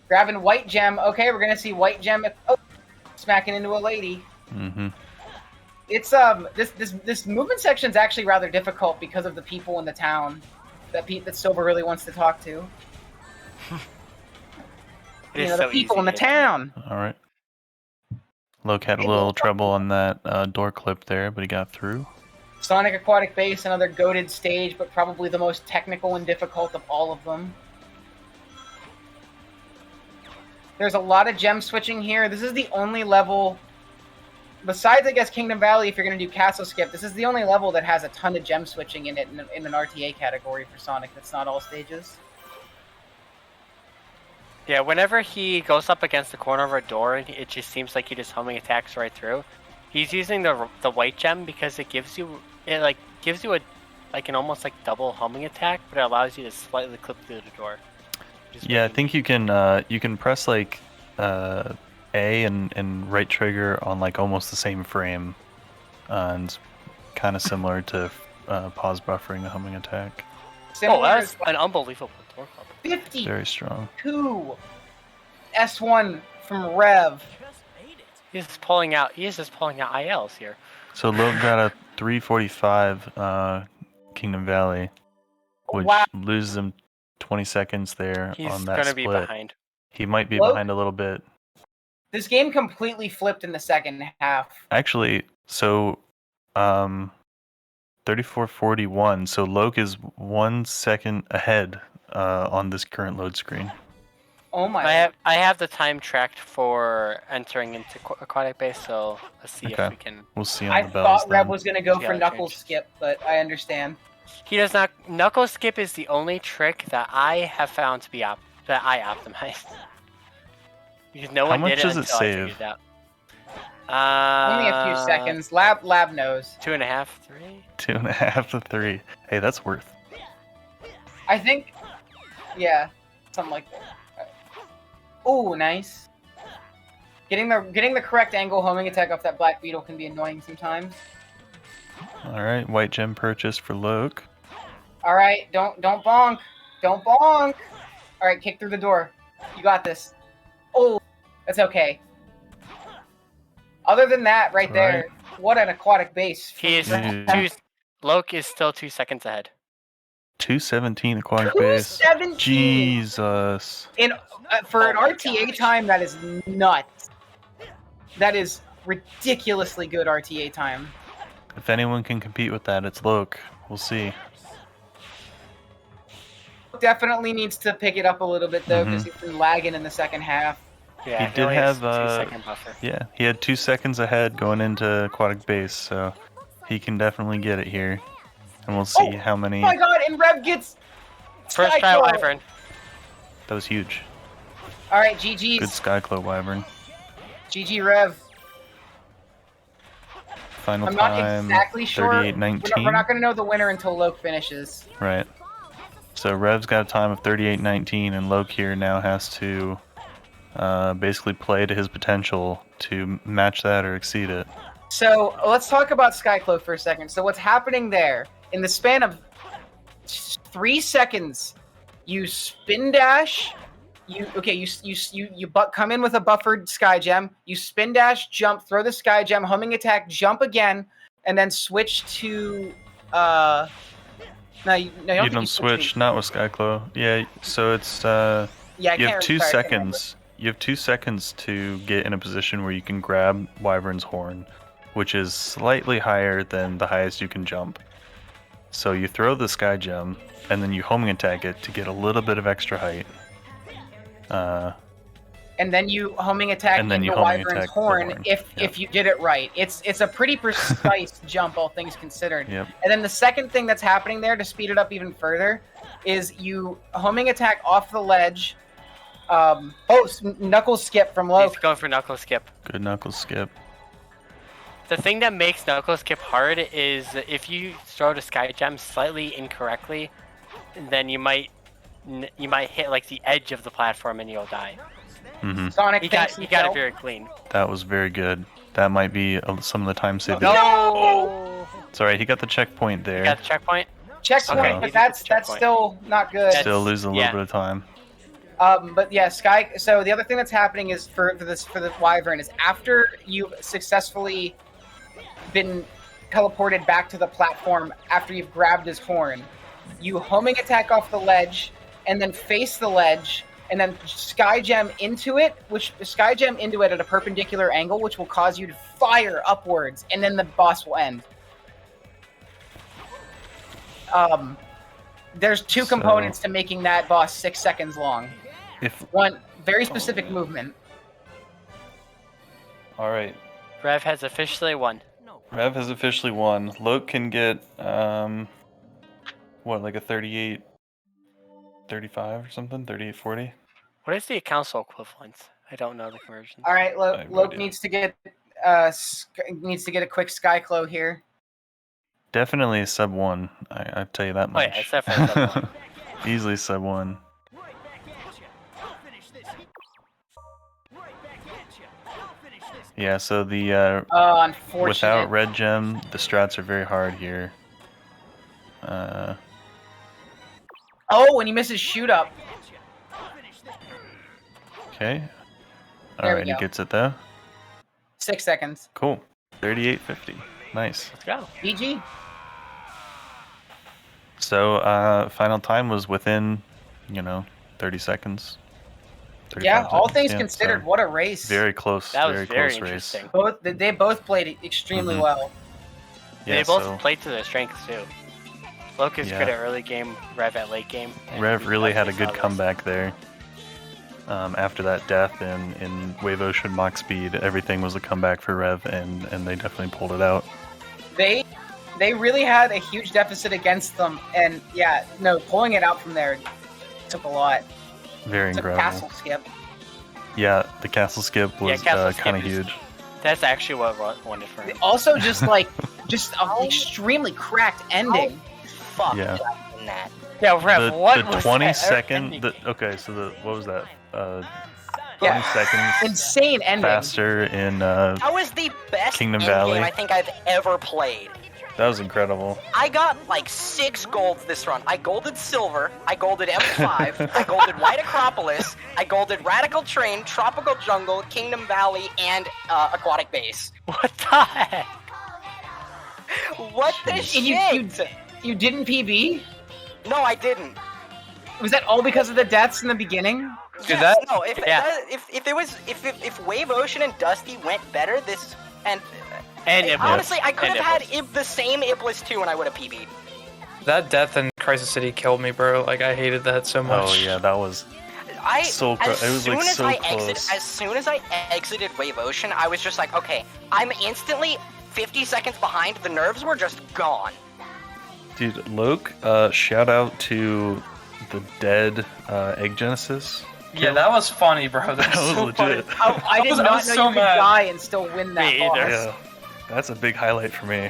Grabbing White Gem. Okay, we're gonna see White Gem. Oh, smacking into a lady. Mm-hmm. It's this movement section's actually rather difficult because of the people in the town that Silver really wants to talk to. It is the so people easy in the to- town. All right. Loke had a little trouble on that door clip there, but he got through. Sonic Aquatic Base, another goated stage, but probably the most technical and difficult of all of them. There's a lot of gem switching here. This is the only level, besides I guess Kingdom Valley, if you're going to do Castle Skip, this is the only level that has a ton of gem switching in it in an RTA category for Sonic. That's not all stages. Yeah, whenever he goes up against the corner of a door, it just seems like he just homing attacks right through. He's using the white gem because it gives you a an almost like double homing attack, but it allows you to slightly clip through the door. Yeah, I think you can press like A and right trigger on like almost the same frame, and kind of similar to pause buffering the homing attack. Oh, that's an unbelievable door club. 50. Very strong. 2 S1 from Rev. He's just pulling out ILs here. So Loke got a 345 Kingdom Valley, which Wow. loses him 20 seconds there He's on that gonna split. be behind. He might be Loke? behind a little bit. This game completely flipped in the second half. Actually, so 34-41. So Loke is 1 second ahead on this current load screen. Oh my! I have the time tracked for entering into Aquatic Base, so let's see Okay. if we can. We'll see on I the bells thought Rev then. was gonna go Yeah, for I Knuckle changed. Skip, but I understand. He does not. Knuckle skip is the only trick that I have found to be that I optimized. Because no How one much did it does it until I figured save? it out. Only a few seconds. Lab knows. 2.5, 3. 2.5 to 3. Hey, that's worth. I think. Yeah, something like that. Oh, nice. Getting the correct angle homing attack off that Black Beetle can be annoying sometimes. All right, white gem purchase for Loke. All right, don't bonk, don't bonk. All right, kick through the door. You got this. Oh, that's okay. Other than that, right there, what an aquatic base. He is Jeez. Loke is still 2 seconds ahead. 217 aquatic base. 217. Jesus. In for an RTA time, that is nuts. That is ridiculously good RTA time. If anyone can compete with that, it's Loke. We'll see. Definitely needs to pick it up a little bit though, because he's been lagging in the second half. Yeah, he did only have has 2 second buffer. yeah, he had 2 seconds ahead going into aquatic base, so he can definitely get it here. And we'll see how many. Oh my god, and Rev gets First try Skyclaw. Wyvern. That was huge. All right, GG's. Good Skyclaw Wyvern. GG Rev. Final I'm not time exactly sure. 38:19. We're not going to know the winner until Loke finishes. Right. So Rev's got a time of 38:19, and Loke here now has to basically play to his potential to match that or exceed it. So let's talk about Skyclaw for a second. So what's happening there? In the span of 3 seconds, you spin dash. You come in with a buffered Sky Gem. You spin dash, jump, throw the Sky Gem, homing attack, jump again, and then switch to no, you don't switch. Not with Skyclaw. Yeah. So it's Yeah, I you have can't 2 remember. seconds. You have 2 seconds to get in a position where you can grab Wyvern's horn, which is slightly higher than the highest you can jump. So you throw the Sky Gem, and then you homing attack it to get a little bit of extra height. And then you homing attack And then into you homing Wyvern's attack the horn horn. if you did it right. It's a pretty precise jump, all things considered. Yep. And then the second thing that's happening there to speed it up even further is you homing attack off the ledge. Knuckle skip from low. He's going for knuckle skip. Good knuckle skip. The thing that makes knuckle skip hard is if you throw the Sky Gem slightly incorrectly, then you might hit like the edge of the platform and you'll die. Mm-hmm. Sonic, you got it very clean. That was very good. That might be some of the time saving. No! It's alright, he got the checkpoint there. You got the checkpoint? Checkpoint, Okay. but that's still not good. Still lose a little bit of time. But yeah, So the other thing that's happening is for the Wyvern is after you've successfully been teleported back to the platform after you've grabbed his horn, you homing attack off the ledge and then face the ledge and then Sky Gem into it, at a perpendicular angle, which will cause you to fire upwards, and then the boss will end. There's 2 components to making that boss 6 seconds long. One very specific movement. All right. Rev has officially won. Rev has officially won. Loke can get like a 38, 35 or something, 38, 40. What is the council equivalent? I don't know the conversion. All right, Loke needs to get a quick Skyclaw here. Definitely a sub 1. I tell you that much. Oh yeah, it's definitely sub 1. Easily sub 1. Yeah, so the unfortunate. without red gem, the strats are very hard here. When he misses shoot up. Okay. There we Alright, he go. gets it though. 6 seconds. Cool. 38.50. Nice. Let's go. GG. So final time was within, 30 seconds. 35 Yeah, all seconds. things Yeah, considered, so what a race. Very close. That was very very close race. interesting. They both played extremely Mhm. well. Yeah, They both so played to their strengths too. Loke is Yeah. good at early game, Rev at late game. and Rev we really had a definitely good saw comeback there. After that death in Wave Ocean Mach Speed, everything was a comeback for Rev, and they definitely pulled it out. They really had a huge deficit against them, and pulling it out from there took a lot. Very Took a incredible. castle skip. Yeah, the castle skip was castle skip kind of is- huge. That's actually what won it for him. Also, just an extremely cracked ending. Fuck Yeah. in that. Yeah, Rev, The, what the was 20 that? second. Okay, so what was that? 20 Yeah. seconds Insane ending. faster in That was the best Kingdom endgame Valley. I think I've ever played. That was incredible. I got like 6 golds this run. I golded Silver, I golded M5, I golded White Acropolis, I golded Radical Train, Tropical Jungle, Kingdom Valley, and Aquatic Base. What the heck? What the shit? You didn't PB? No, I didn't. Was that all because of the deaths in the beginning? Yes, no, if Wave Ocean and Dusty went better, honestly, I could have had the same Iblis 2 and I would have PB'd. That death in Crisis City killed me, bro. Like, I hated that so much. Oh yeah, that was so close. It was like so close. As soon as I exited Wave Ocean, I was just like, okay, I'm instantly 50 seconds behind. The nerves were just gone. Dude, Loke, shout out to the dead Egg Genesis. Yeah, that was funny, bro. That was so legit. Oh, I did not know you could die and still win that boss. Yeah, that's a big highlight for me.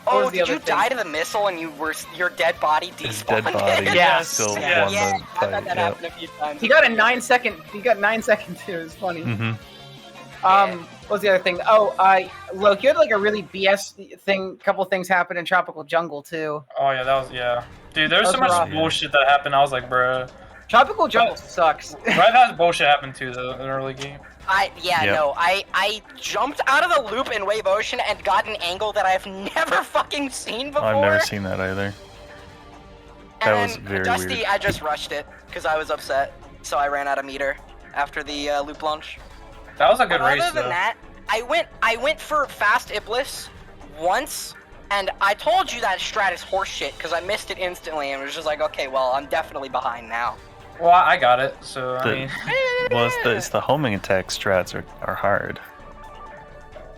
Oh, did you die to the missile and your dead body His despawned? dead body still won the I've had fight. that Yep. happen a few times. He got a 9 second. He got 9 seconds too. It was funny. Mm-hmm. What was the other thing? Look, you had like a really BS thing. Couple things happened in Tropical Jungle too. Oh yeah, dude. There's That so was much rough. bullshit that happened. I was like, bro. Tropical Jungle sucks. Rev has bullshit happen too though in the early game. I jumped out of the loop in Wave Ocean and got an angle that I've never fucking seen before. I've never seen that either. That was very Dusty, weird. I just rushed it because I was upset, so I ran out of meter after the loop launch. That was a good But race, other than though. that, I went for fast Iblis once, and I told you that strat is horseshit because I missed it instantly and was just like, okay, well, I'm definitely behind now. Well, I got it, so I The- mean. Well, it's the homing attack strats are hard.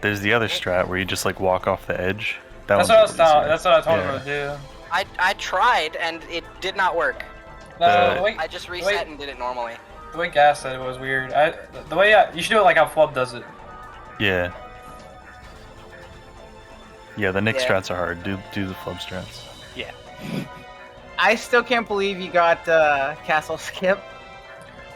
There's the other strat where you just like walk off the edge. That's what I was telling. That's what I told him to do. I tried and it did not work. No, the way, I just reset and did it normally. the way Gas said it was weird. The way you should do it like how Flub does it. Yeah. Yeah, the Nick Yeah. strats are hard. Do the flub strats. Yeah. I still can't believe you got Castle Skip.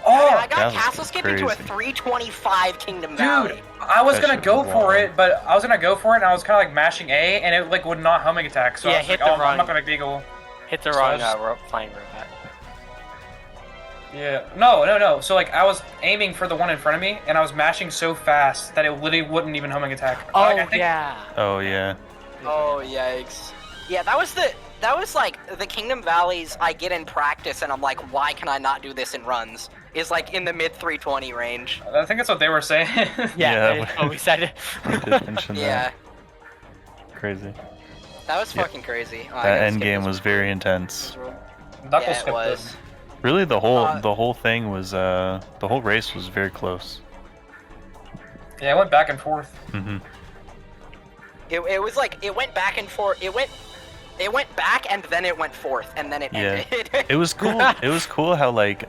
Oh, I got That was Castle Skip into a crazy. 325 Kingdom Valley. I was That gonna shit go was for wild. it, but I was gonna go for it, and I was kind of like mashing A, and it like would not homing attack. So Yeah, I was hit like, the oh, I'm wrong- not gonna deagle. Hit the So I wrong just- flying robot. Yeah, no. So like I was aiming for the one in front of me, and I was mashing so fast that it literally wouldn't even homing attack. Oh Like, I think- yeah. Oh yeah. Oh yikes! Yeah, that was like the Kingdom Valleys I get in practice, and I'm like, why can I not do this in runs? Is like in the mid 320 range. I think that's what they were saying. Yeah. Yeah. Oh, we said it. We did mention Yeah, that. Crazy. that was Yeah. fucking crazy. Oh, I That gotta end skip game this was very intense. Knuckle Yeah, it skipped was. Really, the whole thing was the whole race was very close. Yeah, it went back and forth. Hmm. It was like it went back and forth. It went back and then it went forth and then it Yeah. ended. It was cool. It was cool how like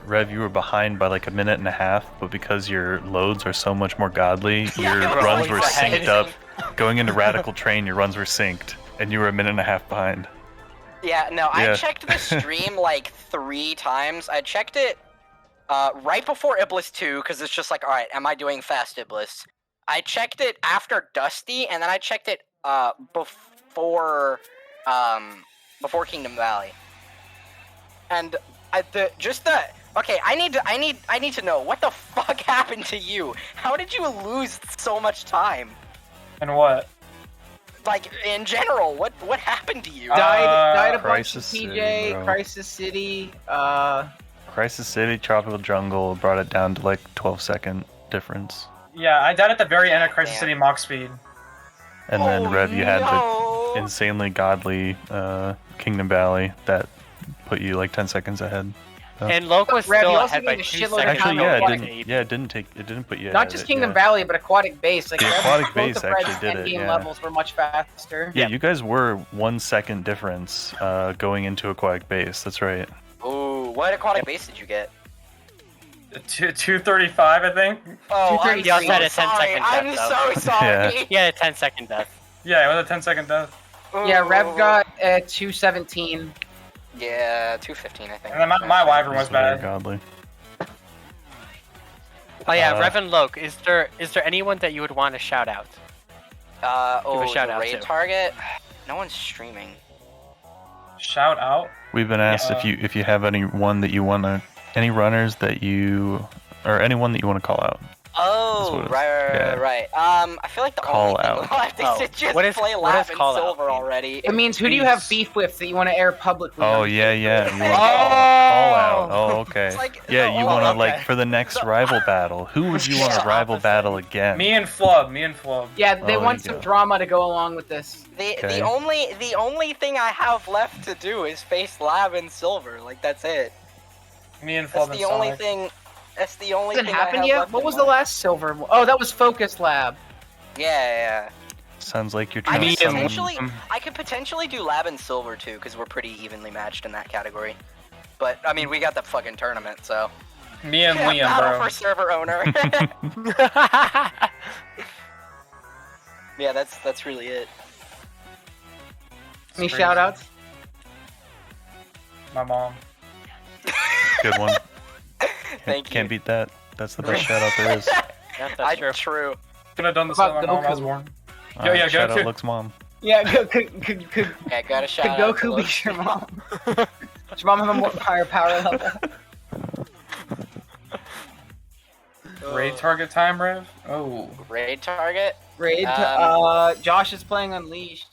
Rev, you were behind by like a minute and a half, but because your loads are so much more godly, your it was runs always were ahead. synced up. Going into Radical Train, your runs were synced, and you were a minute and a half behind. Yeah, no, I Yeah. checked the stream like 3 times. I checked it right before Iblis 2, because it's just like, alright, am I doing fast Iblis? I checked it after Dusty, and then I checked it before Kingdom Valley. And okay, I need to know, what the fuck happened to you? How did you lose so much time? And what? Like, in general, what happened to you? Died a bunch of Crisis City, PJ, bro. Crisis City. Crisis City, Tropical Jungle brought it down to like 12-second difference. Yeah, I died at the very end of Crisis City Mach Speed. And then Rev, you had no. the insanely godly Kingdom Valley that put you like 10 seconds ahead. So- And Loke was Rev, still you also ahead by need a 2 shitload of seconds. Actually, time yeah, on it didn't put you Not ahead just of it, Kingdom yeah. Valley, but Aquatic Base. Like The Rev, Aquatic both Base the actually Red's did it, endgame yeah. levels were much faster. Yeah, you guys were 1 second difference going into Aquatic Base. That's right. Ooh, what aquatic base did you get? 235, I think. Oh, I'm He also so had a 10 sorry. second I'm death, so though. sorry. He had a 10-second death. Yeah, it was a 10-second death. Yeah, Rev got 217. Yeah, 215, I think. And then my wyvern was It's very bad. godly. Oh yeah, Uh, Rev and Loke. Is there anyone that you would want to shout out? Oh, shout the out raid to. target? No one's streaming. Shout out. We've been asked Yeah. if you have anyone that you wanna, any runners that you, or anyone that you want to call out. Oh, what it is. right. Yeah. I feel like the Call only thing out. left is Oh, to just what is- play what Lab does and call out Silver mean? already. It means who do you have beef with that you want to air publicly? Oh on yeah, YouTube? yeah. You wanna call out. Oh okay. It's like- Yeah, you oh, wanna okay. like for the next rival battle. Who would you want to rival battle again? Me and Flub. Yeah, they Oh, want there you some go. drama to go along with this. The Okay. the only thing I have left to do is face Lab and Silver. Like that's it. Me and That's Flub and the only Sonic. thing. That's the only Has it thing I happened have yet? left What in was the mind. last silver? Oh, that was Focus Lab. Yeah. Sounds like you're I trying could to summon. potentially, I could potentially do Lab and Silver too, because we're pretty evenly matched in that category. But I mean, we got the fucking tournament, so. Me and Liam, Battle bro. for server owner. Yeah, that's really it. Any crazy. shout outs? My mom. Good one. Thank Can't beat that. That's the best shout out there is. Yeah, that's true. True. Could have done this What when about my mom was Goku? born. All right, yeah, shout Goku. out Luke's mom. Yeah, could Yeah, got a shout out. to Goku be Luke. your mom? Does your mom have a more higher power level? Raid target time, Rev? Oh. Raid target? Josh is playing Unleashed.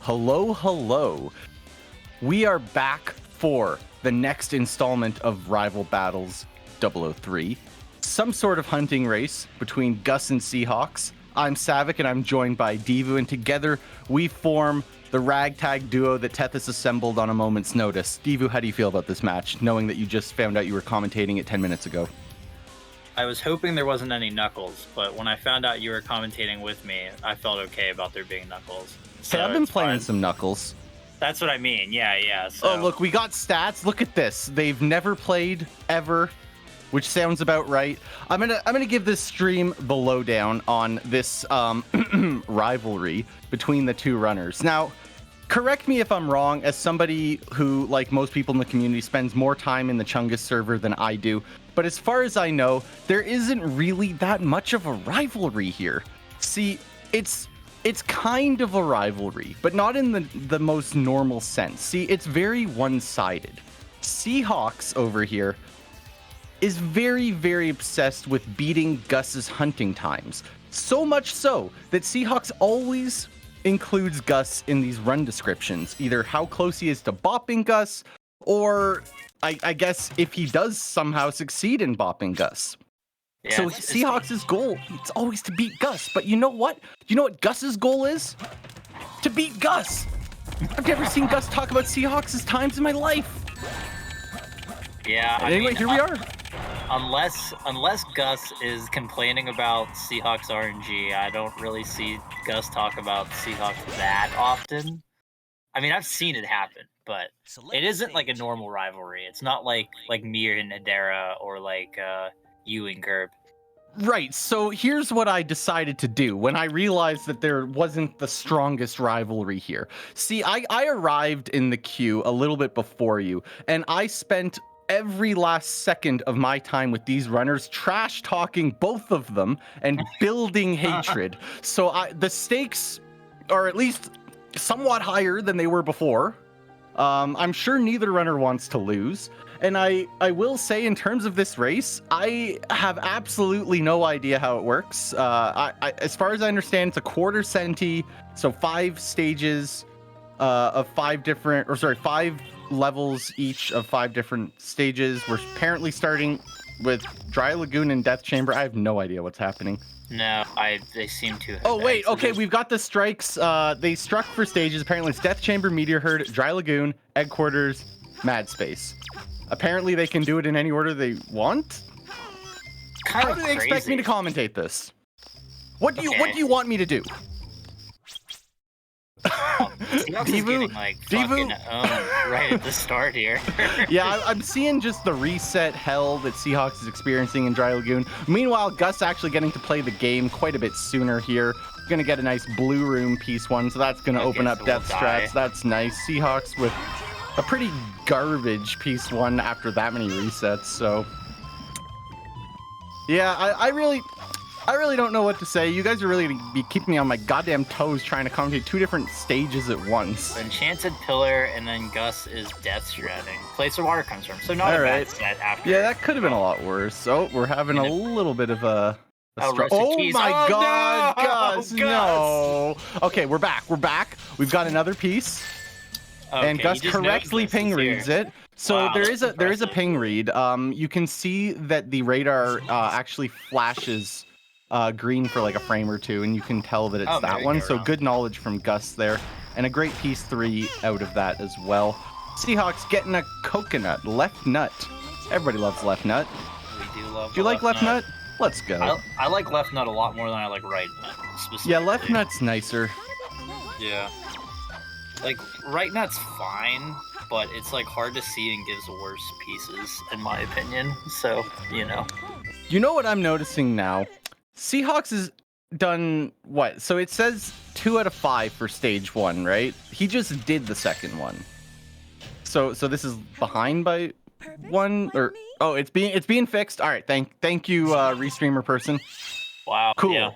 Hello. We are back for the next installment of Rival Battles 003. Some sort of hunting race between Gus and Seahawks. I'm Savik and I'm joined by Devu, and together we form the ragtag duo that Tethys assembled on a moment's notice. Devu, how do you feel about this match, knowing that you just found out you were commentating it 10 minutes ago? I was hoping there wasn't any Knuckles, but when I found out you were commentating with me, I felt okay about there being Knuckles. So I've been playing some Knuckles. That's what I mean. Yeah. So. Oh, look, we got stats. Look at this. They've never played ever, which sounds about right. I'm gonna give this stream the lowdown on this rivalry between the two runners. Now, correct me if I'm wrong, as somebody who, like most people in the community, spends more time in the Chungus server than I do. But as far as I know, there isn't really that much of a rivalry here. See, it's kind of a rivalry, but not in the most normal sense. See, it's very one-sided. Seahawks over here is very, very obsessed with beating Gus's hunting times. So much so that Seahawks always includes Gus in these run descriptions, either how close he is to bopping Gus, or I guess if he does somehow succeed in bopping Gus. Yeah, so Seahawks' goal, it's always to beat Gus. But you know what? You know what Gus's goal is? To beat Gus. I've never seen Gus talk about Seahawks' times in my life. Yeah. Anyway, here we are. Unless Gus is complaining about Seahawks RNG, I don't really see Gus talk about Seahawks that often. I mean, I've seen it happen, but it isn't like a normal rivalry. It's not like Mir and Hedera or like you and Gerb. Right, so here's what I decided to do when I realized that there wasn't the strongest rivalry here. See, I arrived in the queue a little bit before you, and I spent every last second of my time with these runners trash talking both of them and building hatred. So the stakes are at least somewhat higher than they were before. I'm sure neither runner wants to lose. And I will say, in terms of this race, I have absolutely no idea how it works. As far as I understand, it's a quarter centi, so 5 stages of 5 levels each of 5 different stages. We're apparently starting with Dry Lagoon and Death Chamber. I have no idea what's happening. No, they seem to have Oh, wait, okay, exited. we've got the strikes. They struck for stages. Apparently, it's Death Chamber, Meteor Herd, Dry Lagoon, Egg Quarters, Mad Space. Apparently, they can do it in any order they want. How do they expect me to commentate this? What do you want me to do? Seahawks is getting like fucking owned right at the start here. Yeah, I'm seeing just the reset hell that Seahawks is experiencing in Dry Lagoon. Meanwhile, Gus actually getting to play the game quite a bit sooner here. Gonna get a nice blue room piece 1, so that's gonna open up Death Strats. That's nice. Seahawks with a pretty garbage piece 1 after that many resets. So yeah, I really don't know what to say. You guys are really gonna be keeping me on my goddamn toes trying to commentate 2 different stages at once. Enchanted Pillar, and then Gus is Death Stratting. Place where water comes from, so not a bad set after. Yeah, that could have been a lot worse. So we're having a little bit of a oh Keys. my Oh, god, no! Gus, no. Okay, we're back. We've got another piece. And Okay, Gus he just knows correctly this ping is reads here. it. So Wow, there that's is a ping read. You can see that the radar actually flashes green for like a frame or 2, and you can tell that it's Oh, that maybe one. go So around. good knowledge from Gus there, and a great piece 3 out of that as well. Seahawks getting a coconut, left nut. Everybody loves left nut. We do love Do you like left nut? Let's go. I like left nut a lot more than I like right nut, specifically. Yeah, left nut's nicer. Yeah. Like, right nut's fine, but it's like hard to see and gives worse pieces, in my opinion. So, you know. You know what I'm noticing now? Seahawks has done what? So it says 2 out of 5 for stage 1, right? He just did the second one. So this is behind by 1, or oh, it's being fixed. All right, thank you, restreamer person. Wow. Cool. Yeah,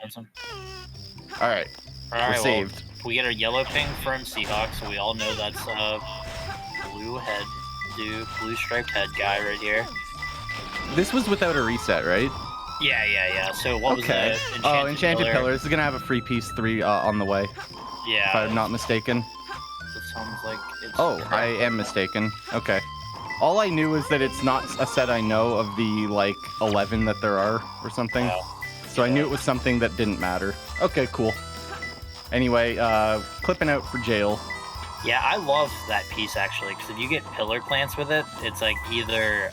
All right, we're saved. We get a yellow ping from Seahawks, so we all know that's blue striped head guy right here. This was without a reset, right? Yeah. So what was Okay. the Oh, Enchanted Pillar. This is gonna have a free piece 3 on the way. Yeah. If I'm not mistaken. It sounds like it's Oh, I am mistaken. Okay. All I knew is that it's not a set I know of the, like, 11 that there are or something. So I knew it was something that didn't matter. Okay, cool. Anyway, clipping out for jail. Yeah, I love that piece actually, because if you get pillar plants with it, it's like either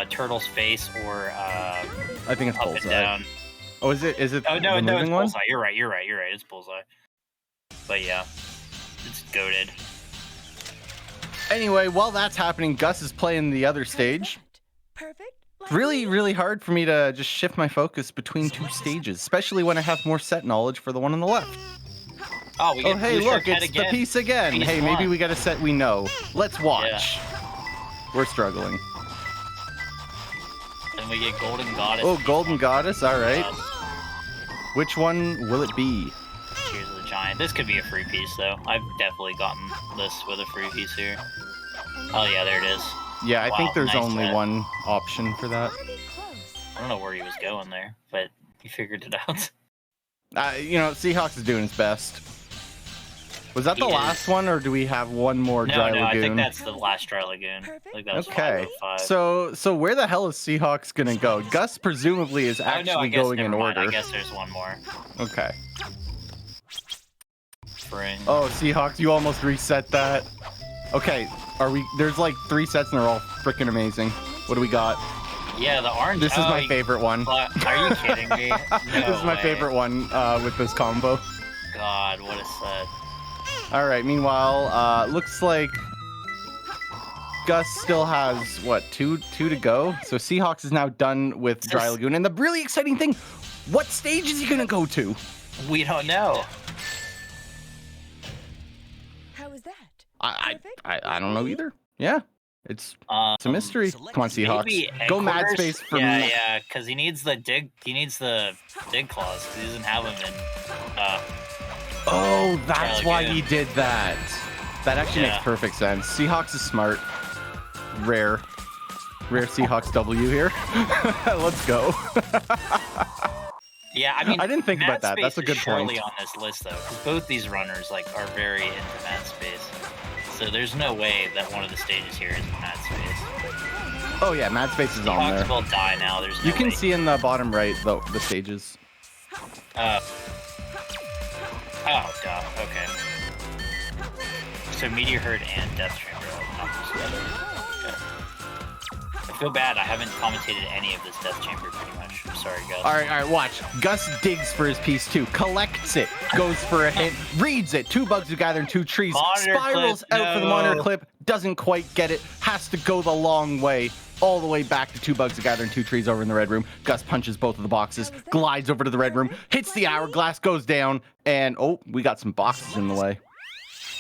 Turtle's face or I think it's up and Bullseye. down. Oh, is it Oh no, the no, it's moving one? Bullseye. You're right. It's Bullseye. But yeah, it's goated. Anyway, while that's happening, Gus is playing the other stage. It's really hard for me to just shift my focus between 2 stages, especially when I have more set knowledge for the one on the left. Oh, we get hey, blue look, striped head it's the again. piece again. Piece Hey, maybe one. we got a set we know. Let's watch. We're struggling. Then we get Golden Goddess. Oh, Golden Goddess, alright. Which one will it be? Tears of the Giant. This could be a free piece though. I've definitely gotten this with a free piece here. Oh yeah, there it is. Yeah, I think Wow, there's nice only set. one option for that. I don't know where he was going there, but he figured it out. Seahawks is doing his best. Was that He the is. last one, or do we have one more Dry No, Lagoon? I think that's the last Dry Lagoon. I think that was Okay, 505. so where the hell is Seahawks gonna go? Gus presumably is Oh no, I actually guess going in never mind. order. I guess there's one more. Okay. Spring. Oh, Seahawks, you almost reset that. Okay, there's like 3 sets and they're all freaking amazing. What do we got? Yeah, the orange. This is my favorite one. Are you kidding me? This is my way. favorite one with this combo. God, what a set. All right. Meanwhile, looks like Gus still has what 2 to go. So Seahawks is now done with Dry Lagoon. And the really exciting thing, what stage is he gonna go to? We don't know. How was that? I don't know either. Yeah, it's a mystery. Come on, Seahawks, Maybe go mad headquarters? space for yeah, me. Yeah, because he needs the dig claws. 'Cause he doesn't have them in. Oh, that's Dry why Lagoon. he did that. That actually Yeah. makes perfect sense. Seahawks is smart. Rare Seahawks W here. Let's go. Yeah, I mean, I didn't think about mat that. That's a space good is surely point. on this list though, because both these runners like are very into mat space. So there's no way that one of the stages here is mat space. Oh yeah, Mad Space is on there. Seahawks will die now. There's no You can way. see in the bottom right the stages. Oh, duh. Okay. So Meteor Herd and Death Chamber are not together. Okay. I feel bad. I haven't commentated any of this Death Chamber pretty much. I'm sorry, Gus. All right, watch. Gus digs for his piece 2, collects it, goes for a hit, reads it. 2 bugs who gather in 2 trees, Monitor spirals clip, out for the no. monitor clip, doesn't quite get it, has to go the long way, all the way back to 2 bugs who gather in 2 trees over in the red room. Gus punches both of the boxes, glides over to the red room, hits the hourglass, goes down, and oh, we got some boxes in the way.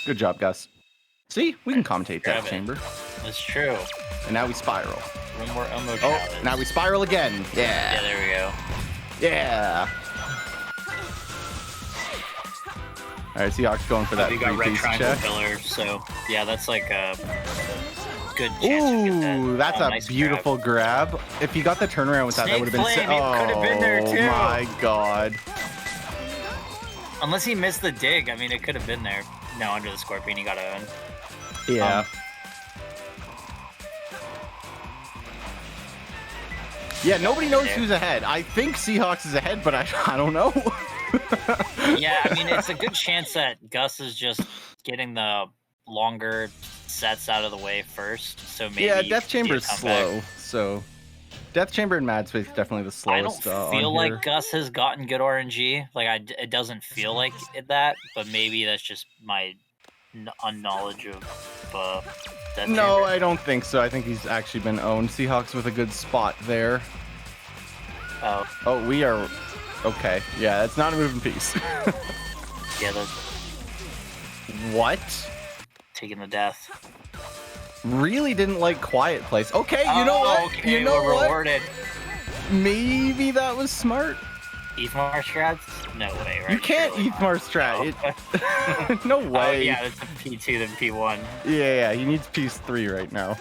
Good job, Gus. See, we can commentate Grab Death it. Chamber. That's true. And now we spiral. One more Elmo Oh, challenge. now we spiral again. Yeah, Yeah. there we go. Yeah. All right, Seahawks going for that We got red three-piece triangle check. pillar, so yeah, that's like a good chance to get that. Ooh, that's Oh, a nice beautiful grab. If you got the turnaround with that, that Snake would have been flame, it could have been there, too. Oh my god. Unless he missed the dig, I mean, it could have been there. No, under the Scorpion, he got owned. Yeah. Yeah, nobody knows who's ahead. I think Seahawks is ahead, but I don't know. Yeah, I mean, it's a good chance that Gus is just getting the longer sets out of the way first. So maybe Yeah, you Death could see a Chamber is comeback. slow, so Death Chamber and Mad Space definitely the I slowest. don't feel on like here. Gus has gotten good RNG. Like, it doesn't feel like that, but maybe that's just my unknowledge of Death No, Chamber. I don't think so. I think he's actually been owned. Seahawks with a good spot there. Oh. Oh, we are okay. Yeah, it's not a moving piece. Yeah, that's What? taking the death. Really didn't like Quiet Place. Okay, you know what? Okay, You know we're what? rewarded. Maybe that was smart. Ethmar strats? No way, right? You can't Ethmar strat. It... no Oh, way. yeah, it's a P2 than P1. Yeah, he needs piece 3 right now.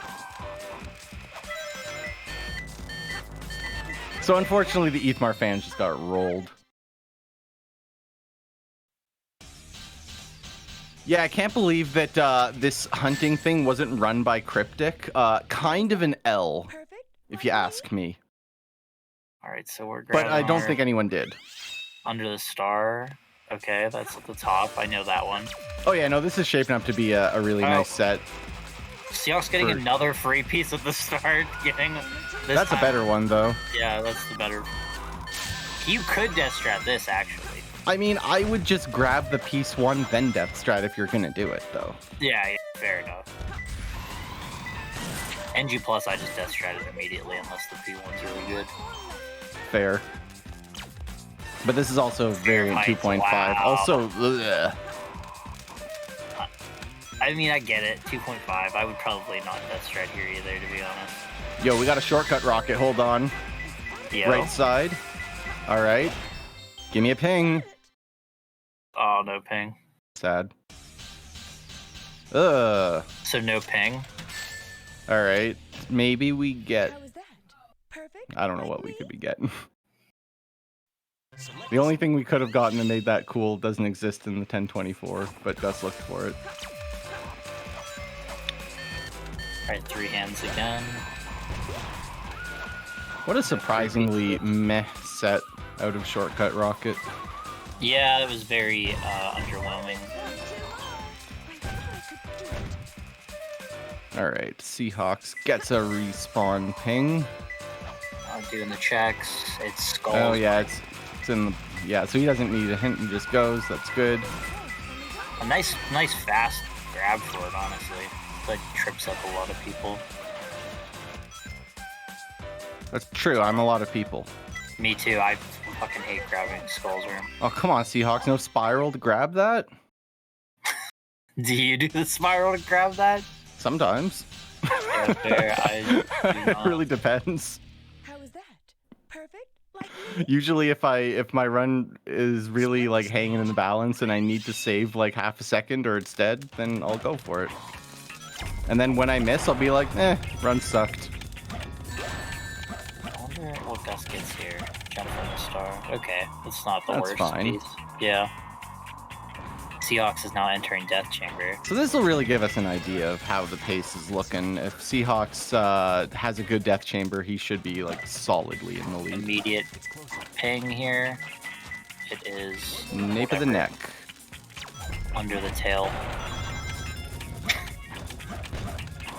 So unfortunately, the Ethmar fans just got rolled. Yeah, I can't believe that this hunting thing wasn't run by Cryptic. Kind of an L, if you ask me. All right, so we're But grabbing I don't our think anyone did. Under the Star. Okay, that's at the top. I know that one. Oh yeah, no, this is shaping up to be a really nice set. Seahawks getting For- another free piece at the start. Getting this That's a time. better one, though. Yeah, that's the better. You could death strat this actually. I mean, I would just grab the piece 1, then Death Strat if you're gonna do it, though. Yeah, fair enough. NG plus, I just death stratted immediately unless the P1's really good. Fair. But this is also variant 2.5. Wow. Also, ugh. I mean, I get it. 2.5. I would probably not death strat here either, to be honest. Yo, we got a shortcut rocket. Hold on. Yo. Right side. All right. Give me a ping. Oh, no ping. Sad. Ugh. So no ping. All right. Maybe we get. I don't know what we could be getting. The only thing we could have gotten that made that cool doesn't exist in the 1024, but Gus looked for it. Alright, 3 hands again. What a surprisingly meh set out of Shortcut Rocket. Yeah, it was very underwhelming. Alright, Seahawks gets a respawn ping. I'm doing the checks. It's skulls. Oh yeah, it's in the... Yeah, so he doesn't need a hint, he just goes, that's good. A nice fast grab for it, honestly. Like, trips up a lot of people. That's true, I'm a lot of people. Me too, I fucking hate grabbing skulls room. Oh, come on, Seahawks, no spiral to grab that? Do you do the spiral to grab that? Sometimes. Yeah, fair. I do It not. really depends. Usually if my run is really like hanging in the balance and I need to save like half a second or it's dead, then I'll go for it. And then when I miss, I'll be like, run sucked. I wonder what Gus gets here. Jump from the star. Okay, that's not the That's worst fine. piece. Yeah. Seahawks is now entering Death Chamber. So this will really give us an idea of how the pace is looking. If Seahawks has a good Death Chamber, he should be like solidly in the lead. Immediate ping here. It is Nape of the neck. Under the tail.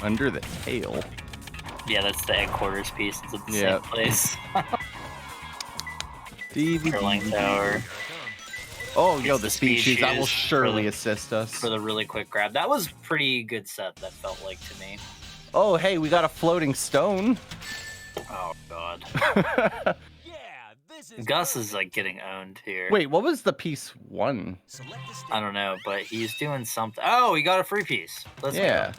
Under the tail. Yeah, that's the headquarters piece. It's at the same place. Curling tower. Oh, yo, the speed shoes. That will shoes surely assist us. For the really quick grab. That was pretty good set, that felt like to me. Oh, hey, we got a floating stone. Oh, God. Gus is like getting owned here. Wait, what was the piece 1? I don't know, but he's doing something. Oh, he got a free piece. Let's go.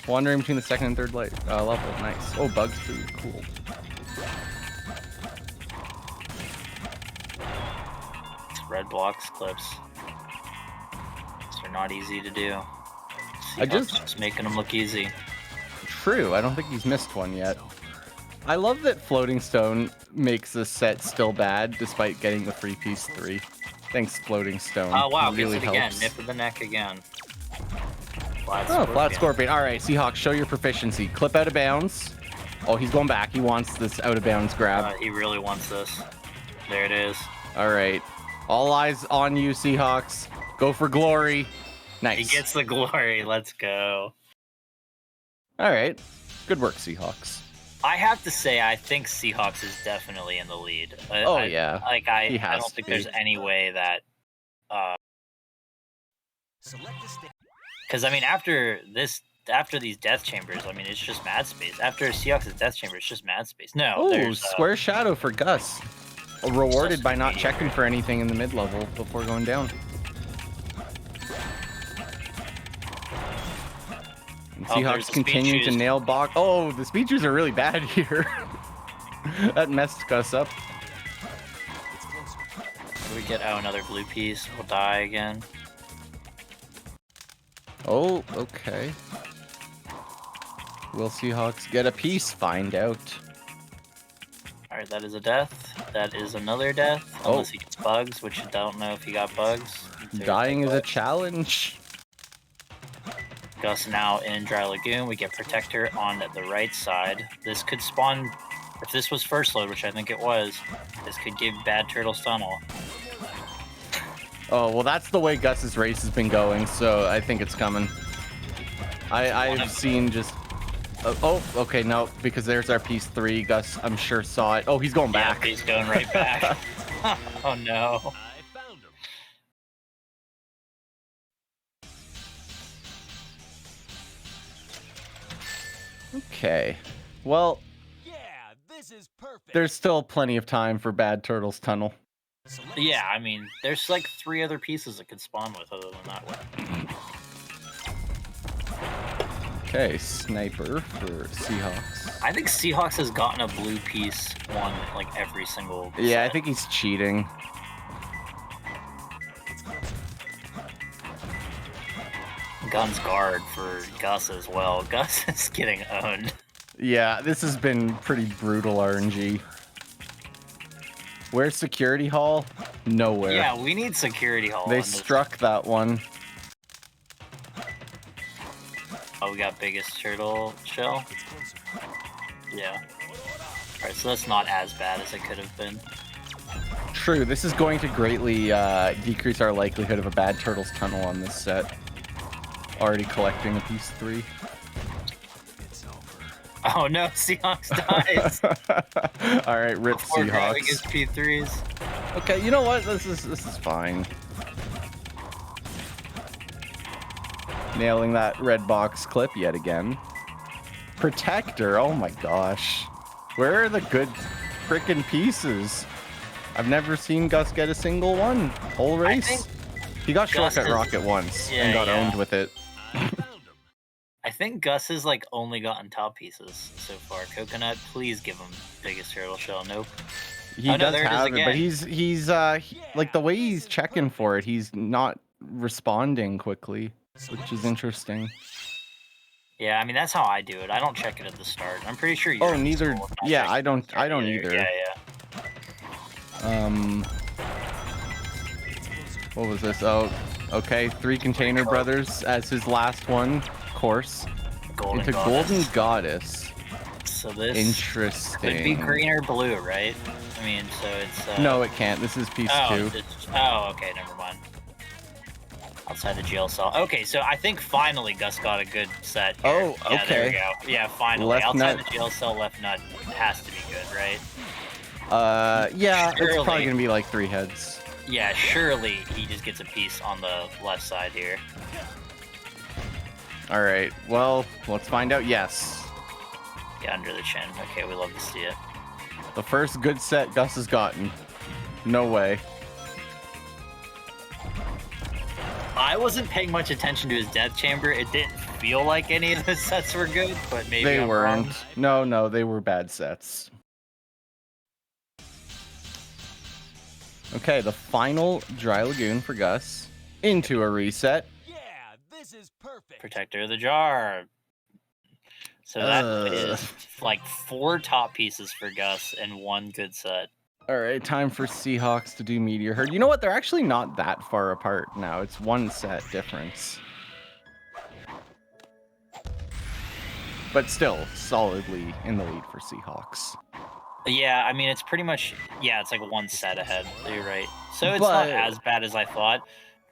Wandering between the second and third level. Nice. Oh, bugs food. Cool. Red blocks clips. They're not easy to do. Just making them look easy. True. I don't think he's missed one yet. I love that Floating Stone makes this set still bad despite getting the free piece 3. Thanks, Floating Stone. Oh wow, it really gets it again. helps. Nip of the neck again. Flat Scorpion. All right, Seahawks, show your proficiency. Clip out of bounds. Oh, he's going back. He wants this out of bounds grab. He really wants this. There it is. All right. All eyes on you, Seahawks. Go for glory. Nice. He gets the glory. Let's go. All right. Good work, Seahawks. I have to say, I think Seahawks is definitely in the lead. Yeah. Like He I has don't to think be. there's any way that. Because I mean, after these death chambers, I mean, it's just mad space. After Seahawks' death chamber, it's just mad space. No, Oh, there's square shadow for Gus. Rewarded by not checking for anything in the mid-level before going down. And Oh, there's Seahawks the continue to speed nail box. Oh, the speed shoes are really bad here. That messed Gus up. we get another blue piece. We'll die again. Oh, okay. Will Seahawks get a piece? Find out. All right, that is a death. That is another death. Unless he gets bugs, which I don't know if he got bugs. Dying is a challenge. Gus now in Dry Lagoon. We get Protector on the right side. This could spawn, if this was first load, which I think it was, this could give Bad Turtle's Tunnel. Oh, well, that's the way Gus's race has been going, so I think it's coming. I've seen just... oh, okay, no, because there's our piece 3. Gus, I'm sure, saw it. Oh, he's going back. Yeah, he's going right back. Oh, no. Okay. Well, there's still plenty of time for Bad Turtle's Tunnel. Yeah, I mean, there's like 3 other pieces it could spawn with other than that one. Okay, Sniper for Seahawks. I think Seahawks has gotten a blue piece one like every single Yeah, I set. think he's cheating. Gun's guard for Gus as well. Gus is getting owned. Yeah, this has been pretty brutal RNG. Where's Security Hall? Nowhere. Yeah, we need Security Hall. They on this. struck that one. Oh, we got biggest turtle shell. Yeah. Alright, so that's not as bad as it could have been. True, this is going to greatly decrease our likelihood of a Bad Turtle's Tunnel on this set. Already collecting a piece 3. Oh no, Seahawks dies. Alright, rip Before grabbing Seahawks. his P3s. Okay, you know what? This is fine. Nailing that red box clip yet again. Protector, oh my gosh. Where are the good frickin' pieces? I've never seen Gus get a single one. Whole race. He got Shortcut Rocket once and got owned with it. I think Gus has like only gotten top pieces so far. Coconut, please give him biggest turtle shell. Nope. He Oh, no, does there it is have it, but again. he's like the way he's checking for it, he's not responding quickly, which is interesting. Yeah, I mean that's how I do it. I don't check it at the start. I'm pretty sure. Oh, neither. Yeah, I don't either. Yeah. What was this? Oh, okay. 3 Container Brothers as his last one. Of course. Golden Into Goddess. Golden Goddess. So this Interesting. could be green or blue, right? I mean, so it's. No, it can't. This is piece 2. Oh, okay, never mind. Outside the jail cell. Okay, so I think finally Gus got a good set here. Oh, Yeah, there we okay. go. Yeah, finally. Left Outside nut. the jail cell, left nut has to be good, right? Yeah, it's Surely. probably gonna be like 3 heads. Yeah, surely he just gets a piece on the left side here. All right. Well, let's find out. Yes, Yeah, under the chin. Okay, we love to see it. the first good set Gus has gotten. No way. I wasn't paying much attention to his death chamber. It didn't feel like any of the sets were good, but maybe They I'm weren't. wrong. No, they were bad sets. Okay, the final Dry Lagoon for Gus. Into a reset. Protector of the jar. So that is like 4 top pieces for Gus and 1 good set. All right, time for Seahawks to do Meteor Herd. You know what? They're actually not that far apart now. It's 1 set difference. But still, solidly in the lead for Seahawks. Yeah, I mean, it's pretty much, yeah, it's like 1 set ahead. You're right. So it's not as bad as I thought,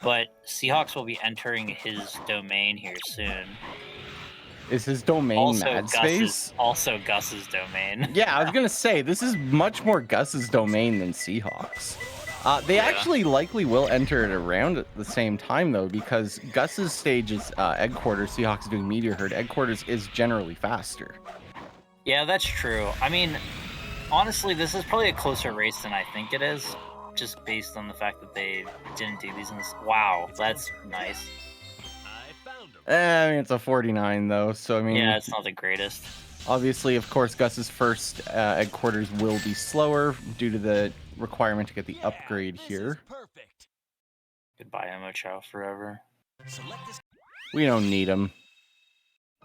but Seahawks will be entering his domain here soon. Is his domain Also Mad Space? Gus's domain. Yeah, I was gonna say this is much more Gus's domain than Seahawks. They actually likely will enter it around at the same time though, because Gus's stage is Egg Quarters, Seahawks doing Meteor Herd. Egg Quarters is generally faster. Yeah, that's true. I mean, honestly, this is probably a closer race than I think it is, just based on the fact that they didn't do these in this. Wow, that's nice. I mean, it's a 49 though, so I mean, Yeah, it's not the greatest. obviously, of course, Gus's first Egg Quarters will be slower due to the requirement to get the upgrade here. Goodbye, Emma Chow forever. We don't need him.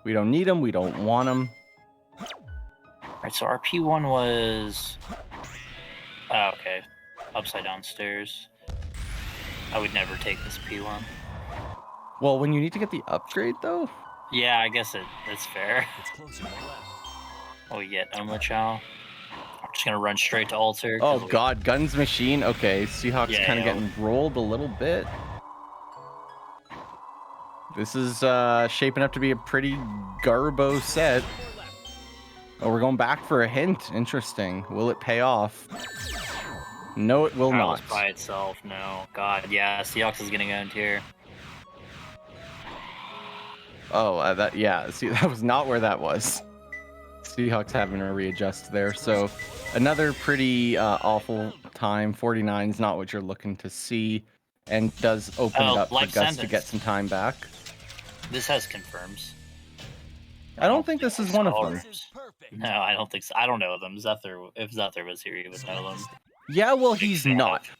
We don't need him. We don't want him. Alright, so our P1 was... Oh, okay. Upside down stairs. I would never take this P1. Well, when you need to get the upgrade though? Yeah, I guess it's fair. Oh, yet Emma Chow. I'm just gonna run straight to altar. Oh god, Guns Machine. Okay, Seahawks Yeah, kind of yeah. getting rolled a little bit. This is shaping up to be a pretty garbo set. Oh, we're going back for a hint. Interesting. Will it pay off? No, it will not. By itself, no. God, yeah, Seahawks is getting owned here. Oh, see, that was not where that was. Seahawks having to readjust there. So another pretty awful time. 49 is not what you're looking to see, and does open it up for life Gus to sentence. get some time back. This has confirms. I don't think this is one of them. No, I don't think so. I don't know them. Zuther, if Zuther was here, he would know them. Yeah, well, he's not.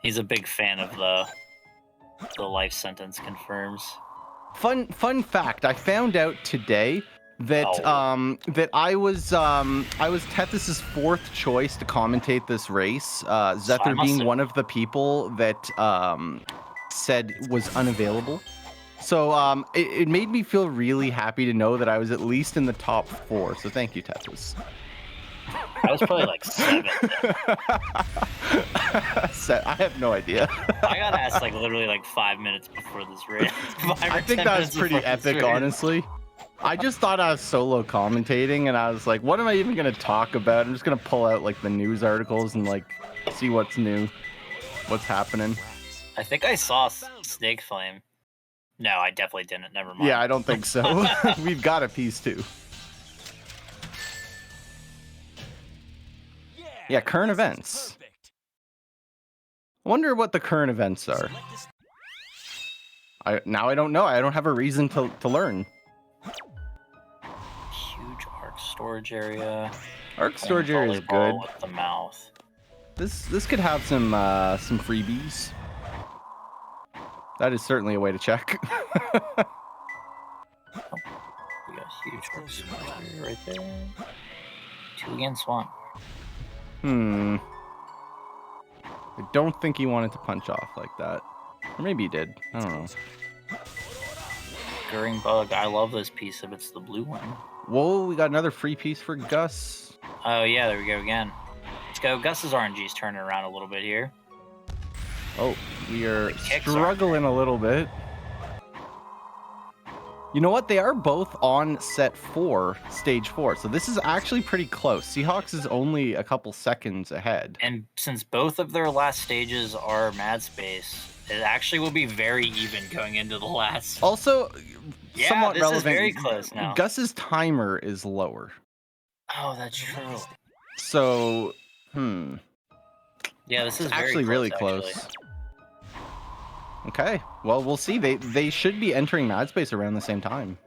He's a big fan of the life sentence confirms. Fun fact, I found out today that that I was Tethys's 4th choice to commentate this race. Zuther being one of the people that said was unavailable. So it made me feel really happy to know that I was at least in the top 4. So thank you, Tethys. I was probably like 7. I have no idea. I got asked like literally like 5 minutes before this race. I think that was pretty epic, honestly. I just thought I was solo commentating, and I was like, what am I even going to talk about? I'm just going to pull out like the news articles and like see what's new, what's happening. I think I saw Snake Flame. No, I definitely didn't. Never mind. Yeah, I don't think so. We've got a piece too. Yeah, current events. I wonder what the current events are. I don't know. I don't have a reason to learn. Huge arc storage area. Arc storage area is Volleyball good. With the mouth. This could have some freebies. That is certainly a way to check. Huge horse right there. 2 against 1. I don't think he wanted to punch off like that. Or maybe he did. I don't know. Scurrying Bug. I love this piece if it's the blue one. Whoa, we got another free piece for Gus. Oh, yeah, there we go again. Let's go. Gus's RNG's turning around a little bit here. Oh, we are struggling a little bit. You know what? They are both on set 4, stage 4. So this is actually pretty close. Seahawks is only a couple seconds ahead. And since both of their last stages are Mad Space, it actually will be very even going into the last. Also, yeah, somewhat this relevant. is very close now. Gus's timer is lower. Oh, that's true. So, Yeah, this is very actually close, really close. actually. Okay, well, we'll see. They should be entering Mad Space around the same time.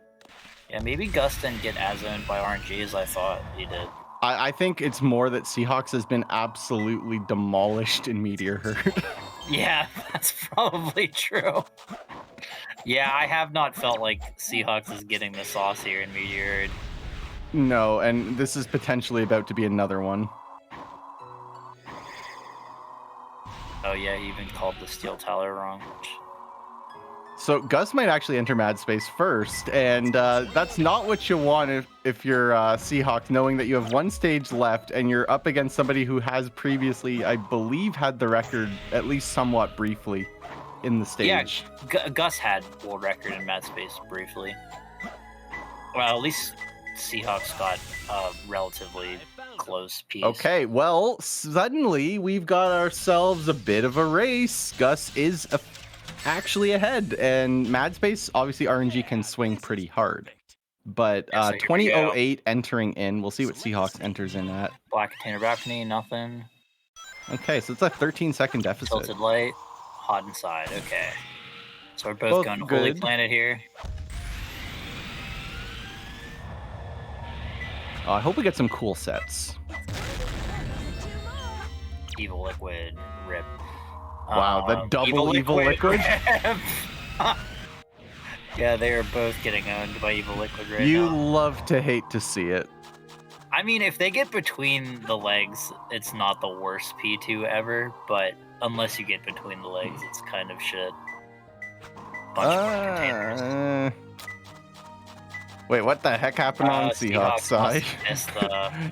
Yeah, maybe Gus didn't get as owned by RNG as I thought he did. I think it's more that Seahawks has been absolutely demolished in Meteor Herd. Yeah, that's probably true. Yeah, I have not felt like Seahawks is getting the sauce here in Meteor Herd. No, and this is potentially about to be another one. Oh yeah, he even called the Steel Tower wrong. So Gus might actually enter Mad Space first, and that's not what you want if you're Seahawks, knowing that you have one stage left and you're up against somebody who has previously, I believe, had the record at least somewhat briefly in the stage. Yeah, Gus had world record in Mad Space briefly. Well, at least Seahawks got a relatively close piece. Okay, well, suddenly we've got ourselves a bit of a race. Gus is actually ahead, and Mad Space, obviously RNG can swing pretty hard. But 2008 entering in. We'll see what Seahawks enters in at. Black Container Balcony, nothing. Okay, so it's a 13-second deficit. Tilted Light, Hot Inside, okay. So we're both going to Holy Planet here. I hope we get some cool sets. Evil Liquid, rip. Wow, the double Evil Liquid? Yeah, they are both getting owned by Evil Liquid right now. You love to hate to see it. I mean, if they get between the legs, it's not the worst P2 ever, but unless you get between the legs, it's kind of shit. Bunch of containers. Wait, what the heck happened on Seahawks side?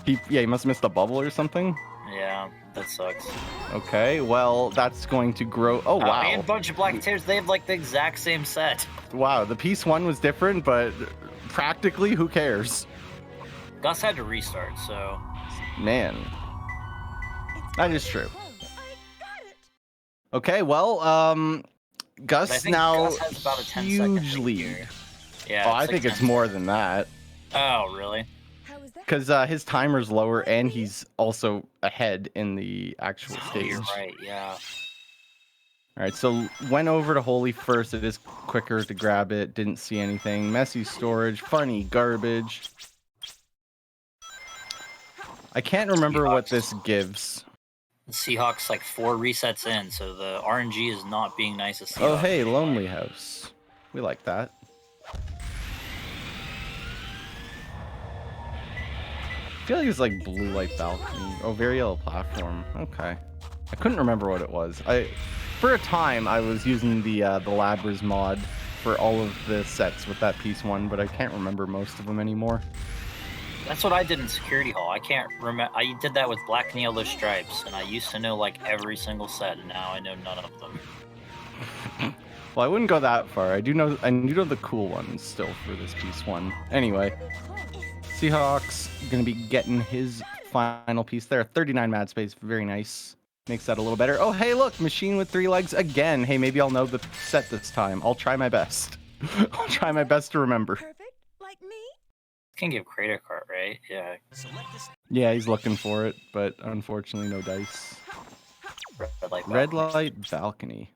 He must have missed the bubble or something? Yeah, that sucks. Okay, well, that's going to grow. Oh, wow. And a bunch of Black Containers, they have like the exact same set. Wow, the piece 1 was different, but practically, who cares? Gus had to restart, so... Man. That is true. Okay, well, Gus now Gus has about a 10 huge lead. Yeah, I think it's more than that. Oh, really? Because his timer's lower and he's also ahead in the actual stage. You're right, yeah. Alright, so went over to Holy first. It is quicker to grab it. Didn't see anything. Messy storage. Funny garbage. I can't remember what this gives. The Seahawks like 4 resets in, so the RNG is not being nice as Seahawks. Oh, hey, Lonely House. We like that. I feel like it's like Blue Light Balcony. Oh, Very Yellow Platform. Okay. I couldn't remember what it was. For a time, I was using the Labras mod for all of the sets with that piece 1, but I can't remember most of them anymore. That's what I did in Security Hall. I can't remember. I did that with Black and Yellow Stripes, and I used to know like every single set, and now I know none of them. Well, I wouldn't go that far. I do know the cool ones still for this piece 1. Anyway, Seahawks gonna be getting his final piece there. 39 Mad Space, very nice. Makes that a little better. Oh, hey, look, Machine with 3 legs again. Hey, maybe I'll know the set this time. I'll try my best. I'll try my best to remember. Can give Crater Cart, right? Yeah. Yeah, he's looking for it, but unfortunately, no dice. Red Light Balcony.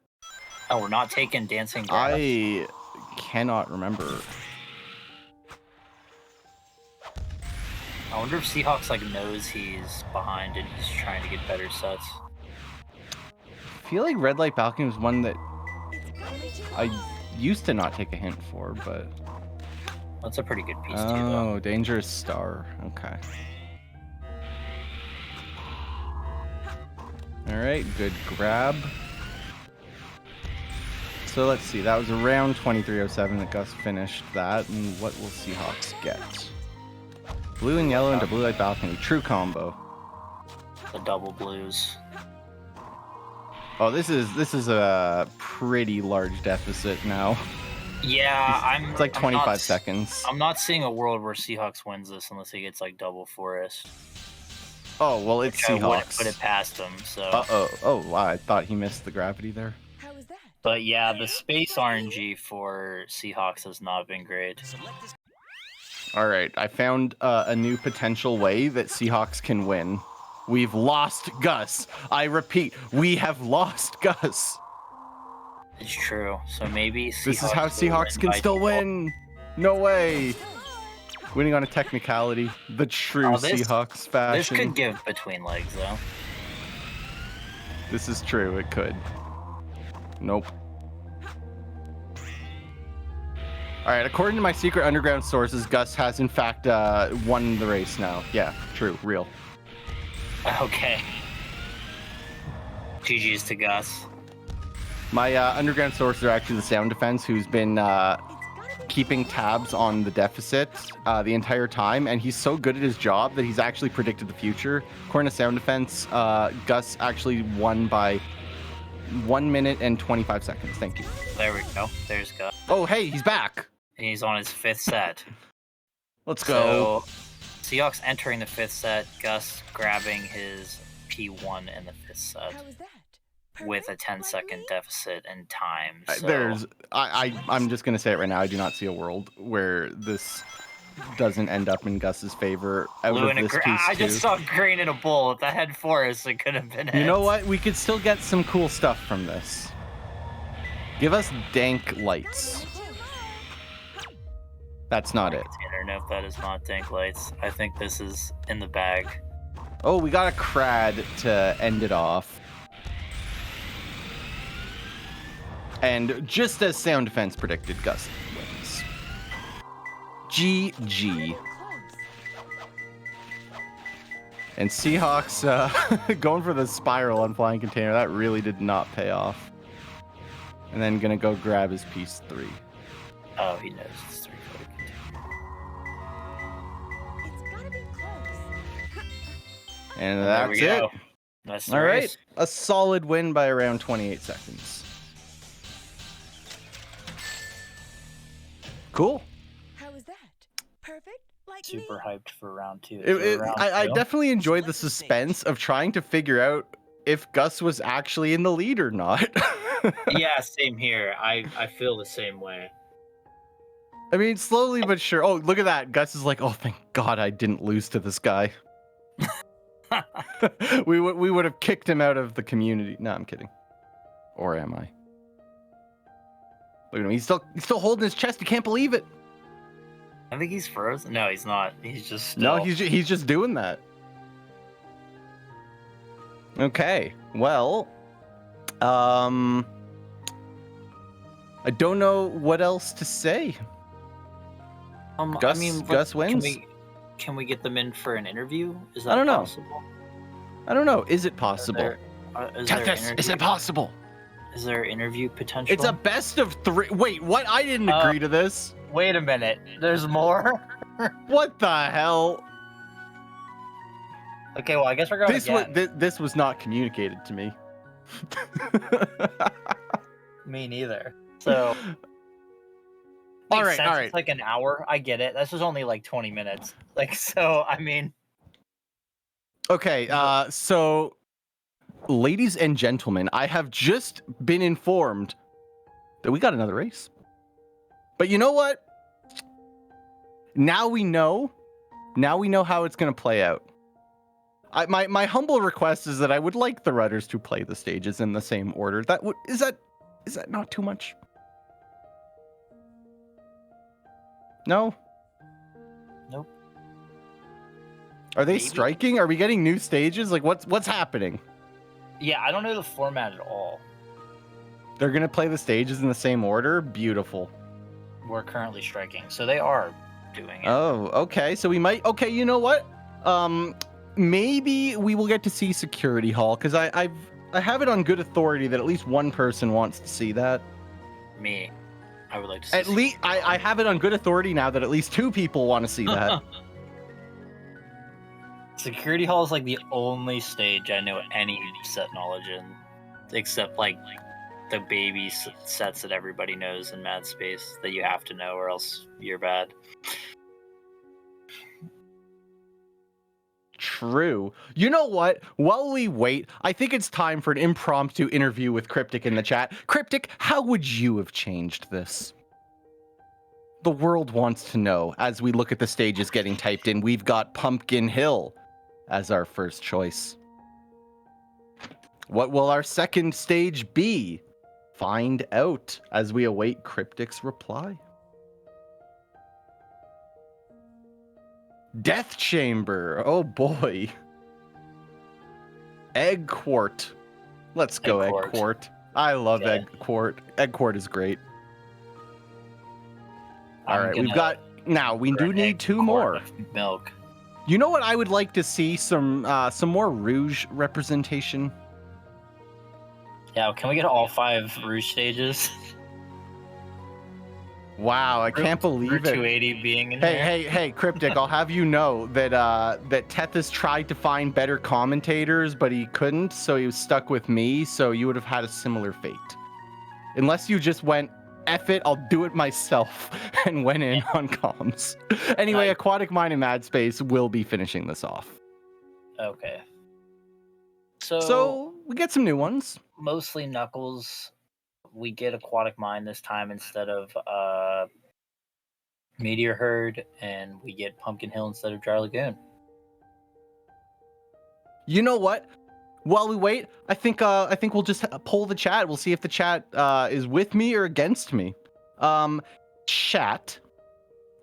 Oh, we're not taking Dancing Grass. I cannot remember. I wonder if Seahawks like knows he's behind and he's trying to get better sets. I feel like Red Light Balcony was one that I used to not take a hint for, but That's a pretty good piece too, though. Oh, Dangerous Star. Okay. All right, good grab. So let's see. That was around 2307 that Gus finished that. And what will Seahawks get? Blue and yellow into blue light balcony. True combo. The double blues. Oh, this is a pretty large deficit now. Yeah, It's like I'm 25 not- seconds. I'm not seeing a world where Seahawks wins this unless he gets like double forest. Oh, well, it's Which I wouldn't Seahawks. put it past him. So. Uh-oh. Oh, wow. I thought he missed the gravity there. But yeah, the space RNG for Seahawks has not been great. All right. I found a new potential way that Seahawks can win. We've lost Gus. I repeat, we have lost Gus. It's true. So maybe Seahawks This is how will Seahawks win can by still default. win. No way. Winning on a technicality. The true Oh, this- Seahawks fashion. This could give between legs though. This is true. It could. Nope. All right. According to my secret underground sources, Gus has in fact won the race now. Yeah. True. Real. Okay. GG's to Gus. My underground sources are actually the Sound Defense, who's been keeping tabs on the deficit the entire time, and he's so good at his job that he's actually predicted the future. According to Sound Defense, Gus actually won by 1 minute and 25 seconds. Thank you. There we go. There's Gus. Oh, hey, he's back. And he's on his 5th set. Let's go. So, Seahawks entering the 5th set, Gus grabbing his P1 in the 5th set. With a 10-second deficit in time. So. I'm just gonna say it right now. I do not see a world where this doesn't end up in Gus's favor out Blue of and a this green. piece I too. just saw green in a bowl. If that had forest, it could have been it. You know what? We could still get some cool stuff from this. Give us dank lights. That's not it. Internet, that is not dank lights. I think this is in the bag. Oh, we got a crad to end it off. And just as Sound Defense predicted, Gus wins. GG. And Seahawks going for the spiral on Flying Container. That really did not pay off. And then gonna go grab his piece 3. Oh, he knows it's 3 And there we that's go. it. That's the All right. race. A solid win by around 28 seconds. Cool. Super hyped for round 2. I definitely enjoyed the suspense of trying to figure out if Gus was actually in the lead or not. Yeah, same here. I feel the same way. I mean, slowly but sure. Oh, look at that. Gus is like, oh, thank God I didn't lose to this guy. we would have kicked him out of the community. No, I'm kidding. Or am I? Look at him. He's still holding his chest. He can't believe it. I think he's frozen. No, he's not. He's just No, he's just doing that. Okay. Well, I don't know what else to say. Gus, I mean, Gus wins. Can we get them in for an interview? Is that I don't know. possible? I don't know. Is it possible? Is it possible? Is there interview potential? It's a best of 3. Wait, what? I didn't agree to this. Wait a minute. There's more? What the hell? Okay, well, I guess we're going again. This was not communicated to me. Me neither. So... All Makes right, sense. all right. It's like an hour. I get it. This was only like 20 minutes. Like, so, I mean... Okay, so... Ladies and gentlemen, I have just been informed that we got another race. But you know what? Now we know. Now we know how it's going to play out. My humble request is that I would like the rudders to play the stages in the same order. Is that not too much? No? Nope. Are they striking? Are we getting new stages? Like what's happening? Yeah, I don't know the format at all. They're going to play the stages in the same order? Beautiful. We're currently striking. So they are doing it. Oh, okay. So we might. Okay, you know what? Maybe we will get to see Security Hall because I have it on good authority that at least one person wants to see that. Me, I would like to see. At least I have it on good authority now that at least 2 people want to see that. Security Hall is like the only stage I know any set knowledge in, except like the baby sets that everybody knows in Mad Space that you have to know or else you're bad. True. You know what? While we wait, I think it's time for an impromptu interview with Cryptic in the chat. Cryptic, how would you have changed this? The world wants to know. As we look at the stages getting typed in, we've got Pumpkin Hill as our first choice. What will our second stage be? Find out as we await Cryptic's reply. Death Chamber. Oh boy. Egg Quart. Let's go, Egg Quart. I love Egg Quart. Egg Quart is great. All right, we've got now. We do need 2 more. Milk. You know what? I would like to see some more Rouge representation. Yeah, can we get all 5 Rouge stages? Wow, I can't believe it. 280 being in here. Hey, Cryptic, I'll have you know that that Tethys tried to find better commentators, but he couldn't, so he was stuck with me, so you would have had a similar fate. Unless you just went, F it, I'll do it myself, and went in on comms. Anyway, Aquatic Mine and Mad Space will be finishing this off. Okay. So we get some new ones. Mostly Knuckles. We get Aquatic Mine this time instead of Meteor Herd, and we get Pumpkin Hill instead of Dry Lagoon. You know what? While we wait, I think we'll just poll the chat. We'll see if the chat is with me or against me. Chat,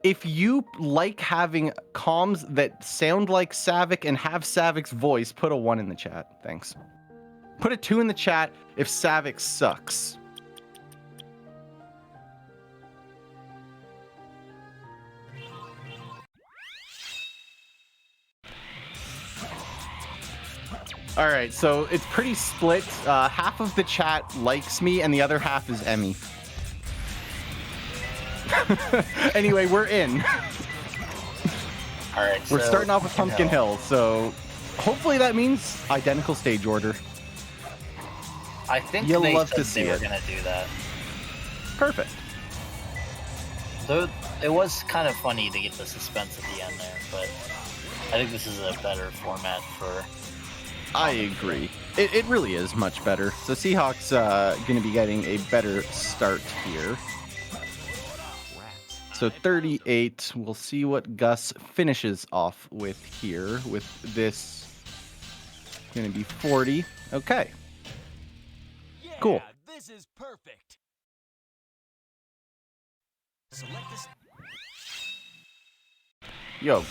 if you like having comms that sound like Savik and have Savik's voice, put a 1 in the chat. Thanks. Put a 2 in the chat if Savik sucks. All right, so it's pretty split. Half of the chat likes me, and the other half is Emmy. Anyway, we're in. All right, we're starting off with Pumpkin Hill, so hopefully that means identical stage order. I think You'll they love said to see they were it. going to do that. Perfect. Though it was kind of funny to get the suspense at the end there, but I think this is a better format for. I agree. It really is much better. So Seahawks going to be getting a better start here. So 38. We'll see what Gus finishes off with here. With this, going to be 40. Okay. Cool. This is perfect. Select this. Yo,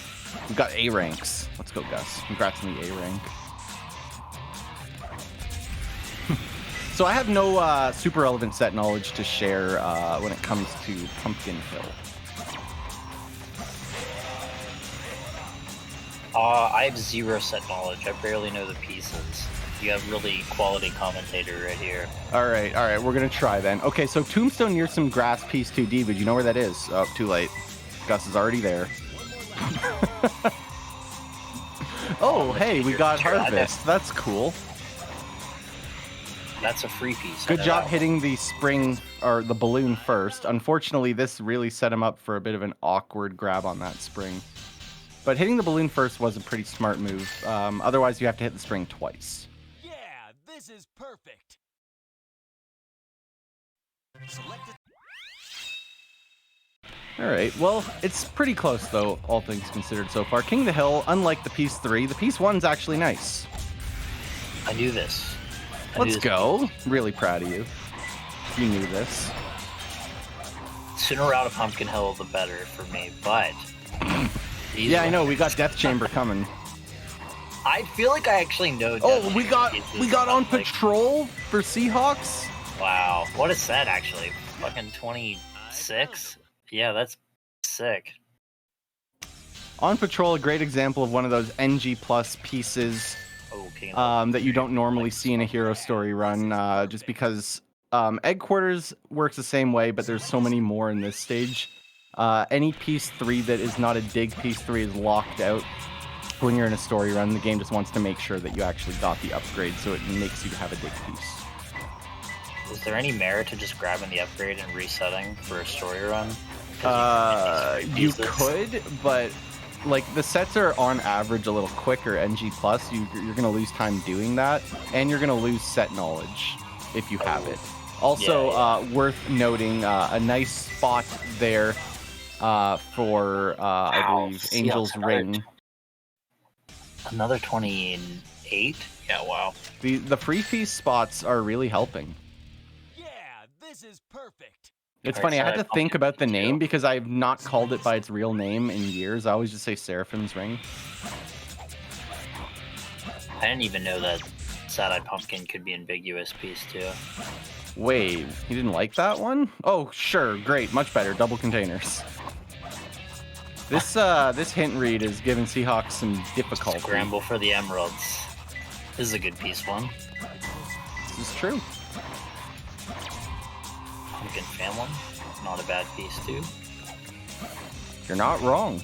we got A ranks. Let's go, Gus. Congrats on the A rank. So I have no super relevant set knowledge to share when it comes to Pumpkin Hill. I have 0 set knowledge. I barely know the pieces. You have really quality commentator right here. All right, we're gonna try then. Okay, so Tombstone near some grass piece 2D, but you know where that is? Oh, too late. Gus is already there. Oh, hey, we got Harvest. That's cool. That's a free piece. Good job hitting the spring or the balloon first. Unfortunately, this really set him up for a bit of an awkward grab on that spring. But hitting the balloon first was a pretty smart move. Otherwise, you have to hit the spring twice. Yeah, this is perfect. Select it. All right, well, it's pretty close, though, all things considered so far. King of the Hill, unlike the Piece 3, the Piece 1's actually nice. I knew this. Let's go. Really proud of you. You knew this. Sooner out of Pumpkin Hill, the better for me, but... Yeah, I know. We got Death Chamber coming. I feel like I actually know. Oh, we got on patrol for Seahawks. Wow, what is that actually? Fucking 26? Yeah, that's sick. On Patrol, a great example of one of those NG plus pieces that you don't normally see in a hero story run, just because Egg Quarters works the same way, but there's so many more in this stage. Any piece 3 that is not a dig piece 3 is locked out. When you're in a story run, the game just wants to make sure that you actually got the upgrade, so it makes you have a dig piece. Is there any merit to just grabbing the upgrade and resetting for a story run? You could, but like the sets are on average a little quicker NG+. You're going to lose time doing that, and you're going to lose set knowledge if you have it. Also, worth noting, a nice spot there for, I believe, Angel's Ring. Another 28? Yeah, wow. The free piece spots are really helping. Yeah, this is perfect. It's funny, I had to think about the name because I've not called it by its real name in years. I always just say Seraphim's Ring. I didn't even know that Sad-Eyed Pumpkin could be ambiguous piece too. Wait, you didn't like that one? Oh, sure, great, much better, double containers. This hint read is giving Seahawks some difficulty. Scramble for the emeralds. This is a good piece one. This is true. Pumpkin family, not a bad piece too. You're not wrong.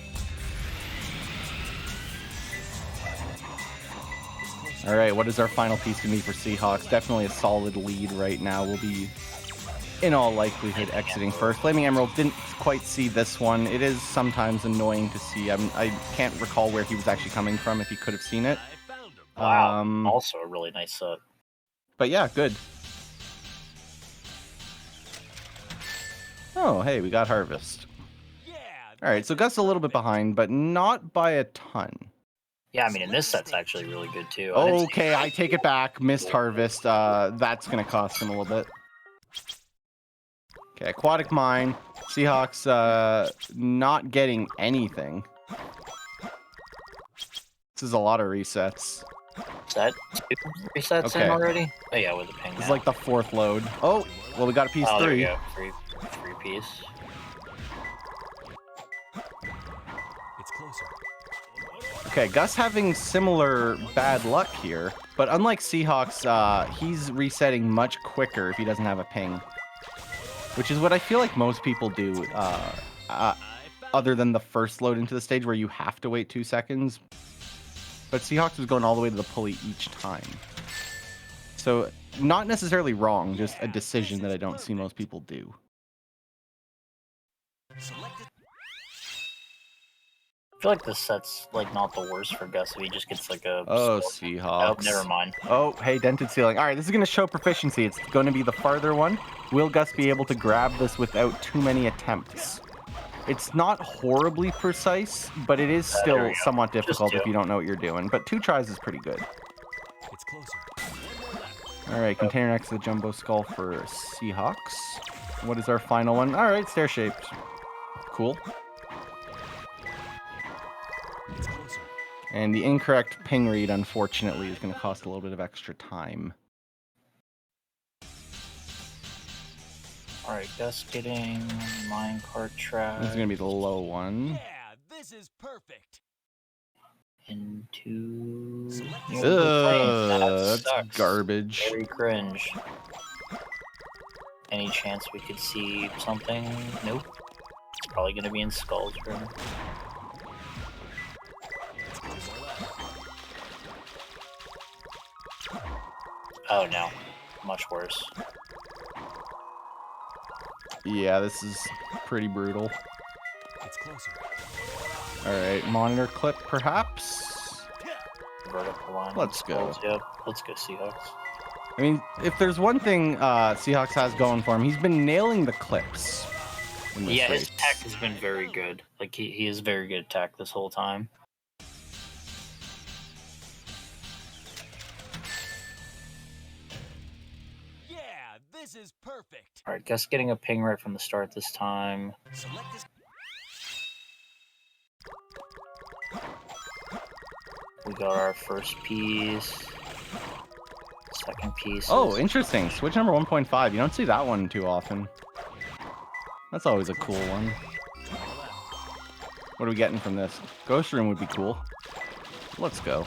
All right, what is our final piece going to be for Seahawks? Definitely a solid lead right now. We'll be, in all likelihood, exiting first. Flaming Emerald didn't quite see this one. It is sometimes annoying to see. I can't recall where he was actually coming from, if he could have seen it. Wow, also a really nice set. But yeah, good. Oh, hey, we got Harvest. All right, so Gus a little bit behind, but not by a ton. Yeah, I mean, in this set's actually really good too. Okay, I take it back. Missed Harvest. That's going to cost him a little bit. Okay, Aquatic Mine. Seahawks not getting anything. This is a lot of resets. Is that 2 resets in already? Oh yeah, with the ping. It's like the 4th load. Oh, well, we got a piece 3. There you go. Free piece. It's closer. Okay, Gus having similar bad luck here, but unlike Seahawks, he's resetting much quicker if he doesn't have a ping. Which is what I feel like most people do, other than the first load into the stage where you have to wait 2 seconds. But Seahawks was going all the way to the pulley each time. So, not necessarily wrong, just a decision that I don't see most people do. I feel like this set's like not the worst for Gus if he just gets like a... Oh, Seahawks. Oh, never mind. Oh, hey, dented ceiling. All right, this is going to show proficiency. It's going to be the farther one. Will Gus be able to grab this without too many attempts? It's not horribly precise, but it is still somewhat difficult if you don't know what you're doing. But 2 tries is pretty good. It's closer. All right, container next to the Jumbo Skull for Seahawks. What is our final one? All right, stair-shaped. Cool. It's closer. And the incorrect ping read, unfortunately, is going to cost a little bit of extra time. Alright, Gus getting minecart trash. This is going to be the low one. Yeah, this is perfect. Into... That's garbage. Very cringe. Any chance we could see something? Nope. It's probably going to be in Skull's room. Oh no. Much worse. Yeah, this is pretty brutal. It's closer. Alright, monitor clip perhaps? Vertical line. Let's go. Yep. Let's go Seahawks. I mean, if there's one thing Seahawks has going for him, he's been nailing the clips. In this Yeah, race. his tech has been very good. Like, he is very good at tech this whole time. Yeah, this is perfect. Alright, Gus getting a ping right from the start this time. Select this. We got our first piece. Second piece. Oh, interesting. Switch number 1.5. You don't see that one too often. That's always a cool one. What are we getting from this? Ghost Room would be cool. Let's go.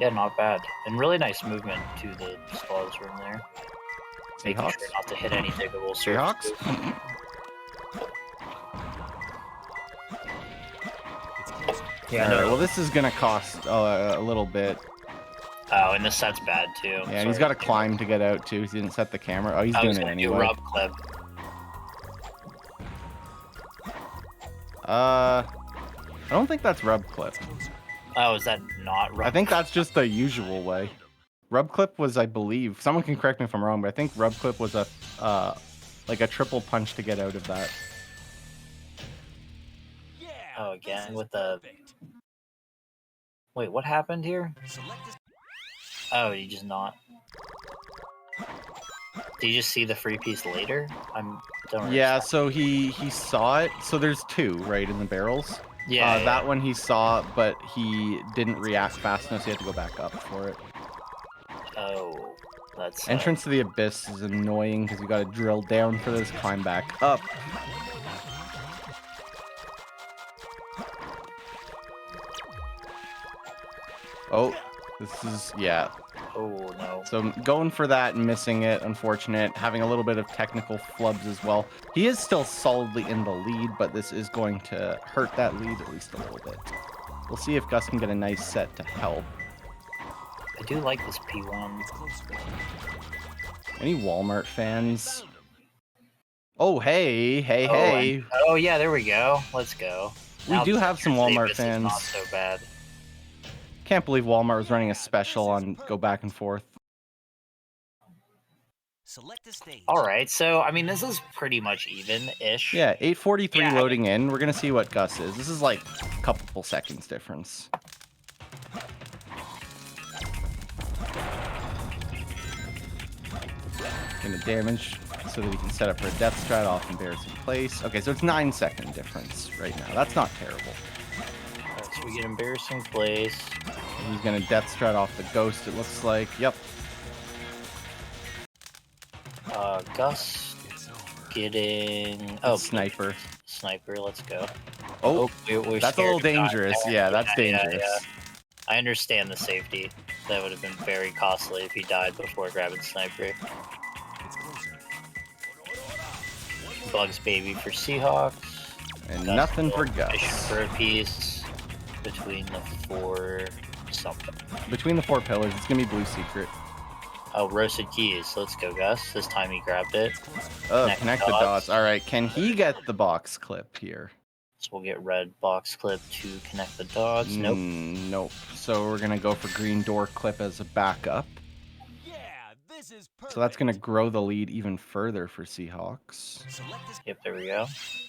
Yeah, not bad. And really nice movement to the Stars room there. Making Seahawks? sure not to hit any diggable Seahawks? surfaces. Yeah, All no. right, well, this is gonna cost a little bit. Oh, and the set's bad too. Yeah, and he's got to climb to get out too. He didn't set the camera. Oh, he's I doing was it gonna do anyway. rub clip. I don't think that's rub clip. Oh, is that not rub? I think that's just the usual way. Rub clip was, I believe, someone can correct me if I'm wrong, but I think rub clip was a like a triple punch to get out of that. Oh, again with the. Wait, what happened here? Oh, you just not. Did you just see the free piece later? Don't Yeah, so he saw it. So there's two, right, in the barrels. Yeah, That one he saw, but he didn't react fast enough, so he had to go back up for it. Oh, that's Entrance to the Abyss is annoying because you got to drill down for this, climb back up. Oh, this is, yeah. Oh, no. So going for that and missing it, unfortunate. Having a little bit of technical flubs as well. He is still solidly in the lead, but this is going to hurt that lead at least a little bit. We'll see if Gus can get a nice set to help. I do like this P1. Any Walmart fans? Oh, hey. Oh, yeah, there we go. Let's go. We do have some Walmart This is fans. not so bad. Can't believe Walmart was running a special on go back and forth. All right, so I mean, this is pretty much even-ish. Yeah, 843 loading in. We're gonna see what Gus is. This is like a couple seconds difference. Gonna damage so that he can set up for a death strat off embarrassing place. Okay, so it's 9-second difference right now. That's not terrible. Alright, so we get embarrassing place. He's gonna death strat off the ghost, it looks like. Yep. Gus getting Sniper. Sniper, let's go. Oh, we're that's a little scared to die dangerous. there. Yeah, that's dangerous. Yeah. I understand the safety. That would have been very costly if he died before grabbing Sniper. Bugs Baby for Seahawks. And nothing for Gus. Fishing for a piece between the four something. Between the four pillars, it's gonna be Blue Secret. Oh, Roasted Keys. Let's go, Gus. This time he grabbed it. Connect the dots. All right, can he get the box clip here? So we'll get red box clip to connect the dots. Nope. Nope. So we're gonna go for green door clip as a backup. So that's gonna grow the lead even further for Seahawks. Yep, there we go.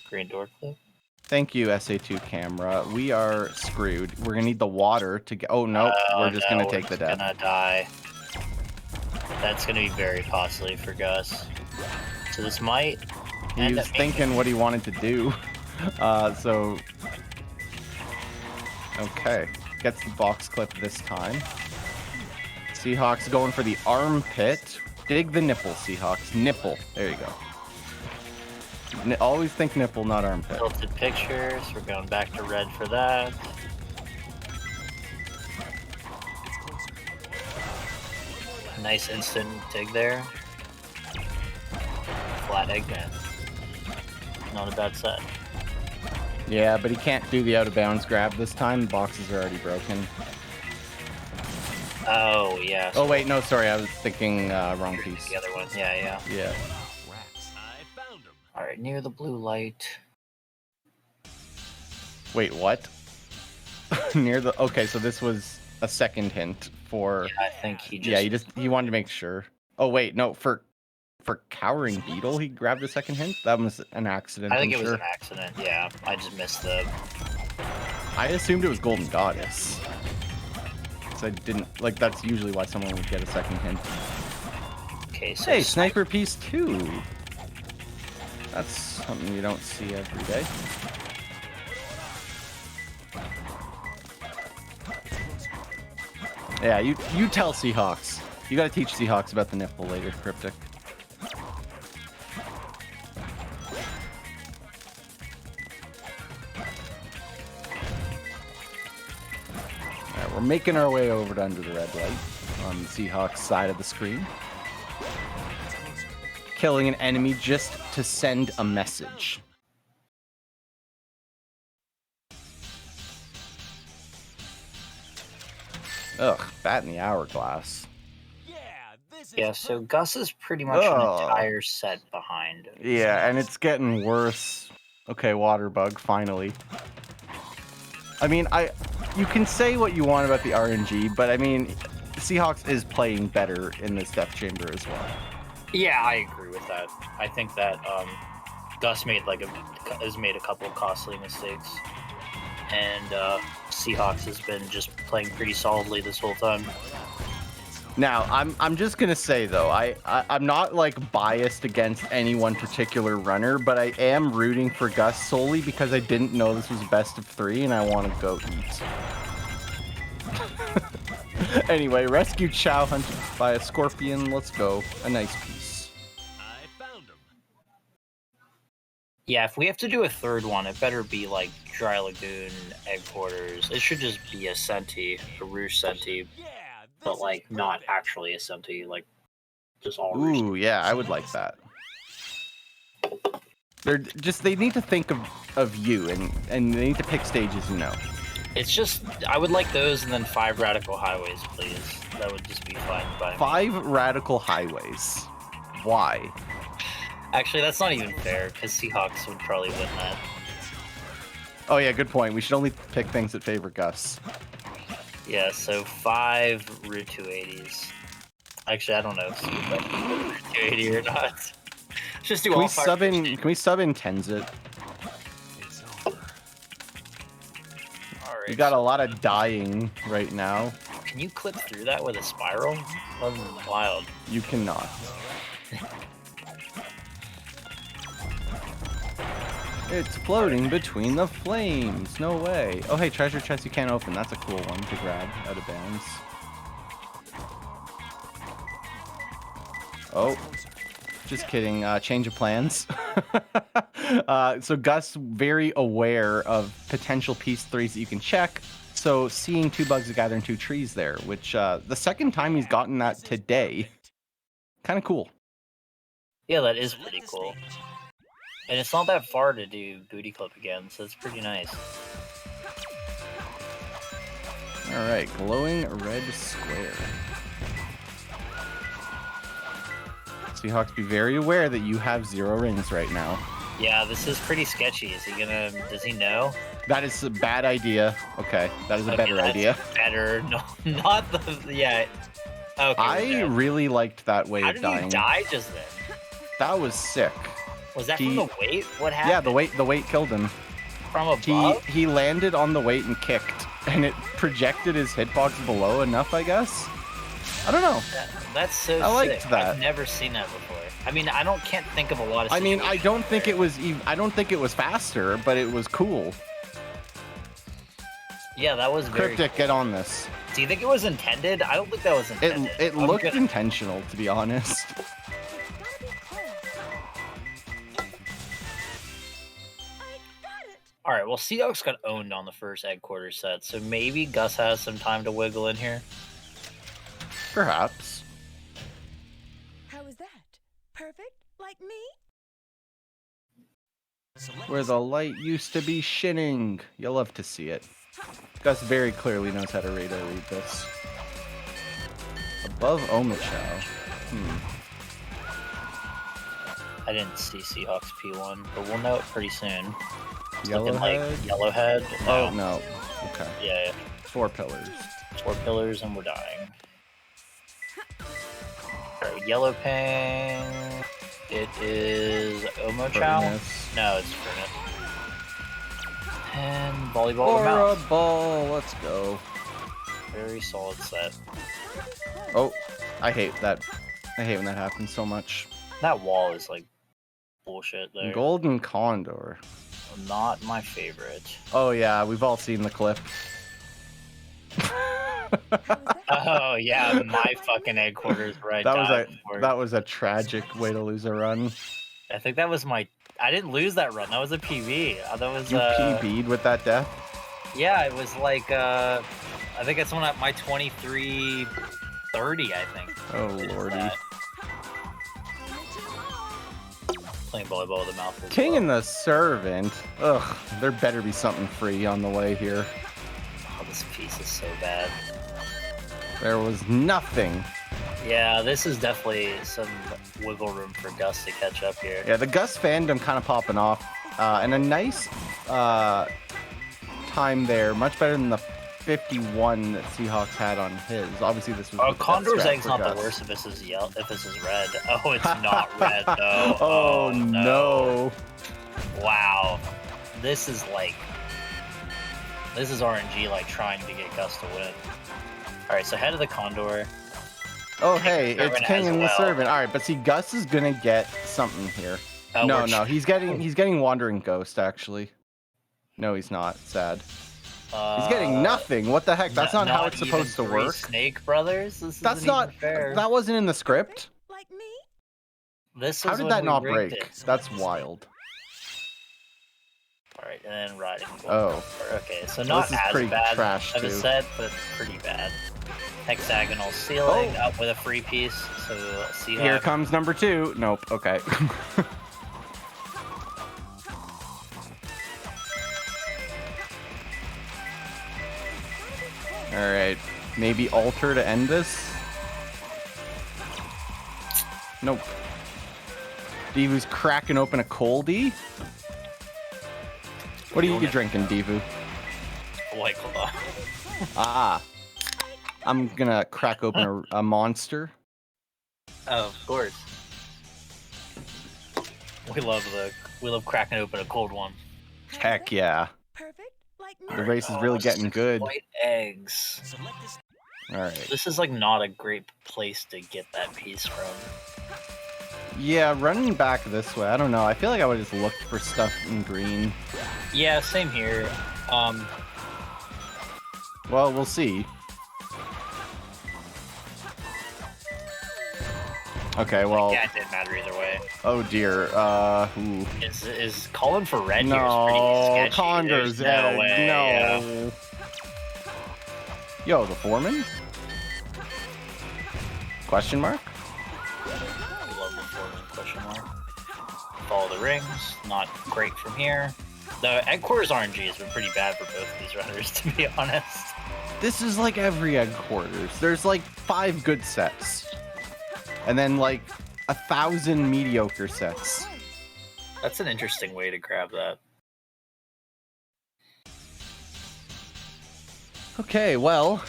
Green door clip. Thank you, SA2 camera. We are screwed. We're gonna need the water to get. Oh no, we're just gonna take the death. Gonna die. That's gonna be very costly for Gus. So this might. He was thinking what he wanted to do. So okay, gets the box clip this time. Seahawks going for the armpit. Dig the nipple, Seahawks. Nipple. There you go. Always think nipple, not armpit. Tilted pictures. We're going back to red for that. Nice instant dig there. Flat Eggman. Not a bad set. Yeah, but he can't do the out of bounds grab this time. Boxes are already broken. Oh, yeah. Oh, wait, no, sorry. I was thinking wrong piece. The other one. Yeah. Yeah. Alright, near the blue light. Wait, what? Near the... Okay, so this was a second hint for... Yeah, I think he just... Yeah, he wanted to make sure. Oh, wait, no, for Cowering Beetle, he grabbed a second hint? That was an accident, I think I'm it was sure. an accident, yeah. I just missed the... I assumed it was Golden Goddess. So I didn't... Like, that's usually why someone would get a second hint. Okay, so... Hey, Sniper Piece 2! That's something you don't see every day. Yeah, you tell Seahawks. You gotta teach Seahawks about the nipple later, Cryptic. We're making our way over to under the red light on the Seahawks side of the screen. Killing an enemy just to send a message. Ugh, bat in the hourglass. Yeah, so Gus is pretty much an entire set behind. Yeah, and it's getting worse. Okay, water bug, finally. I mean, you can say what you want about the RNG, but I mean, Seahawks is playing better in this Death Chamber as well. Yeah, I agree with that. I think that Gus has made a couple of costly mistakes, and Seahawks has been just playing pretty solidly this whole time. Now, I'm just gonna say though, I'm not like biased against any one particular runner, but I am rooting for Gus solely because I didn't know this was best of 3 and I want to go eat. Anyway, rescue Chow hunted by a scorpion. Let's go. A nice piece. Yeah, if we have to do a third one, it better be like Dry Lagoon, Headquarters. It should just be a Senti, a Rouge Senti, but like not actually a Senti, like just all Rouge. Ooh, yeah, I would like that. They need to think of you and they need to pick stages you know. It's just, I would like those and then 5 Radical Highways, please. That would just be fine by me. 5 Radical Highways. Why? Actually, that's not even fair, because Seahawks would probably win that. Oh yeah, good point. We should only pick things that favor Gus. Yeah, so 5 Route 280s. Actually, I don't know if Route 280 or not. Let's just do Can all we 5. Can we sub in Tenzit? You got a lot of dying right now. Can you clip through that with a spiral? That's wild. You cannot. It's floating between the flames. No way. Oh, hey, treasure chest you can't open. That's a cool one to grab out of bounds. Oh, just kidding. Change of plans. So Gus very aware of potential piece 3s that you can check. So seeing 2 bugs that gather in 2 trees there, which the second time he's gotten that today. Kind of cool. Yeah, that is pretty cool. And it's not that far to do Booty Clip again, so it's pretty nice. Alright, glowing red square. Seahawks, be very aware that you have 0 rings right now. Yeah, this is pretty sketchy. Is he gonna... Does he know? That is a bad idea. Okay, that is a better idea. Better. No, not the... Yeah. Okay. I really liked that way How of did dying. he die just then? That was sick. Was that from the weight? What happened? Yeah, the weight killed him. From above? He landed on the weight and kicked, and it projected his hitbox below enough, I guess. I don't know. That's so I liked sick. that. I've never seen that before. I mean, can't think of a lot of I mean, situations I don't think it was faster, but it was cool. Yeah, that was very Cryptic, cool. get on this. Do you think it was intended? I don't think that was intended. It looked intentional, to be honest. Alright, well, Seahawks got owned on the first Headquarters set, so maybe Gus has some time to wiggle in here. Perhaps. How was that? Perfect? Like me? Where the light used to be shinning. You'll love to see it. Gus very clearly knows how to radar read this. Above Omichow. I didn't see Seahawks P1, but we'll know it pretty soon. It's looking Yellowhead? like Yellowhead. Oh, no. Okay. Yeah. 4 pillars. 4 pillars and we're dying. Alright, Yellow Ping. It is Omochow? Furnace. No, it's Furnace. And Volleyball Or to Mount. a ball. Let's go. Very solid set. Oh, I hate that. I hate when that happens so much. That wall is like bullshit there. Golden Condor. Not my favorite. Oh yeah, we've all seen the clip. Oh yeah, my fucking Headquarters right That was a tragic way to lose a run. I think that was my... I didn't lose that run. That was a PB. That was You PB'd with that death? Yeah, it was like I think it's one at my 23:30. I think. Oh lordy. Playing volleyball with a mouth. King and the Servant. Ugh, there better be something free on the way here. Oh, this piece is so bad. There was nothing. Yeah, this is definitely some wiggle room for Gus to catch up here. Yeah, the Gus fandom kind of popping off. And a nice time there. Much better than the 51 that Seahawks had on his. Obviously, this was. Oh, Condor's Egg's not the worst if this is yellow. If this is red. Oh, it's not red though. Oh no! Wow, this is like. This is RNG like trying to get Gus to win. All right, so head of the Condor. Oh hey, it's Servant King as and the well. Servant. All right, but see, Gus is gonna get something here. No, he's getting Wandering Ghost actually. No, he's not. Sad. He's getting nothing. What the heck? That's not how it's supposed to work. Snake Brothers. That's not fair. That wasn't in the script. This How is did when that we not rigged break? it. That's wild. All right, and then riding. Oh. Okay, so This not is as pretty bad trash, of a too. set, but pretty bad. Hexagonal ceiling Oh. up with a free piece. So Seahawks. Here comes number 2. Nope. Okay. All right. Maybe alter to end this. Nope. Devu's cracking open a coldie. What are you drinking, Devu? White Claw. Ah. I'm gonna crack open a monster. Oh, of course. We love cracking open a cold one. Heck yeah. The race is really getting good. White eggs. All right. This is like not a great place to get that piece from. Yeah, running back this way. I don't know. I feel like I would have just looked for stuff in green. Yeah, same here. Well, we'll see. Okay, well. Yeah, it didn't matter either way. Oh dear. Ooh. Is calling for red here is No, pretty sketchy. Condor's There's no egg. way. No. Yo, the foreman? Question mark? I love the foreman question mark. Follow the rings. Not great from here. The headquarters RNG has been pretty bad for both of these runners, to be honest. This is like every headquarters. There's like 5 good sets. And then like 1,000 mediocre sets. That's an interesting way to grab that. Okay, well,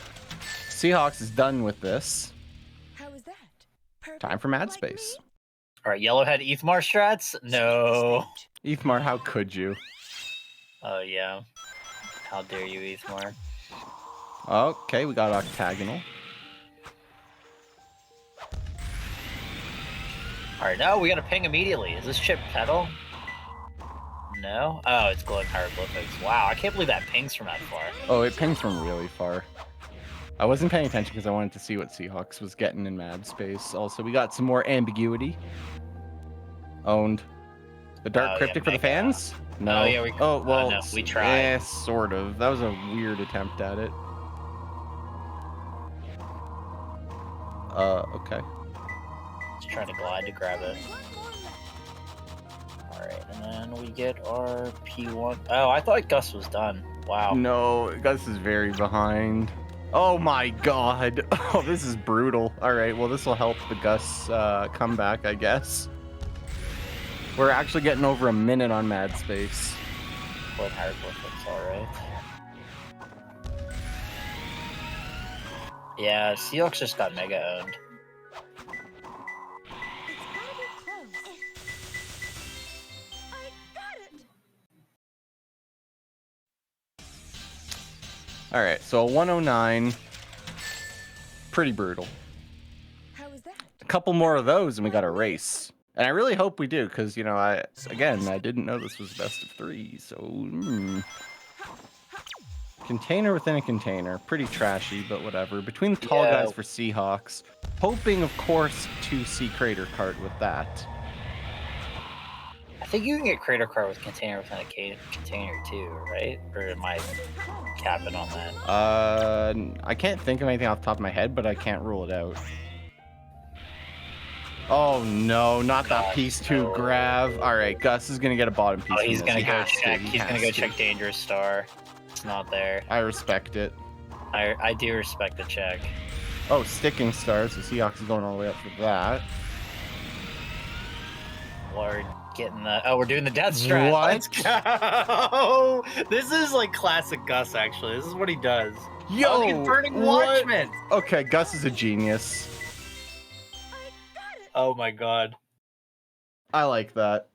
Seahawks is done with this. Time for Mad Space. All right, Yellowhead Ethmar strats? No. Ethmar, how could you? Oh, yeah. How dare you, Ethmar? Okay, we got Octagonal. Alright, now we gotta ping immediately. Is this chip pedal? No? Oh, it's glowing hieroglyphics. Wow, I can't believe that pings from that far. Oh, it pings from really far. I wasn't paying attention because I wanted to see what Seahawks was getting in Mad Space. Also, we got some more ambiguity. Owned. The Dark Oh, Cryptic yeah, for the fans? No. Oh, yeah, we- Oh, well, no, we tried. Yeah, sort of. That was a weird attempt at it. Okay. Let's try to glide to grab it. Alright, and then we get our P1. Oh, I thought Gus was done. Wow. No, Gus is very behind. Oh my god. Oh, this is brutal. Alright, well, this will help the Gus comeback, I guess. We're actually getting over a minute on Mad Space. Glowing hieroglyphics, alright. Yeah, Seahawks just got mega owned. All right, so a 109, pretty brutal. A couple more of those and we got a race. And I really hope we do, because, you know, I didn't know this was best of 3, so... Container within a container. Pretty trashy, but whatever. Between the tall Yeah. guys for Seahawks. Hoping, of course, to see Crater Cart with that. I think you can get Crater Car with container within a container too, right? Or am I capping on that? I can't think of anything off the top of my head, but I can't rule it out. Oh no, not that piece two grab. All right, Gus is gonna get a bottom piece. Oh, he's from gonna this. go Has to. check. He He's gonna has go to. check Dangerous Star. It's not there. I respect it. I do respect the check. Oh, Sticking Star, so Seahawks is going all the way up for that. We're getting the. Oh, we're doing the death strat. What? Let's go. This is like classic Gus. Actually, this is what he does. Yo, oh, he's burning what? Watchmen. Okay, Gus is a genius. Oh my god. I like that.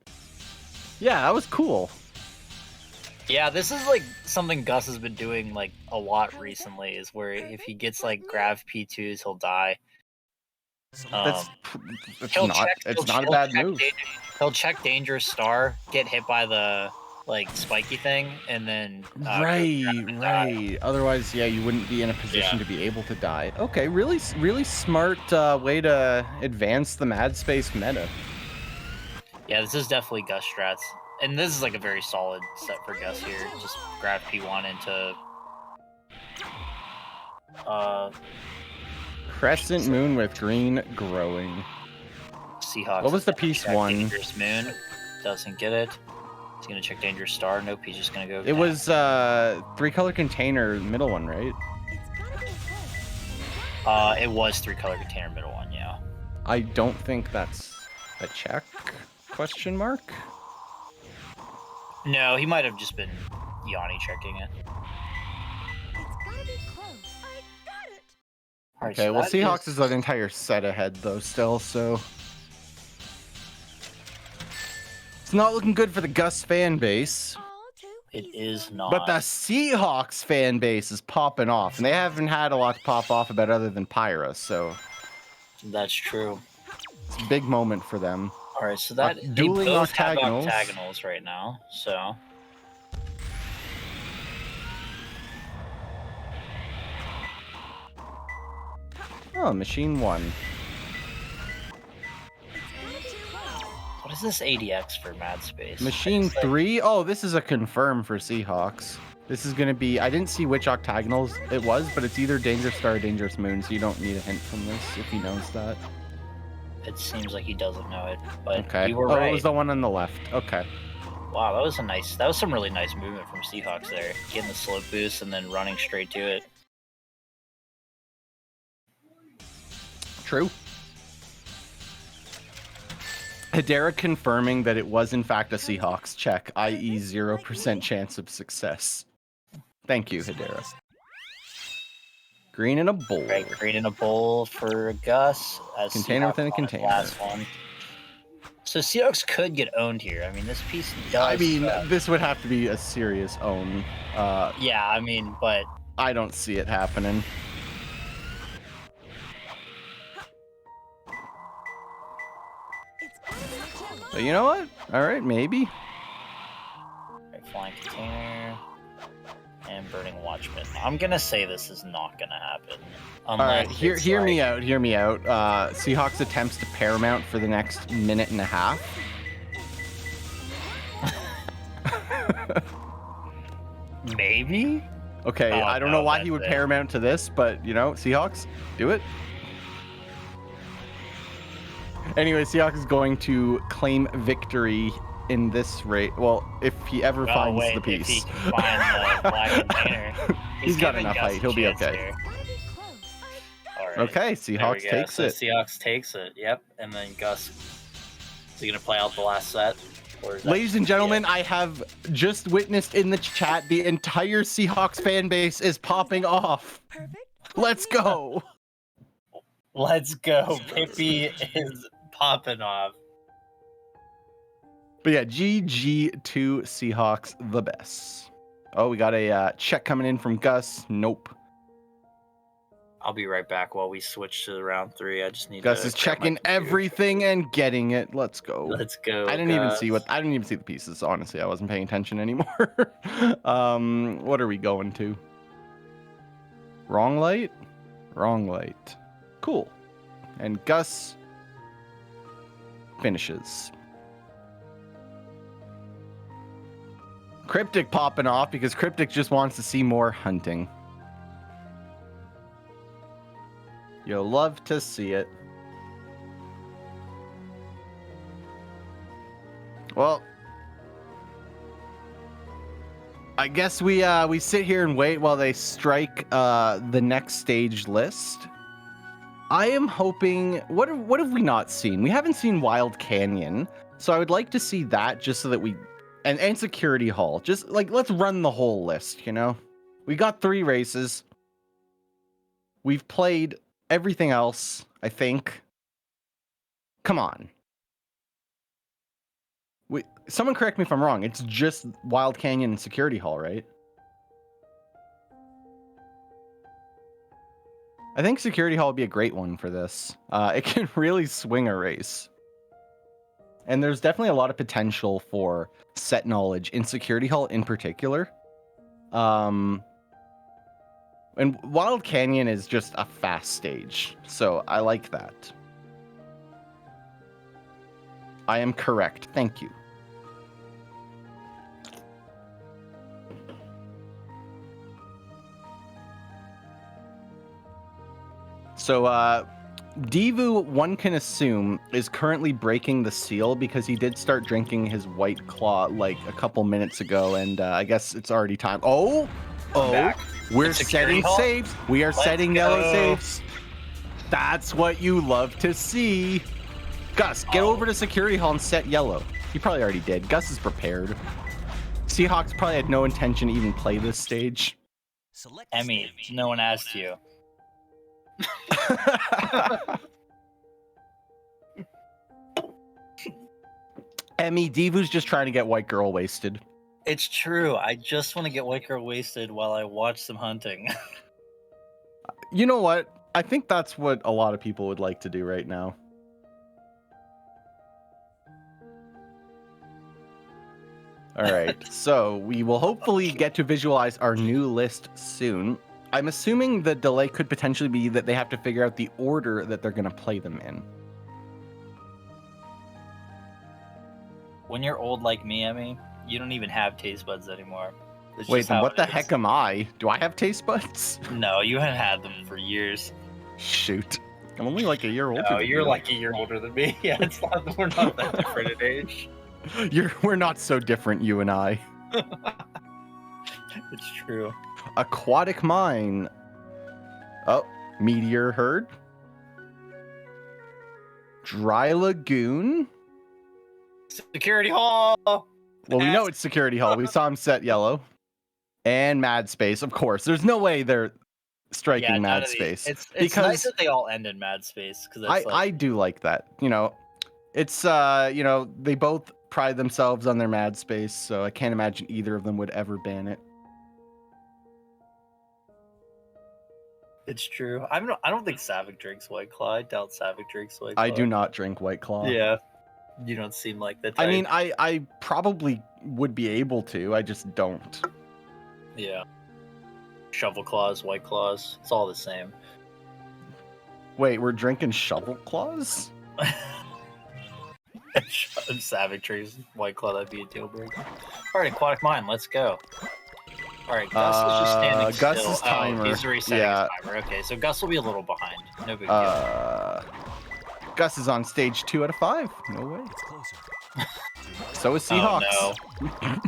Yeah, that was cool. Yeah, this is like something Gus has been doing like a lot recently. Is where if he gets like grav P2s, he'll die. That's He'll not. check- It's he'll- not a he'll bad check move. He'll check Dangerous Star, get hit by the like spiky thing, and then Right. Otherwise, yeah, you wouldn't be in a position to be able to die. Okay, really smart way to advance the Mad Space meta. Yeah, this is definitely Gus strats, and this is like a very solid set for Gus here. Just grab P1 into Crescent Moon with green growing. Seahawks. What was the piece check one? Dangerous Moon doesn't get it. He's gonna check Dangerous Star. Nope, he's just gonna go. It was 3-color container, middle one, right? It was 3-color container middle one. Yeah. I don't think that's a check? Question mark? No, he might have just been Yanni checking it. Alright, Okay, so well, that Seahawks is an entire set ahead, though, still, so... It's not looking good for the Gus fan base. It is not. But the Seahawks fan base is popping off, and they haven't had a lot to pop off about other than Pyra, so... That's true. It's a big moment for them. Alright, so that they dueling both have octagonals. octagonals right now, so... Oh, Machine 1. What is this ADX for Mad Space? Machine 3? Oh, this is a confirm for Seahawks. This is going to be... I didn't see which octagonals it was, but it's either Dangerous Star or Dangerous Moon, so you don't need a hint from this if he knows that. It seems like he doesn't know it, but Okay. you were Oh, right. it was the one on the left. Okay. Wow, that was some really nice movement from Seahawks there. Getting the slope boost and then running straight to it. True. Hedera confirming that it was in fact a Seahawks check, i.e. 0% chance of success. Thank you, Hedera. Green in a bowl. Right, green in a bowl for Gus. As Container Seahawks within a on his container. Last one. So Seahawks could get owned here. I mean, this piece does. I mean, this would have to be a serious own. Yeah, I mean, but I don't see it happening. But you know what? All right, maybe. right, flying container and burning watchman. I'm gonna say this is not gonna happen. All right, Unless hear it's me like- out. Hear me out. Seahawks attempts to paramount for the next minute and a half. Maybe. Okay, Oh, I don't know no, why he would that's it. paramount to this, but you know, Seahawks, do it. Anyway, Seahawks is going to claim victory in this race. Well, if he ever Oh, finds wait, the if he piece. can find the black container. He's got giving enough Gus height. a He'll be chance okay. here. All right. Okay, There we Seahawks go. takes So it. Seahawks takes it. Yep. And then Gus. Is he gonna play out the last set? Or is that Ladies and gentlemen, I have just witnessed in the chat the entire Seahawks fan base is popping off. Let's go. Let's go. Pippi is popping off. But yeah, GG to Seahawks, the best. Oh, we got a check coming in from Gus. Nope. I'll be right back while we switch to round 3. I just need Gus to is grab my checking everything and getting it. Let's go. Let's go, I didn't even Gus. see the pieces. Honestly, I wasn't paying attention anymore. What are we going to? Wrong light? Wrong light. Cool. And Gus finishes. Cryptic popping off because Cryptic just wants to see more hunting. You'll love to see it. Well, I guess we sit here and wait while they strike the next stage list. I am hoping. What have we not seen? We haven't seen Wild Canyon, so I would like to see that just so that we and Security Hall. Just like let's run the whole list. You know, we got 3 races. We've played everything else. I think. Come on. Someone correct me if I'm wrong. It's just Wild Canyon and Security Hall, right? I think Security Hall would be a great one for this. It can really swing a race. And there's definitely a lot of potential for set knowledge in Security Hall in particular. And Wild Canyon is just a fast stage, so I like that. I am correct. Thank you. So, Devu, one can assume, is currently breaking the seal because he did start drinking his White Claw like a couple minutes ago, and I guess it's already time. Oh, we're setting saves. We are setting yellow saves. That's what you love to see. Gus, get over to Security Hall and set yellow. You probably already did. Gus is prepared. Seahawks probably had no intention to even play this stage. Emmy, no one asked you. Emmy, Devu's just trying to get white girl wasted. It's true. I just want to get white girl wasted while I watch some hunting. You know what? I think that's what a lot of people would like to do right now. All right, so we will hopefully get to visualize our new list soon. I'm assuming the delay could potentially be that they have to figure out the order that they're going to play them in. When you're old like me, Emmy, you don't even have taste buds anymore. It's Wait, just then how what it the is. heck am I? Do I have taste buds? No, you haven't had them for years. Shoot. I'm only like a year older No, than you're you. like a year older than me. Yeah, we're not that different in age. We're not so different, you and I. It's true. Aquatic Mine. Oh, Meteor Herd. Dry Lagoon. Security Hall. Well, we know it's Security Hall. We saw him set yellow. And Mad Space, of course. There's no way they're striking Yeah, none Mad of these- Space. It's because nice that they all end in Mad Space because I do like that. You know, it's they both pride themselves on their Mad Space, so I can't imagine either of them would ever ban it. It's true. I don't think Savick drinks White Claw. I doubt Savick drinks White Claw. I do not drink White Claw. Yeah, you don't seem like that. I mean, I probably would be able to. I just don't. Yeah. Shovel Claws, White Claws, it's all the same. Wait, we're drinking Shovel Claws? Savick drinks White Claw, that'd be a deal breaker. Alright, Aquatic Mine, let's go. Alright, Gus is just standing still. Gus's timer. Oh, he's resetting Yeah. his timer. Okay, so Gus will be a little behind. No big deal. Gus is on stage 2 out of 5. No way. So is Seahawks. Oh, no.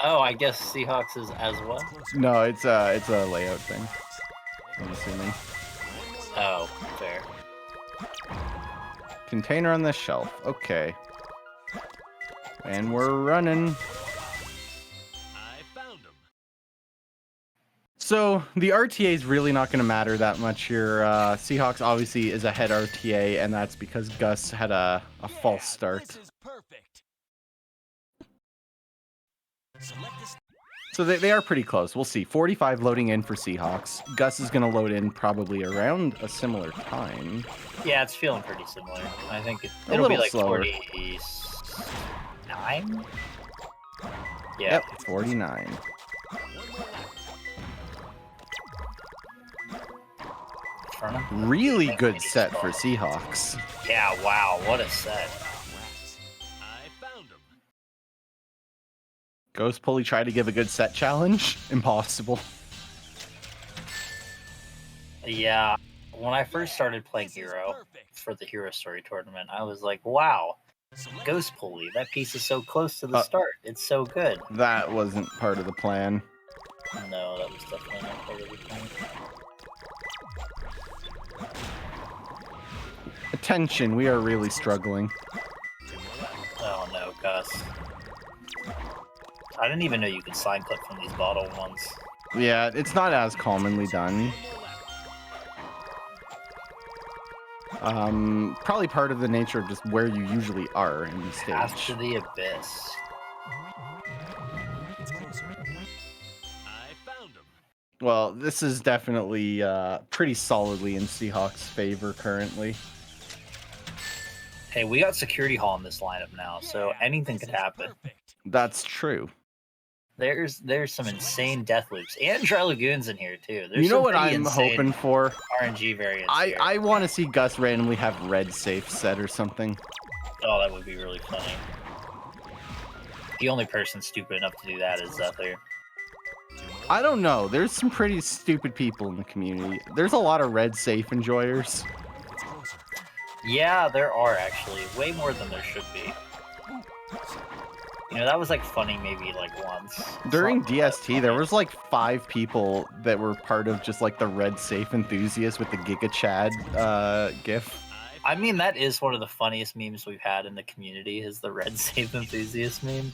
Oh, I guess Seahawks is as well? No, it's a layout thing. I'm assuming. Oh, fair. Container on the shelf. Okay. And we're running. So the RTA is really not going to matter that much here. Seahawks obviously is ahead RTA, and that's because Gus had a false start. So they are pretty close. We'll see. 45 loading in for Seahawks. Gus is going to load in probably around a similar time. Yeah, it's feeling pretty similar. I think A it'll be little like slower. 49? Yeah. Yep, 49. Really good set for Seahawks. Yeah, wow, what a set. Ghost Pulley tried to give a good set challenge. Impossible. Yeah, when I first started playing Hero for the Hero Story tournament, I was like, wow, Ghost Pulley, that piece is so close to the start. It's so good. That wasn't part of the plan. No, that was definitely not part of the plan. Attention, we are really struggling. Oh no, Gus. I didn't even know you could sign clip from these bottle ones. Yeah, it's not as commonly done. Probably part of the nature of just where you usually are in the stage. Path to the Abyss. Well, this is definitely pretty solidly in Seahawks' favor currently. Hey, we got Security Hall in this lineup now, so anything could happen. That's true. There's some insane death loops and Dry Lagoons in here too. There's You know some what pretty I'm insane hoping for? RNG variants. here. I want to see Gus randomly have red safe set or something. Oh, that would be really funny. The only person stupid enough to do that is Zephyr. I don't know. There's some pretty stupid people in the community. There's a lot of red safe enjoyers. Yeah, there are actually. Way more than there should be. You know, that was like funny maybe like once. During DST, there was like 5 people that were part of just like the red safe enthusiasts with the Giga Chad gif. I mean, that is one of the funniest memes we've had in the community, is the red safe enthusiast meme.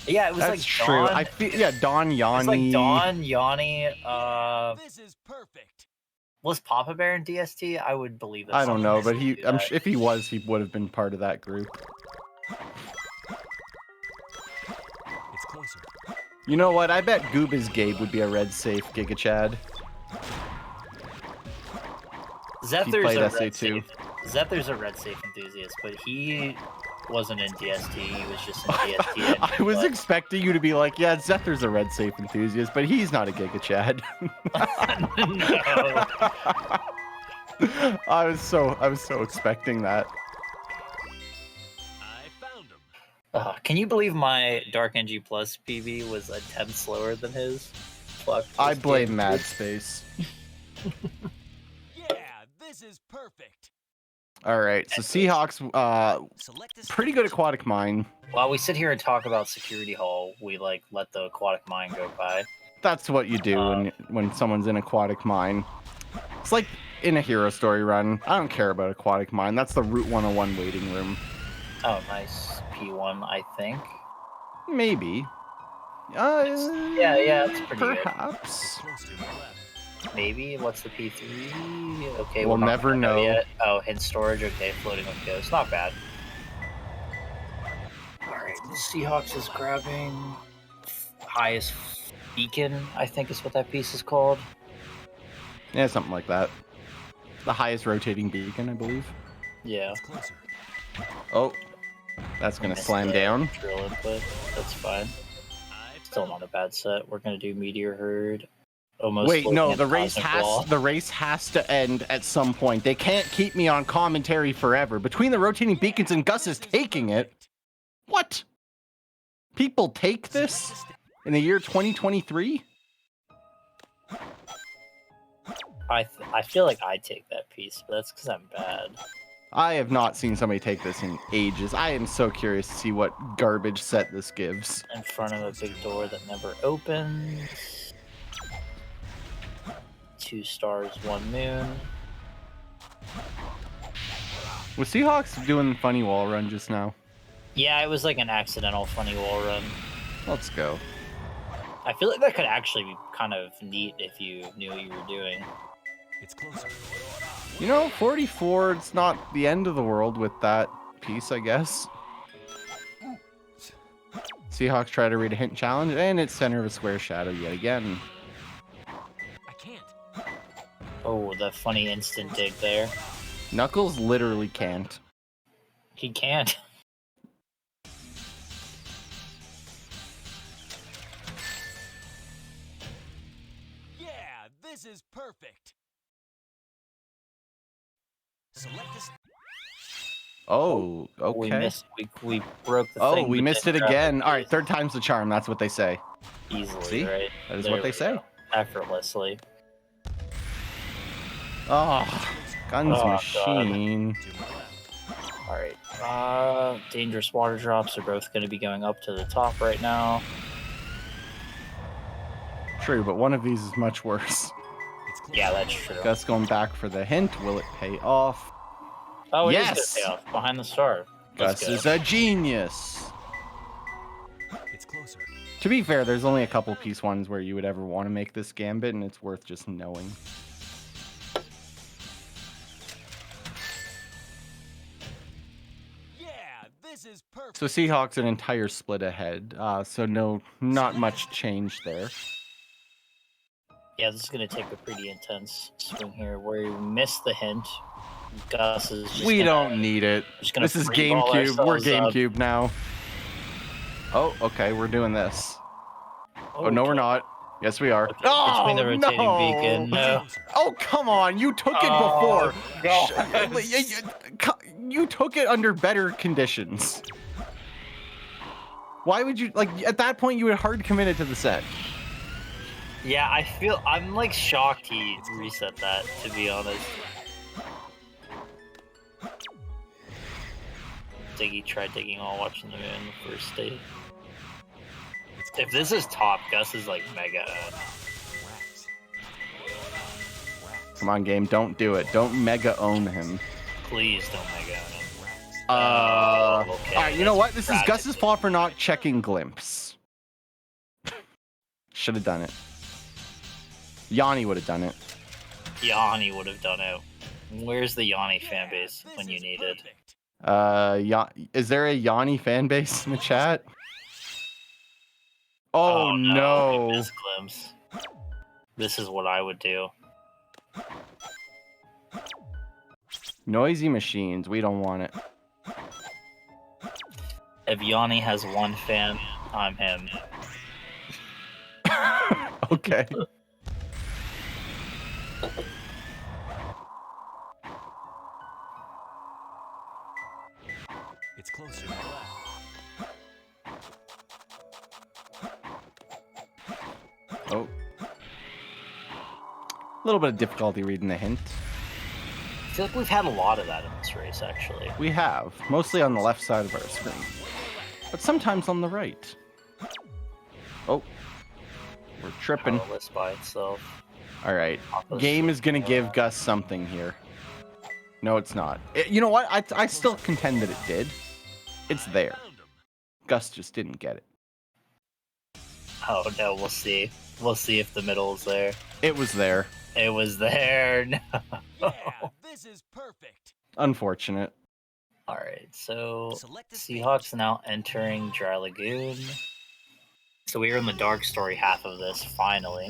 Yeah, it was That's like true. Dawn. I feel Don Yanni. It's like Dawn, Yanni, This is perfect. Was Papa Bear in DST? I would believe that. I don't know, but someone if he was, he would have been part of that group. It's closer. You know what? I bet Gooba's Gabe would be a red safe Giga Chad. Zephyr's a red SA2. safe. Zephyr's a red safe enthusiast, but he wasn't in DST. He was just in DST. I was expecting you to be like, yeah, Zephyr's a red safe enthusiast, but he's not a Giga Chad. I was so expecting that. Can you believe my Dark NG Plus PB was a 10 slower than his? Fuck. I blame Mad Space. Yeah, this is perfect. All right, so Seahawks, pretty good aquatic mine. While we sit here and talk about Security Hall, we like let the aquatic mine go by. That's what you do when someone's in aquatic mine. It's like in a Hero Story run. I don't care about aquatic mine. That's the Route 101 waiting room. Oh, nice. P1, I think. Maybe. Yeah, it's pretty perhaps. good. Maybe. What's the P3? Okay, We'll we're not never gonna know. Yet. Oh, hidden storage. Okay, floating with ghosts. Not bad. Alright, Seahawks is grabbing highest beacon, I think is what that piece is called. Yeah, something like that. The highest rotating beacon, I believe. Yeah. Oh, that's gonna Missed slam the down. Drill input. That's fine. Still not a bad set. We're gonna do Meteor Herd. Almost. Wait, no, floating the at race Cosmic Wall. has to end at some point. They can't keep me on commentary forever. Between the rotating beacons and Gus is taking it. What? People take this in the year 2023? I feel like I take that piece, but that's because I'm bad. I have not seen somebody take this in ages. I am so curious to see what garbage set this gives. In front of a big door that never opens. 2 stars, 1 moon. Was Seahawks doing funny wall run just now? Yeah, it was like an accidental funny wall run. Let's go. I feel like that could actually be kind of neat if you knew what you were doing. It's closer. You know, 44, it's not the end of the world with that piece, I guess. Seahawks try to read a hint challenge, and it's center of a square shadow yet again. I can't. Oh, the funny instant dig there. Knuckles literally can't. He can't. Yeah, this is perfect. Select this. Oh, We okay. missed. We broke the Oh, thing. we but missed it didn't grab again. All right, third time's the charm. That's what they say. Easily, See? right? That is There what they we say. go. Effortlessly. Oh, guns Oh, machine. Alright. Dangerous water drops are both going to be going up to the top right now. True, but one of these is much worse. Yeah, that's true. Gus going back for the hint. Will it pay off? Oh, it is yes! going to pay off. Behind the star. Let's Gus go. is a genius. It's closer. To be fair, there's only a couple piece ones where you would ever want to make this gambit, and it's worth just knowing. So Seahawks an entire split ahead, so not much change there. Yeah, this is going to take a pretty intense swing here where you miss the hint. Gus is just We gonna, don't need it. just gonna This is free ball GameCube. We're ourselves up. GameCube now. Oh, okay, we're doing this. Oh, no, we're not. Yes, we are. Oh, Between the rotating no! beacon. No. Oh, come on. You took it Oh, before. You took it under better conditions. Why would you, like, at that point, you would hard committed to the set. Yeah, I'm like shocked he reset that, to be honest. Diggy tried digging while watching the moon the first day. If this is top, Gus is like mega. Come on, game. Don't do it. Don't mega own him. Please don't mega own him. All Okay, right, you know that's what? This is tragic. Gus's fault for not checking glimpse. Should have done it. Yanni would have done it. Yanni would have done it. Where's the Yanni fan base when you need it? Is there a Yanni fan base in the chat? Oh, no. Miss glimpse. This is what I would do. Noisy machines. We don't want it. If Yanni has one fan, I'm him. Okay. It's closer to the left. Oh. A little bit of difficulty reading the hint. I feel like we've had a lot of that in this race, actually. We have. Mostly on the left side of our screen. But sometimes on the right. Oh. We're tripping. Powerless by itself. Alright. Game is going to give Gus something here. No, it's not. You know what? I still contend that it did. It's there. Gus just didn't get it. Oh no, we'll see. We'll see if the middle is there. It was there. It was there. No. This is perfect. Unfortunate. Alright, so Seahawks now entering Dry Lagoon. So we are in the dark story half of this, finally.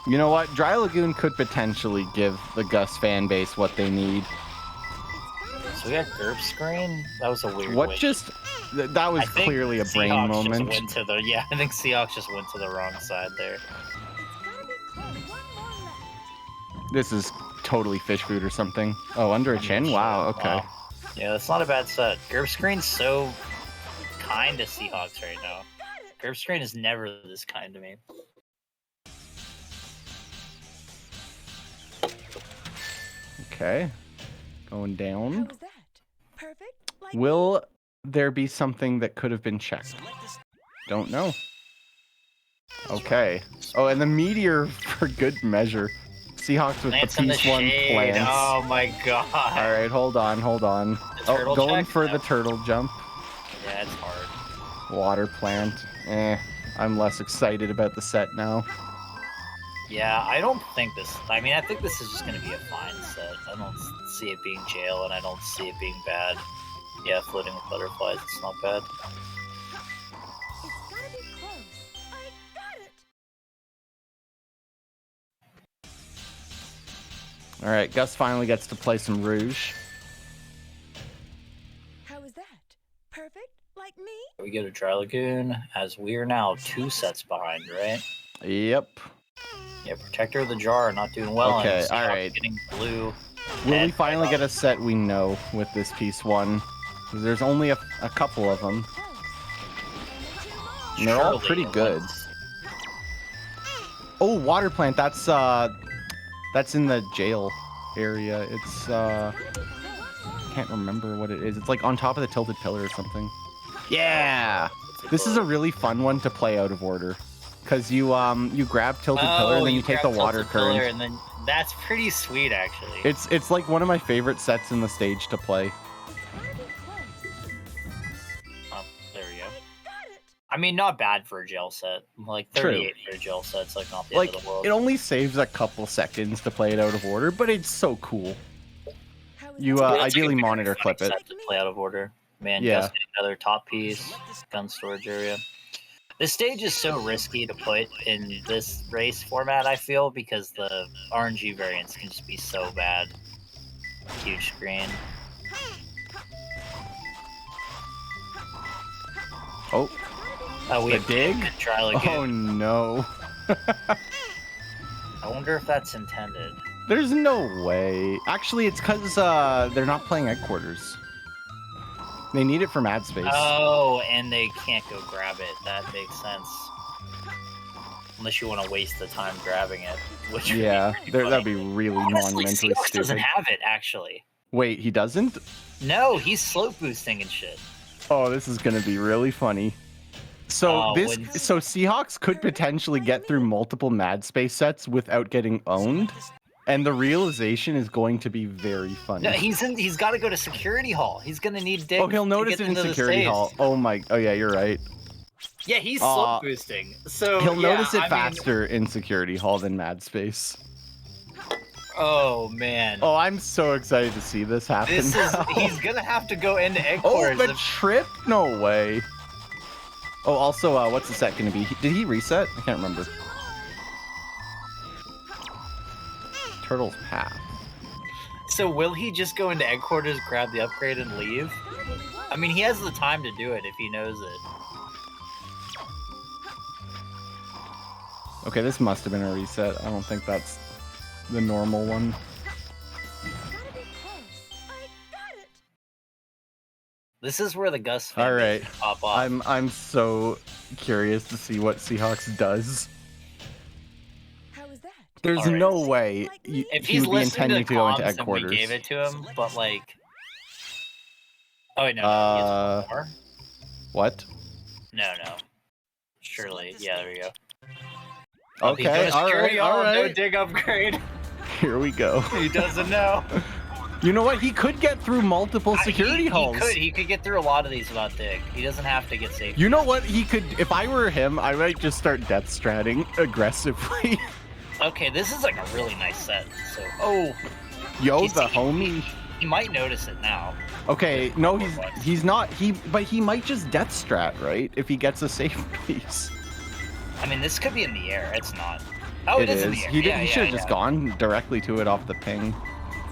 You know what? Dry Lagoon could potentially give the Gus fan base what they need. So we got GURP screen? That was a weird What win. just... That was I think clearly a brain Seahawks moment. Just went to the, yeah, I think Seahawks just went to the wrong side there. This is totally fish food or something. Oh, under a chin? Wow, okay. Wow. Yeah, that's not a bad set. GURP screen's so kind to Seahawks right now. GURP screen is never this kind to me. Okay. Going down. Will there be something that could have been checked? Don't know. Okay. Oh, and the meteor for good measure. Seahawks with Plants the in the piece one shade. plants. Oh my god. All right, hold on. Oh, turtle going check? for No. the turtle jump. Yeah, it's hard. Water plant. I'm less excited about the set now. Yeah, I don't think this... I mean, I think this is just going to be a fine set. I don't see it being jail, and I don't see it being bad. Yeah, floating with butterflies, it's not bad. All right, Gus finally gets to play some Rouge. How is that? Perfect? Like me? We go to Dry Lagoon, as we are now 2 sets behind, right? Yep. Yeah, Protector of the Jar not doing well. Okay, and all Seahawks right. Getting blue. Will we finally get a set we know with this piece 1? 'Cause there's only a couple of them. And they're all Surely pretty it good. Oh, water plant. That's in the jail area. It's can't remember what it is. It's like on top of the tilted pillar or something. Yeah. This is a really fun one to play out of order. Cause you grab tilted pillar and then you take the grab water Tilted Pillar, current. and then that's pretty sweet, actually. It's like one of my favorite sets in the stage to play. Oh, there we go. I mean, not bad for a jail set. Like 38 for a jail set's like not the Like end of the world. it only saves a couple seconds to play it out of order, but it's so cool. You That's like ideally a very monitor funny clip it. set to play out of order. Man, Yeah. Gus getting another top piece, gun storage area. This stage is so risky to put in this race format, I feel, because the RNG variants can just be so bad. Huge screen. Oh. We The have dig? Kentrell again. Oh no. I wonder if that's intended. There's no way. Actually, it's because they're not playing headquarters. They need it for mad space. Oh, and they can't go grab it. That makes sense. Unless you want to waste the time grabbing it. Which Yeah, that'd be really Honestly, monumentally Seahawks stupid. doesn't have it, actually. Wait, he doesn't? No, he's slope boosting and shit. Oh, this is gonna be really funny. So so Seahawks could potentially get through multiple mad space sets without getting owned, and the realization is going to be very funny. No, he's got to go to security hall. He's gonna need dig. Oh, he'll notice it in security hall. Oh yeah, you're right. Yeah, he's slope boosting. So He'll yeah, notice it I mean- faster in security hall than mad space. Oh man. Oh, I'm so excited to see this happen. This is now. he's gonna have to go into egg Oh, quarters. the trip? No way. Oh, also, what's the set gonna be? Did he reset? I can't remember. Turtle's Path. So will he just go into egg quarters, grab the upgrade, and leave? I mean, he has the time to do it if he knows it. Okay, this must have been a reset. I don't think that's the normal one. This is where the Gus All right, pop off. I'm so curious to see what Seahawks does. There's All right. no way If he he's would be listening to intending to go into comms egg and quarters. we gave it to him, but like, oh wait, no, he has one more. What? No. Surely, yeah, there we go. Oh, he's Okay, going to security all hall, right. No dig upgrade. Here we go. He doesn't know. You know what? He could get through multiple security halls. He could get through a lot of these without dig. He doesn't have to get safe. You know what? He could. If I were him, I might just start death stratting aggressively. Okay, this is like a really nice set. So, Yo, the homie. he might notice it now. Okay, no, he's not. But he might just death strat, right? If he gets a safe piece. I mean, this could be in the air. It's not. Oh, It is in is. the air. He should have just gone directly to it off the ping.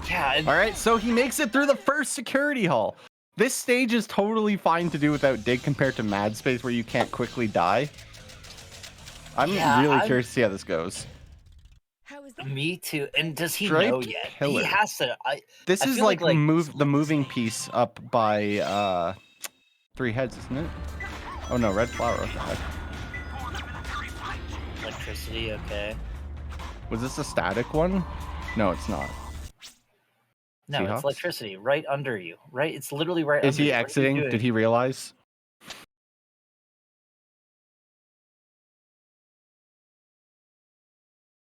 Yeah. All right, so he makes it through the first security hall. This stage is totally fine to do without dig compared to Mad Space, where you can't quickly die. I'm really curious to see how this goes. Me too. And does he Striped know yet? pillar. He has to. This I is feel like the moving piece up by 3 heads, isn't it? Oh no, red flower. What the heck? Electricity. Okay. Was this a static one? No, it's not. No, Seahawks? it's electricity right under you. Right? It's literally right. Is under he you. What are you exiting? doing? Did he realize?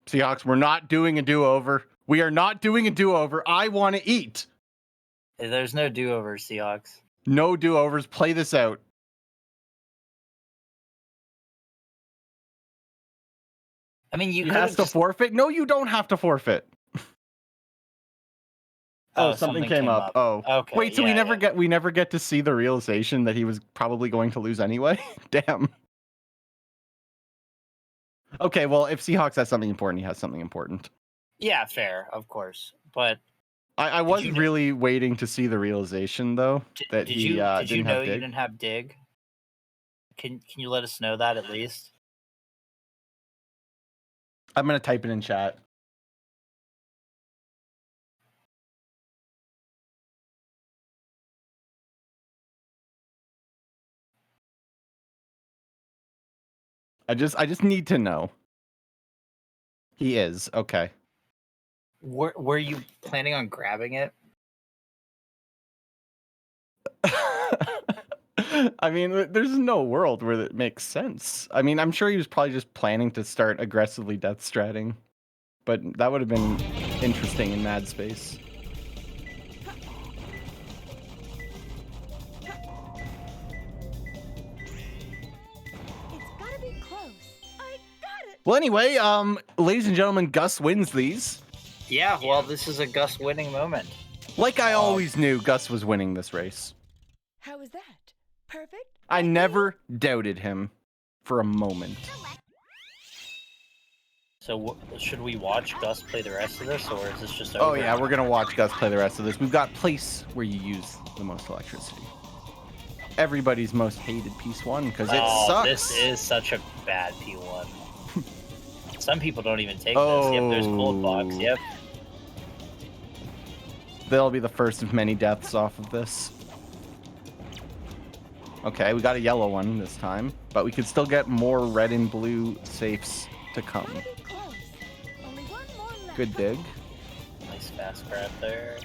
Seahawks, we're not doing a do-over. We are not doing a do-over. I want to eat. There's no do-over, Seahawks. No do-overs. Play this out. I mean, you He could has to forfeit? No, you don't have to forfeit. Oh, something came up. Oh, okay. Wait, so yeah, we never get to see the realization that he was probably going to lose anyway. Damn. Okay, well, if Seahawks has something important, he has something important. Yeah, fair, of course. But I was really waiting to see the realization though that did he you didn't know have you dig. didn't have dig? Can you let us know that at least? I'm gonna type it in chat. I just need to know. He is okay. Were you planning on grabbing it? I mean, there's no world where it makes sense. I mean, I'm sure he was probably just planning to start aggressively death stratting, but that would have been interesting in Mad Space. Well, anyway, ladies and gentlemen, Gus wins these. Yeah, well, this is a Gus winning moment. Like I always knew Gus was winning this race. How was that? Perfect? I never doubted him for a moment. So should we watch Gus play the rest of this, or is this just over? Oh yeah, we're gonna watch Gus play the rest of this. We've got place where you use the most electricity. Everybody's most hated piece 1 because it sucks. This is such a bad P1. Some people don't even take this. Yep, there's gold box. Yep. They'll be the first of many deaths off of this. Okay, we got a yellow one this time, but we could still get more red and blue safes to come. Good dig. Nice fast grab there.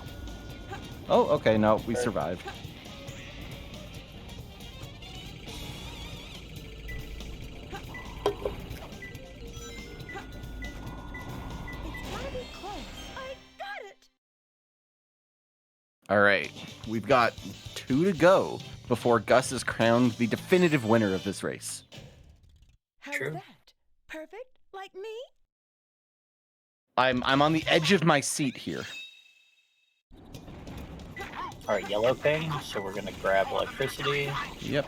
Oh, okay, no, we survived. All right, we've got 2 to go before Gus is crowned the definitive winner of this race. How was that? Perfect? Like me? I'm on the edge of my seat here. All right, yellow ping. So we're gonna grab electricity. Yep.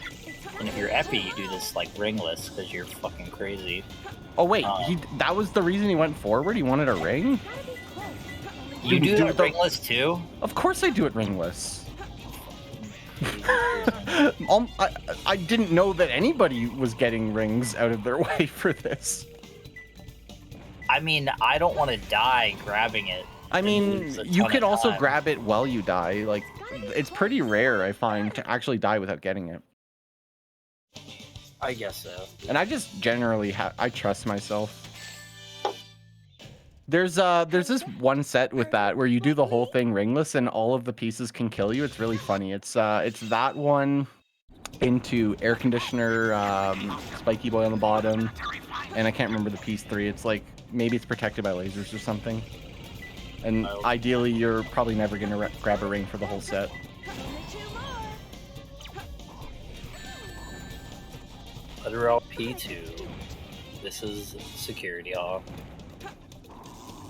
And if you're Epi, you do this like ringless because you're fucking crazy. Oh wait, that was the reason he went forward? He wanted a ring? You do that ringless too? Of course I do it ringless. I didn't know that anybody was getting rings out of their way for this. I mean, I don't want to die grabbing it. I mean, you can also grab it while you die. Like, it's pretty rare, I find, to actually die without getting it. I guess so. And I just generally I trust myself. There's this one set with that where you do the whole thing ringless and all of the pieces can kill you. It's really funny. It's that one into air conditioner, spiky boy on the bottom, and I can't remember the piece 3. It's like maybe it's protected by lasers or something. And ideally, you're probably never gonna grab a ring for the whole set. Letter L P2. This is security hall.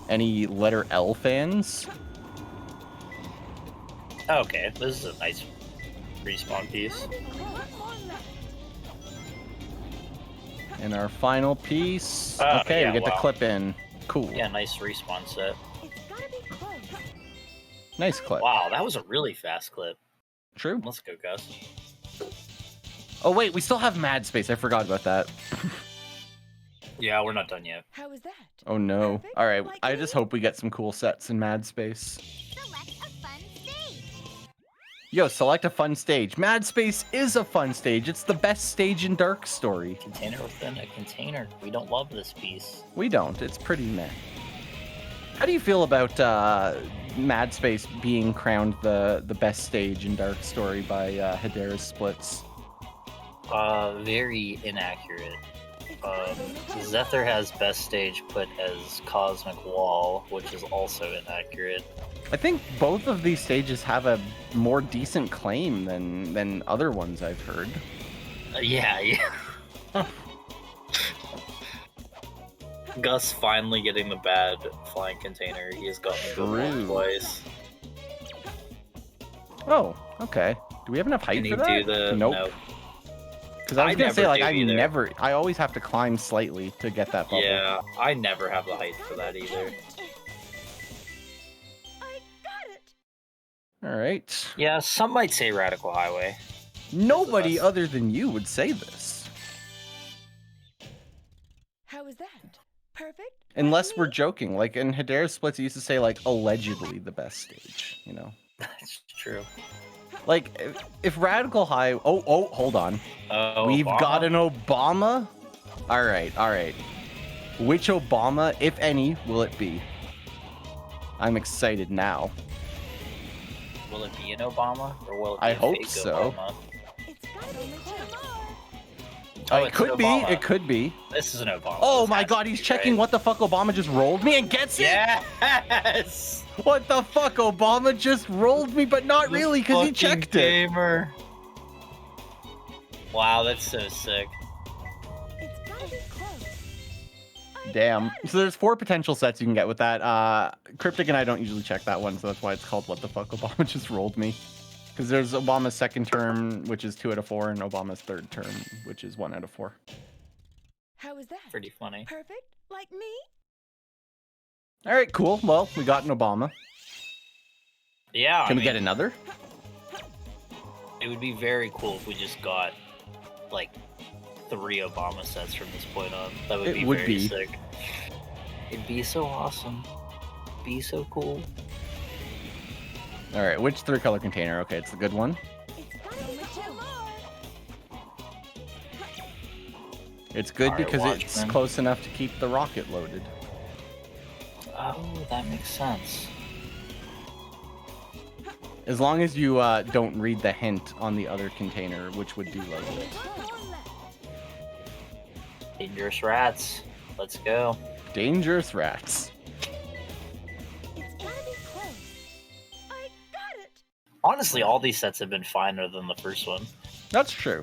Any letter L fans? Okay, this is a nice respawn piece. And our final piece. Oh, Okay, yeah, we get the wow. clip in. Cool. Yeah, nice respawn set. Nice clip. Wow, that was a really fast clip. True. Let's go, Gus. Oh wait, we still have Mad Space. I forgot about that. Yeah, we're not done yet. How was that? Oh no. All right, I just hope we get some cool sets in Mad Space. Yo, select a fun stage. Mad Space is a fun stage. It's the best stage in Dark Story. Container within a container. We don't love this piece. We don't. It's pretty meh. How do you feel about Mad Space being crowned the best stage in Dark Story by Hedera's Splits? Very inaccurate. Zephyr has best stage put as Cosmic Wall, which is also inaccurate. I think both of these stages have a more decent claim than other ones I've heard. Yeah. Gus finally getting the bad flying container. He has gotten the good one twice. Oh, okay. Do we have enough height Can for you that? do the... Nope. No. Because I was gonna say, never like, do either. I always have to climb slightly to get that bubble. Yeah, I never have the height for that either. All right. Yeah, some might say Radical Highway. Nobody other than you would say this. How was that? Unless we're joking. Like in Hedera's Splits, he used to say like allegedly the best stage. You know. That's true. Like if Radical High. Oh, hold on. We've Obama? got an Obama. All right. Which Obama, if any, will it be? I'm excited now. Will it be an Obama or will it be I a hope fake so. Obama? It could be. Obama. It could be. This is an Obama. Oh This my has God, to he's be, checking right? what the fuck Obama just rolled me and gets it. Yes. What the fuck? Obama just rolled me, but not really because he Fucking checked it. gamer. Wow, that's so sick. Damn. So there's 4 potential sets you can get with that. Cryptic and I don't usually check that one, so that's why it's called What the Fuck Obama Just Rolled Me. Because there's Obama's second term, which is 2 out of 4, and Obama's third term, which is 1 out of 4. How was that? Pretty funny. Perfect? Like me? All right, cool. Well, we got an Obama. Yeah. Can I we get mean, another? It would be very cool if we just got like 3 Obama sets from this point on. That would It be would very be. sick. It'd be so awesome. Be so cool. All right, which 3-color container? Okay, it's the good one. It's good All right, because it's Watchmen. close enough to keep the rocket loaded. Oh, that makes sense. As long as you don't read the hint on the other container, which would deload it. Dangerous rats. Let's go. Dangerous rats. Honestly, all these sets have been finer than the first one. That's true.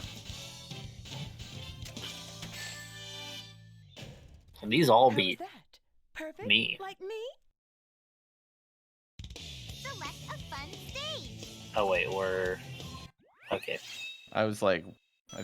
And these all beat Perfect? me. Like me? Oh wait, we're okay. I was like,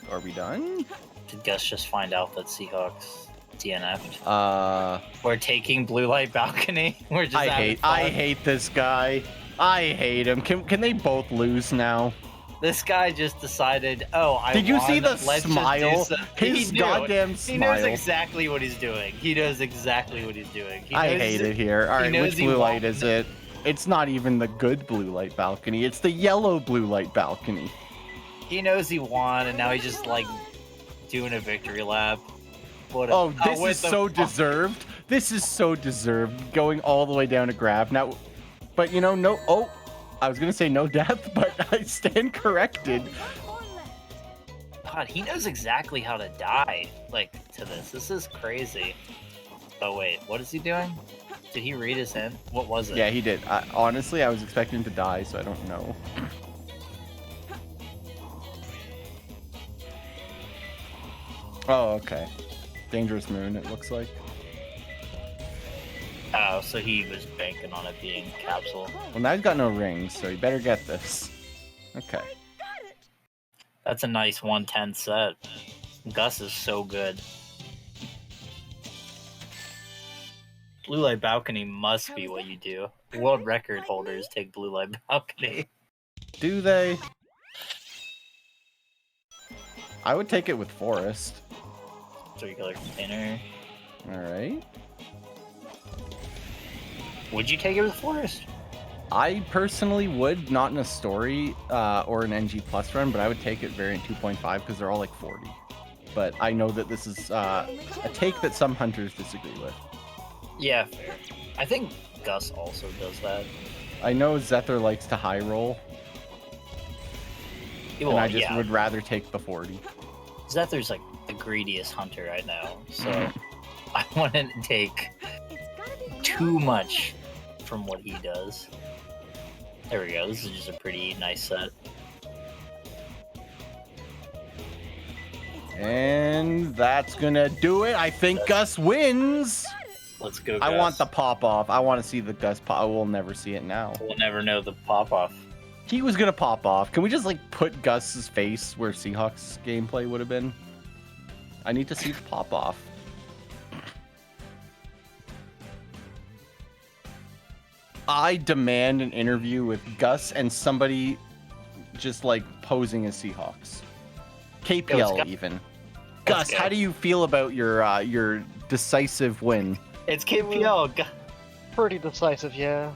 are we done? Did Gus just find out that Seahawks DNF'd? We're taking blue light balcony. We're just I hate this guy. I hate him. Can they both lose now? This guy just decided, oh, I Did you see won, the let's just do smile? some-" His He knew. goddamn He smile. knows exactly what he's doing. He knows exactly what he's doing. He I knows- hate it here. All he right, knows which he blue light won. is it? It's not even the good blue light balcony. It's the yellow blue light balcony. He knows he won, and now he's just like doing a victory lap. What a- Oh, this what is the so fuck? deserved. This is so deserved. Going all the way down to grab. Now, but you know, no. Oh, I was gonna say no death, but I stand corrected. God, he knows exactly how to die, like, to this. This is crazy. Oh, wait, what is he doing? Did he read his hint? What was it? Yeah, he did. Honestly, I was expecting him to die, so I don't know. Oh, okay. Dangerous Moon, it looks like. Oh, so he was banking on it being capsule. Well, now he's got no rings, so you better get this. Okay. That's a nice 110 set. Gus is so good. Blue light balcony must be what you do. World record holders take blue light balcony. Do they? I would take it with Forest. 3-color container. Alright. Would you take it with Forest? I personally would, not in a story or an NG Plus run, but I would take it variant 2.5 because they're all like 40. But I know that this is a take that some hunters disagree with. Yeah, fair. I think Gus also does that. I know Zether likes to high roll. Well, and I just yeah. would rather take the 40. Zether's like the greediest hunter right now, so I wouldn't take too much from what he does. There we go. This is just a pretty nice set. And that's gonna do it. I think Gus wins. Let's go, I Gus. want the pop off. I want to see the Gus pop. We'll never see it now. We'll never know the pop off. He was gonna pop off. Can we just like put Gus's face where Seahawks gameplay would have been? I need to see the pop off. I demand an interview with Gus and somebody just like posing as Seahawks. KPL Gus. even. Let's Gus, go. how do you feel about your decisive win. It's KPL. Pretty decisive, yeah.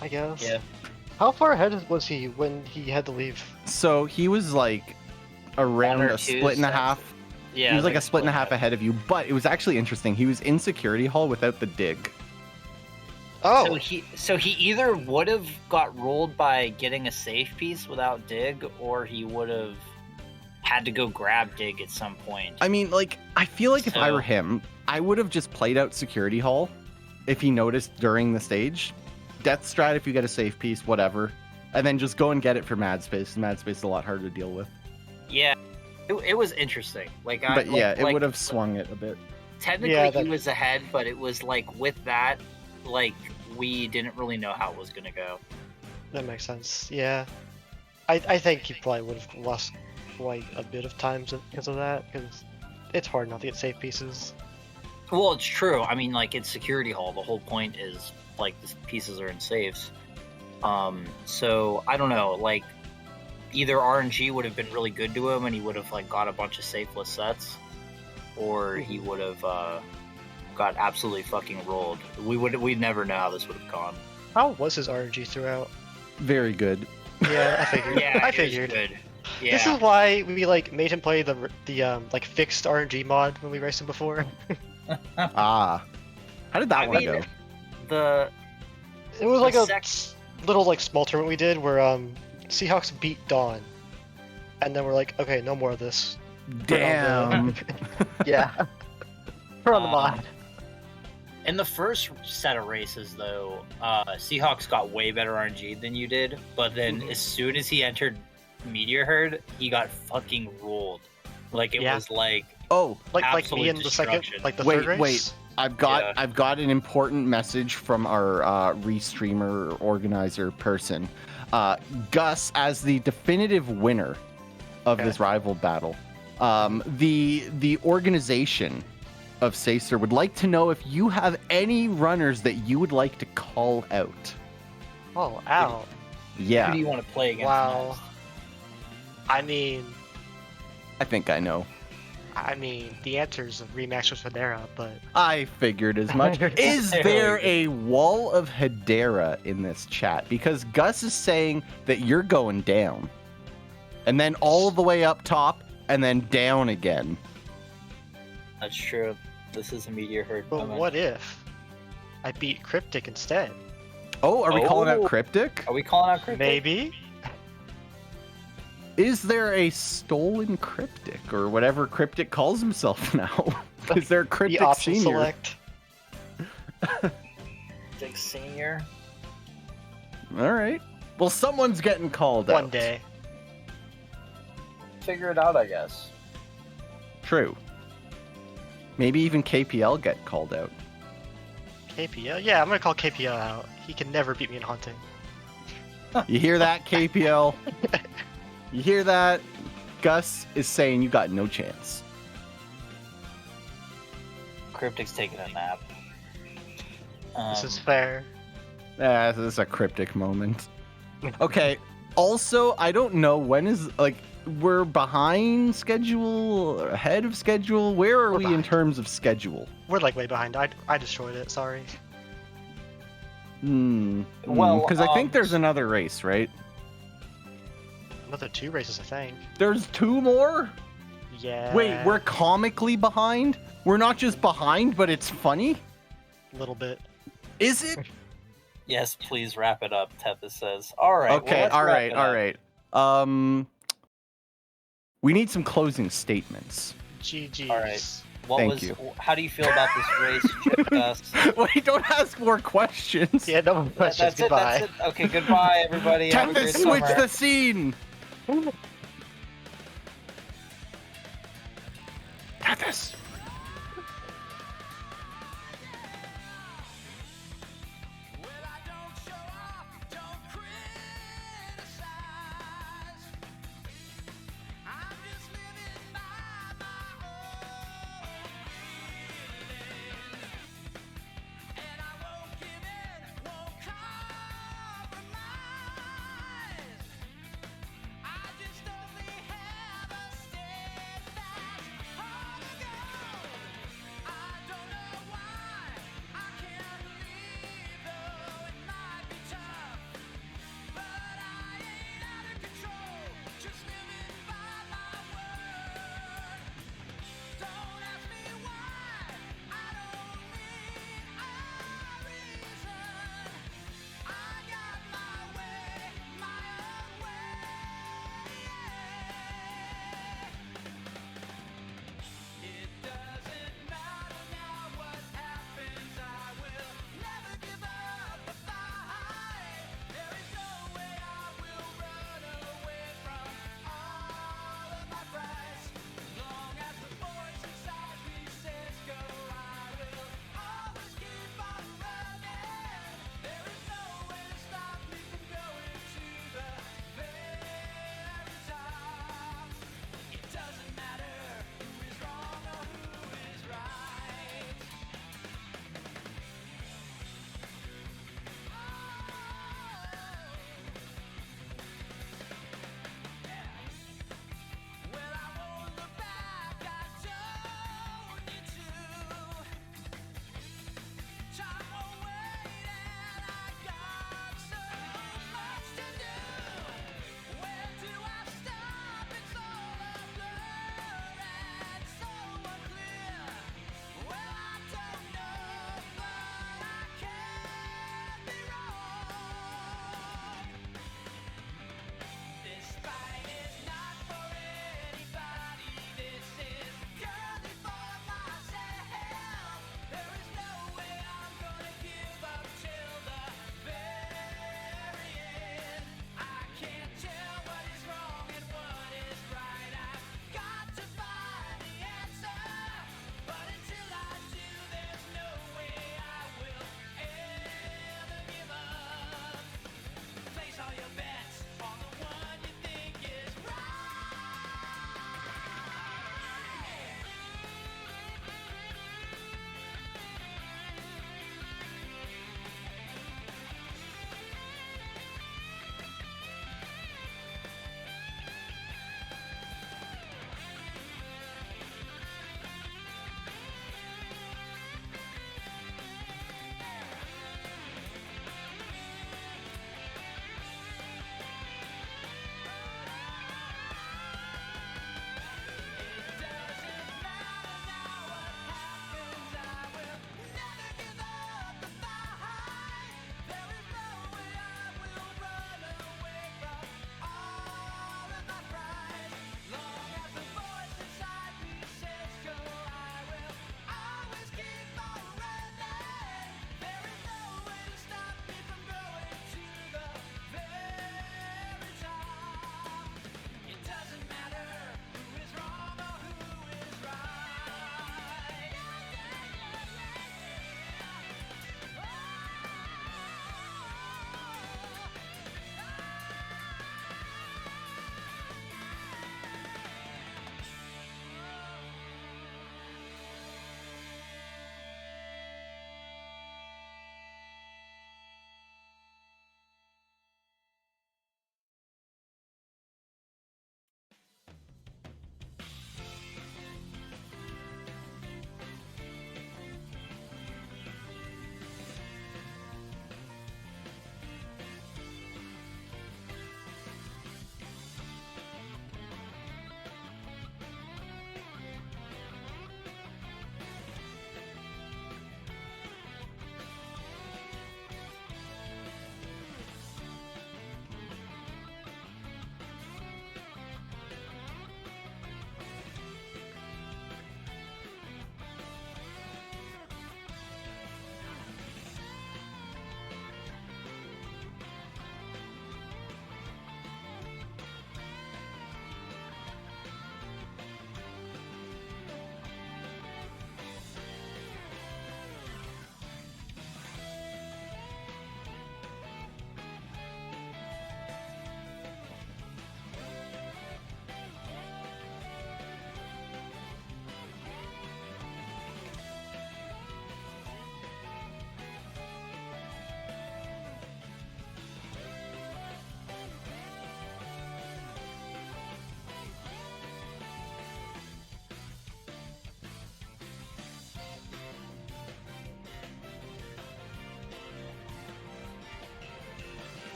I guess. Yeah. How far ahead was he when he had to leave? So he was like around One or a two split and a sets. half. Yeah, he was like a split and a half ahead of you, but it was actually interesting. He was in security hall without the dig. Oh. So he either would have got rolled by getting a safe piece without dig, or he would have had to go grab dig at some point. I mean, like, I feel like if I So- were him, I would have just played out security hall if he noticed during the stage. Death strat if you get a safe piece, whatever. And then just go and get it for Mad Space. Mad Space is a lot harder to deal with. Yeah, it was interesting. Like, But yeah, it would have swung it a bit. Technically, he was ahead, but it was like with that, like we didn't really know how it was gonna go. That makes sense. Yeah. I think he probably would have lost quite a bit of time because of that, because it's hard not to get safe pieces. Well, it's true. I mean, like it's security hall. The whole point is like the pieces are in safes. So I don't know. Like either RNG would have been really good to him, and he would have like got a bunch of safeless sets, or he would have got absolutely fucking rolled. We'd never know how this would have gone. How was his RNG throughout? Very good. Yeah, I figured. Yeah, I it was figured. good. Yeah. This is why we like made him play the like fixed RNG mod when we raced him before. Ah. How did that one go? It was like the a little like small tournament we did where Seahawks beat Dawn, and then we're like, okay, no more of this. Damn. Yeah. Put on the mod. In the first set of races, though, Seahawks got way better RNG than you did. But then, as soon as he entered Meteor Herd, he got fucking rolled. Like it was like like me in the second, like the third race. Wait. I've got an important message from our restreamer organizer person. Gus, as the definitive winner of this rival battle, the organization of SAESR would like to know if you have any runners that you would like to call out. Oh, out. Yeah. Who do you want to play against? Wow. I mean, I think I know. The answer is a rematch with Hedera, but I figured as much. Is there a wall of Hedera in this chat? Because Gus is saying that you're going down, and then all the way up top, and then down again. That's true. This is a Meteor Herd. But what if I beat Cryptic instead? Oh, are we calling out Cryptic? Are we calling out Cryptic? Maybe. Is there a stolen Cryptic, or whatever Cryptic calls himself now? Is there a Cryptic The option Senior? select. Cryptic Senior. All right. Well, someone's getting called out. One day. Figure it out, I guess. True. Maybe even KPL get called out. KPL? Yeah, I'm gonna call KPL out. He can never beat me in hunting. You hear that, KPL? You hear that? Gus is saying you got no chance. Cryptic's taking a nap. This is fair. This is a Cryptic moment. Okay. Also, I don't know when is we're behind schedule or ahead of schedule. Where are we in terms of schedule? We're like way behind. I destroyed it. Sorry. Well, because I think there's another race, right? Another 2 races, I think. There's 2 more? Yeah. Wait, we're comically behind? We're not just behind, but it's funny? A little bit. Is it? Yes, please wrap it up, Tethys says. Alright. Okay, alright. We need some closing statements. GG's. Alright. Thank you. How do you feel about this race, Chip Gus? Wait, don't ask more questions. Yeah, no more questions. That's it, that's it. Okay, goodbye, everybody. Have a great Tethys, switch summer. the scene! Tethys!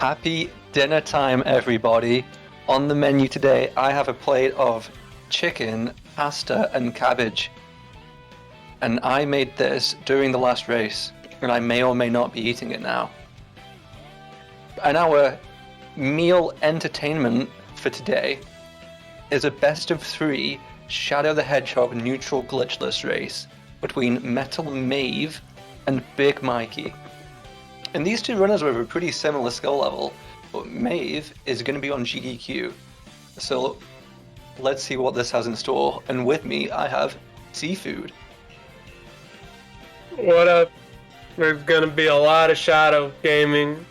Happy dinner time, everybody. On the menu today, I have a plate of chicken, pasta, and cabbage. And I made this during the last race, and I may or may not be eating it now. And our meal entertainment for today is a best of 3 Shadow the Hedgehog neutral glitchless race between Metal Maeve and Big Mikey. And these two runners are of a pretty similar skill level, but Maeve is going to be on GDQ. So let's see what this has in store. And with me, I have Seafood. What up? There's going to be a lot of shadow gaming.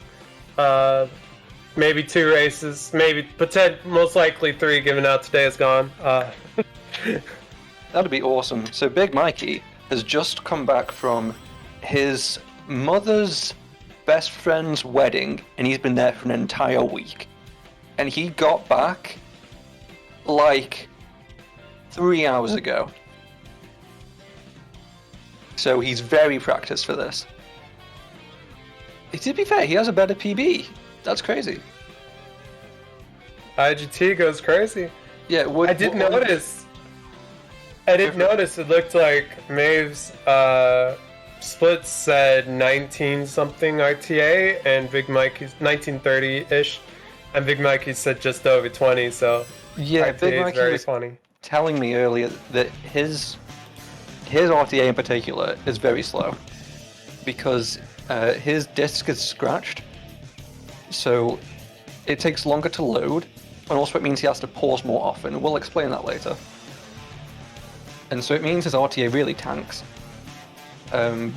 Maybe 2 races, most likely 3 given out today is gone. That'd be awesome. So Big Mikey has just come back from his mother's best friend's wedding, and he's been there for an entire week. And he got back like 3 hours ago. So he's very practiced for this. To be fair, he has a better PB. That's crazy. IGT goes crazy. Yeah, I did notice. It looked like Maeve's split said 19 something RTA and Big Mikey's 1930-ish, and Big Mikey said just over 20. So yeah, RTA Big Mikey very was funny. telling me earlier that his RTA in particular is very slow because his disc is scratched, so it takes longer to load, and also it means he has to pause more often. We'll explain that later. And so it means his RTA really tanks. But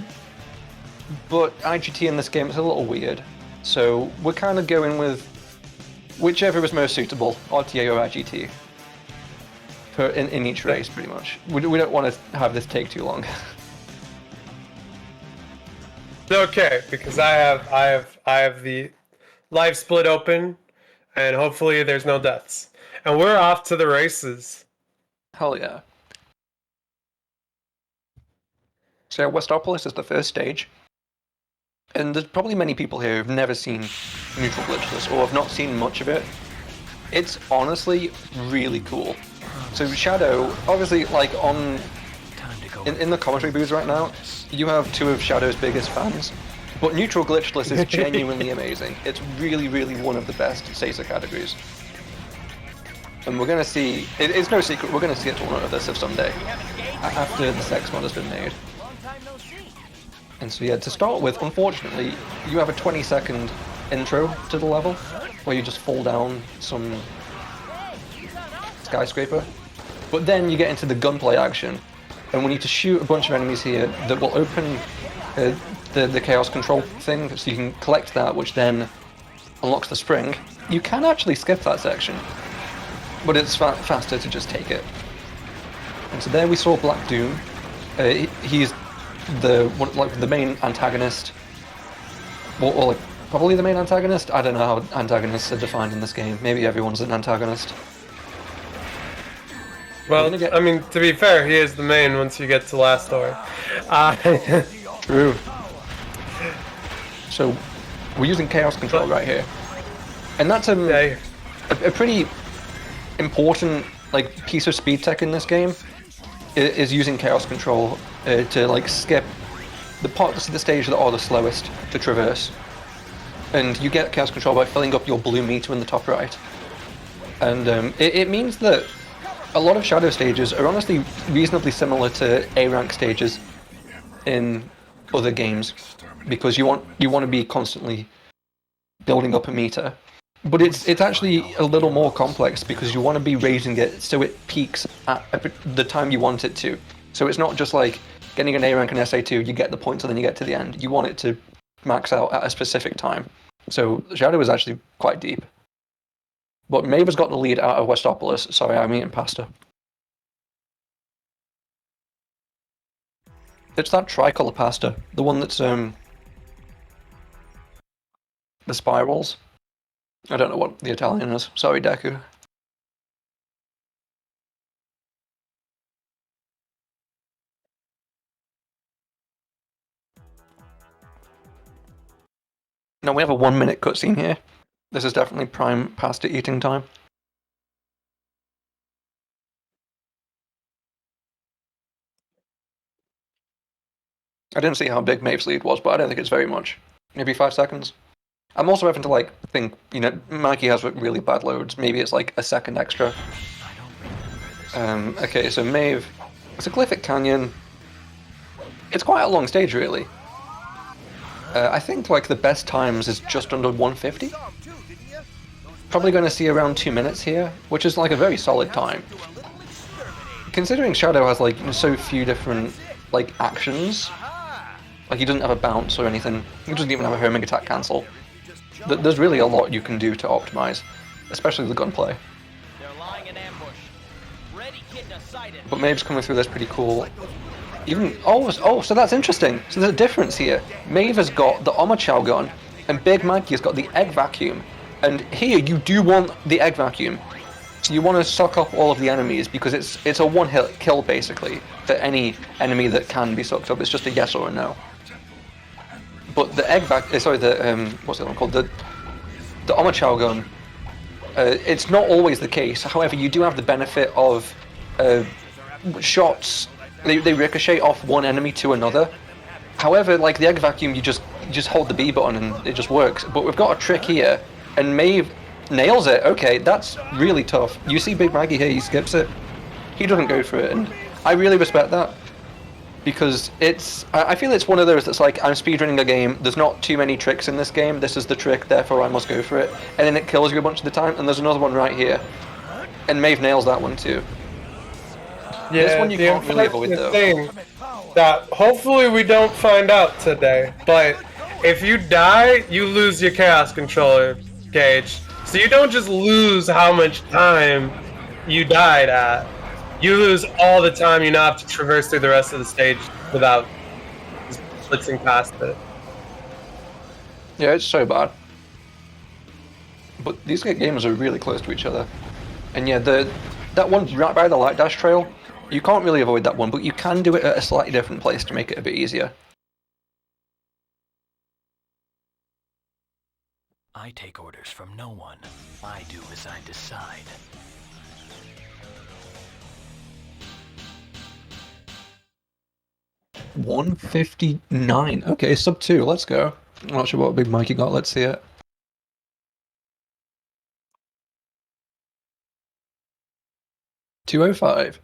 IGT in this game is a little weird, so we're kind of going with whichever is most suitable, RTA or IGT, in each race, pretty much. We don't want to have this take too long. It's okay because I have the live split open, and hopefully there's no deaths. And we're off to the races. Hell yeah. So Westopolis is the first stage. And there's probably many people here who've never seen neutral glitchless or have not seen much of it. It's honestly really cool. So Shadow, obviously, like in the commentary booths right now, you have 2 of Shadow's biggest fans. But neutral glitchless is genuinely amazing. It's really, really one of the best SAESR categories. And we're going to see, it's no secret, we're going to see a tournament of this someday, after the sex mod has been made. And so yeah, to start with, unfortunately, you have a 20-second intro to the level, where you just fall down some skyscraper. But then you get into the gunplay action, and we need to shoot a bunch of enemies here that will open the chaos control thing, so you can collect that, which then unlocks the spring. You can actually skip that section, but it's faster to just take it. And so there we saw Black Doom. He's the main antagonist, or like probably the main antagonist. I don't know how antagonists are defined in this game. Maybe everyone's an antagonist. Well, I mean, to be fair, he is the main once you get to last story. True. So we're using chaos control right here, and that's a pretty important piece of speed tech in this game. Is using chaos control to skip the parts of the stage that are the slowest to traverse, and you get chaos control by filling up your blue meter in the top right. And it means that a lot of shadow stages are honestly reasonably similar to A rank stages in other games, because you want to be constantly building up a meter. But it's actually a little more complex because you want to be raising it so it peaks at the time you want it to. So it's not just like getting an A rank and SA2, you get the points and then you get to the end. You want it to max out at a specific time. So Shadow is actually quite deep. But Maeve has got the lead out of Westopolis. Sorry, I'm eating pasta. It's that tricolour pasta, the one that's the spirals. I don't know what the Italian is. Sorry, Deku. Now we have a 1-minute cutscene here. This is definitely prime pasta eating time. I didn't see how big Maeve's lead was, but I don't think it's very much. Maybe 5 seconds. I'm also having to like think, you know, Mikey has really bad loads. Maybe it's like a second extra. Okay, so Maeve, it's a Glyphic Canyon. It's quite a long stage, really. I think like the best times is just under 150. Probably going to see around 2 minutes here, which is like a very solid time. Considering Shadow has like so few different like actions, like he doesn't have a bounce or anything. He doesn't even have a homing attack cancel. There's really a lot you can do to optimize, especially the gunplay. But Maeve's coming through this pretty cool. Even so that's interesting. So there's a difference here. Maeve has got the Omochao gun, and Big Mikey has got the egg vacuum. And here you do want the egg vacuum. So you want to suck up all of the enemies because it's a one-hit kill basically for any enemy that can be sucked up. It's just a yes or a no. But the egg vac, sorry, the what's the one called? The Omochao gun. It's not always the case. However, you do have the benefit of shots. They ricochet off one enemy to another. However, like the egg vacuum, you just hold the B button and it just works. But we've got a trick here, and Maeve nails it. Okay, that's really tough. You see Big Maggie here, he skips it. He doesn't go for it, and I really respect that. Because I feel it's one of those that's like, I'm speedrunning a game, there's not too many tricks in this game, this is the trick, therefore I must go for it. And then it kills you a bunch of the time, and there's another one right here. And Maeve nails that one too. Yeah, this one you can't really avoid though. Thing that hopefully we don't find out today, but if you die, you lose your Chaos Controller gauge. So you don't just lose how much time you died at. You lose all the time you now have to traverse through the rest of the stage without just blitzing past it. Yeah, it's so bad. But these games are really close to each other. And yeah, that one right by the light dash trail, you can't really avoid that one, but you can do it at a slightly different place to make it a bit easier. I take orders from no one. I do as I decide. $159. Okay, sub 2, let's go. I'm not sure what Big Mikey got, let's see it. $205.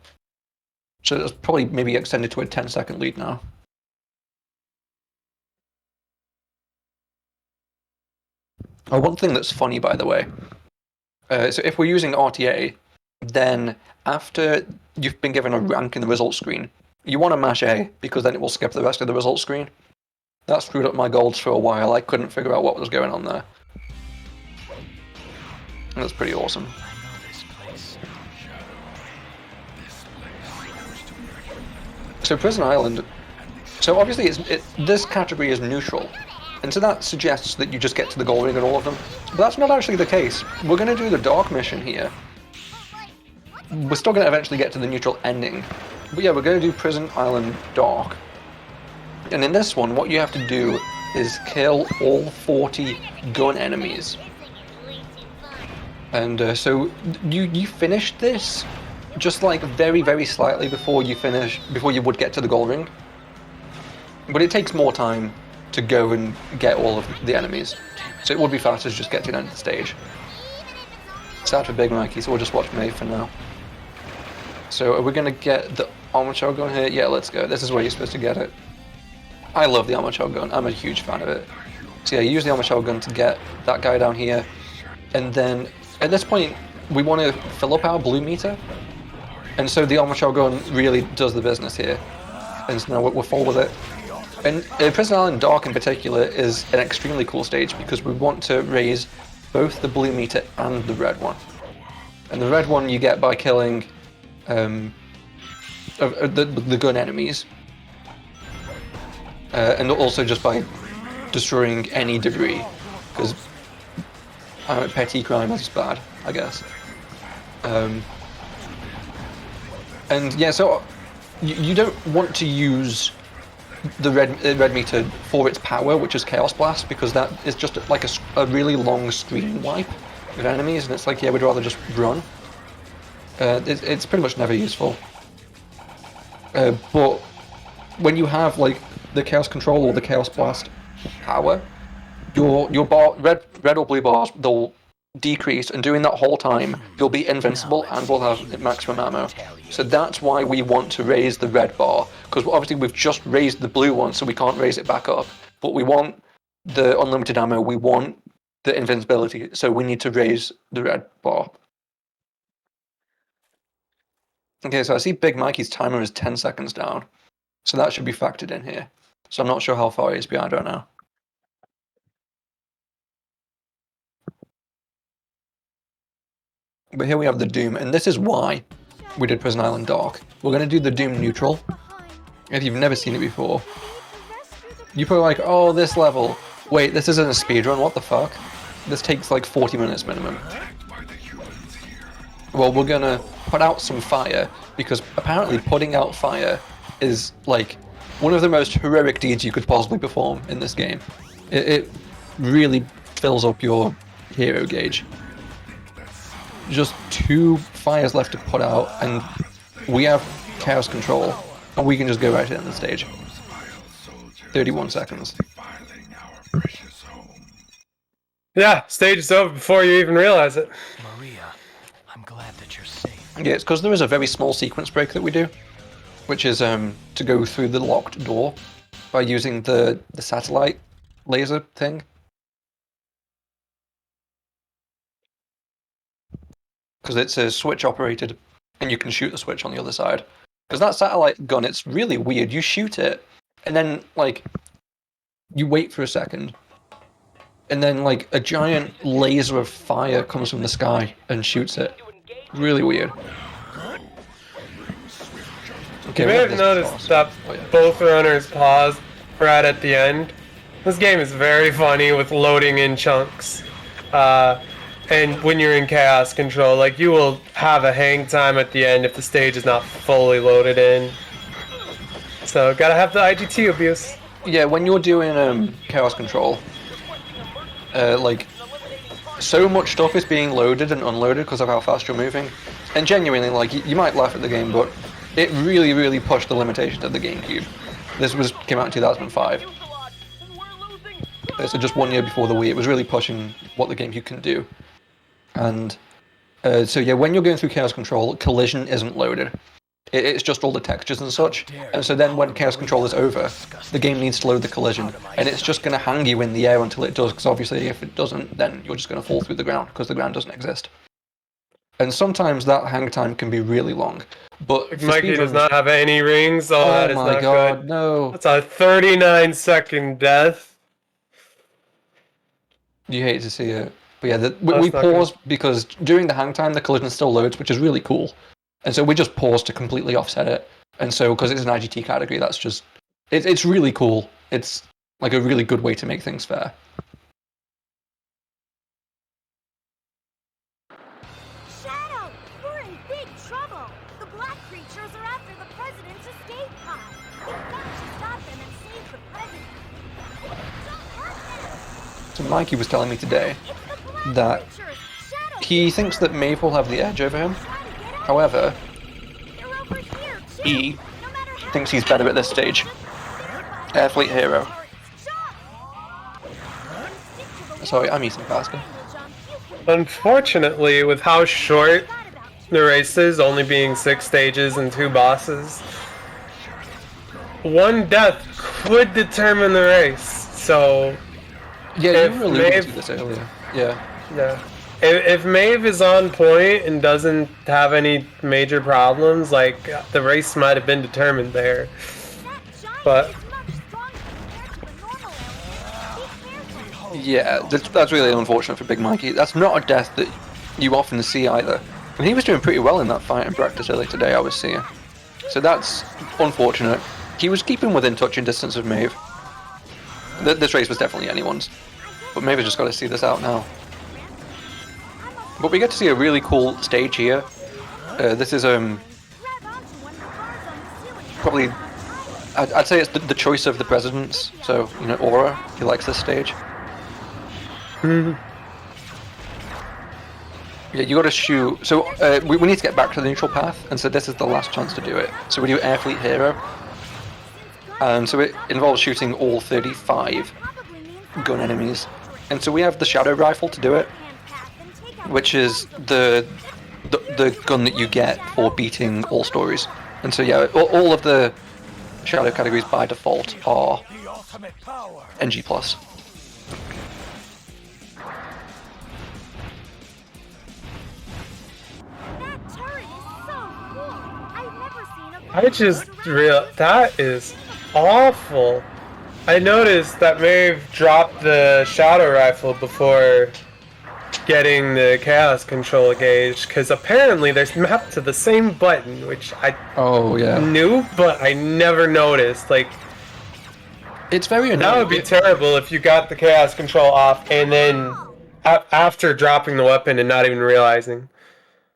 So it's probably maybe extended to a 10-second lead now. Oh, one thing that's funny, by the way. So if we're using RTA, then after you've been given a rank in the results screen, you want to mash A, because then it will skip the rest of the results screen. That screwed up my golds for a while. I couldn't figure out what was going on there. And that's pretty awesome. So Prison Island, so obviously this category is neutral, and so that suggests that you just get to the goal ring in all of them. But that's not actually the case. We're going to do the dark mission here. We're still going to eventually get to the neutral ending. But yeah, we're going to do Prison Island Dark. And in this one, what you have to do is kill all 40 gun enemies. And so you finished this just like very, very slightly before you would get to the goal ring. But it takes more time to go and get all of the enemies. So it would be faster to just get to the end of the stage. Sad for Big Mikey, so we'll just watch Maeve for now. So are we going to get the Omochao gun here? Yeah, let's go. This is where you're supposed to get it. I love the Omochao gun. I'm a huge fan of it. So yeah, you use the Omochao gun to get that guy down here. And then, at this point, we want to fill up our blue meter. And so the Omochao gun really does the business here. And so now we're full with it. And Prison Island Dark in particular is an extremely cool stage because we want to raise both the blue meter and the red one. And the red one you get by killing the gun enemies. And also just by destroying any debris. Because petty crime is bad, I guess. And yeah, so you don't want to use the red meter for its power, which is Chaos Blast, because that is just like a really long screen wipe of enemies, and it's like, yeah, we'd rather just run. It's pretty much never useful. But when you have like the Chaos Control or the Chaos Blast power, your bar, red or blue bars, they'll decrease, and during that whole time you'll be invincible and will have maximum ammo. So that's why we want to raise the red bar, because obviously we've just raised the blue one, so we can't raise it back up. But we want the unlimited ammo, we want the invincibility, so we need to raise the red bar. Okay, so I see Big Mikey's timer is 10 seconds down, so that should be factored in here. So I'm not sure how far he is behind right now. But here we have the Doom, and this is why we did Prison Island Dark. We're going to do the Doom Neutral. If you've never seen it before, you probably like, oh, this level. Wait, this isn't a speedrun, what the fuck? This takes like 40 minutes minimum. Well, we're going to put out some fire, because apparently putting out fire is like one of the most heroic deeds you could possibly perform in this game. It really fills up your hero gauge. Just 2 fires left to put out, and we have Chaos Control, and we can just go right in the stage. 31 seconds. Yeah, stage is over before you even realize it. Maria, I'm glad that you're safe. Yeah, it's because there is a very small sequence break that we do, which is to go through the locked door by using the satellite laser thing. Because it's a switch operated, and you can shoot the switch on the other side. Because that satellite gun, it's really weird. You shoot it, and then like you wait for a second, and then like a giant laser of fire comes from the sky and shoots it. Really weird. Okay, You may have noticed that both runners paused right at the end. This game is very funny with loading in chunks. And when you're in Chaos Control, like, you will have a hang time at the end if the stage is not fully loaded in. So, gotta have the IGT abuse. Yeah, when you're doing Chaos Control, like, so much stuff is being loaded and unloaded because of how fast you're moving. And genuinely, like, you might laugh at the game, but it really, really pushed the limitations of the GameCube. This came out in 2005. So just 1 year before the Wii, it was really pushing what the GameCube can do. And so yeah, when you're going through Chaos Control, collision isn't loaded. It's just all the textures and such. And so then when Chaos Control is over, the game needs to load the collision. And it's just going to hang you in the air until it does, because obviously if it doesn't, then you're just going to fall through the ground, because the ground doesn't exist. And sometimes that hang time can be really long. But Mikey does not have any rings. Oh, that is my not god, good. no. That's a 39-second death. You hate to see it. But yeah, we That's not pause because during the hang time, the collision still loads, which is really cool. And so we just pause to completely offset it. And so, because it's an IGT category, that's just... It's really cool. It's like a really good way to make things fair. Shadow, we're in big trouble. The black creatures are after the president's escape pod. We've got to stop them and save the president. Don't hurt them. So Mikey was telling me today that he thinks that Maeve will have the edge over him. However, he thinks he's better at this stage. Air Fleet Hero. Sorry, I'm eating pasta. Unfortunately, with how short the race is, only being 6 stages and 2 bosses, one death could determine the race. So, yeah, if you were alluding Maeve, to this earlier. Yeah. Yeah. If Maeve is on point and doesn't have any major problems, like, the race might have been determined there. But yeah, that's really unfortunate for Big Mikey. That's not a death that you often see either. I mean, he was doing pretty well in that fight in practice earlier today, I was seeing. So that's unfortunate. He was keeping within touching distance of Maeve. This race was definitely anyone's. But Maeve's just got to see this out now. But we get to see a really cool stage here. This is probably, I'd say it's the choice of the presidents. So, you know, Aura, he likes this stage. Yeah, you gotta shoot. So, we need to get back to the neutral path, and so this is the last chance to do it. So we do Air Fleet Hero. So it involves shooting all 35 gun enemies. And so we have the Shadow Rifle to do it, which is the gun that you get for beating all stories. And so yeah, all of the Shadow categories by default are NG+. I just that is awful. I noticed that Maeve dropped the Shadow Rifle before getting the Chaos Control gauge, because apparently they're mapped to the same button, which I knew, but I never noticed. Like, it's very annoying. That would be terrible if you got the Chaos Control off and then after dropping the weapon and not even realizing.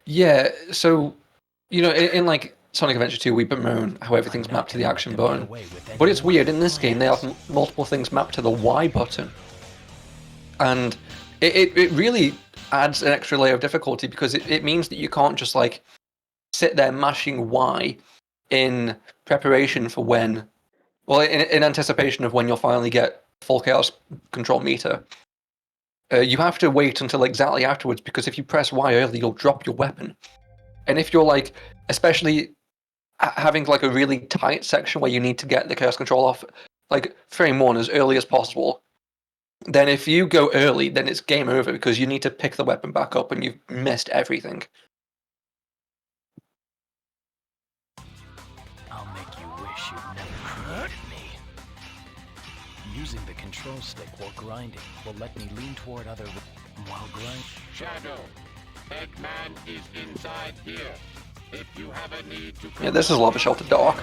Yeah, so, you know, in like Sonic Adventure 2, we bemoan how everything's mapped to the action button. But it's weird, in this game they have multiple things mapped to the Y button. And it really adds an extra layer of difficulty, because it means that you can't just like sit there mashing Y in preparation for when, well, in anticipation of when you'll finally get full Chaos Control meter. You have to wait until exactly afterwards, because if you press Y early, you'll drop your weapon. And if you're like, especially having like a really tight section where you need to get the Chaos Control off, like frame 1 as early as possible, then if you go early, then it's game over, because you need to pick the weapon back up and you've missed everything. I'll make you wish you'd never created me. Using the control stick while grinding will let me lean toward other while grinding. Shadow, Eggman is inside here. If you have a need to... Yeah, this is Lava Shelter Dark.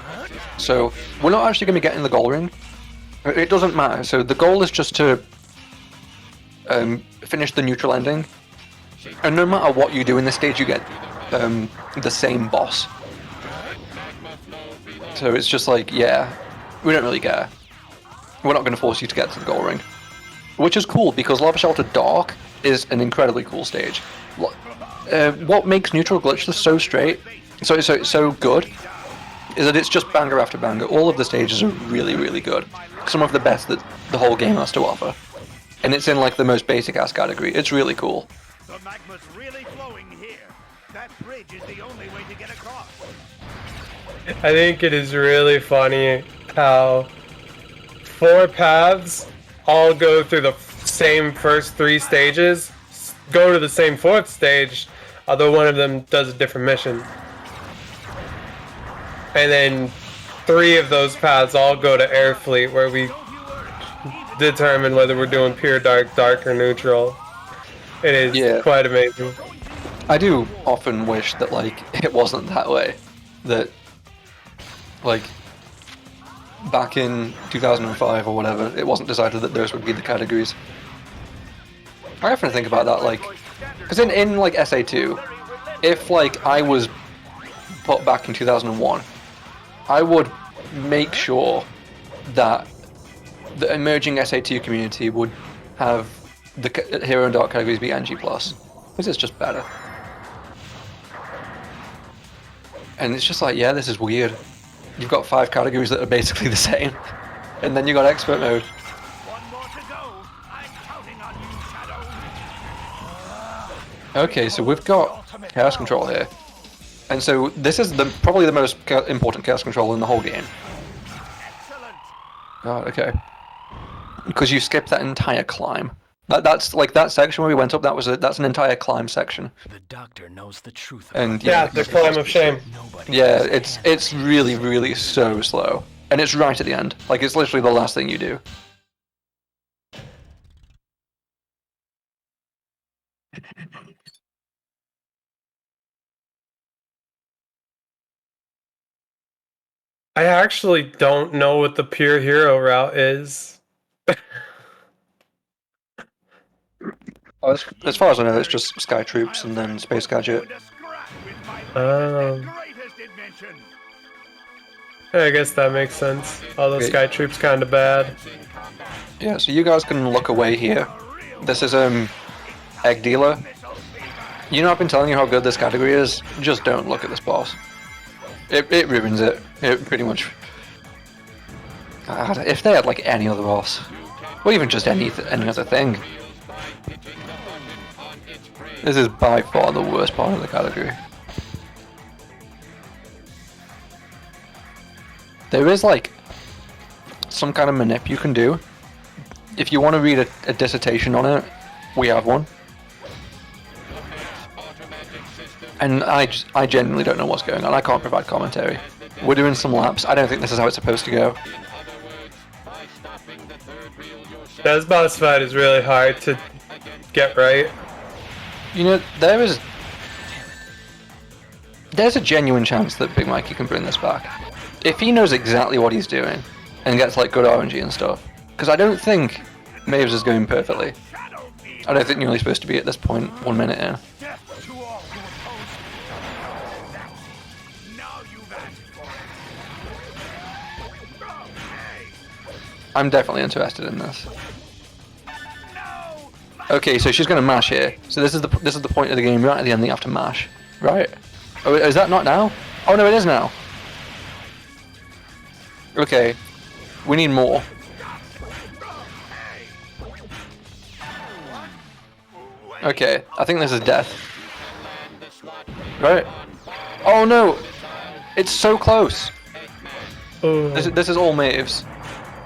So we're not actually going to be getting the goal ring. It doesn't matter. So the goal is just to finish the neutral ending. And no matter what you do in this stage, you get the same boss. So it's just like, yeah, we don't really care. We're not going to force you to get to the goal ring. Which is cool, because Lava Shelter Dark is an incredibly cool stage. What makes Neutral Glitchless so straight, so good, is that it's just banger after banger. All of the stages are really, really good. Some of the best that the whole game has to offer. And it's in like the most basic ass category. It's really cool. The magma's really flowing here. That bridge is the only way to get across. I think it is really funny how 4 paths all go through the same first 3 stages, go to the same 4th stage, although one of them does a different mission. And then 3 of those paths all go to Air Fleet, where we determine whether we're doing pure dark, dark, or neutral. It is quite amazing. I do often wish that like it wasn't that way. That like back in 2005 or whatever, it wasn't decided that those would be the categories. I often think about that, like, because in like SA2, if like I was put back in 2001, I would make sure that the emerging SA2 community would have the Hero and Dark categories be NG+, because it's just better. And it's just like, yeah, this is weird. You've got 5 categories that are basically the same, and then you got expert mode. Okay, so we've got Chaos Control here. And so this is probably the most important Chaos Control in the whole game. Oh, okay. Because you skipped that entire climb. That's like that section where we went up, that's an entire climb section. The doctor knows the truth. And yeah, the climb of shame. Yeah, it's really, really so slow. And it's right at the end. Like, it's literally the last thing you do. I actually don't know what the pure hero route is. As far as I know, it's just Sky Troops and then Space Gadget. I guess that makes sense. All those Okay. sky troops kind of bad. Yeah, so you guys can look away here. This is Egg Dealer. You know I've been telling you how good this category is. Just don't look at this boss. It ruins it. It pretty much. God, if they had like any other boss, or even just any other thing, this is by far the worst part of the category. There is like some kind of manip you can do. If you want to read a dissertation on it, we have one. And I genuinely don't know what's going on. I can't provide commentary. We're doing some laps. I don't think this is how it's supposed to go. This boss fight is really hard to get right. You know, there's a genuine chance that Big Mikey can bring this back. If he knows exactly what he's doing and gets like good RNG and stuff. Because I don't think Maves is going perfectly. I don't think you're only supposed to be at this point 1 minute in. I'm definitely interested in this. Okay, so she's gonna mash here. So this is the point of the game right at the end that you have to mash, right? Oh, is that not now? Oh no, it is now. Okay, we need more. Okay, I think this is death. Right? Oh no! It's so close! This is all Maves.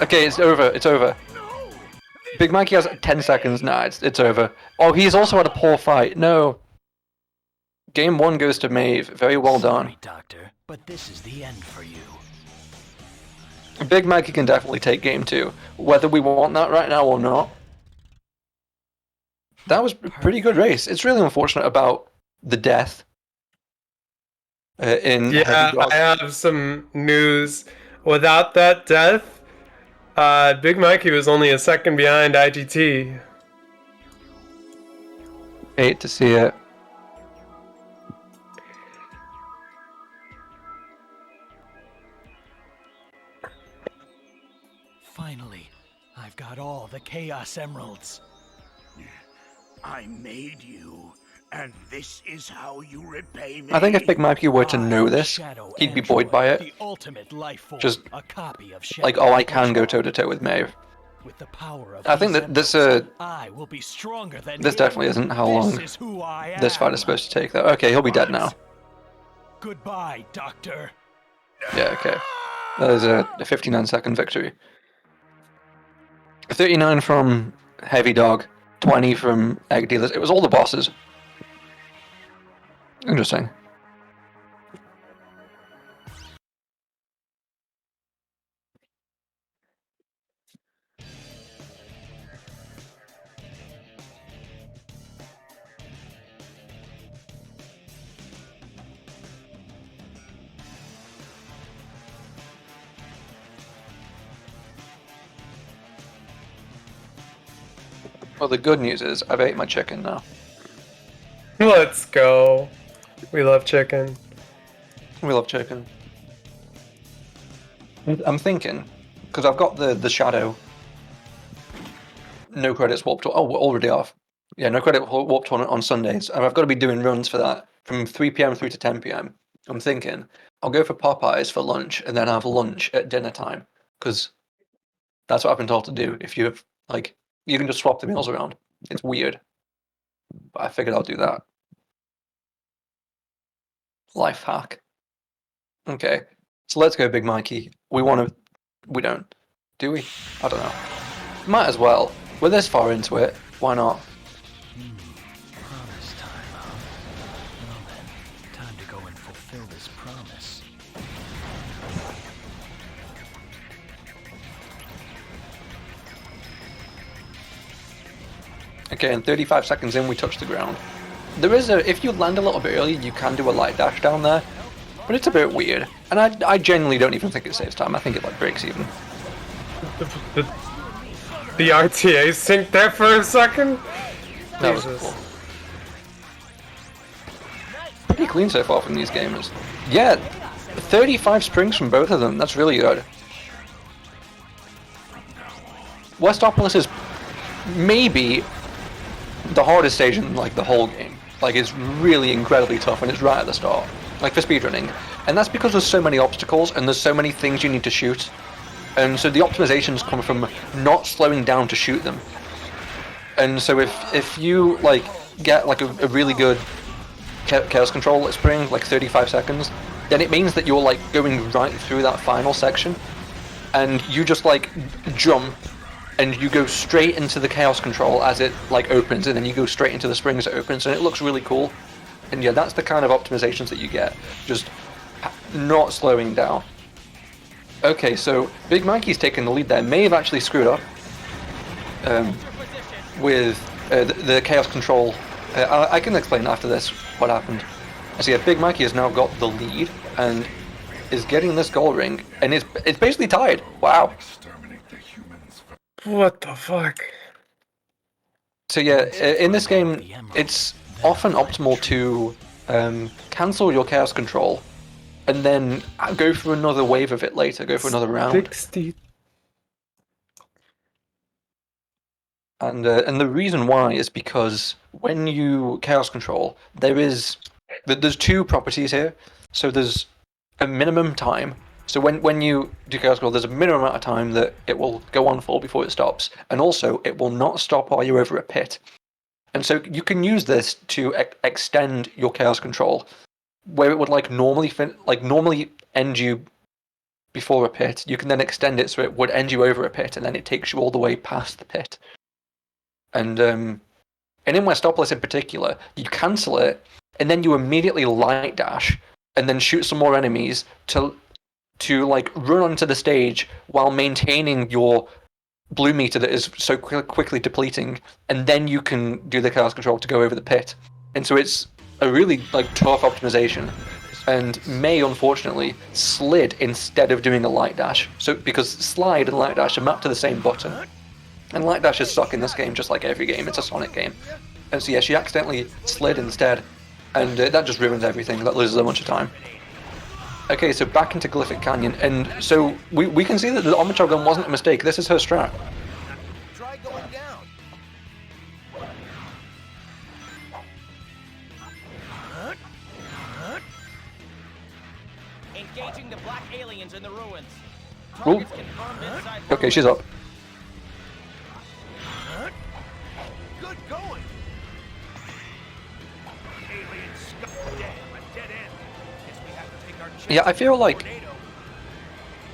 Okay, it's over, it's over. Big Mikey has 10 seconds, nah, it's over. Oh, he's also had a poor fight, no. Game 1 goes to Maeve, very well done. Sorry, Doctor, but this is the end for you. Big Mikey can definitely take game 2, whether we want that right now or not. That was a pretty good race. It's really unfortunate about the death. Yeah, I have some news. Without that death, Big Mikey was only a second behind IGT. Hate to see it. Finally, I've got all the Chaos Emeralds. I made you, and this is how you repay me. I think if Big Mikey were to know this, he'd be buoyed by it. Just like, oh, I can go toe to toe with Maeve. With the power of I think that this I will be stronger than this definitely isn't how long This is who I this fight is supposed to take, though. Okay, he'll be dead now. Goodbye, Doctor. Yeah, okay. That is a 59-second victory. 39 from Heavy Dog, 20 from Egg Dealers. It was all the bosses. Interesting. Well, the good news is I've ate my chicken now. Let's go. We love chicken. We love chicken. I'm thinking, because I've got the shadow. No credits warp tour. Oh, we're already off. Yeah, no credit warp tour on Sundays, and I've got to be doing runs for that from 3 p.m. through to 10 p.m. I'm thinking I'll go for Popeyes for lunch and then have lunch at dinner time, because that's what I've been told to do. If you have like, you can just swap the meals around. It's weird, but I figured I'll do that. Life hack. Okay, so let's go, Big Mikey. We don't. Do we? I don't know. Might as well. We're this far into it. Why not? Promise time, huh? Well then, time to go and fulfill this promise. Okay, and 35 seconds in, we touch the ground. There is if you land a little bit early, you can do a light dash down there, but it's a bit weird. And I genuinely don't even think it saves time. I think it like breaks even. The RTA synced there for a second? That was cool. Pretty clean so far from these gamers. Yeah, 35 springs from both of them. That's really good. Westopolis is maybe the hardest stage in like the whole game. Like it's really incredibly tough and it's right at the start, like for speedrunning. And that's because there's so many obstacles and there's so many things you need to shoot. And so the optimizations come from not slowing down to shoot them. And so if you like get like a really good chaos control spring, like 35 seconds, then it means that you're like going right through that final section and you just like jump and you go straight into the chaos control as it like opens, and then you go straight into the spring as it opens, and it looks really cool. And yeah, that's the kind of optimizations that you get, just not slowing down. Okay, so Big Mikey's taking the lead there. May have actually screwed up with the chaos control. I can explain after this what happened. So yeah, Big Mikey has now got the lead and is getting this gold ring, and it's basically tied. Wow. What the fuck? So yeah, in this game, it's often optimal to cancel your chaos control and then go for another wave of it later, go for another round. 60. And the reason why is because when you chaos control, there's two properties here. So there's a minimum time. So when you do chaos control, there's a minimum amount of time that it will go on for before it stops, and also it will not stop while you're over a pit. And so you can use this to extend your chaos control, where it would like normally end you before a pit. You can then extend it so it would end you over a pit, and then it takes you all the way past the pit. And in Westopolis in particular, you cancel it, and then you immediately light dash, and then shoot some more enemies to like run onto the stage while maintaining your blue meter that is so quickly depleting, and then you can do the chaos control to go over the pit. And so it's a really like tough optimization. And May unfortunately slid instead of doing a light dash. So because slide and light dash are mapped to the same button, and light dashes suck in this game just like every game. It's a Sonic game. And so yeah, she accidentally slid instead, and that just ruins everything. That loses a bunch of time. Okay, so back into Glyphic Canyon, and so we can see that the Omochao gun wasn't a mistake. This is her strat. Try going down. Engaging the black aliens in the ruins. Ooh. Targets confirmed inside Okay, she's up. Good going. Aliens damn, a dead end. Guess we have to take our chance. Yeah, I feel like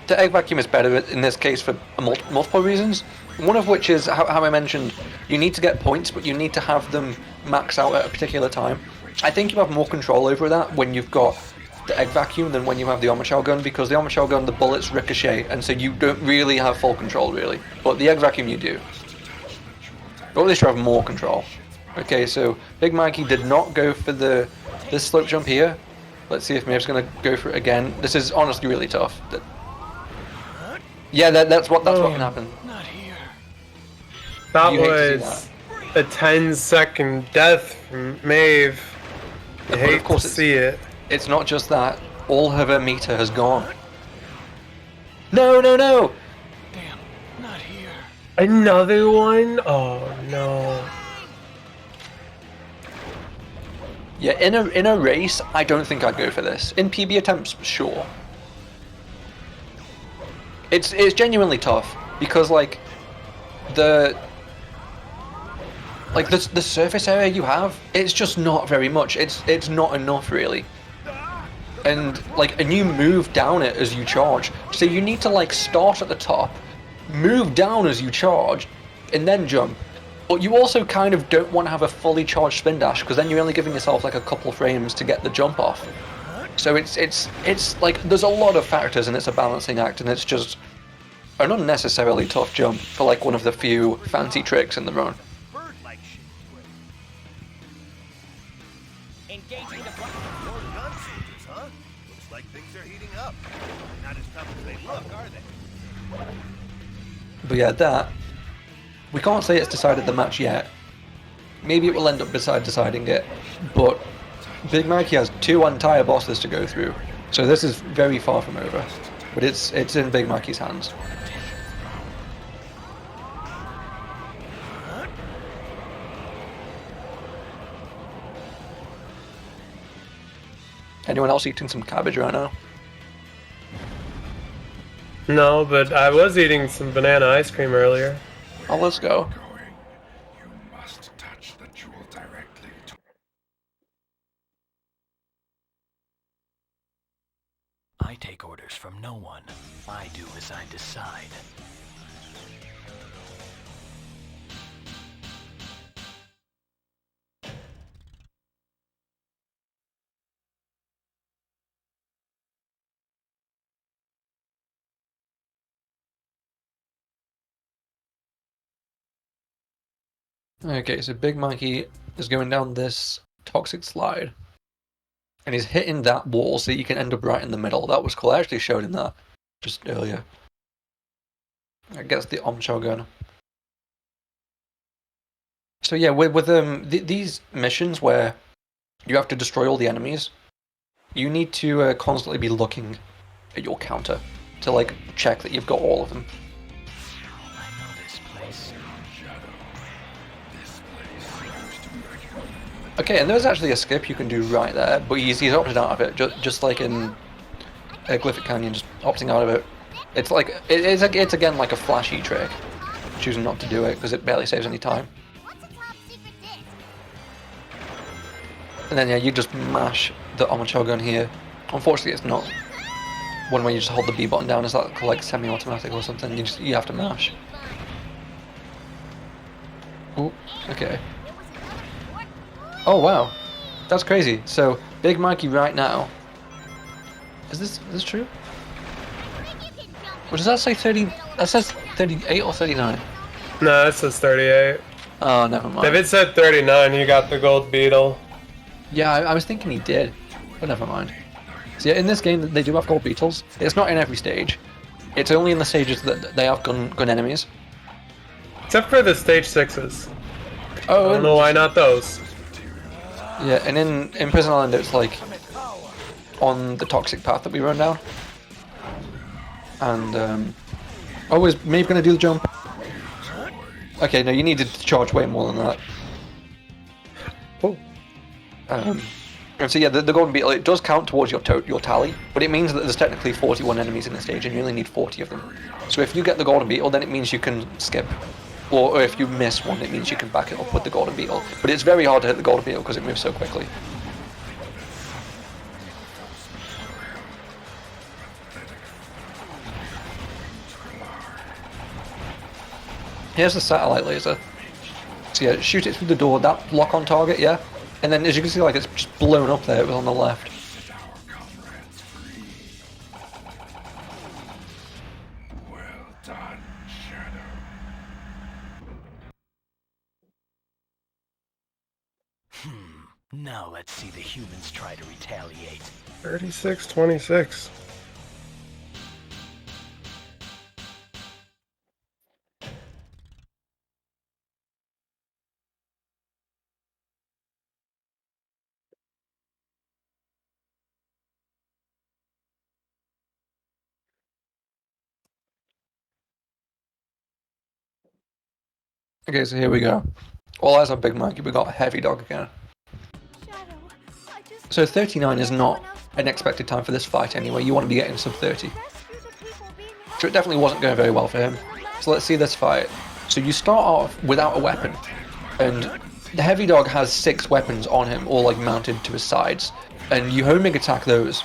the egg vacuum is better in this case for multiple reasons. One of which is how I mentioned, you need to get points, but you need to have them max out at a particular time. I think you have more control over that when you've got the egg vacuum than when you have the Omochao gun, because the Omochao gun, the bullets ricochet, and so you don't really have full control, really. But the egg vacuum you do. Or at least you have more control. Okay, so Big Mikey did not go for this slope jump here. Let's see if Maeve's going to go for it again. This is honestly really tough. Yeah, that's what can happen. That You hate to see was a 10-second death from Maeve. You But hate of course to see it. It's not just that. All of her meter has gone. No, no, no! Another one? Oh no. Yeah, in a race, I don't think I'd go for this. In PB attempts, sure. It's genuinely tough because like the surface area you have, it's just not very much. It's not enough really. And you move down it as you charge. So you need to like start at the top, move down as you charge, and then jump. But you also kind of don't want to have a fully charged spin dash, because then you're only giving yourself like a couple frames to get the jump off. So it's like there's a lot of factors, and it's a balancing act, and it's just an unnecessarily tough jump for like one of the few fancy tricks in the run. Engaging the black more gun soldiers, huh? Looks like things are heating up. Not as tough as they look, are they? But yeah, we can't say it's decided the match yet. Maybe it will end up deciding it, but Big Mikey has 2 entire bosses to go through, So this is very far from over, but it's in Big Mikey's hands. Anyone else eating some cabbage right now? No, but I was eating some banana ice cream earlier. Oh, let's go. Must touch the jewel directly to I take orders from no one. I do as I decide. Okay, so Big Mikey is going down this toxic slide. And he's hitting that wall so you can end up right in the middle. That was cool. I actually showed him that just earlier. I guess the Omcho gun. So yeah, with these missions where you have to destroy all the enemies, you need to constantly be looking at your counter to like check that you've got all of them. Okay, and there's actually a skip you can do right there, but he's opted out of it, just like in Glyphic Canyon, just opting out of it. It's like it's again like a flashy trick, choosing not to do it because it barely saves any time. And then yeah, you just mash the Omocho gun here. Unfortunately, it's not one where you just hold the B button down. It's like semi-automatic or something. You have to mash. Oh, okay. Oh wow, that's crazy. So Big Mikey right now. Is this true? What does that say? 30? That says 38 or 39. No, it says 38. Oh, never mind. If it said 39, you got the gold beetle. Yeah, I was thinking he did, but never mind. So yeah, in this game they do have gold beetles. It's not in every stage. It's only in the stages that they have gun enemies. Except for the stage 6s. Oh, I don't know why not those. Yeah, and in Prison Island it's like on the toxic path that we run down. And oh, is Maeve gonna do the jump? Okay, no, you needed to charge way more than that. Oh. And so yeah, the golden beetle, it does count towards your tally, but it means that there's technically 41 enemies in the stage and you only need 40 of them. So if you get the golden beetle, then it means you can skip. Or if you miss one, it means you can back it up with the golden beetle. But it's very hard to hit the golden beetle because it moves so quickly. Here's the satellite laser. So yeah, shoot it through the door, that lock on target, yeah? And then as you can see, like it's just blown up there, it was on the left. Now let's see the humans try to retaliate. 36-26. Okay, so here we go. All eyes on Big Mikey, we got a heavy dog again. So 39 is not an expected time for this fight anyway, you want to be getting sub 30. So it definitely wasn't going very well for him. So let's see this fight. So you start off without a weapon, and the heavy dog has 6 weapons on him, all like mounted to his sides, and you homing attack those.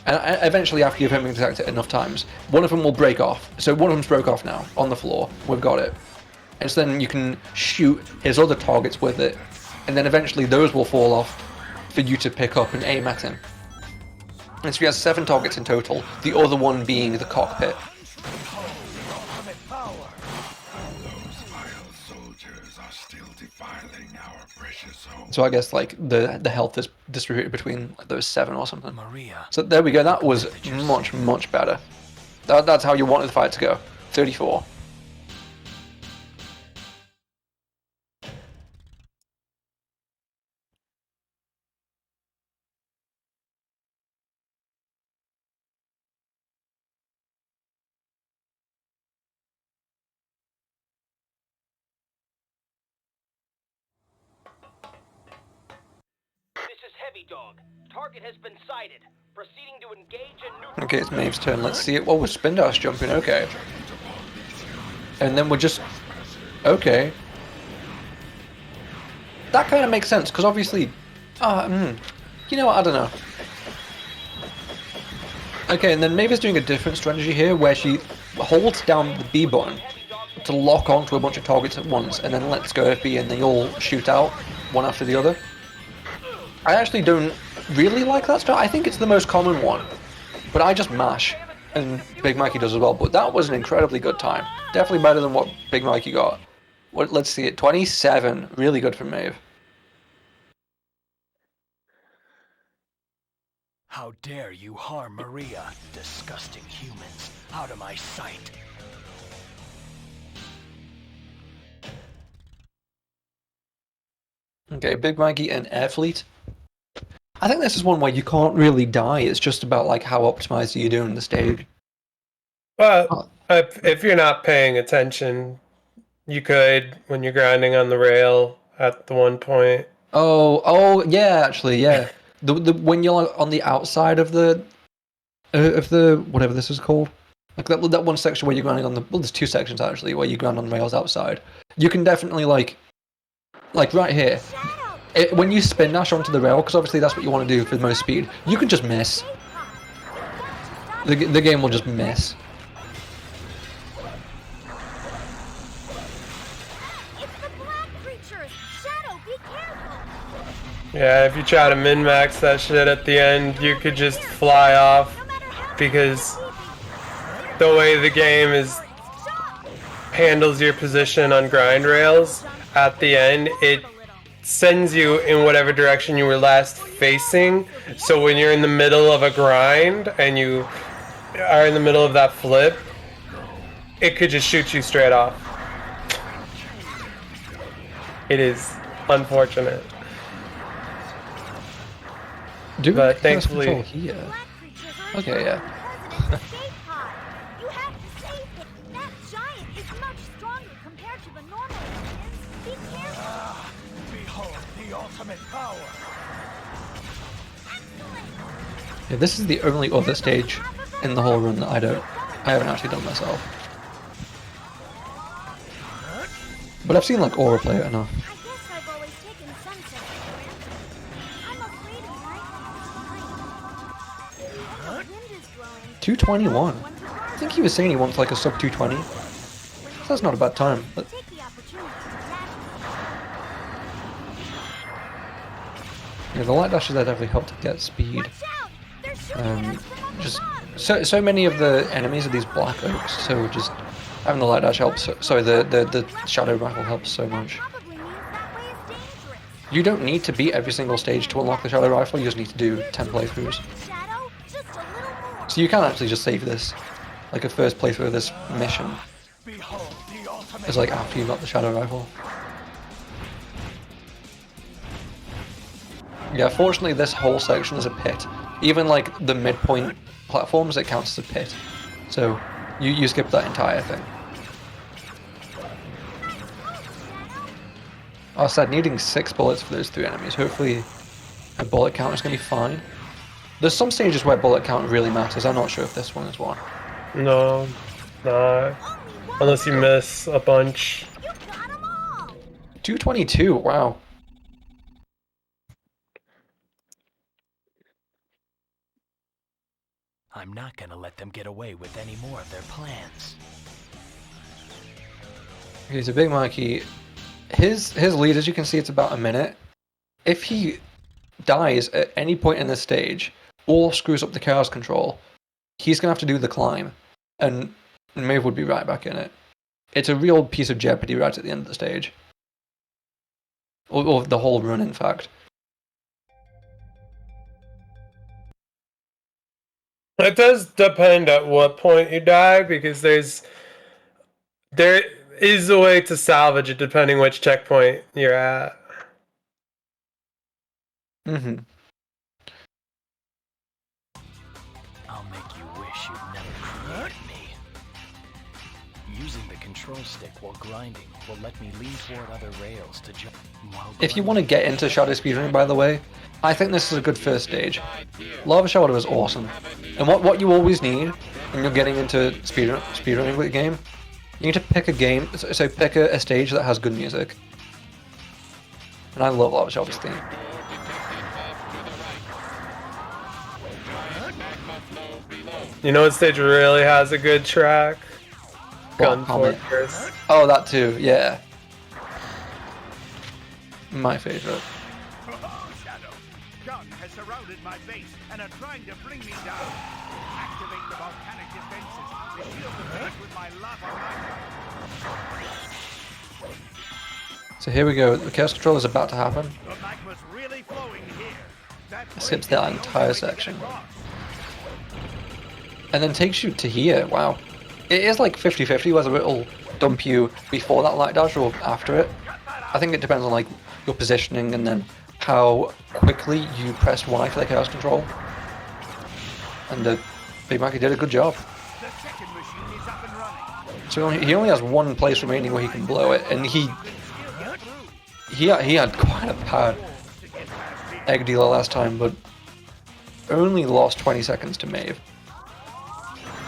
And eventually after you've homing attacked it enough times, one of them will break off. So one of them's broke off now, on the floor, we've got it. And so then you can shoot his other targets with it, and then eventually those will fall off for you to pick up and aim at him. And so he has 7 targets in total, the other one being the cockpit. So I guess like the health is distributed between like, those 7 or something. Maria. So there we go, that was much better. That's how you wanted the fight to go. 34. heavy dog. Target has been sighted. Proceeding to engage and neutralize. Okay, it's Maeve's turn. Let's see it. Oh, we're spin dash jumping. Okay. And then we're just... Okay. That kind of makes sense, because obviously... You know what? I don't know. Okay, and then Maeve is doing a different strategy here, where she holds down the B button to lock onto a bunch of targets at once, and then lets go of B, and they all shoot out, one after the other. I actually don't really like that strat. I think it's the most common one, but I just mash, and Big Mikey does as well. But that was an incredibly good time. Definitely better than what Big Mikey got. Let's see it. 27. Really good from Maeve. How dare you harm Maria, disgusting humans. Out of my sight. Okay, Big Mikey and Air Fleet. I think this is one where you can't really die. It's just about like how optimized are you doing the stage. Well, if you're not paying attention, you could when you're grinding on the rail at the one point. Oh, yeah, actually, yeah. The when you're like, on the outside of the whatever this is called, like that one section where you're grinding on the there's two sections actually where you grind on rails outside. You can definitely like right here. When you spin dash onto the rail, because obviously that's what you want to do for the most speed, you can just miss. The game will just miss. Yeah, if you try to min-max that shit at the end, you could just fly off because the way the game handles your position on grind rails at the end, it sends you in whatever direction you were last facing. So when you're in the middle of a grind and you are in the middle of that flip, it could just shoot you straight off. It is unfortunate. But thankfully, here. Okay, yeah. Behold the ultimate power. Yeah, this is the only other stage in the whole run that I haven't actually done myself. But I've seen like Aura play it enough. 221. I think he was saying he wants like a sub 220. So that's not a bad time. But... yeah, the light dashes there definitely help to get speed. Just so many of the enemies are these black oaks, so just having the light dash helps. Sorry, the shadow rifle helps so much. You don't need to beat every single stage to unlock the shadow rifle. You just need to do 10 playthroughs. So you can actually just save this, like a first playthrough of this mission. It's like after you got the shadow rifle. Yeah, fortunately this whole section is a pit. Even like the midpoint platforms, it counts as a pit. So you skip that entire thing. I said needing 6 bullets for those 3 enemies. Hopefully a bullet count is going to be fine. There's some stages where bullet count really matters. I'm not sure if this one is one. no, not unless you miss a bunch. 222, wow. I'm not gonna let them get away with any more of their plans. Okay, so Big Mikey, his lead, as you can see, it's about a minute. If he dies at any point in this stage, or screws up the chaos control, he's gonna have to do the climb, and Maeve would be right back in it. It's a real piece of jeopardy right at the end of the stage. Or the whole run, in fact. It does depend at what point you die, because there is a way to salvage it depending which checkpoint you're at. Mm-hmm. I'll make you wish you'd never created me. Using the control stick while grinding will let me lean toward other rails to jump. If you want to get into Shadow speedrunning, by the way, I think this is a good first stage. Lava Shadow is awesome. And what you always need when you're getting into speedrunning with a game, you need to pick a game, so pick a stage that has good music. And I love Lava Shadow's theme. You know what stage really has a good track? Gun Comment. Fortress. Oh, that too, yeah. My favorite. Shadow, Gun has surrounded my base and are trying to bring me down. Activate the volcanic defenses to shield the base with my lava magma. So here we go, the Chaos Control is about to happen. The magma's really flowing here. It skips that entire section. And then takes you to here, wow. It is like 50-50 whether it'll dump you before that light dash or after it. I think it depends on like your positioning and then how quickly you press Y for the Chaos Control. And Big Mikey did a good job. So he only has one place remaining where he can blow it, and he had quite a bad egg dealer last time, but only lost 20 seconds to Maeve.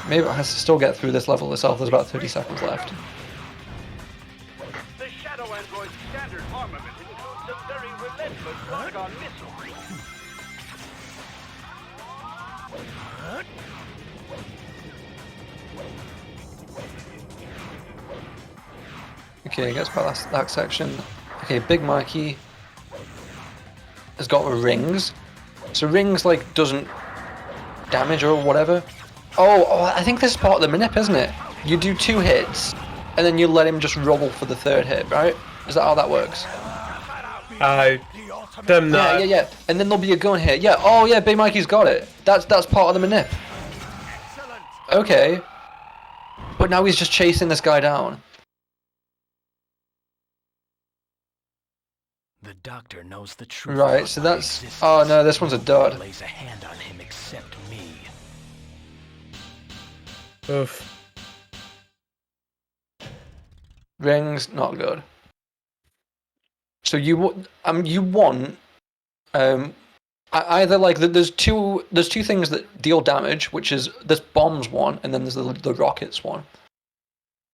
Maeve has to still get through this level itself. There's about 30 seconds left. The Shadow Android's standard armament includes a very relentless Lock-on missile. Okay, gets past that section. Okay, Big Mikey has got rings. So rings like doesn't damage or whatever. Oh, I think this is part of the manip, isn't it? You do 2 hits, and then you let him just roll for the 3rd hit, right? Is that how that works? Them not. Yeah. And then there'll be a gun here. Yeah. Oh yeah, Big Mikey's got it. That's part of the manip. Okay. But now he's just chasing this guy down. The doctor knows the truth. Right. So that's. Oh no, this one's a dud. Lays a hand on him except me. Oof. Rings, not good. So you want either like there's two things that deal damage, which is this bombs one, and then there's the rockets one,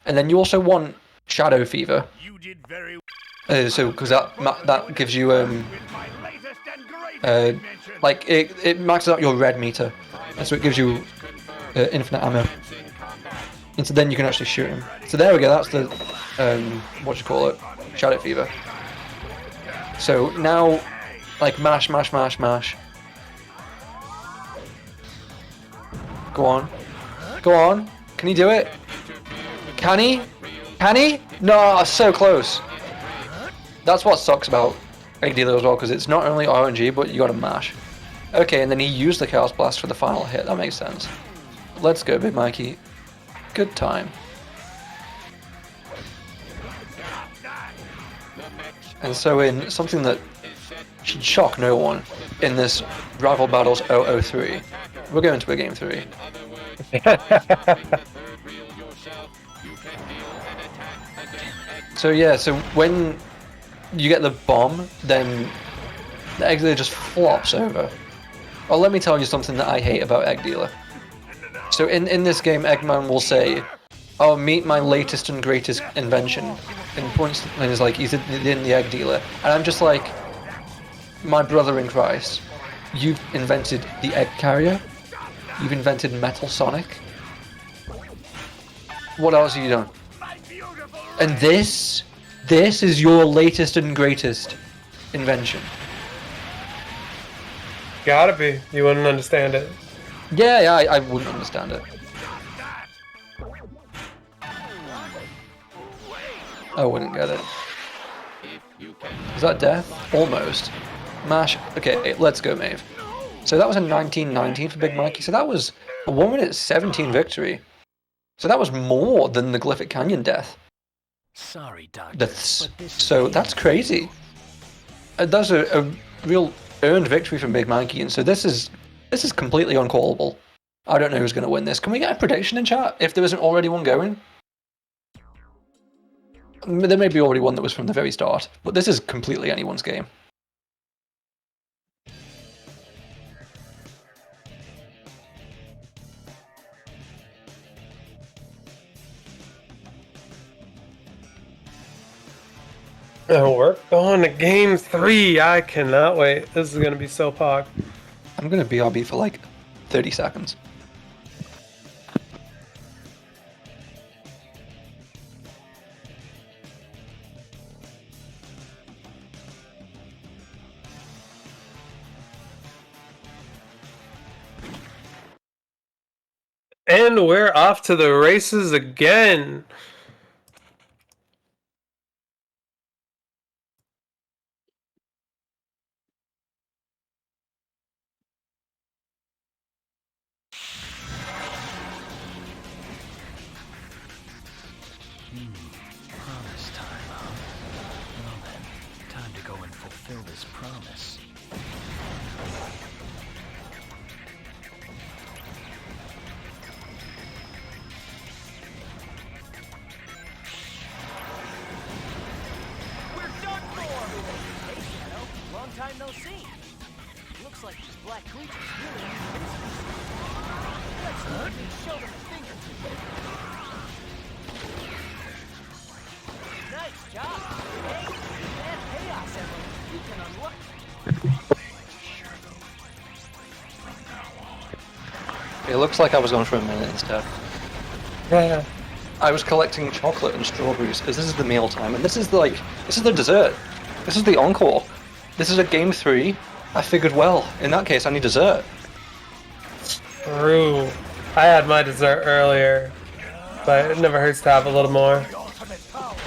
and then you also want Shadow Fever. You did very So because that gives you like it maxes out your red meter, and so it gives you infinite ammo. And so then you can actually shoot him. So there we go, that's the, what you call it, Shadow Fever. So now, like mash. Go on. Can he do it? Can he? No, so close. That's what sucks about Egg Dealer as well, because it's not only RNG, but you gotta mash. Okay, and then he used the Chaos Blast for the final hit, that makes sense. Let's go, Big Mikey. Good time. And so in something that should shock no one in this Rival Battles 003, we're going to a game 3. So yeah, so when you get the bomb, then the Egg Dealer just flops over. Oh, let me tell you something that I hate about Egg Dealer. So in this game, Eggman will say, "Oh, meet my latest and greatest invention," and points and is like, he's in the Egg Dealer, and I'm just like, my brother in Christ, you've invented the Egg Carrier, you've invented Metal Sonic. What else have you done? And this is your latest and greatest invention. Gotta be. You wouldn't understand it. Yeah, I wouldn't understand it. I wouldn't get it. Is that death? Almost. Mash. Okay, let's go, Maeve. So that was a 1919 for Big Mikey. So that was a 1:17 victory. So that was more than the Glyphic Canyon death. Sorry, Doctor. So that's crazy. That's a real earned victory from Big Mikey, and so this is completely uncallable. I don't know who's going to win this. Can we get a prediction in chat if there isn't already one going? There may be already one that was from the very start, but this is completely anyone's game. Oh, we're going to game 3. I cannot wait. This is going to be so pog. I'm going to BRB for like 30 seconds. And we're off to the races again. Promise time, huh? Well then, time to go and fulfill this promise. We're done for! Hey, Shadow. Long time no see. Looks like these black creatures really are busy. Let's let me show them a thing or two. Nice job. Hey, that Chaos Emerald, you can unlock. It looks like I was going for a minute instead. Yeah. I was collecting chocolate and strawberries because this is the meal time, and this is like this is the dessert. This is the encore. This is a game 3. I figured, well, in that case, I need dessert. True. I had my dessert earlier, but it never hurts to have a little more.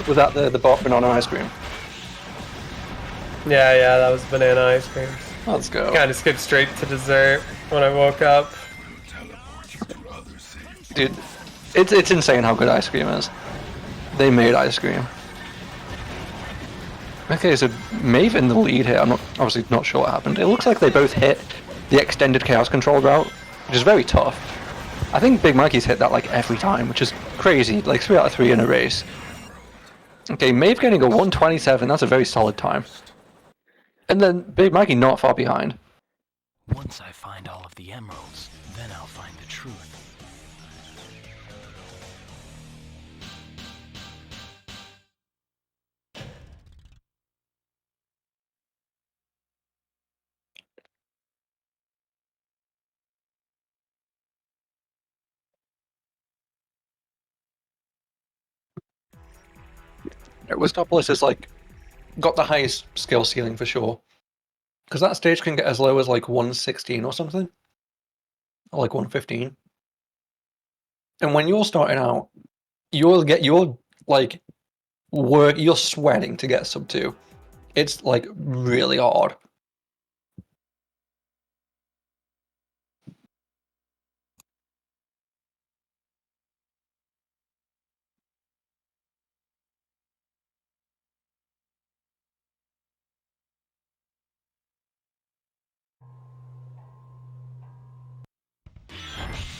Was that the banana ice cream? Yeah, that was banana ice cream. Let's go. Kind of skipped straight to dessert when I woke up. Dude, it's insane how good ice cream is. They made ice cream. Okay, so Maeve in the lead here. I'm obviously not sure what happened. It looks like they both hit the extended chaos control route, which is very tough. I think Big Mikey's hit that like every time, which is crazy. Like 3 out of 3 in a race. Okay, Maeve getting a 127. That's a very solid time. And then Big Mikey not far behind. Once I find all of the emeralds, then I'll find the truth. Wistopolis is like got the highest skill ceiling for sure, because that stage can get as low as like 116 or something, or like 115. And when you're starting out, you're sweating to get sub 2. It's like really hard.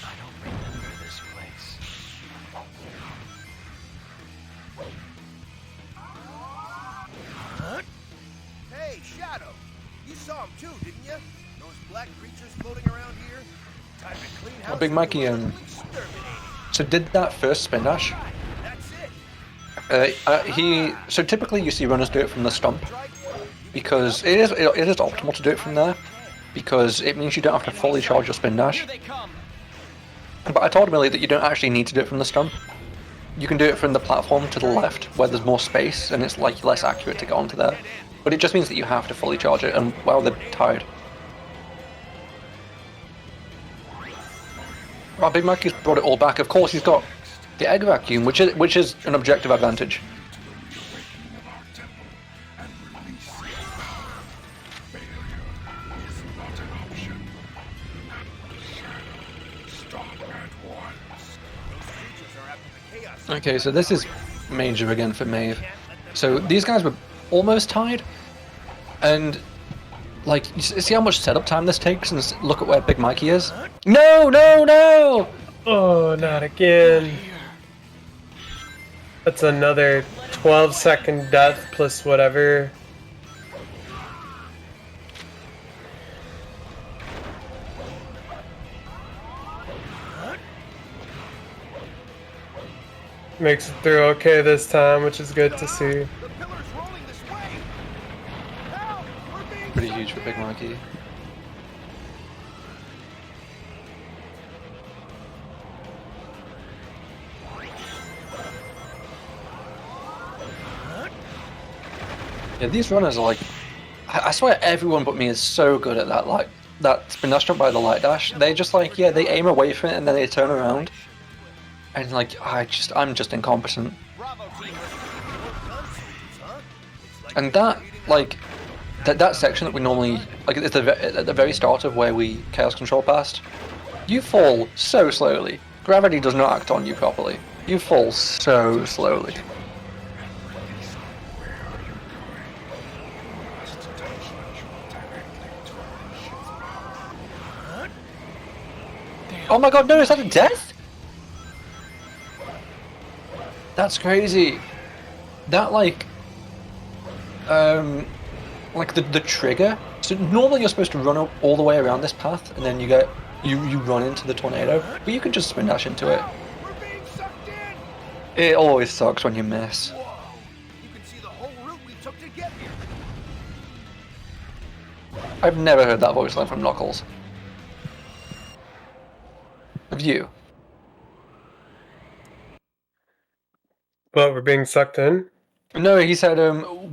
I don't remember this place. Hey, Shadow! You saw him too, didn't you? Those black creatures floating around here? Time to clean house. Big Mikey, so did that first spin dash? So typically you see runners do it from the stump, because it is optimal to do it from there, because it means you don't have to fully charge your spin dash. But I told him earlier that you don't actually need to do it from the stump. You can do it from the platform to the left, where there's more space, and it's like less accurate to get onto there. But it just means that you have to fully charge it, and well, they're tired. Well, Big Mikey's brought it all back. Of course, he's got the egg vacuum, which is an objective advantage. Okay, so this is major again for Maeve. So these guys were almost tied, and like, you see how much setup time this takes, and look at where Big Mikey is. No! Oh, not again. That's another 12-second death plus whatever. Makes it through okay this time, which is good to see. Pretty huge for Big Monkey. Yeah, these runners are like, I swear everyone but me is so good at that, like, that spin dash jump by the light dash. They just like, yeah, they aim away from it and then they turn around. And like, I'm just incompetent. And that, like, that section that we normally, like, at the very start of where we chaos control past, you fall so slowly. Gravity does not act on you properly. You fall so slowly. Oh my god, no, is that a death? That's crazy. That, like the trigger. So normally you're supposed to run up all the way around this path, and then you run into the tornado, but you can just spin dash into it. It always sucks when you miss. I've never heard that voice line from Knuckles. Have you? But we're being sucked in? No, he said,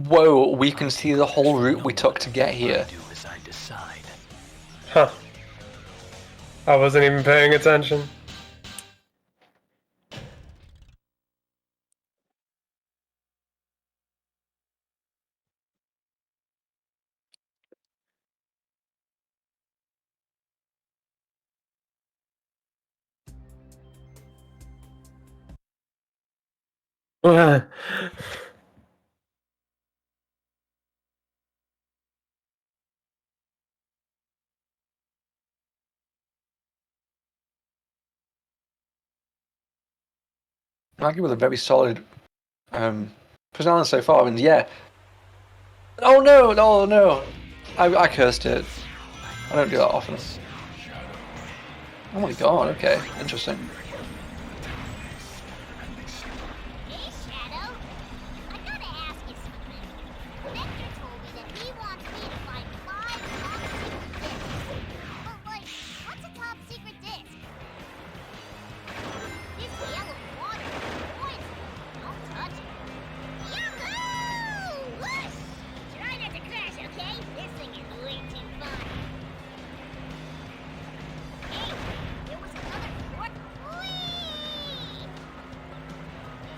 whoa, we can see the whole route we took to get here. Huh. I wasn't even paying attention. Maggie with a very solid performance so far, and yeah. Oh no, no, no! I cursed it. I don't do that often. Oh my god, okay, interesting.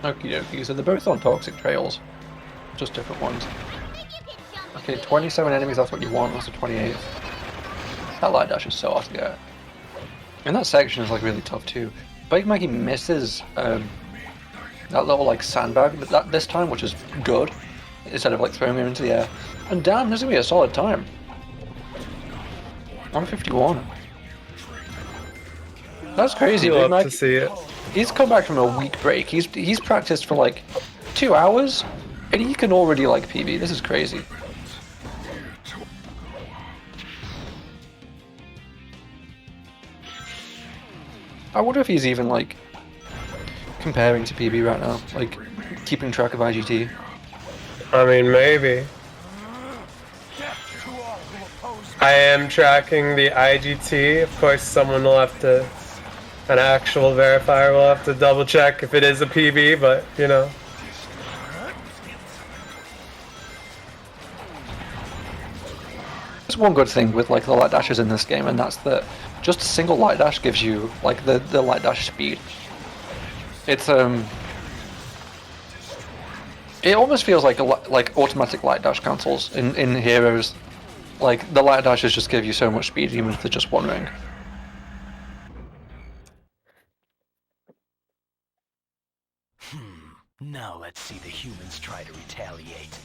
Okie dokie, so they're both on toxic trails, just different ones. Okay, 27 enemies, that's what you want, that's a 28. That light dash is so hard to get. And that section is like really tough too. Big Maggie misses that little like sandbag this time, which is good, instead of like throwing him into the air. And damn, this is gonna be a solid time. 151. That's crazy, You Big love Mag. to see it. He's come back from a week break. He's practiced for like 2 hours, and he can already like PB. This is crazy. I wonder if he's even like comparing to PB right now, like keeping track of IGT. I mean, maybe. I am tracking the IGT. Of course, someone will have to, an actual verifier will have to double check if it is a PB, but you know. There's one good thing with like the light dashes in this game, and that's that just a single light dash gives you like the light dash speed. It's it almost feels like like automatic light dash cancels in Heroes. Like the light dashes just give you so much speed even if they're just one ring. Now let's see the humans try to retaliate.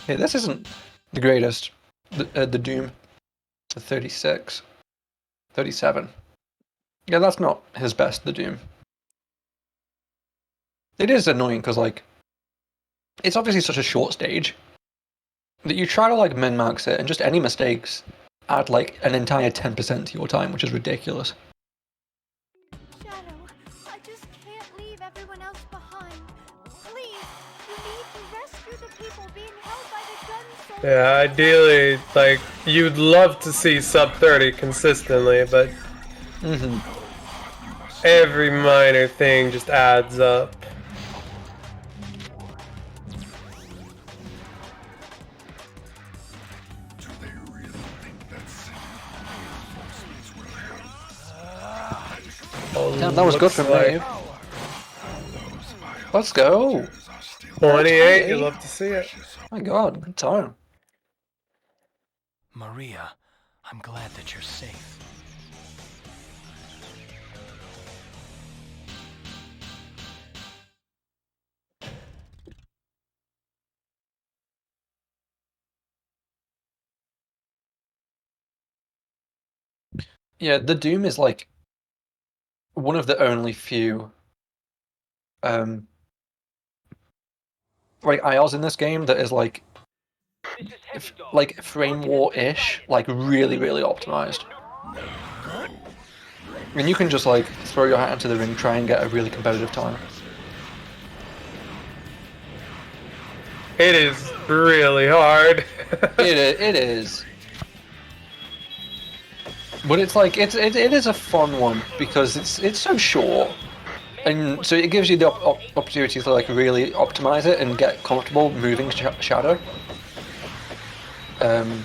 Yeah, this isn't the greatest. The Doom, the 36, 37. Yeah, that's not his best, the Doom. It is annoying because, like, it's obviously such a short stage that you try to, like, min-max it, and just any mistakes add, like, an entire 10% to your time, which is ridiculous. Shadow, I just can't leave everyone else behind. Please, you need to rescue the people being held by the gun soldiers. Yeah, ideally, like, you'd love to see sub 30 consistently, but every minor thing just adds up. Damn, that was good for me. Let's go. 28, you love to see it. My god, good time. Maria, I'm glad that you're safe. Yeah, the Doom is like one of the only few like IRs in this game that is like frame war-ish, like really, really optimized. And you can just like throw your hat into the ring, try and get a really competitive time. It is really hard. It is. But it's like it is a fun one because it's so short, and so it gives you the opportunity to like really optimize it and get comfortable moving Shadow. And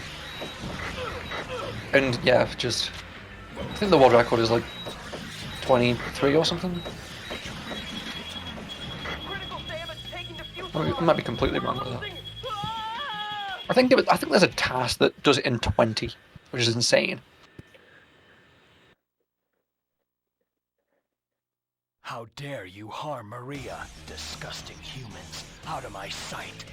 yeah, just I think the world record is like 23 or something. I might be completely wrong with that. I think there's a task that does it in 20, which is insane. How dare you harm Maria, disgusting humans, out of my sight.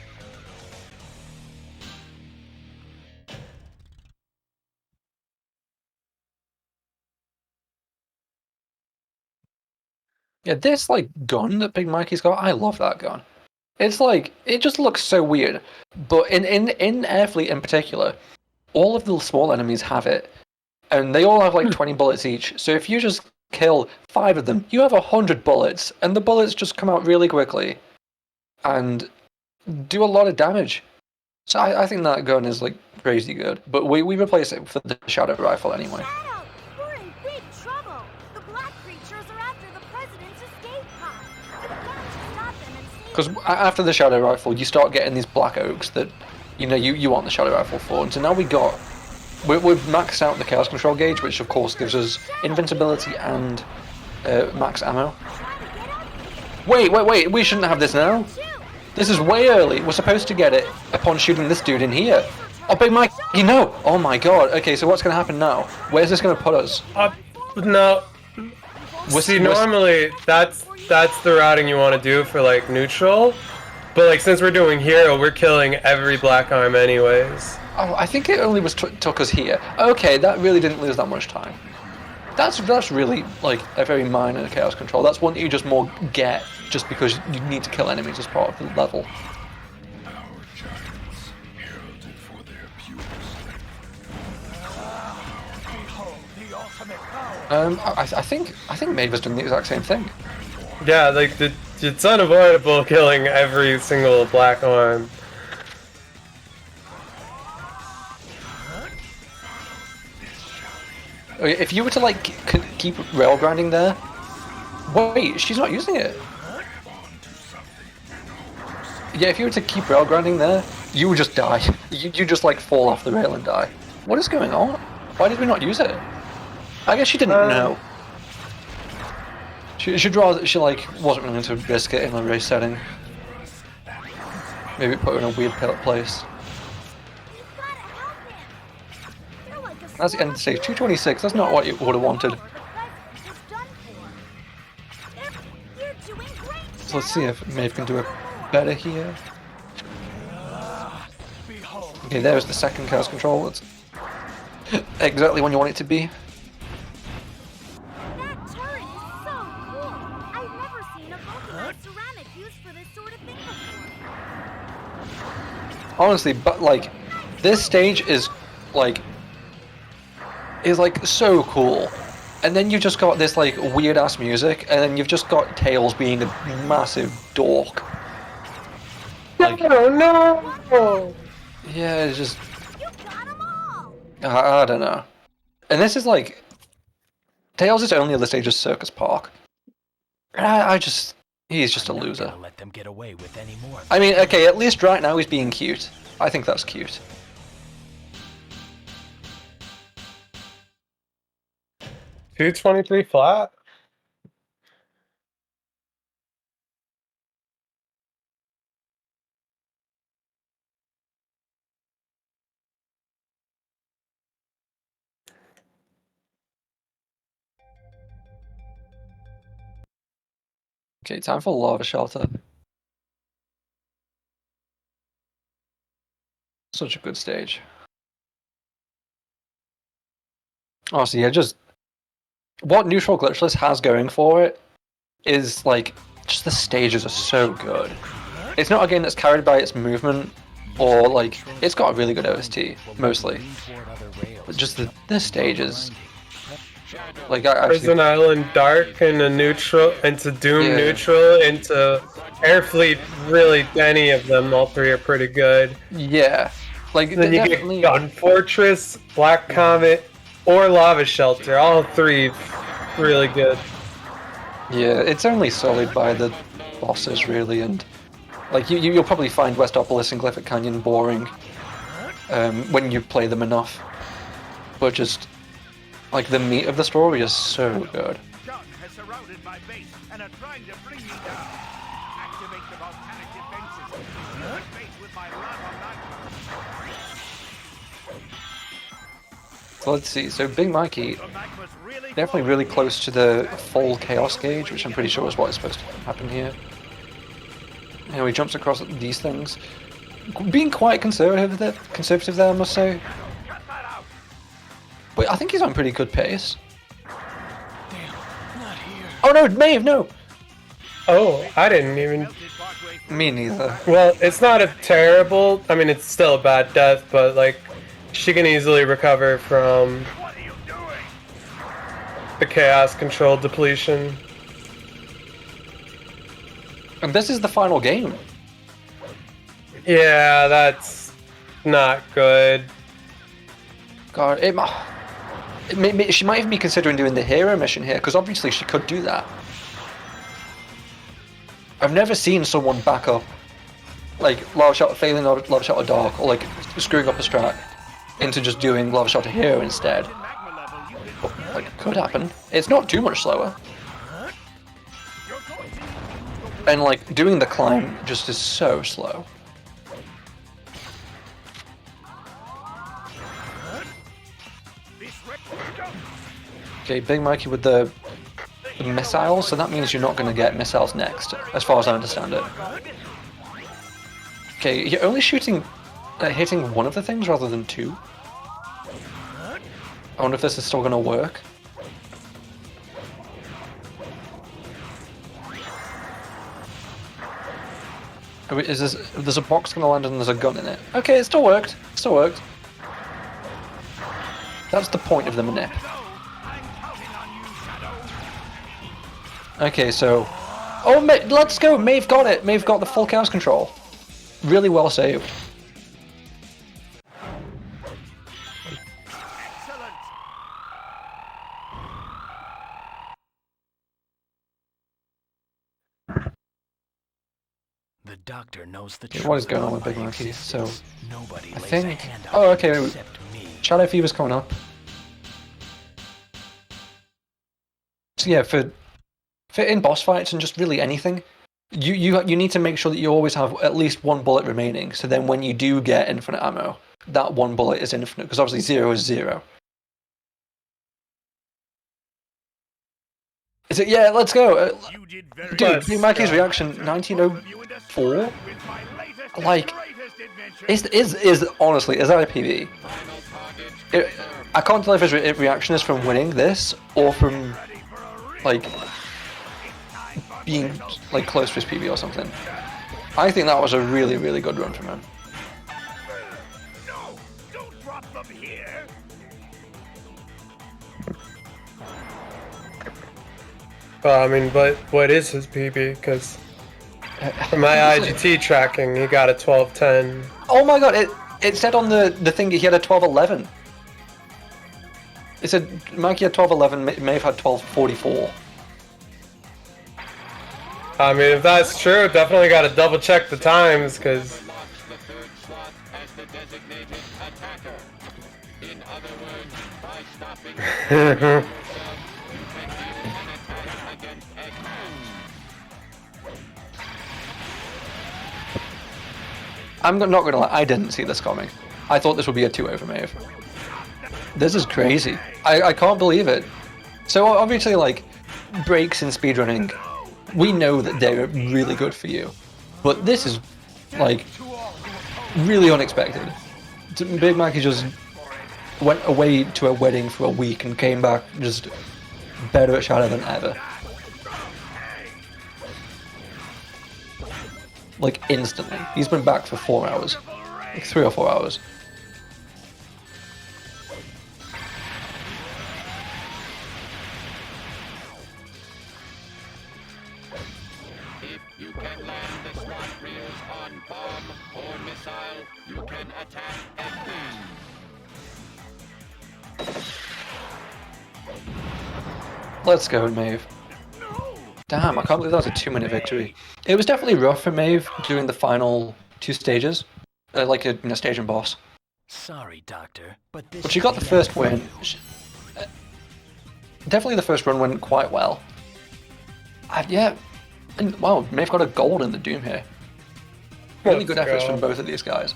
Yeah, this like gun that Big Mikey's got, I love that gun. It's like it just looks so weird. But in Airfleet in particular, all of the small enemies have it. And they all have like 20 bullets each. So if you just kill 5 of them, you have 100 bullets, and the bullets just come out really quickly and do a lot of damage. So I think that gun is like crazy good. But we replace it for the Shadow Rifle anyway. Shadow, we're in big trouble. The black creatures are after the president's escape pod. We've got to stop them and save Because after the Shadow Rifle, you start getting these black oaks that you want the Shadow Rifle for. And so now we've maxed out the Chaos Control gauge, which of course gives us invincibility and max ammo. Wait, we shouldn't have this now. This is way early. We're supposed to get it upon shooting this dude in here. Oh, Big Mike, oh my god. Okay, so what's going to happen now? Where's this going to put us? No. Normally that's the routing you want to do for like neutral, but like since we're doing hero, we're killing every black arm anyways. Oh, I think it only took us here. Okay, that really didn't lose that much time. That's really like a very minor chaos control. That's one that you just more get just because you need to kill enemies as part of the level. I think Maeve doing the exact same thing. Yeah, like it's unavoidable killing every single black arm. If you were to like keep rail grinding there, wait, she's not using it. Yeah, if you were to keep rail grinding there, you would just die. You just like fall off the rail and die. What is going on? Why did we not use it? I guess she didn't know. She like wasn't willing to risk it in a race setting. Maybe put her in a weird place. That's the end of the stage. 226, that's not what you would have wanted. So let's see if Maeve can do it better here. Okay, there's the second chaos control. That's exactly when you want it to be. That Honestly, but like, this stage is like so cool. And then you've just got this like weird ass music, and then you've just got Tails being a massive dork. Like, no! Yeah, it's just I don't know. And this is like Tails is only at the stage of Circus Park. He's just a loser. Let them get away with any more. I mean, okay, at least right now he's being cute. I think that's cute. $223 flat. Okay, time for Lava Shelter. Such a good stage. Honestly, yeah, just what Neutral Glitchless has going for it is like just the stages are so good. It's not a game that's carried by its movement or like it's got a really good OST mostly, but just the stages. Like Prison Island Dark into Neutral, into Doom Neutral, into Airfleet. Really, any of them, all three are pretty good. Yeah, like then you get Gun Fortress, Black Comet, or Lava Shelter. All three really good. Yeah, it's only sullied by the bosses really, and like you'll probably find Westopolis and Glyphic Canyon boring when you play them enough, but just like the meat of the story is so good. Gun has surrounded my base and are trying to bring me down. Activate the volcanic defenses. Shield the base with my lava magma. So let's see. So Big Mikey, definitely really close to the full Chaos Gauge, which I'm pretty sure is what is supposed to happen here. You know, he jumps across these things, being quite conservative there, I must say. But I think he's on pretty good pace. Oh no, Maeve, no! Oh, I didn't even... Me neither. Well, it's not a terrible... I mean, it's still a bad death, but, like, she can easily recover from the Chaos Control depletion. And this is the final game. Yeah, that's not good. God, she might even be considering doing the hero mission here, because obviously she could do that. I've never seen someone back up, like, failing Lava Shelter Dark, or like, screwing up a strat, into just doing Lava Shelter Hero instead. But, like, could happen. It's not too much slower. And, like, doing the climb just is so slow. Okay, Big Mikey with the missiles, so that means you're not going to get missiles next, as far as I understand it. Okay, you're only shooting, hitting one of the things rather than two. I wonder if this is still going to work. There's a box going to land and there's a gun in it. Okay, it still worked. It still worked. That's the point of the manip. Okay, so... Oh, let's go! Maeve got it! Maeve got the full chaos control. Really well saved. The doctor knows the What is going on with Big Monkey? So, Nobody I lays think... a hand on Oh, him okay. except me. Shadow Fever's coming up. So yeah, for in boss fights and just really anything, you need to make sure that you always have at least one bullet remaining. So then when you do get infinite ammo, that one bullet is infinite, because obviously 0 is 0. Is it? Yeah, let's go. Dude, Big Mikey's reaction, 1904? Like, is honestly, is that a PB? I can't tell if his reaction is from winning this, or from, like, being, like, close to his PB or something. I think that was a really, really good run from him. from here. Well, I mean, but what is his PB? Because from my IGT tracking, he got a 12:10. Oh my god, it said on the thing he had a 12:11. It said Mikey had 12:11, may have had 12:44. I mean, if that's true, definitely got to double check the times, because. I'm not gonna lie, I didn't see this coming. I thought this would be a 2 over Maeve. This is crazy. I can't believe it. So obviously, like, breaks in speedrunning, we know that they're really good for you. But this is, like, really unexpected. Big Mikey just went away to a wedding for a week and came back just better at Shadow than ever. Like, instantly. He's been back for 4 hours. Like 3 or 4 hours. If you can land the SWAT reels on bomb or missile, you can attack Eggman. Let's go, Maeve. Damn, I can't believe that was a 2-minute victory. It was definitely rough for Maeve doing the final 2 stages, like a stage and boss. Sorry, Doctor, but this. But she got the first win. Definitely the first run went quite well. Yeah, and wow, Maeve got a gold in the Doom here. Really good efforts from both of these guys.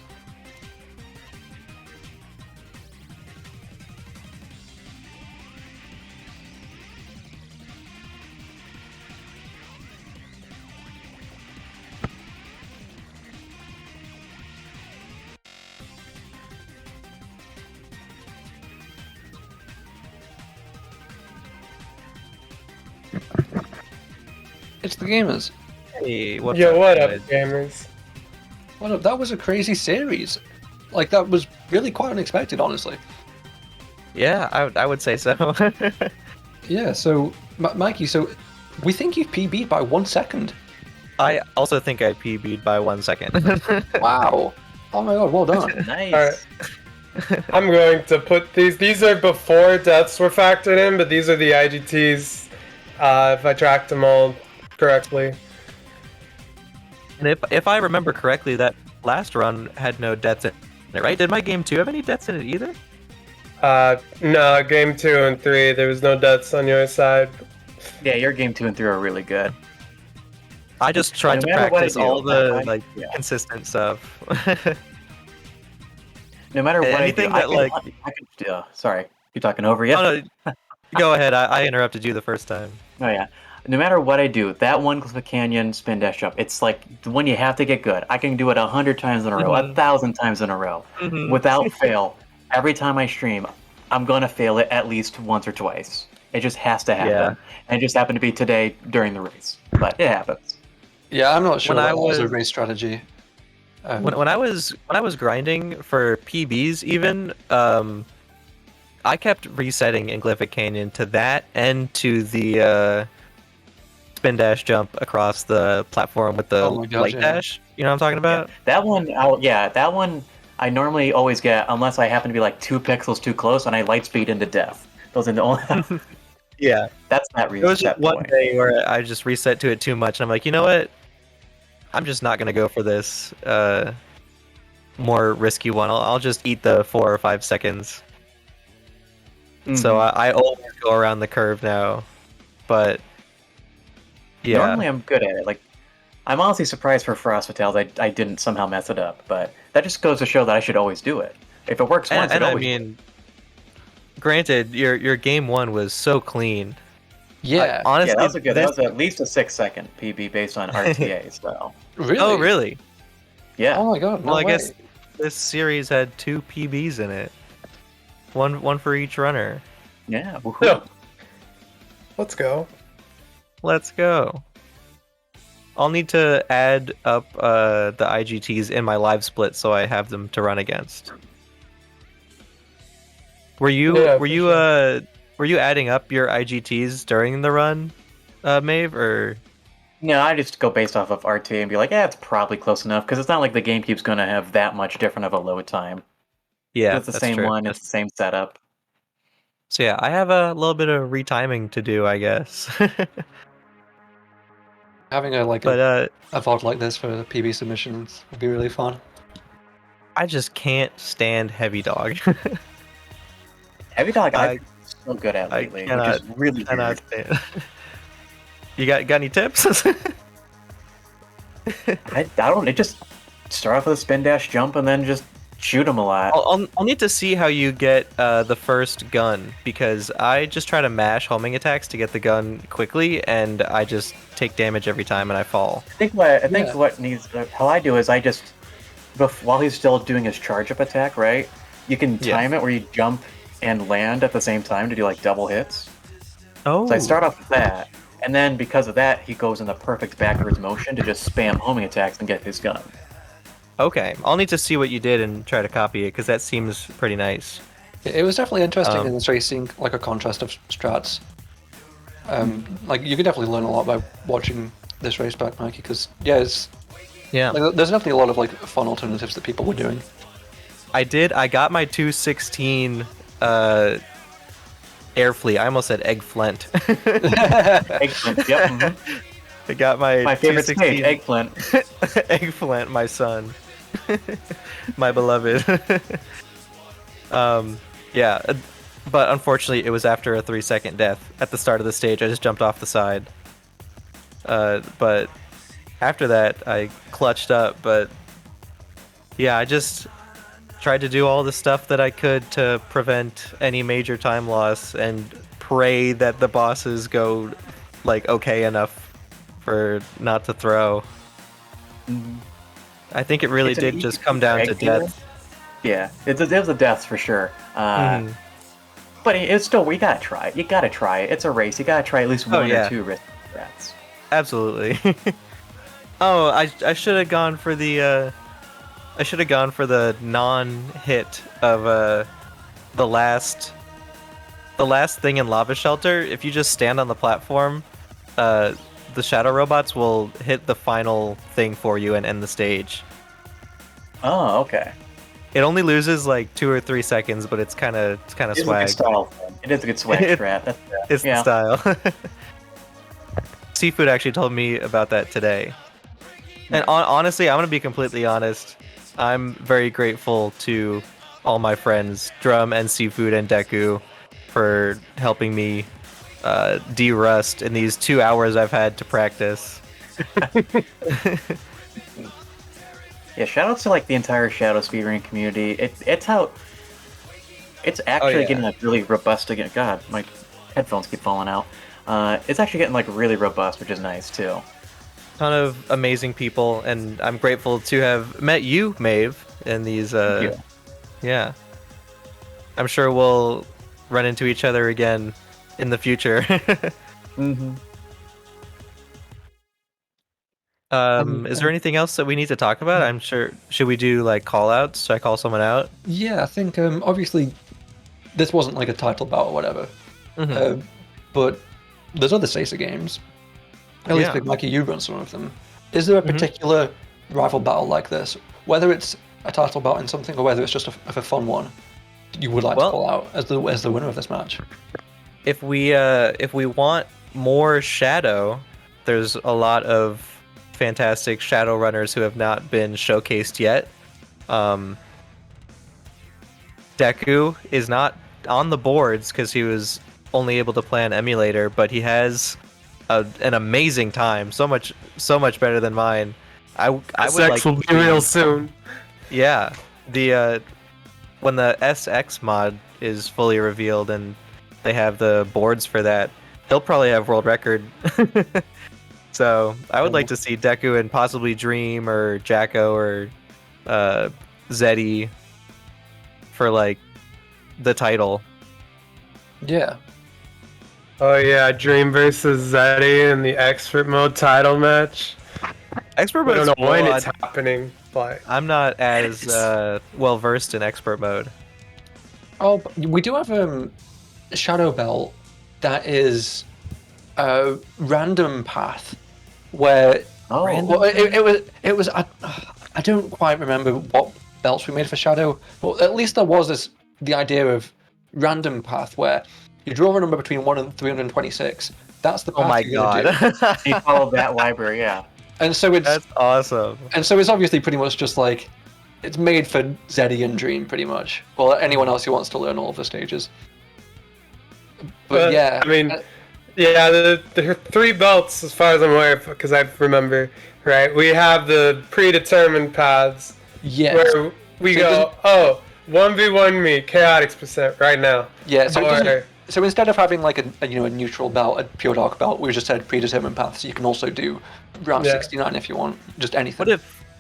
It's the gamers. Hey, what's Yo, up, what up, guys? gamers? What up? That was a crazy series. Like, that was really quite unexpected, honestly. Yeah, I would say so. Yeah, so, Mikey, so we think you've PB'd by 1 second. I also think I PB'd by 1 second. Wow. Oh my god, well done. Nice. Alright. I'm going to put these are before deaths were factored in, but these are the IGTs, if I tracked them all correctly. And if I remember correctly, that last run had no deaths in it, right? Did my game 2 have any deaths in it either? No, game 2 and 3, there was no deaths on your side. Yeah, your game 2 and 3 are really good. I just tried to No matter what I practice do, all the yeah. consistent stuff. No matter what Anything I that do, I can, sorry, you're talking over yet? Oh, no, go ahead. I interrupted you the first time. Oh yeah. No matter what I do, that one Cliff Canyon spin dash jump, it's like the one you have to get good. I can do it 100 times in a row, 1,000 times in a row, without fail. Every time I stream, I'm gonna fail it at least once or twice. It just has to happen. Yeah. And it just happened to be today during the race, but it happens. Yeah, I'm not sure When that I was a was- race strategy. When I was grinding for PBs, even I kept resetting in Glyphic Canyon to that and to the spin dash jump across the platform with the Oh my gosh, light yeah. dash. You know what I'm talking about? That one, that one I normally always get unless I happen to be like 2 pixels too close and I light speed into death. Those are the only. Yeah. That's that There was reset just one point. day where I just reset to it too much, and I'm like, you know what? I'm just not gonna go for this more risky one. I'll just eat the 4 or 5 seconds. So I always go around the curve now, but yeah. Normally I'm good at it. Like, I'm honestly surprised for Frost Fatales I didn't somehow mess it up, but that just goes to show that I should always do it. If it works once, and it I always mean, granted, your game 1 was so clean. Yeah. Honestly, that was a good. That this- was at least a 6-second PB based on RTA. So Really? Oh, really? yeah. Oh my god, no Well, I way. guess this series had 2 PBs in it. One for each runner. Yeah. Yeah. Let's go. Let's go. I'll need to add up the IGTs in my live split so I have them to run against. Were you Yeah, were for you sure. were you adding up your IGTs during the run, Maeve, or? No, I just go based off of RT and be like, yeah, it's probably close enough because it's not like the GameCube's going to have that much different of a load time. Yeah, It's the that's same true. one. It's the same setup. So yeah, I have a little bit of retiming to do, I guess. Having a But a VOD like this for PB submissions would be really fun. I just can't stand Heavy Dog. Heavy Dog, I- I've been so good at I lately, cannot, which is really cannot weird. stand. You got any tips? I don't. It just start off with a spin dash jump and then just shoot him a lot. I'll need to see how you get the first gun, because I just try to mash homing attacks to get the gun quickly, and I just take damage every time and I fall. I think what needs how I do is I just while he's still doing his charge up attack, right? You can time it where you jump and land at the same time to do like double hits. Oh. So I start off with that, and then because of that, he goes in the perfect backwards motion to just spam homing attacks and get his gun. Okay, I'll need to see what you did and try to copy it, because that seems pretty nice. It was definitely interesting in this race, seeing like a contrast of strats. Like you could definitely learn a lot by watching this race back, Mikey. Because there's definitely a lot of like fun alternatives that people were doing. I got my 216 air fleet. I almost said eggflint. Eggflint, yep. Mm-hmm. I got my favorite 216 stage, eggplant. Eggplant, my son. My beloved. Yeah, but unfortunately it was after a 3-second death at the start of the stage. I just jumped off the side. But after that I clutched up, but yeah, I just tried to do all the stuff that I could to prevent any major time loss and pray that the bosses go like okay enough for not to throw. I think it really did just come down to death. Yeah, it was the deaths for sure. But it's still, we gotta try it. You gotta try it. It's a race. You gotta try at least one or two risky strats. Absolutely. Oh, I should have gone for the non-hit of the last thing in Lava Shelter. If you just stand on the platform, the shadow robots will hit the final thing for you and end the stage. Oh, okay. It only loses like 2 or 3 seconds, but it's kind of swag. It's a good style thing. It is a good swag strat. It's the style. Seafood actually told me about that today. And honestly, I'm going to be completely honest. I'm very grateful to all my friends, Drum and Seafood and Deku, for helping me de-rust in these 2 hours I've had to practice. Yeah, shout out to like the entire Shadow speedrunning community. It's actually getting like really robust again. God, my headphones keep falling out. It's actually getting like really robust, which is nice too. Ton of amazing people, and I'm grateful to have met you, Maeve, in these. Yeah, I'm sure we'll run into each other again in the future. Is there anything else that we need to talk about? I'm sure. Should we do like call outs? Should I call someone out? Yeah, I think obviously this wasn't like a title bout or whatever, but there's other SAESR games. At least Big Mikey, you run some of them. Is there a particular rival battle like this, whether it's a title bout in something or whether it's just a fun one, you would like to call out as the winner of this match? If we want more Shadow, there's a lot of fantastic Shadow runners who have not been showcased yet. Deku is not on the boards because he was only able to play on emulator, but he has an amazing time, so much better than mine. I would like will be real soon. Yeah, the when the SX mod is fully revealed and they have the boards for that, he'll probably have world record. So I would like to see Deku and possibly Dream or Jacko or Zeddy for like the title. Yeah. Oh yeah, Dream versus Zeddy in the expert mode title match. Expert mode. I don't know when it's happening, but I'm not as well versed in expert mode. Oh, but we do have a Shadow Belt that is a random path where well, it was I don't quite remember what belts we made for Shadow, but at least there was the idea of random path where you draw a number between 1 and 326. That's the path Oh my you're gonna god. do. You followed that library, yeah. And so it's That's awesome. And so it's obviously pretty much just like it's made for Zeddy and Dream pretty much, or anyone else who wants to learn all of the stages. But yeah, I mean, yeah, the 3 belts, as far as I'm aware, because I remember, right? We have the predetermined paths. Yes. Where we go, 1v1 me, chaotix % right now. Yeah, so, Or- so instead of having like a neutral belt, a pure dark belt, we just said predetermined paths. You can also do round Yeah. 69 if you want, just anything.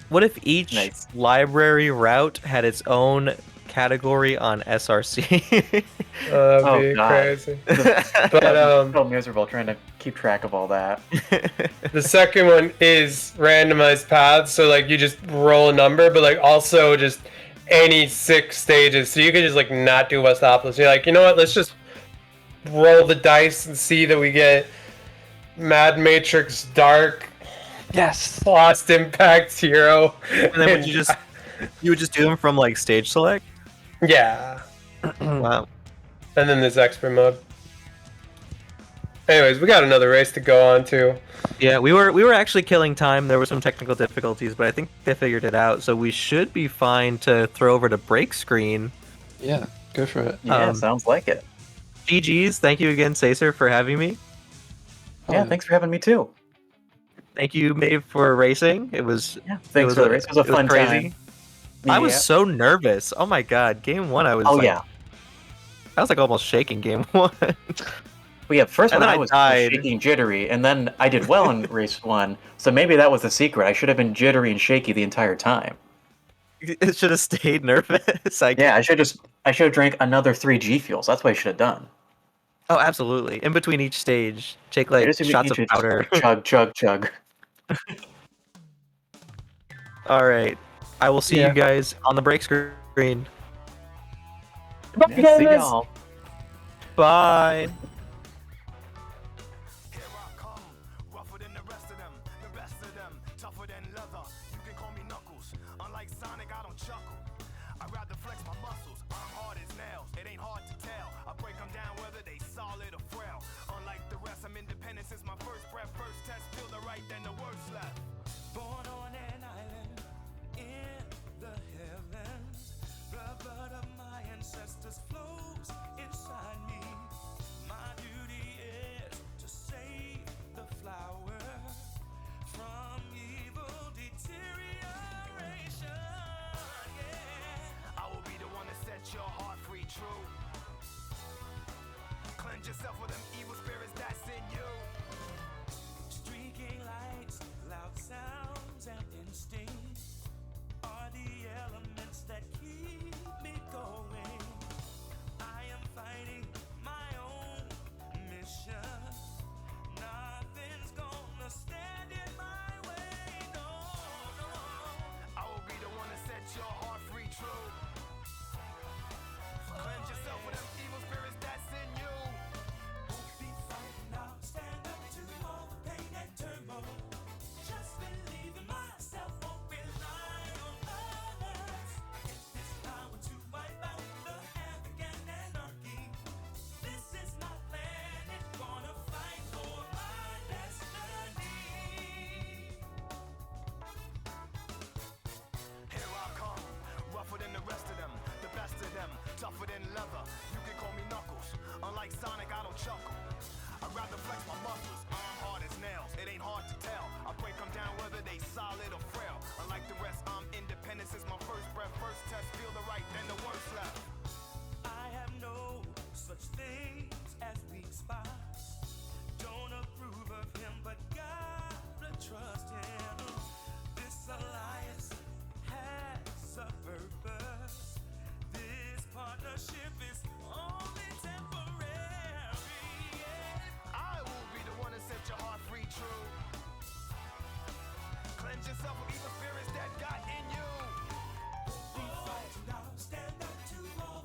What if each library route had its own category on SRC? That'd be crazy. But so miserable trying to keep track of all that. the second one is randomized paths, so like you just roll a number, but like also just any 6 stages, so you can just like not do Westopolis. You're like, you know what? Let's just roll the dice and see that we get Mad Matrix Dark. Yes. Lost Impact Hero. And then would you would just do them from like stage select? Yeah. Wow. And then there's expert mode. Anyways, we got another race to go on to. Yeah, we were actually killing time. There were some technical difficulties, but I think they figured it out. So we should be fine to throw over to break screen. Yeah, go for it. Yeah, sounds like it. GG's. Thank you again, SAESR, for having me. Yeah, thanks for having me too. Thank you, Maeve, for racing. It was thanks for the race. It was a fun crazy. time. I was Yeah. so nervous. Oh my god, game 1 I was. Oh, like, yeah. I was like almost shaking game 1. Well, yeah, first And one then I I was died. shaking jittery, and then I did well in race 1, so maybe that was the secret. I should have been jittery and shaky the entire time. It should have stayed nervous. Yeah, I should have drank another 3 G fuels. That's what I should have done. Oh, absolutely. In between each stage, take like Just shots you of should powder. Chug, chug, chug. All right. I will see Yeah. you guys on the break screen. Yeah, see y'all. Bye. Born on an island in the heavens, the blood of my ancestors flows inside me. My duty is to save the flower from evil deterioration. Yeah. I will be the one to set your heart free, true. Cleanse yourself with them evil spirits that's in you. Streaking lights, loud sounds, and instincts are the elements that keep me going. I am fighting my own mission. Nothing's gonna stand in my way, no, no. I will be the one to set your heart free, true. Cleanse yourself with them evil spirits that's in you. Won't be frightened, I'll stand up to all the pain and turmoil. Just believe in myself, won't rely on others. Get this power to wipe out the havoc and anarchy. This is my planet, gonna fight for my destiny. Here I come, rougher than the rest of them, the best of them, tougher than leather. You can call me Knuckles. Unlike Sonic, I don't chuckle. I'd rather flex my muscles. I'm hard as nails. It ain't hard to tell. I break them down whether they solid or frail. Unlike the rest, I'm independent since my first breath. First test, feel the right, then the worst left. I have no such things as weak spots. Don't approve of him, but gotta trust him. This alliance has a purpose. This partnership is only temporary. I will be the one to set your heart free, true. Cleanse yourself with evil spirits that got in you. Be fighting, I'll stand up to all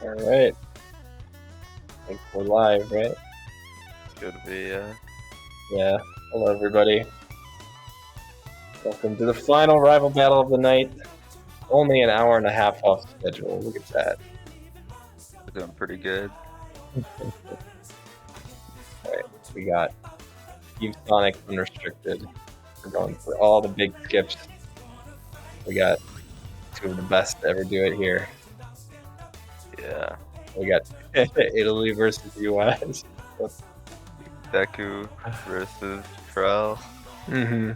Alright. I think we're live, right? Should be, Yeah. Hello, everybody. Welcome to the final rival battle of the night. Only an hour and a half off schedule. Look at that. Doing pretty good. Alright, we got Eve Sonic Unrestricted. We're going for all the big skips. We got two of the best to ever do it here. Yeah. We got Italy versus US. Deku versus Trell. Mm-hmm.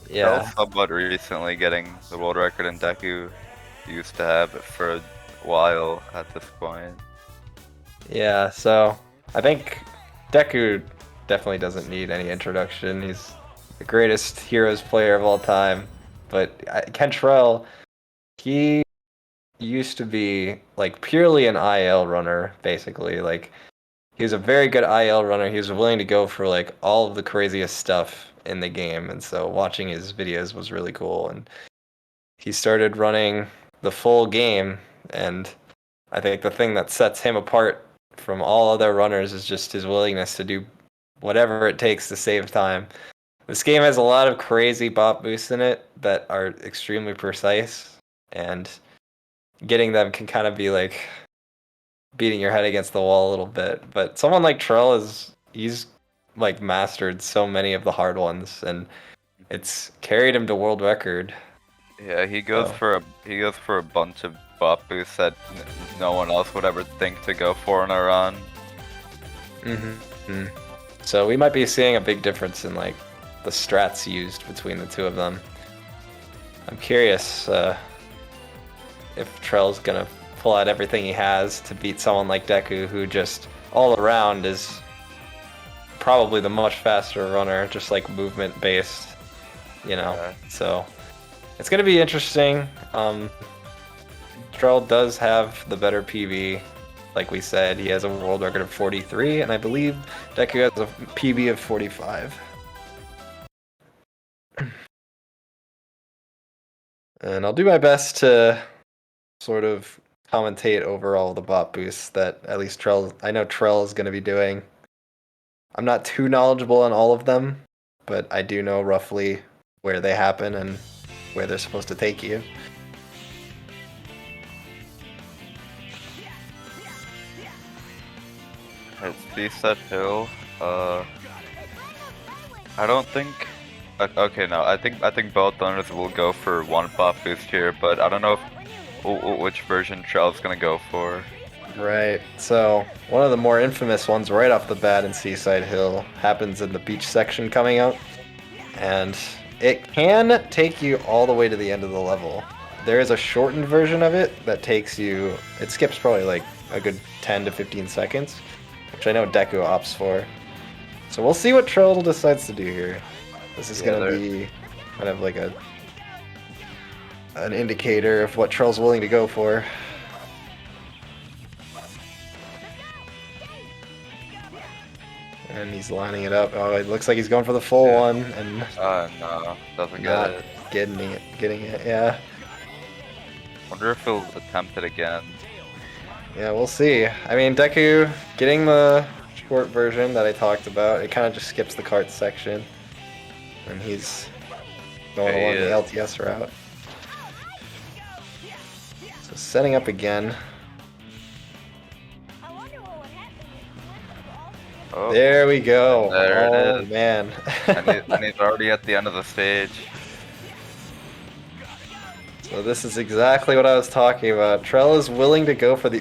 Yeah. Trell's somewhat recently getting the world record, and Deku used to have it for a while at this point. Yeah, so I think Deku definitely doesn't need any introduction. He's the greatest Heroes player of all time. But Kentrell, he used to be like purely an IL runner, basically. Like he was a very good IL runner. He was willing to go for like all of the craziest stuff in the game, and so watching his videos was really cool. And he started running the full game, and I think the thing that sets him apart from all other runners is just his willingness to do whatever it takes to save time. This game has a lot of crazy bot boosts in it that are extremely precise, and getting them can kind of be like beating your head against the wall a little bit. But someone like Trell he's like mastered so many of the hard ones, and it's carried him to world record. Yeah, he goes for a bunch of bot boosts that no one else would ever think to go for in a run. Mm-hmm. So we might be seeing a big difference in like the strats used between the two of them. I'm curious if Trell's gonna pull out everything he has to beat someone like Deku, who just all around is probably the much faster runner, just like movement based, you know. Yeah. So it's gonna be interesting. Trell does have the better PB. Like we said, he has a world record of 43, and I believe Deku has a PB of 45. And I'll do my best to sort of commentate over all the bot boosts that at least I know Trell is going to be doing. I'm not too knowledgeable on all of them, but I do know roughly where they happen and where they're supposed to take you. At Seaside Hill, I don't think. Okay, no, I think both owners will go for one bot boost here, but I don't know which version Trell's gonna go for. Right. So one of the more infamous ones right off the bat in Seaside Hill happens in the beach section coming out, and it can take you all the way to the end of the level. There is a shortened version of it that takes you. It skips probably like a good 10 to 15 seconds, which I know Deku opts for. So we'll see what Trell decides to do here. This is gonna be kind of like an indicator of what Trell's willing to go for. And he's lining it up. Oh, it looks like he's going for the full one, and no, doesn't get not it. getting it. Yeah. Wonder if he'll attempt it again. Yeah, we'll see. I mean, Deku getting the short version that I talked about, it kind of just skips the cart section, and he's going along the LTS route. So setting up again. Oh, there we go. There oh it is. Man. and he's already at the end of the stage. So this is exactly what I was talking about. Trell is willing to go for the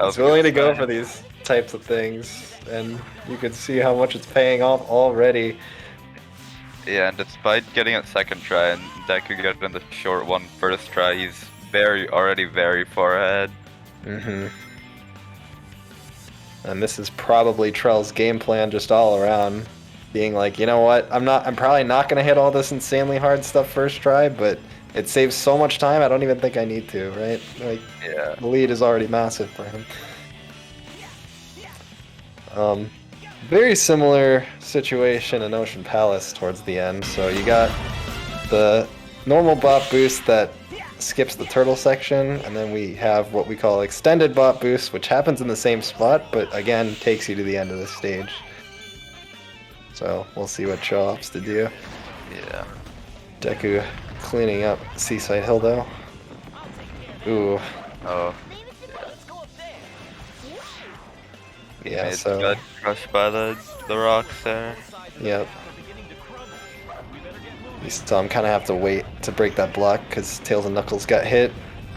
He's willing to go for these types of things, and you can see how much it's paying off already. Yeah, and despite getting it second try and Deku getting the short one first try, he's already very far ahead. Mm-hmm. And this is probably Trell's game plan just all around. Being like, you know what, I'm probably not gonna hit all this insanely hard stuff first try, but it saves so much time I don't even think I need to, right? Like, yeah. The lead is already massive for him. Very similar situation in Ocean Palace towards the end. So you got the normal bot boost that skips the turtle section, and then we have what we call extended bot boost, which happens in the same spot, but again takes you to the end of the stage. So we'll see what Cho opts to do. Yeah. Deku cleaning up Seaside Hill though. Ooh. Oh. Yeah, It's so got crushed by the rocks there. yep. So I'm kind of have to wait to break that block because Tails and Knuckles got hit.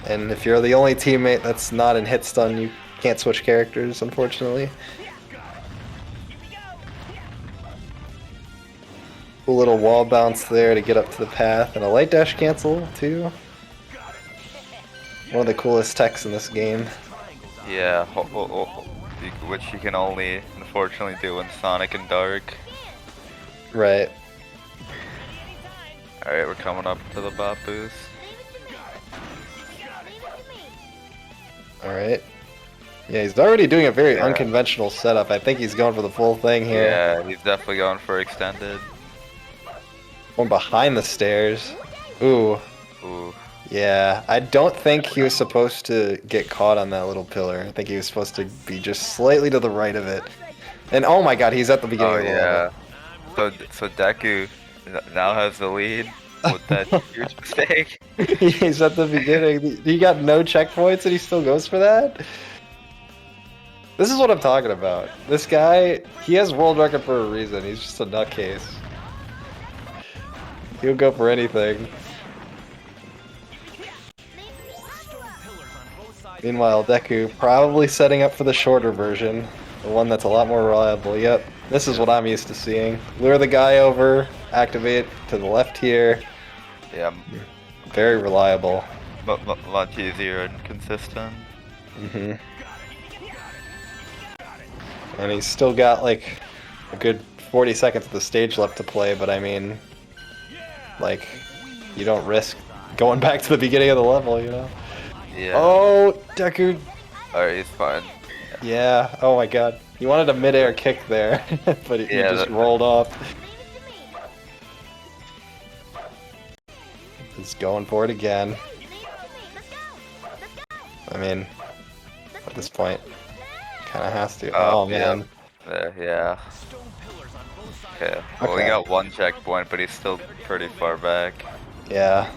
And if you're the only teammate that's not in hit stun, you can't switch characters, unfortunately. Cool little wall bounce there to get up to the path, and a light dash cancel too. One of the coolest techs in this game. Yeah, which you can only unfortunately do in Sonic and Dark. Right. Alright, we're coming up to the bot boost. Alright. Yeah, he's already doing a very unconventional setup. I think he's going for the full thing here. Yeah, he's definitely going for extended. Going behind the stairs. Ooh. Ooh. Yeah, I don't think he was supposed to get caught on that little pillar. I think he was supposed to be just slightly to the right of it. And oh my god, he's at the beginning of the level. So Deku now has the lead with that huge mistake. He's at the beginning. He got no checkpoints and he still goes for that? This is what I'm talking about. This guy, he has world record for a reason. He's just a nutcase. He'll go for anything. Meanwhile, Deku probably setting up for the shorter version. The one that's a lot more reliable. Yep, this is what I'm used to seeing. Lure the guy over, activate to the left here. Yeah. Very reliable. But much easier and consistent. Mm-hmm. And he's still got like a good 40 seconds of the stage left to play, but I mean, like, you don't risk going back to the beginning of the level, you know? Yeah. Oh, Deku. Alright, he's fine. Yeah, oh my god. He wanted a mid-air kick there, but he just rolled off. He's going for it again. I mean, at this point, kind of has to. Oh, man. Yeah. Okay, well, we got one checkpoint, but he's still pretty far back. Yeah.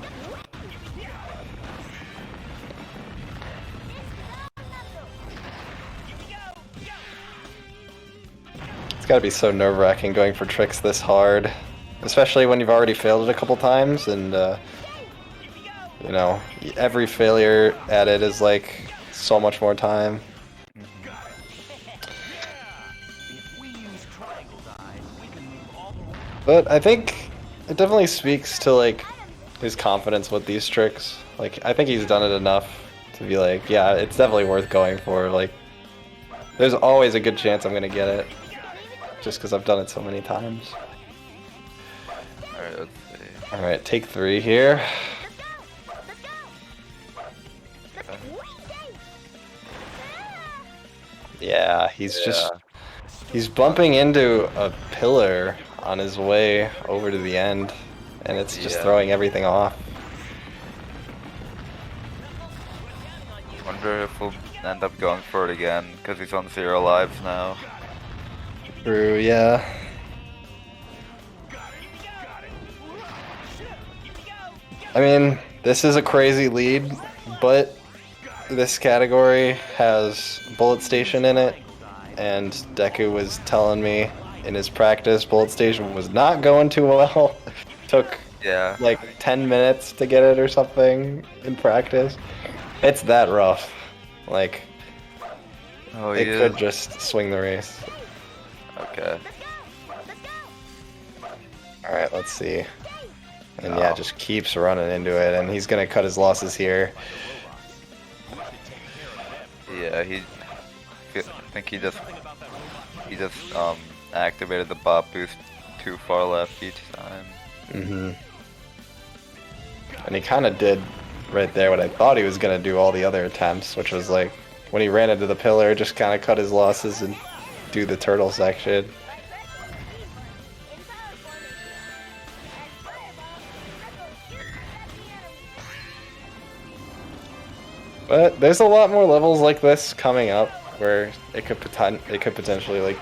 It's gotta be so nerve-wracking going for tricks this hard. Especially when you've already failed it a couple times, and, you know, every failure at it is, like, so much more time. But I think it definitely speaks to, like, his confidence with these tricks. Like, I think he's done it enough to be like, yeah, it's definitely worth going for. Like, there's always a good chance I'm gonna get it. Just because I've done it so many times. Alright, let's see. Alright, take 3 here. Yeah, he's bumping into a pillar on his way over to the end, and it's just throwing everything off. Wonder if we'll end up going for it again, because he's on 0 lives now. True, yeah. I mean, this is a crazy lead, but this category has Bullet Station in it, and Deku was telling me in his practice Bullet Station was not going too well. Took like 10 minutes to get it or something in practice. It's that rough. Like, it could just swing the race. Okay. Alright, let's see. And yeah, just keeps running into it, and he's gonna cut his losses here. Yeah, I think he just activated the bot boost too far left each time. Mm-hmm. And he kind of did right there what I thought he was gonna do all the other attempts, which was like when he ran into the pillar, just kind of cut his losses and do the turtle section. But there's a lot more levels like this coming up where it could potentially like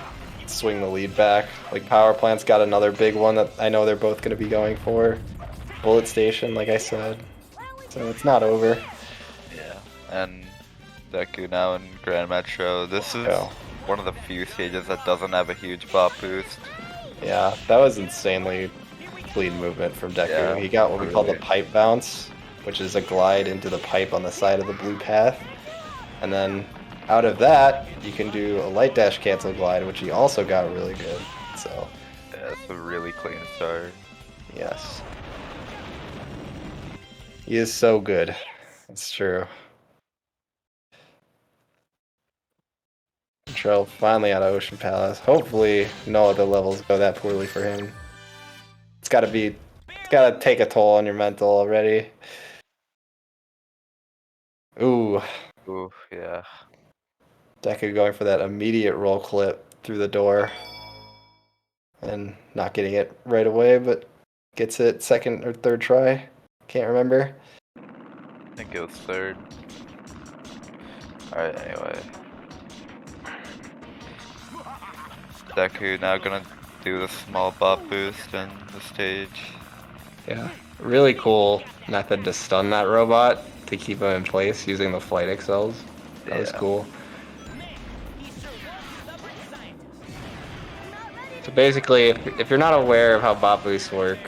swing the lead back. Like Power Plant's got another big one that I know they're both going to be going for. Bullet Station, like I said. So it's not over. Yeah, and Deku now in Grand Metro. This is one of the few stages that doesn't have a huge bop boost. Yeah, that was insanely clean movement from Deku. Yeah, He got what we call the pipe bounce, which is a glide into the pipe on the side of the blue path. And then out of that, you can do a light dash cancel glide, which he also got really good. So yeah, it's a really clean start. Yes. He is so good. It's true. Kentrell finally out of Ocean Palace. Hopefully no other levels go that poorly for him. It's gotta take a toll on your mental already. Ooh. Ooh, yeah. Deku going for that immediate roll clip through the door. And not getting it right away, but gets it second or third try. Can't remember. I think it was third. Alright, anyway. Deku now gonna do the small bop boost in the stage. Yeah. Really cool method to stun that robot to keep him in place using the flight excels. That was cool. So basically, if you're not aware of how bot boosts work,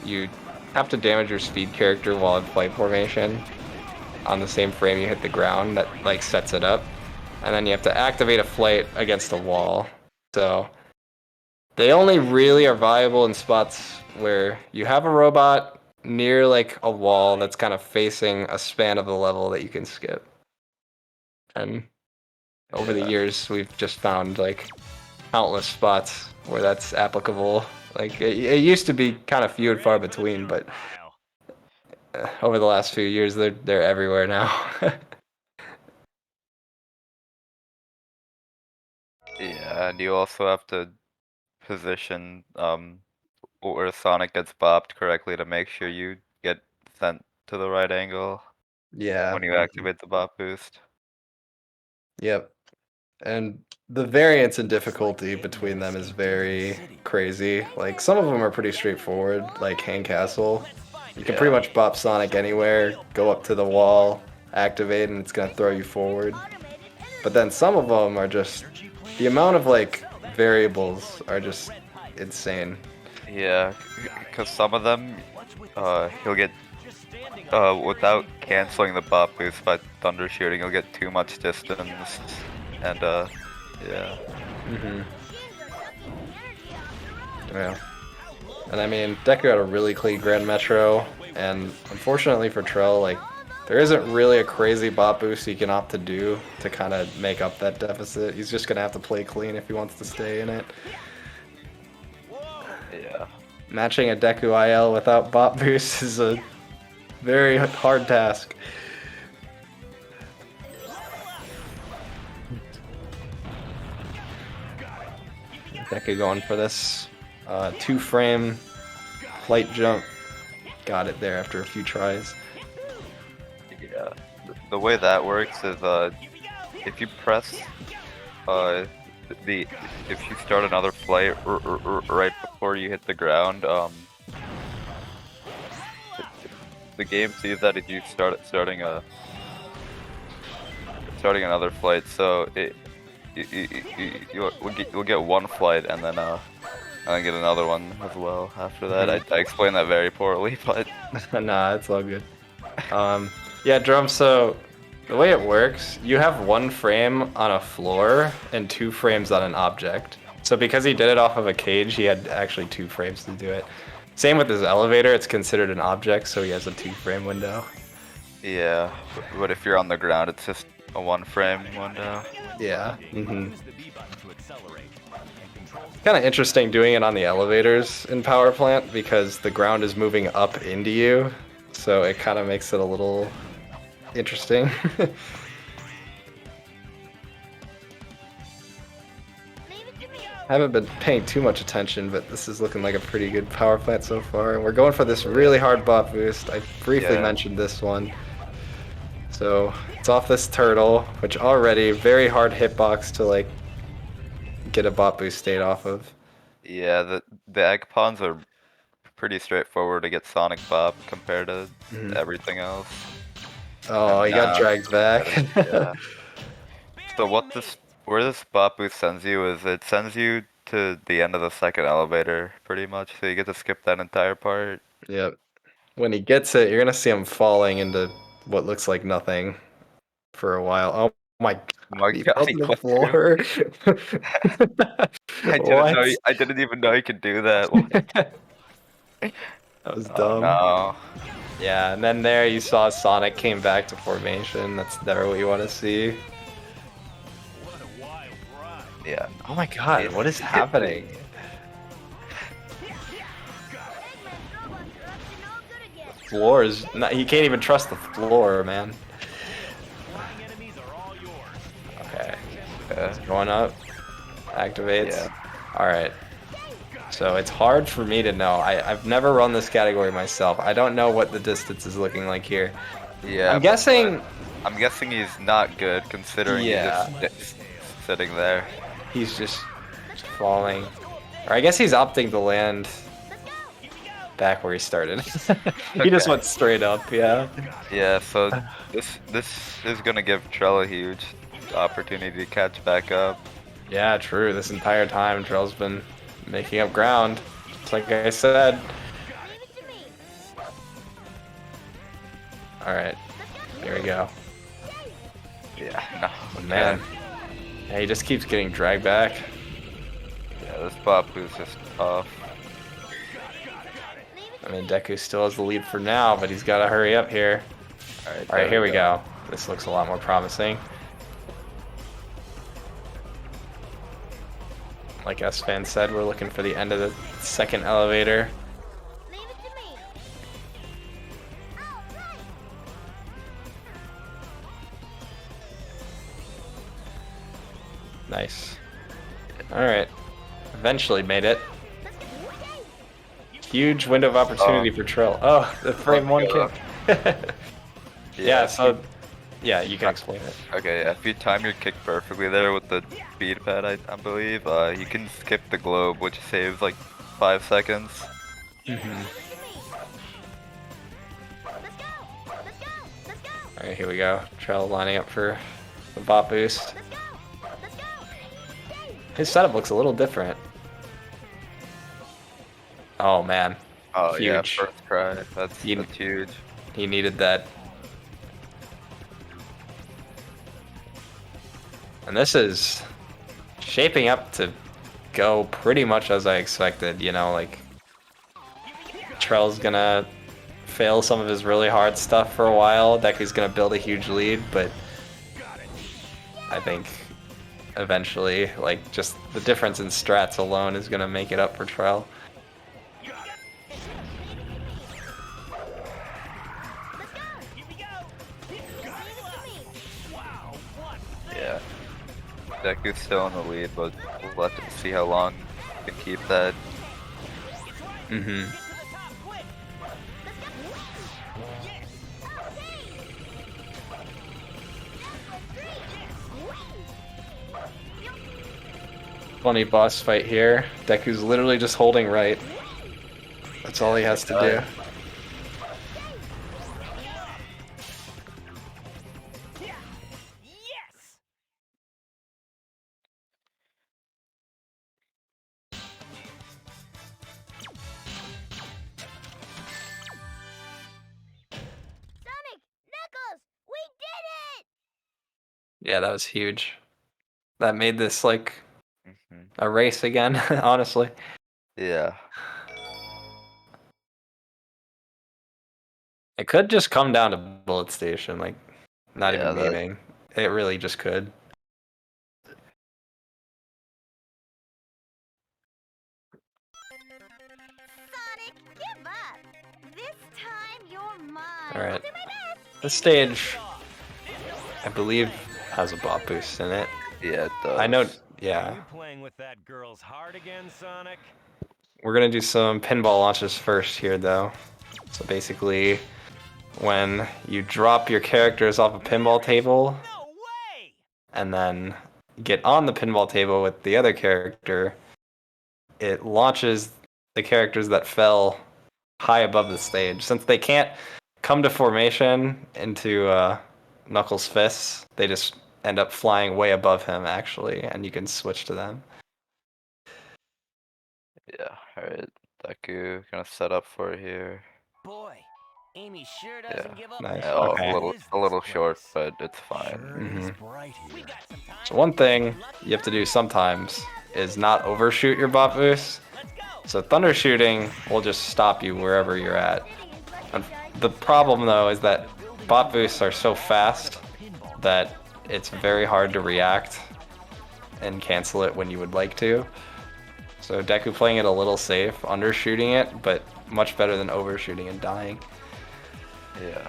you have to damage your speed character while in flight formation on the same frame you hit the ground that like sets it up, and then you have to activate a flight against a wall. So they only really are viable in spots where you have a robot near like a wall that's kind of facing a span of the level that you can skip. And over the years, we've just found like countless spots where that's applicable. Like it used to be kind of few and far between, but over the last few years, they're everywhere now. Yeah, and you also have to position where Sonic gets bopped correctly to make sure you get sent to the right angle. Yeah. When you activate the bop boost. Yep. And the variance in difficulty between them is very crazy. Like some of them are pretty straightforward, like Hang Castle. You can pretty much bop Sonic anywhere, go up to the wall, activate, and it's gonna throw you forward. But then some of them are just, the amount of like variables are just insane. Yeah, because some of them, he'll get, without canceling the bop boost by thunder shooting, he'll get too much distance, and yeah. Yeah. And I mean, Deku had a really clean Grand Metro, and unfortunately for Trell, like, there isn't really a crazy bot boost he can opt to do to kind of make up that deficit. He's just going to have to play clean if he wants to stay in it. Yeah. Matching a Deku IL without bot boost is a very hard task. Deku going for this 2-frame flight jump. Got it there after a few tries. Yeah. The way that works is if you press if you start another flight right before you hit the ground, the game sees that if you starting another flight, so you'll get one flight and then get another one as well after that. I explained that very poorly, but nah, it's all good. Yeah, Drum, so the way it works, you have 1 frame on a floor and 2 frames on an object. So because he did it off of a cage, he had actually 2 frames to do it. Same with his elevator, it's considered an object, so he has a 2-frame window. yeah. But if you're on the ground, it's just a 1-frame window. Yeah. Kind of interesting doing it on the elevators in Power Plant because the ground is moving up into you, so it kind of makes it a little interesting. I haven't been paying too much attention, but this is looking like a pretty good Power Plant so far. And we're going for this really hard bot boost. I briefly mentioned this one. So it's off this turtle, which already very hard hitbox to like get a bot boost state off of. Yeah, the egg pawns are pretty straightforward to get Sonic Bop compared to everything else. Oh, And he got now- dragged back. Yeah. So where this bot boost sends you is it sends you to the end of the second elevator, pretty much. So you get to skip that entire part. Yep. When he gets it, you're gonna see him falling into what looks like nothing for a while. Oh my god, he fell he to the clipped floor. What? I didn't even know you could do that. That was Oh dumb. no. Yeah, and then there you saw Sonic came back to formation. That's never what you want to see. Yeah. Oh my god, what is happening? Floor is not, he can't even trust the floor, man. Okay. Going up. Activates. Yeah. Alright. So it's hard for me to know. I've never run this category myself. I don't know what the distance is looking like here. Yeah. I'm guessing he's not good considering he's just sitting there. He's just falling. Or I guess he's opting to land back where he started. He just went straight up, yeah. Yeah, so this is gonna give Trell a huge opportunity to catch back up. Yeah, true. This entire time Trell's been making up ground. Just like I said. Alright. Here we go. Yeah, no. Oh, man. Yeah, he just keeps getting dragged back. Yeah, this Bapu is just tough. I mean, Deku still has the lead for now, but he's got to hurry up here. Alright, here we go. This looks a lot more promising. Like S-Fan said, we're looking for the end of the second elevator. Nice. Alright. Eventually made it. Huge window of opportunity for Trill. Oh, the frame one kick. Yeah, so... Yeah, you can explain it. Okay, yeah, if you time your kick perfectly there with the speed pad, I believe, you can skip the globe, which saves like 5 seconds. Alright, here we go. Trill lining up for the bot boost. His setup looks a little different. Oh man. Oh huge. yeah, first try. That's huge. He needed that. And this is shaping up to go pretty much as I expected, you know, like Trell's gonna fail some of his really hard stuff for a while. Deku's gonna build a huge lead, but I think eventually, like, just the difference in strats alone is gonna make it up for Trell. Yeah. Deku's still in the lead, but we'll have to see how long he can keep that. Funny boss fight here. Deku's literally just holding right. That's all he has to do. Yeah, that was huge. That made this like a race again, honestly. Yeah. It could just come down to bullet station, like not Yeah, even meaning. It really just could. Sonic, give up. This time you're mine. Alright. This stage, I believe, has a bot boost in it. Yeah, it does. I know, yeah. Playing with that girl's heart again, Sonic? We're gonna do some pinball launches first here, though. So basically, when you drop your characters off a pinball table and then get on the pinball table with the other character, it launches the characters that fell high above the stage. Since they can't come to formation into Knuckles' fists, they just end up flying way above him, actually, and you can switch to them. Yeah, alright. Deku gonna set up for it here. Boy, Amy sure Yeah, doesn't give up. Nice. yeah, Okay. a little short, but it's fine. Mhm. So one thing you have to do sometimes is not overshoot your bot boost. So thunder shooting will just stop you wherever you're at. And the problem though is that bot boosts are so fast that it's very hard to react and cancel it when you would like to. So Deku playing it a little safe, undershooting it, but much better than overshooting and dying. Yeah.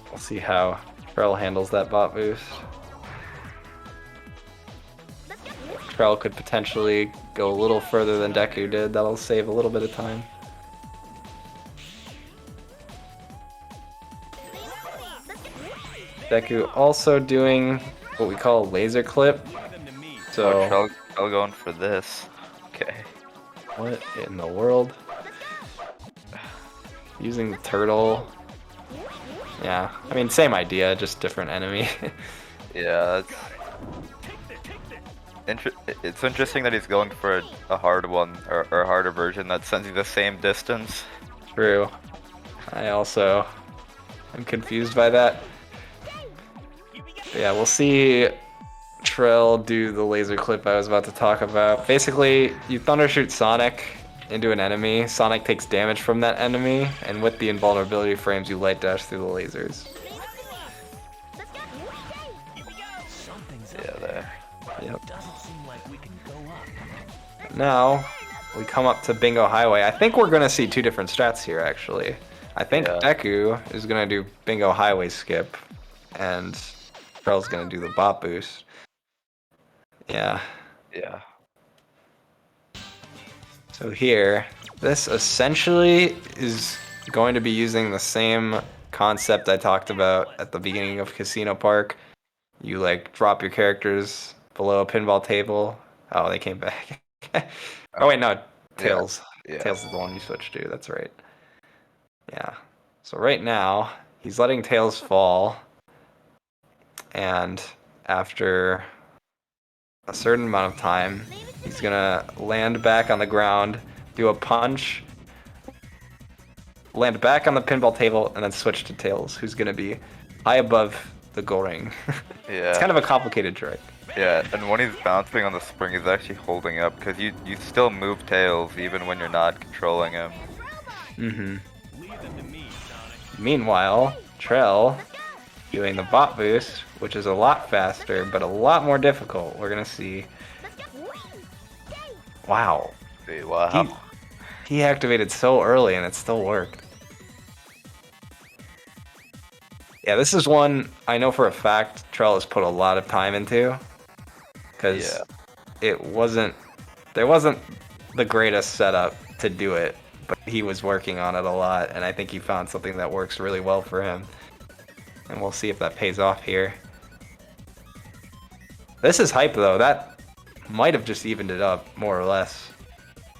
We'll see how Kentrell handles that bot boost. Kentrell could potentially go a little further than Deku did. That'll save a little bit of time. Deku also doing what we call a laser clip. So I'll going for this. Okay. What in the world? Using the turtle. Yeah, I mean same idea, just different enemy. Yeah, it's interesting that he's going for a hard one, or a harder version that sends you the same distance. True. I also am confused by that. But yeah, we'll see Trell do the laser clip I was about to talk about. Basically, you thundershoot Sonic into an enemy. Sonic takes damage from that enemy, and with the invulnerability frames, you light dash through the lasers. Yeah, there. Yep. Now, we come up to Bingo Highway. I think we're going to see two different strats here, actually. I think Deku is going to do Bingo Highway skip, and Trell's going to do the bot boost. Yeah. Yeah. So here, this essentially is going to be using the same concept I talked about at the beginning of Casino Park. You like drop your characters below a pinball table. Oh, they came back. Oh wait, no, Tails. Yeah. Tails is the one you switched to, that's right. Yeah. So right now, he's letting Tails fall. And after a certain amount of time, he's gonna land back on the ground, do a punch, land back on the pinball table, and then switch to Tails, who's gonna be high above the goal ring. Yeah. It's kind of a complicated trick. Yeah, and when he's bouncing on the spring, he's actually holding up, because you still move Tails even when you're not controlling him. Mm-hmm. Meanwhile, Trell doing the bot boost, which is a lot faster, but a lot more difficult. We're gonna see. Wow. Wow. He activated so early and it still worked. Yeah, this is one I know for a fact Trell has put a lot of time into, because there wasn't the greatest setup to do it, but he was working on it a lot, and I think he found something that works really well for him. And we'll see if that pays off here. This is hype though. That might have just evened it up more or less.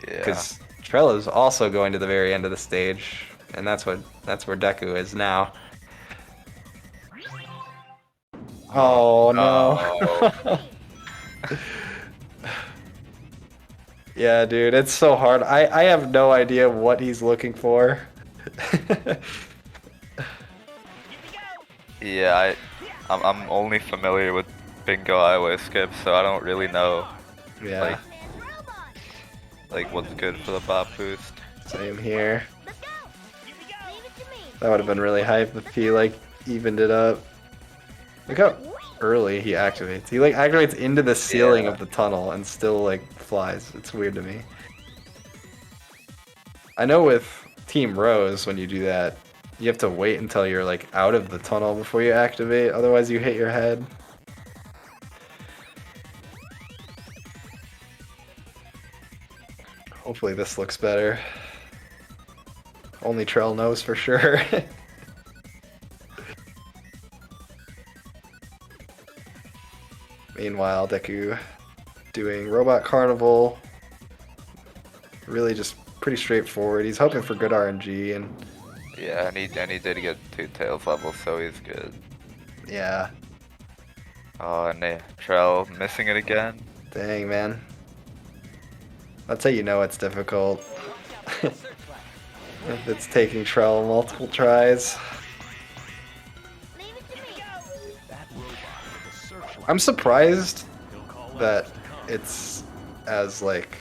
Yeah. Because Trell is also going to the very end of the stage, and that's where Deku is now. Oh no. Yeah, dude, it's so hard. I have no idea what he's looking for. Yeah, I'm only familiar with Bingo Highway skip, so I don't really know. Yeah. Like what's good for the bot boost. Same here. That would have been really hype if he like evened it up. Look how early he activates. He like activates into the ceiling of the tunnel and still like flies. It's weird to me. I know with Team Rose, when you do that, you have to wait until you're like out of the tunnel before you activate, otherwise you hit your head. Hopefully this looks better. Only Trell knows for sure. Meanwhile, Deku doing Robot Carnival. Really just pretty straightforward. He's hoping for good RNG and Yeah, and he did get 2 tails levels, so he's good. yeah. Oh, and Trell missing it again. Dang, man. That's how you know it's difficult. If it's taking Trell multiple tries. I'm surprised that it's as like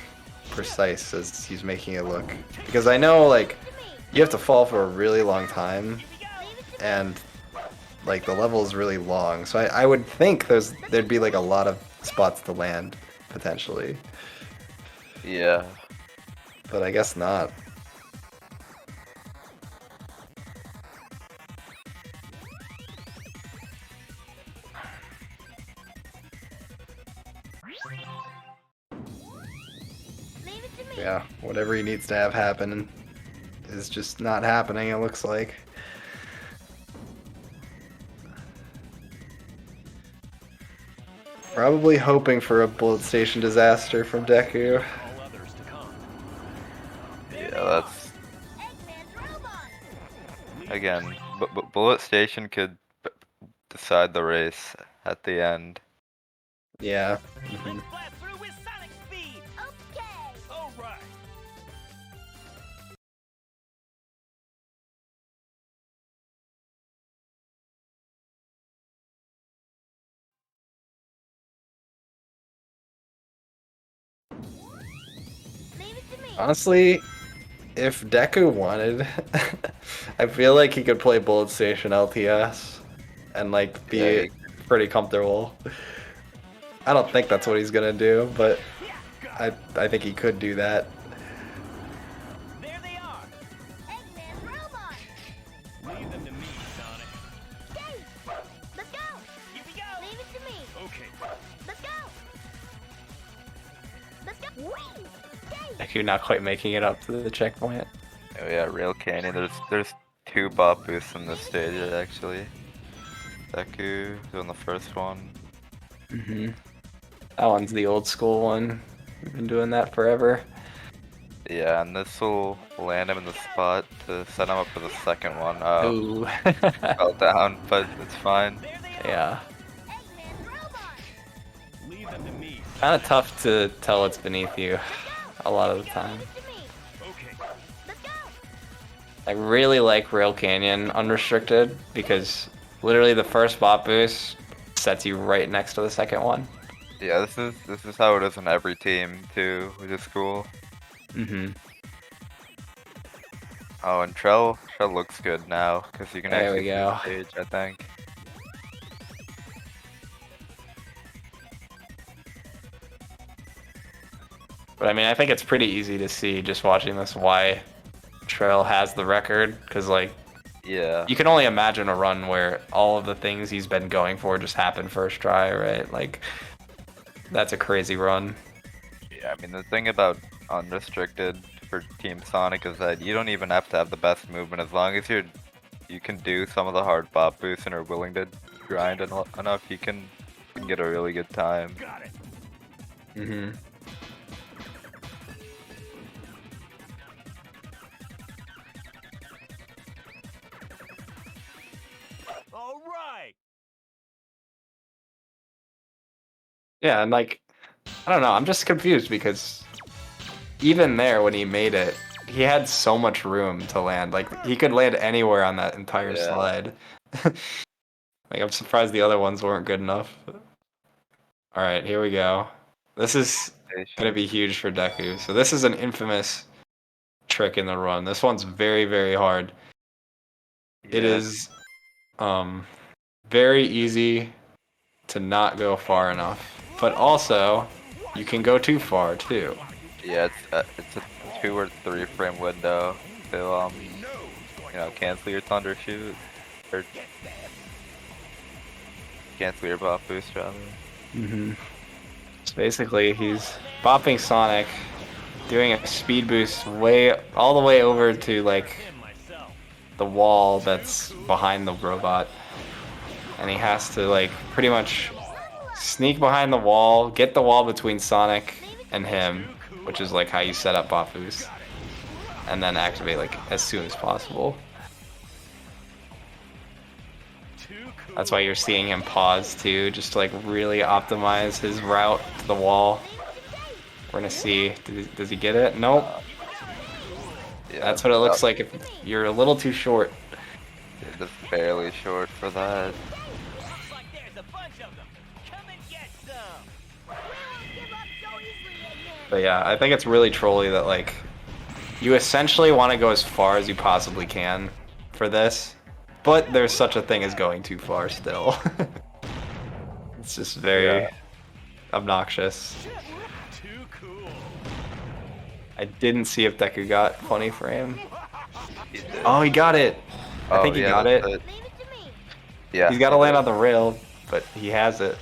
precise as he's making it look, because I know like you have to fall for a really long time and like the level is really long, so I would think there'd be like a lot of spots to land potentially. Yeah. But I guess not. Yeah, whatever he needs to have happen is just not happening, it looks like. Probably hoping for a bullet station disaster from Deku. Yeah, that's... Again, Bullet Station could decide the race at the end. Yeah. Honestly, if Deku wanted, I feel like he could play Bullet Station LTS and like be pretty comfortable. I don't think that's what he's gonna do, but I think he could do that. There they are. Eggman robot. Leave them to me, Sonic. Skate. Let's go. Here we go. Leave it to me. Okay. Let's go. Let's go. Whee! Deku not quite making it up to the checkpoint. Oh yeah, Rail Canyon. There's 2 bot boosts in this stage actually. Deku doing the first one. That one's the old school one. We've been doing that forever. Yeah, and this will land him in the spot to set him up for the second one. Ooh. Fell down, but it's fine. Yeah. Kind of tough to tell what's beneath you a lot of the time. I really like Rail Canyon unrestricted because literally the first bot boost sets you right next to the second one. Yeah, this is how it is in every team too, which is cool. Oh, and Trell looks good now because you can There we actually see go. the stage, I think. But I mean, I think it's pretty easy to see just watching this why Trell has the record, because like, yeah, you can only imagine a run where all of the things he's been going for just happen first try, right? Like, that's a crazy run. Yeah, I mean the thing about unrestricted for Team Sonic is that you don't even have to have the best movement as long as you can do some of the hard bot boosts and are willing to grind enough. You can get a really good time. All right. Yeah, and like, I don't know, I'm just confused because even there when he made it, he had so much room to land. Like, he could land anywhere on that entire slide. Like, I'm surprised the other ones weren't good enough. Alright, here we go. This is gonna be huge for Deku. So this is an infamous trick in the run. This one's very, very hard. It is very easy to not go far enough, but also you can go too far too. Yeah, it's a 2 or 3 frame window to cancel your thunder shoot or cancel your bot boost rather. So basically, he's bopping Sonic, doing a speed boost all the way over to like the wall that's behind the robot. And he has to like pretty much sneak behind the wall, get the wall between Sonic and him, which is like how you set up Bot Boost, and then activate like as soon as possible. That's why you're seeing him pause too, just to like really optimize his route to the wall. We're gonna see, does he get it? Nope. Yeah, that's what it looks like if you're a little too short. Yeah, just barely short for that. But yeah, I think it's really trolly that like you essentially want to go as far as you possibly can for this, but there's such a thing as going too far still. It's just very obnoxious. I didn't see if Deku got funny frame. Oh, he got it. I think he got it. Yeah. He's got to land on the rail, but he has it.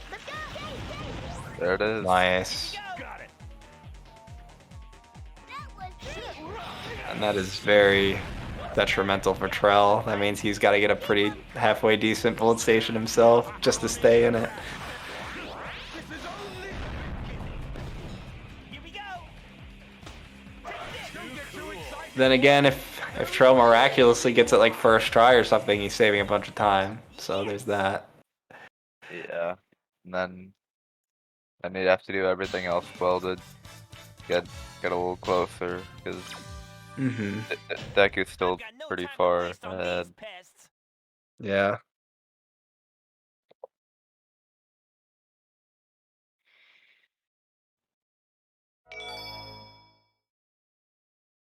There it is. Nice. And that is very detrimental for Trell. That means he's got to get a pretty halfway decent bullet station himself just to stay in it. Then again, if Trell miraculously gets it like first try or something, he's saving a bunch of time. So there's that. Yeah. And then you'd have to do everything else well to get a little closer, because Deku's still pretty far ahead. Yeah.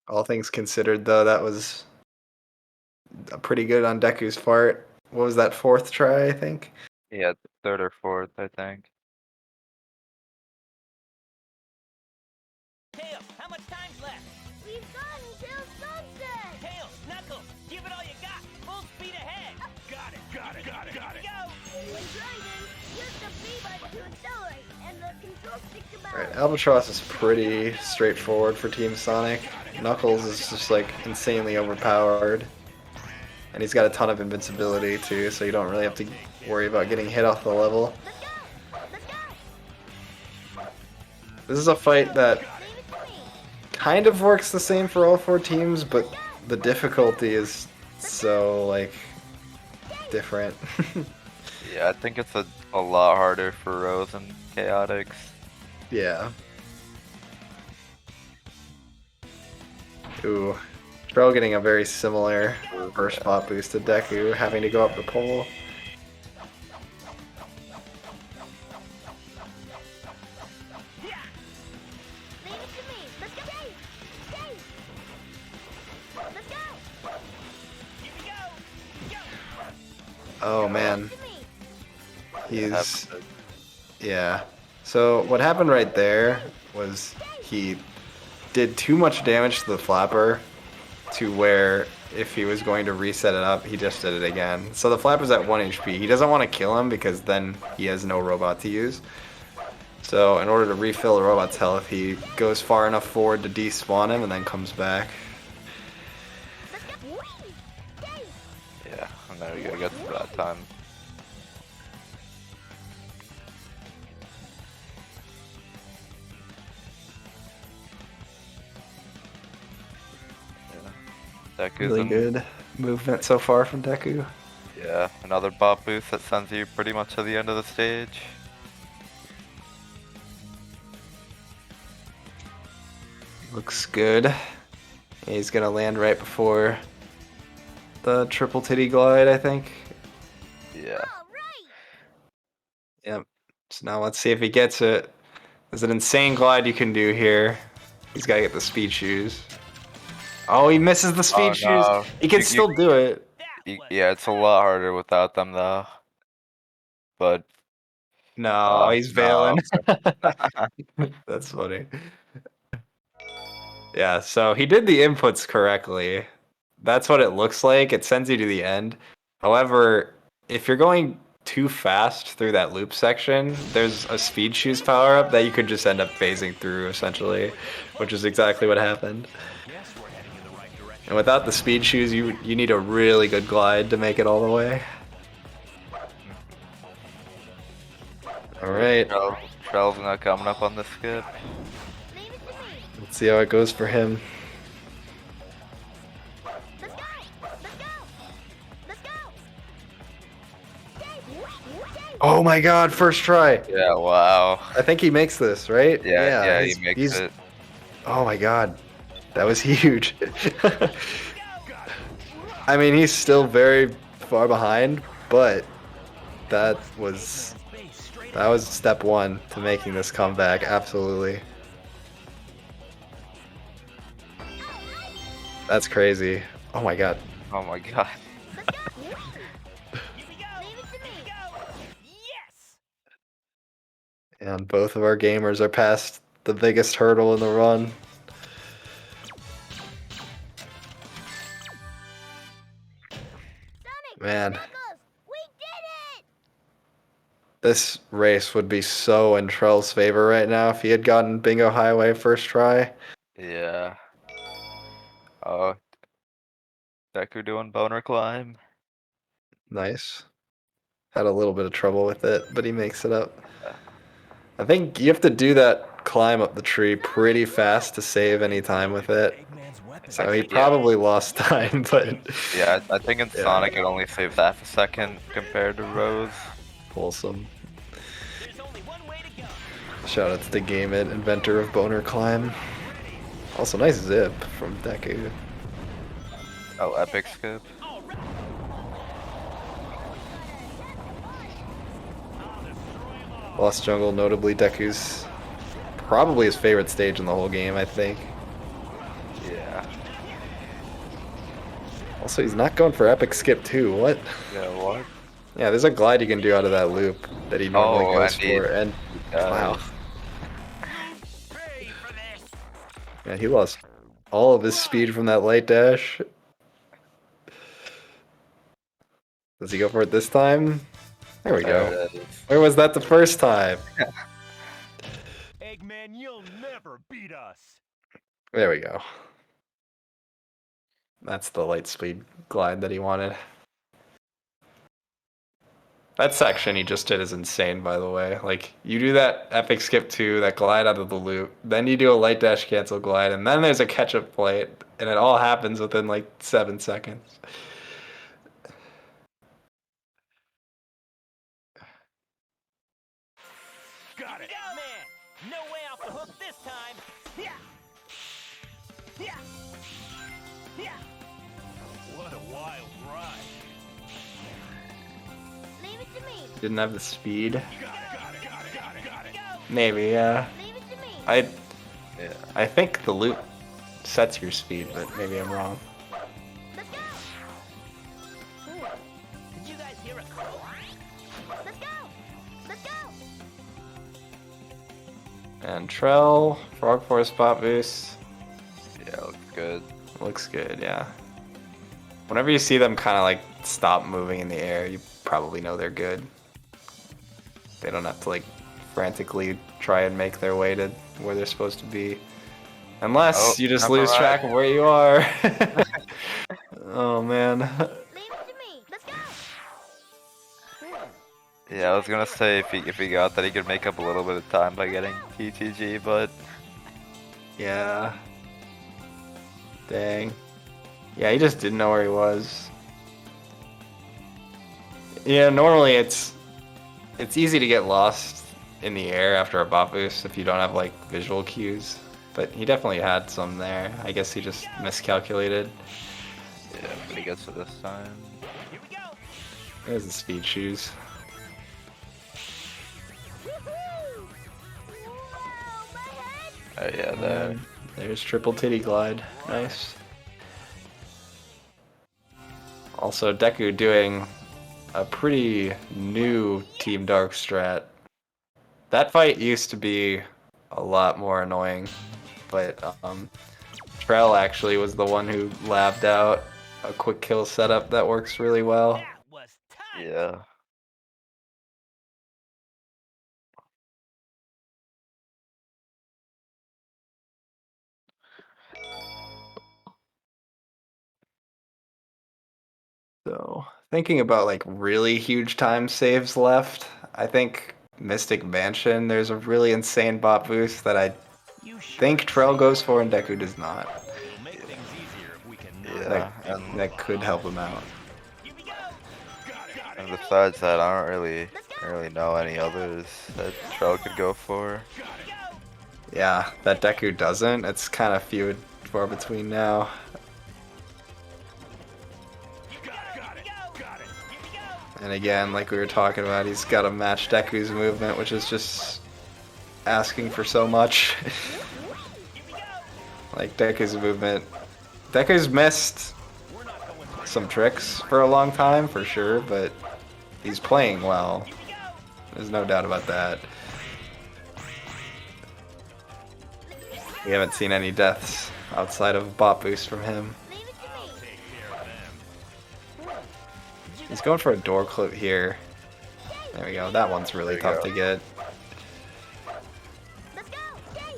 All things considered, though, that was pretty good on Deku's part. What was that, fourth try, I think? Yeah, third or fourth, I think. Tails, how much time's left? We've got until sunset. Tails, Knuckles, give it all you got. Full speed ahead. Got it. Go. When driving, use the B button to accelerate and the control stick to balance. Alright, Albatross is pretty straightforward for Team Sonic. Knuckles is just like insanely overpowered. And he's got a ton of invincibility too, so you don't really have to worry about getting hit off the level. This is a fight that kind of works the same for all four teams, but the difficulty is so like different. Yeah, I think it's a lot harder for Rose and Chaotix. Yeah. Ooh. Trell getting a very similar first spot boost to Deku, having to go up the pole. Oh man. He's... Yeah. So what happened right there was he did too much damage to the flapper to where if he was going to reset it up, he just did it again. So the flapper's at 1 HP. He doesn't want to kill him because then he has no robot to use. So in order to refill the robot's health, he goes far enough forward to despawn him and then comes back. Yeah, and there we go, get to that time. Deku's Really good movement so far from Deku. Yeah, another bot boost that sends you pretty much to the end of the stage. Looks good. He's gonna land right before the triple titty glide, I think. Yeah. Yep. So now let's see if he gets it. There's an insane glide you can do here. He's gotta get the speed shoes. Oh, he misses the speed shoes. No. He can still do it. Yeah, it's a lot harder without them though. But no, he's veiling. That's funny. Yeah, so he did the inputs correctly. That's what it looks like. It sends you to the end. However, if you're going too fast through that loop section, there's a speed shoes power up that you could just end up phasing through essentially, which is exactly what happened. And without the speed shoes, you need a really good glide to make it all the way. Alright. Trell's not coming up on the skip. Let's see how it goes for him. Oh my god, first try! Yeah, wow. I think he makes this, right? Yeah, he's- he makes he's- it. Oh my god. That was huge. I mean, he's still very far behind, but that was step one to making this comeback, absolutely. That's crazy. Oh my god. Oh my god. And both of our gamers are past the biggest hurdle in the run. Man. This race would be so in Trell's favor right now if he had gotten Bingo Highway first try. Yeah. Oh. Deku doing boner climb. Nice. Had a little bit of trouble with it, but he makes it up. I think you have to do that climb up the tree pretty fast to save any time with it. So he probably lost time, but... Yeah, I think in Sonic it only saves half a second compared to Rose. Wholesome. Shout out to the Game It, inventor of Boner Climb. Also, nice zip from Deku. Oh, epic skip. Lost Jungle, notably Deku's probably his favorite stage in the whole game, I think. Yeah. Also, he's not going for epic skip too. What? Yeah, what? Yeah, there's a glide you can do out of that loop that he normally goes for, and wow. Yeah, he lost all of his speed from that light dash. Does he go for it this time? There we go. Where was that the first time? Eggman, you'll never beat us. There we go. That's the light speed glide that he wanted. That section he just did is insane, by the way. Like, you do that epic skip 2, that glide out of the loop, then you do a light dash cancel glide, and then there's a catch-up plate, and it all happens within like 7 seconds. Got it. Man, no way off the hook this time. Yeah. Yeah. Yeah. What a wild ride. Leave it to me. Didn't have the speed. Got it. Maybe, yeah. Leave it to me. I think the loop sets your speed, but maybe I'm wrong. Let's go. Did you guys hear a crow? Let's go. Let's go. And Trell, Frog Force Pop Boost. Yeah, looks good. Looks good, yeah. Whenever you see them kind of like stop moving in the air, you probably know they're good. They don't have to like frantically try and make their way to where they're supposed to be. Unless you just lose track of where you are. Oh man. Leave it to me. Let's go. Yeah, I was gonna say if he got that he could make up a little bit of time by getting TTG, but Yeah. Dang. Yeah, he just didn't know where he was. Yeah, normally it's easy to get lost in the air after a bot boost if you don't have like visual cues. But he definitely had some there. I guess he just miscalculated. yeah, but he gets it this time. There's the speed shoes. Oh yeah, there. And there's triple titty glide. Nice. Also, Deku doing a pretty new Team Dark strat. That fight used to be a lot more annoying, but Trell actually was the one who labbed out a quick kill setup that works really well. Yeah. So, thinking about like really huge time saves left, I think Mystic Mansion, there's a really insane bot boost that I think Trell goes for and Deku does not. Yeah, and That could help him out. besides that, I don't really know any others that Trell could go for. Yeah, that Deku doesn't. It's kind of few and far between now. And again, like we were talking about, he's got to match Deku's movement, which is just asking for so much. Like Deku's movement. Deku's missed some tricks for a long time, for sure, but he's playing well. There's no doubt about that. We haven't seen any deaths outside of bot boost from him. He's going for a door clip here. There we go. That one's really tough to get.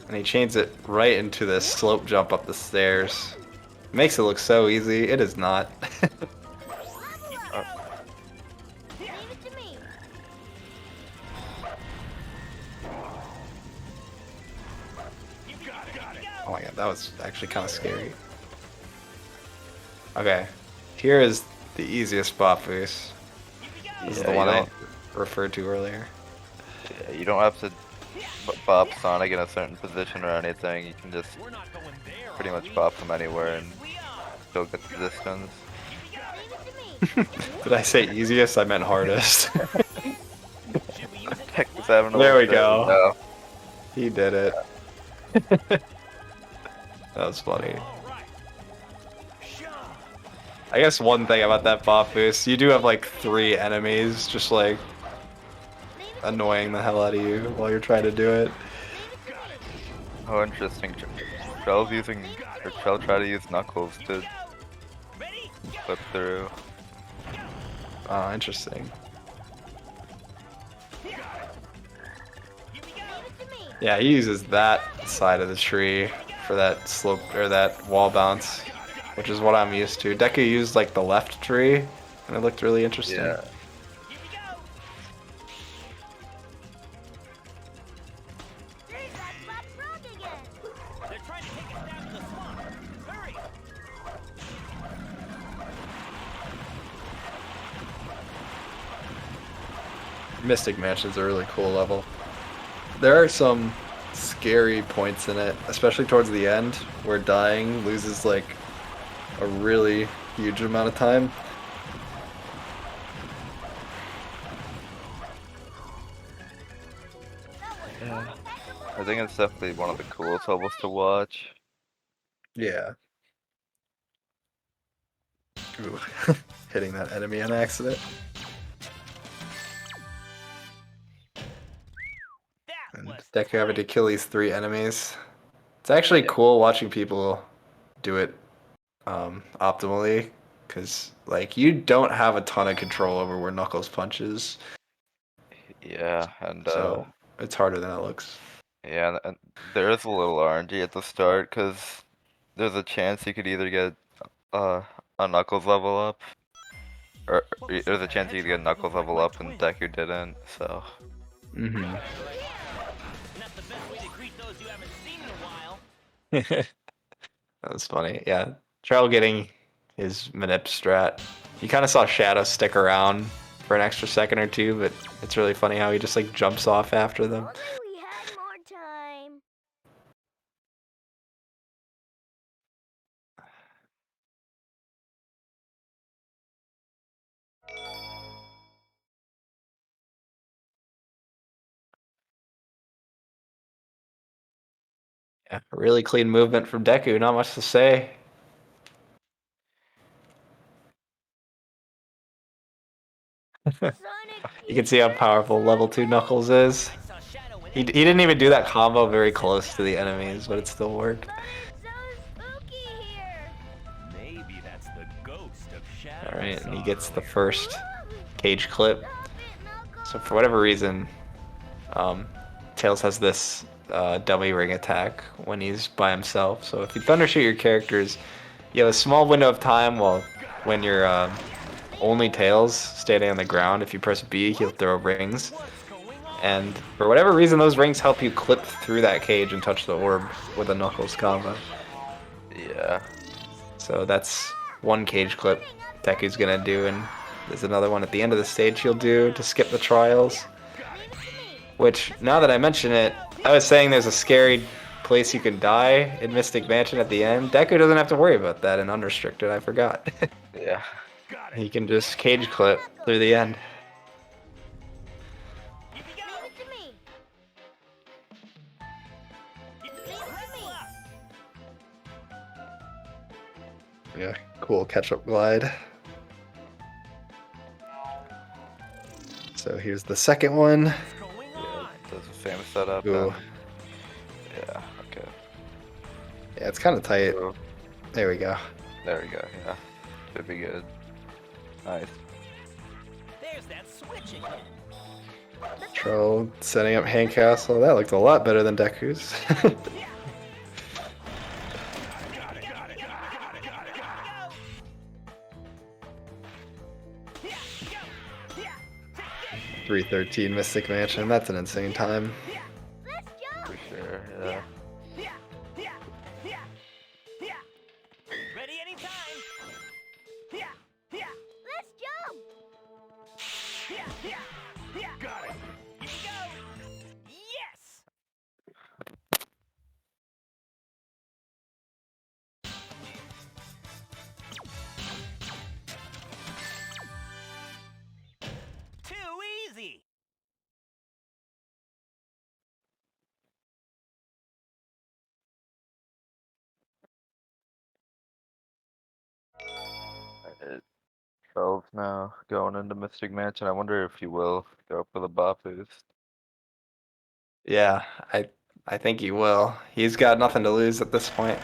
And he chains it right into this slope jump up the stairs. Makes it look so easy. It is not. Oh my god, that was actually kind of scary. Okay, here is the easiest bot boost. This is the one I referred to earlier. Yeah, you don't have to bop Sonic in a certain position or anything. You can just pretty much bop him anywhere and still get the distance. Did I say easiest? I meant hardest. There we go. He did it. That was funny. I guess one thing about that bot boost, you do have like 3 enemies just like annoying the hell out of you while you're trying to do it. Oh, interesting. Trell's using, or Trell tried to use Knuckles to flip through. Oh, interesting. Yeah, he uses that side of the tree for that slope or that wall bounce, which is what I'm used to. Deku used like the left tree, and it looked really interesting. Yeah. Mystic Mansion's a really cool level. There are some scary points in it, especially towards the end, where dying loses like a really huge amount of time. Yeah. I think it's definitely one of the coolest levels to watch. Yeah. Ooh. Hitting that enemy on accident. And Deku having to kill these 3 enemies. It's actually cool watching people do it optimally, because like you don't have a ton of control over where Knuckles punches. Yeah, and so it's harder than it looks. Yeah, and there is a little RNG at the start, because there's a chance you could either get a Knuckles level up, or there's a chance you could get Knuckles level up and Deku didn't, so... Mm-hmm. That was funny, yeah. Trell getting his manip strat. You kind of saw Shadow stick around for an extra second or two, but it's really funny how he just like jumps off after them. We had more time. Yeah, really clean movement from Deku, not much to say. You can see how powerful level 2 Knuckles is. He didn't even do that combo very close to the enemies, but it still worked. Maybe that's the ghost of Shadow. Alright, and he gets the first cage clip. So for whatever reason, Tails has this dummy ring attack when he's by himself. So if you thundershoot your characters, you have a small window of time when you're only Tails standing on the ground. If you press B, he'll throw rings. And for whatever reason, those rings help you clip through that cage and touch the orb with a Knuckles combo. Yeah. So that's one cage clip Deku's gonna do, and there's another one at the end of the stage he'll do to skip the trials. Which, now that I mention it, I was saying there's a scary place you can die in Mystic Mansion at the end. Deku doesn't have to worry about that in Unrestricted, I forgot. Yeah. He can just cage clip through the end. Yeah, cool catch-up glide. So here's the second one. Yeah, does the same setup. Ooh. Yeah, okay. Yeah, it's kind of tight. Ooh. There we go. There we go, yeah. Should be good. Nice. There's that switch again. Troll setting up Hand Castle. That looked a lot better than Deku's. 3:13 Mystic Mansion. That's an insane time. For sure, yeah. Ready anytime. Let's jump. Got it. Here we go. Yes. Too easy. Alright, 12 now, going into Mystic Mansion. I wonder if you will go for the buff boost. Yeah, I think he will. He's got nothing to lose at this point.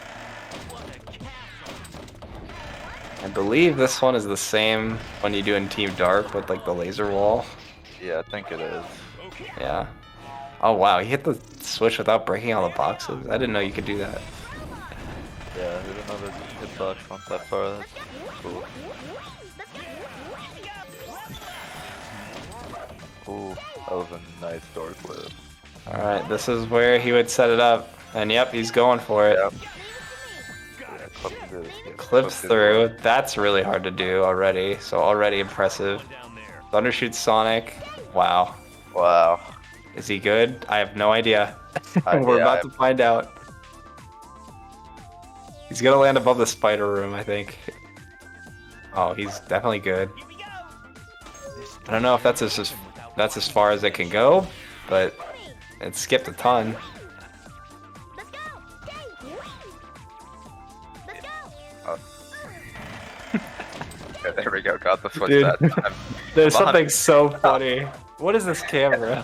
I believe this one is the same when you do in Team Dark with like the laser wall. Yeah, I think it is. Yeah. Oh wow, he hit the switch without breaking all the boxes. I didn't know you could do that. Yeah, who didn't know the hitbox went that far? That's cool. Ooh, that was a nice door clip. Alright, this is where he would set it up. And yep, he's going for it. Yep. Yeah, Clips through. That's really hard to do already. So already impressive. Thundershoot Sonic. Wow. Wow. Is he good? I have no idea. We're about to find out. He's gonna land above the spider room, I think. Oh, he's definitely good. I don't know if that's as far as it can go, but it skipped a ton. Yeah, there we go, got the switch Dude, that time. there's Come on. something so funny. What is this camera?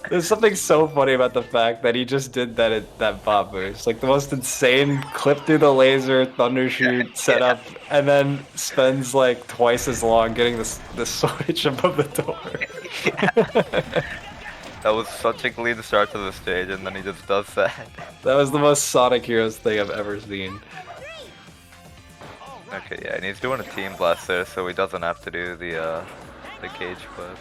There's something so funny about the fact that he just did that bot boost. Like the most insane clip through the laser, thundershoot setup, and then spends like twice as long getting the switch above the door. That was such a clean start to the stage, and then he just does that. That was the most Sonic Heroes thing I've ever seen. Okay, yeah, and he's doing a team blast there, so he doesn't have to do the cage clip.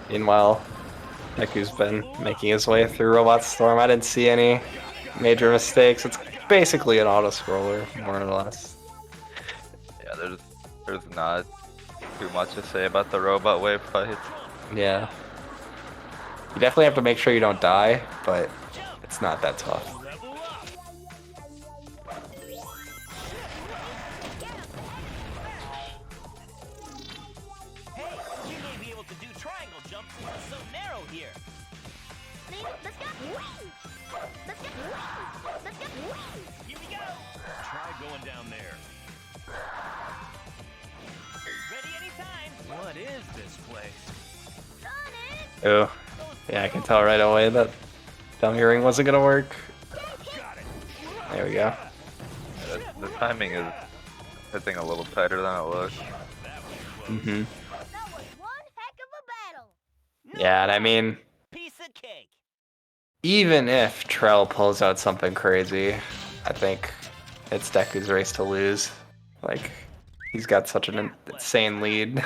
Meanwhile, Deku's been making his way through Robot Storm. I didn't see any major mistakes. It's basically an auto-scroller, more or less. Yeah, there's not too much to say about the robot wave fight. Yeah. You definitely have to make sure you don't die, but it's not that tough. Try going down there. Ready anytime. What is this place? Oh, yeah, I can tell right away that dummy ring wasn't gonna work. There we go. Yeah, the timing is hitting a little tighter than it looks. Mm-hmm. That was one heck of a battle. Yeah, and I mean, Piece of cake. even if Trell pulls out something crazy, I think it's Deku's race to lose. Like, he's got such an insane lead.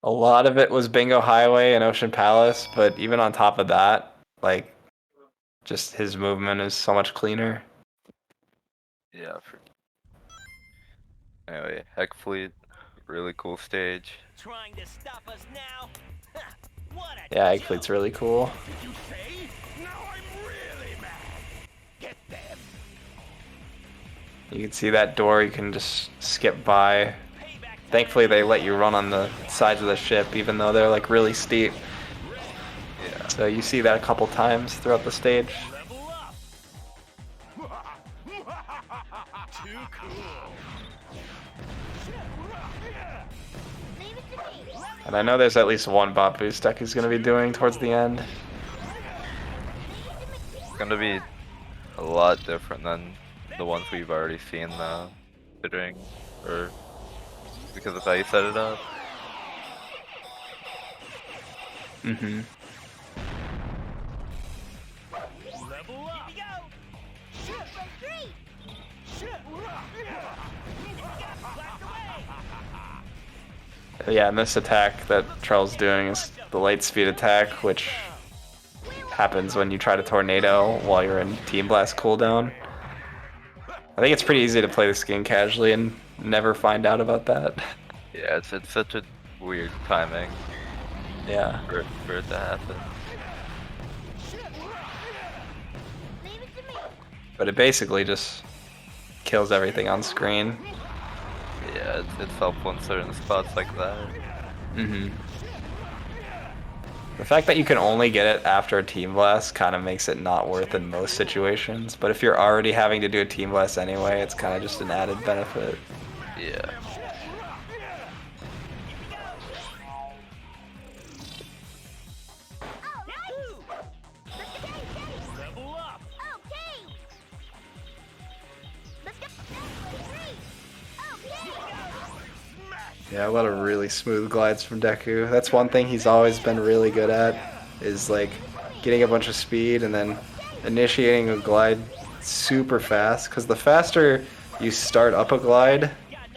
A lot of it was Bingo Highway and Ocean Palace, but even on top of that, like, just his movement is so much cleaner. Yeah. Anyway, Heck Fleet, really cool stage. Trying to stop us now? What a Yeah, Egg Fleet's really cool. You say? Now I'm really mad. Get them. You can see that door you can just skip by. Thankfully they let you run on the sides of the ship even though they're like really steep. Yeah. So you see that a couple times throughout the stage. Too cool. And I know there's at least one bot boost deck he's going to be doing towards the end. It's gonna be a lot different than the ones we've already seen considering, or because of how you set it up. Mm-hmm. Level up. Here we go. Shoot, three. Shoot. Blast away. Yeah, and this attack that Trell's doing is the light speed attack, which happens when you try to tornado while you're in Team Blast cooldown. I think it's pretty easy to play this game casually and never find out about that. Yeah, it's such a weird timing. Yeah. For it to happen. But it basically just kills everything on screen. Yeah, it's helpful in certain spots like that. Mm-hmm. The fact that you can only get it after a Team Blast kind of makes it not worth in most situations, but if you're already having to do a Team Blast anyway, it's kind of just an added benefit. Yeah. Level up. Yeah, a lot of really smooth glides from Deku. That's one thing he's always been really good at, is like getting a bunch of speed and then initiating a glide super fast, because the faster you start up a glide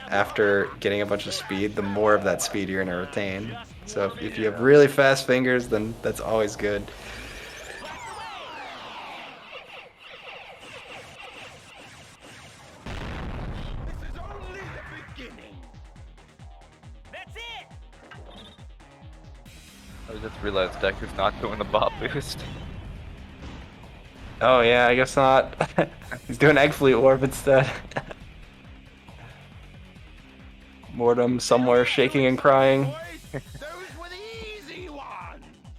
after getting a bunch of speed, the more of that speed you're going to retain. So if you have really fast fingers, then that's always good. I just realized Deku's not doing the bot boost. Oh yeah, I guess not. He's doing Egg Fleet Warp instead. Mortem somewhere shaking and crying.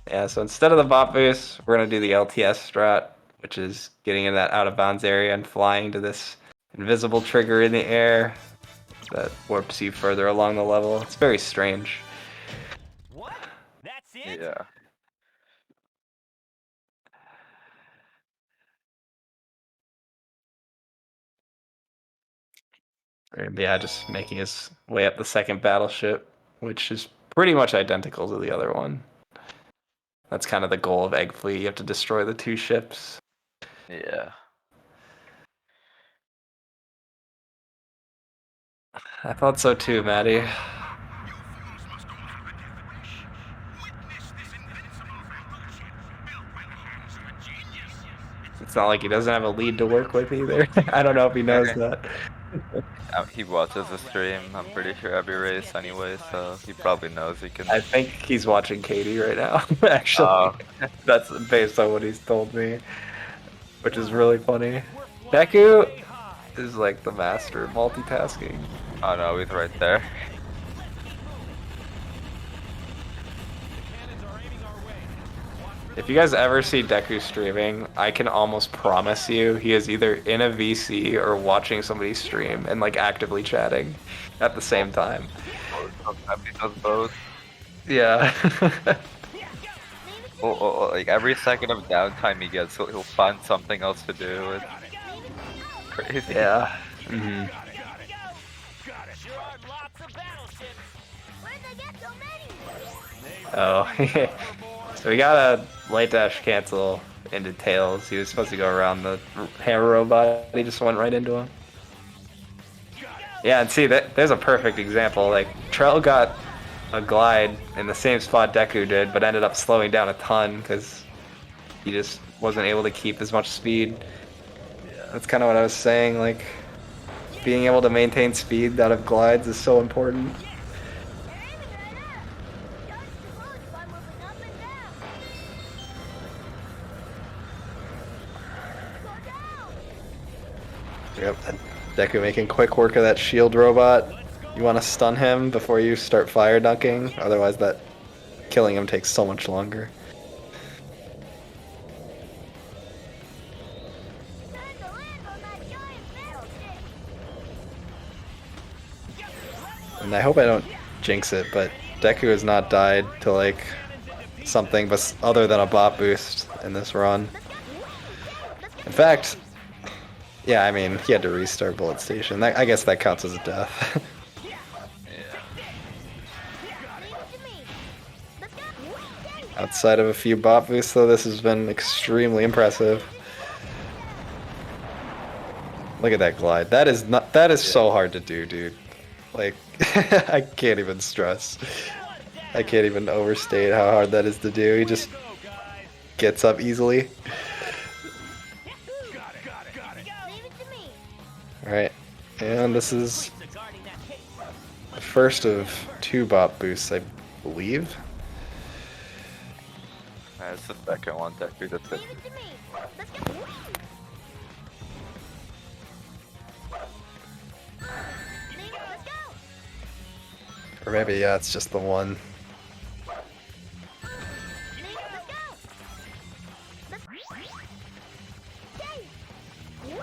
Yeah, so instead of the bot boost, we're going to do the LTS strat, which is getting in that out of bounds area and flying to this invisible trigger in the air that warps you further along the level. It's very strange. Yeah. And yeah, just making his way up the second battleship, which is pretty much identical to the other one. That's kind of the goal of Egg Fleet. You have to destroy the two ships. Yeah. I thought so too, Maddie. It's not like he doesn't have a lead to work with either. I don't know if he knows that. He watches the stream, I'm pretty sure, every race anyway, so he probably knows he can... I think he's watching Katie right now, actually. That's based on what he's told me, which is really funny. Deku is like the master of multitasking. Oh no, he's right there. If you guys ever see Deku streaming, I can almost promise you he is either in a VC or watching somebody stream and like actively chatting at the same time. Sometimes he does both. Yeah. Like every second of downtime he gets, he'll find something else to do. crazy. Yeah. Mm-hmm. Oh, so we got a light dash cancel into Tails. He was supposed to go around the hair robot. He just went right into him. Yeah, and see, there's a perfect example. Like, Trell got a glide in the same spot Deku did, but ended up slowing down a ton because he just wasn't able to keep as much speed. That's kind of what I was saying. Like, being able to maintain speed out of glides is so important. Yep, and Deku making quick work of that shield robot. You want to stun him before you start fire dunking, otherwise that killing him takes so much longer. And I hope I don't jinx it, but Deku has not died to like something but other than a bot boost in this run. In fact, yeah, I mean, he had to restart Bullet Station. I guess that counts as a death. Outside of a few bot boosts, though, this has been extremely impressive. Look at that glide. That is so hard to do, dude. Like, I can't even stress. I can't even overstate how hard that is to do. He just gets up easily. Alright, and this is the first of 2 bot boosts, I believe. It's the second one, Deku, that's it. Or maybe, yeah, it's just the one.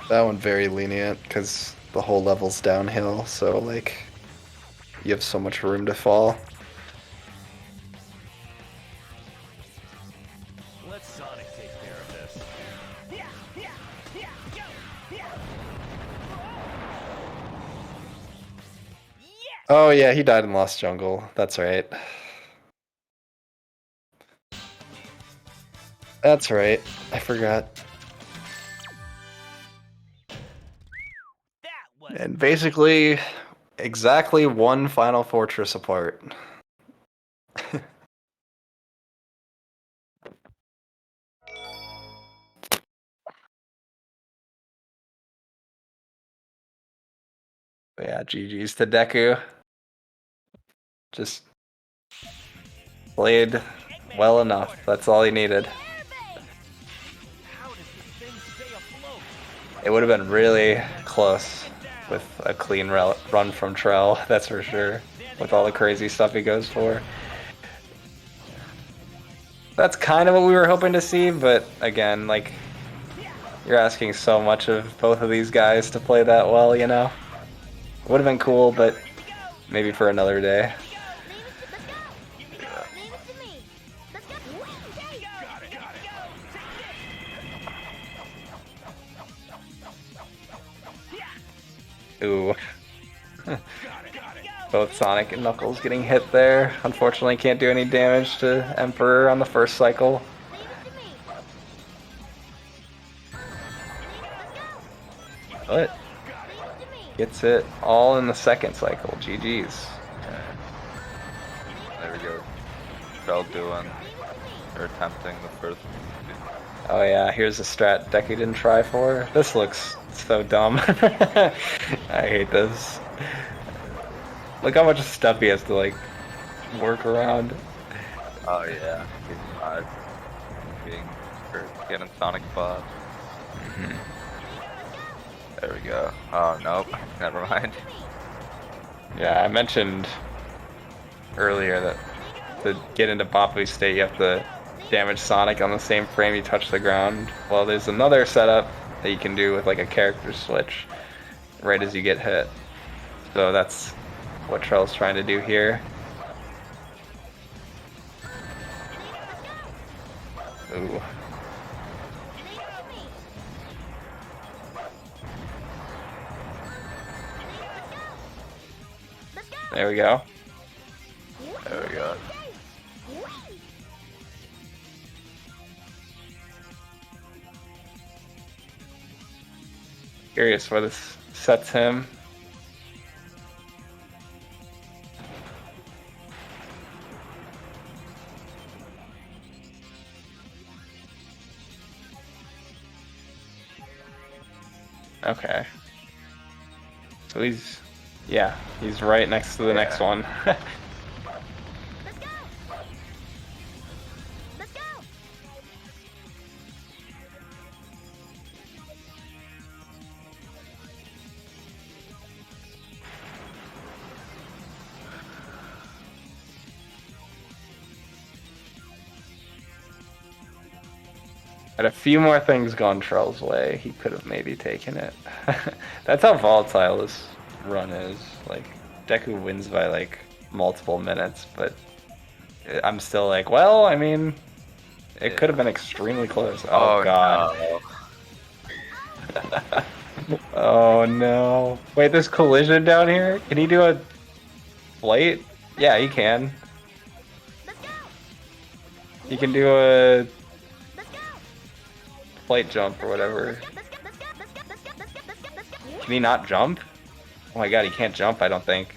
That one very lenient, because the whole level's downhill, so, like, you have so much room to fall. Let Sonic take care of this. Oh yeah, he died in Lost Jungle. That's right. That's right. I forgot. And basically, exactly 1 final fortress apart. But yeah, GG's to Deku. Just played well enough. That's all he needed. It would have been really close with a clean run from Trell, that's for sure. With all the crazy stuff he goes for. That's kind of what we were hoping to see, but again, like, you're asking so much of both of these guys to play that well, you know? Would have been cool, but maybe for another day. Ooh. Both Sonic and Knuckles getting hit there. Unfortunately, can't do any damage to Emperor on the first cycle. But gets it all in the second cycle. GG's. There we go. Trell doing, or attempting the first. Oh yeah, here's a strat Deku didn't try for. This looks so dumb. I hate this. Look how much stuff he has to like work around. Oh yeah, he's not getting Sonic Bob. There we go. Oh nope, never mind. Yeah, I mentioned earlier that to get into Bapu state you have to damage Sonic on the same frame you touch the ground. Well, there's another setup that you can do with like a character switch right as you get hit. So that's what Trell's trying to do here. Ooh. There we go. There we go. Curious where this sets him. Okay. So he's, yeah, he's right next to the next one. Had a few more things gone Trell's way, he could have maybe taken it. That's how volatile this run is. Like, Deku wins by like multiple minutes, but I'm still like, well, I mean, it could have been extremely close. Oh, god. No. Oh no. Wait, there's collision down here? Can he do a flight? Yeah, he can. He can do a flight jump or whatever. Can he not jump? Oh my god, he can't jump, I don't think.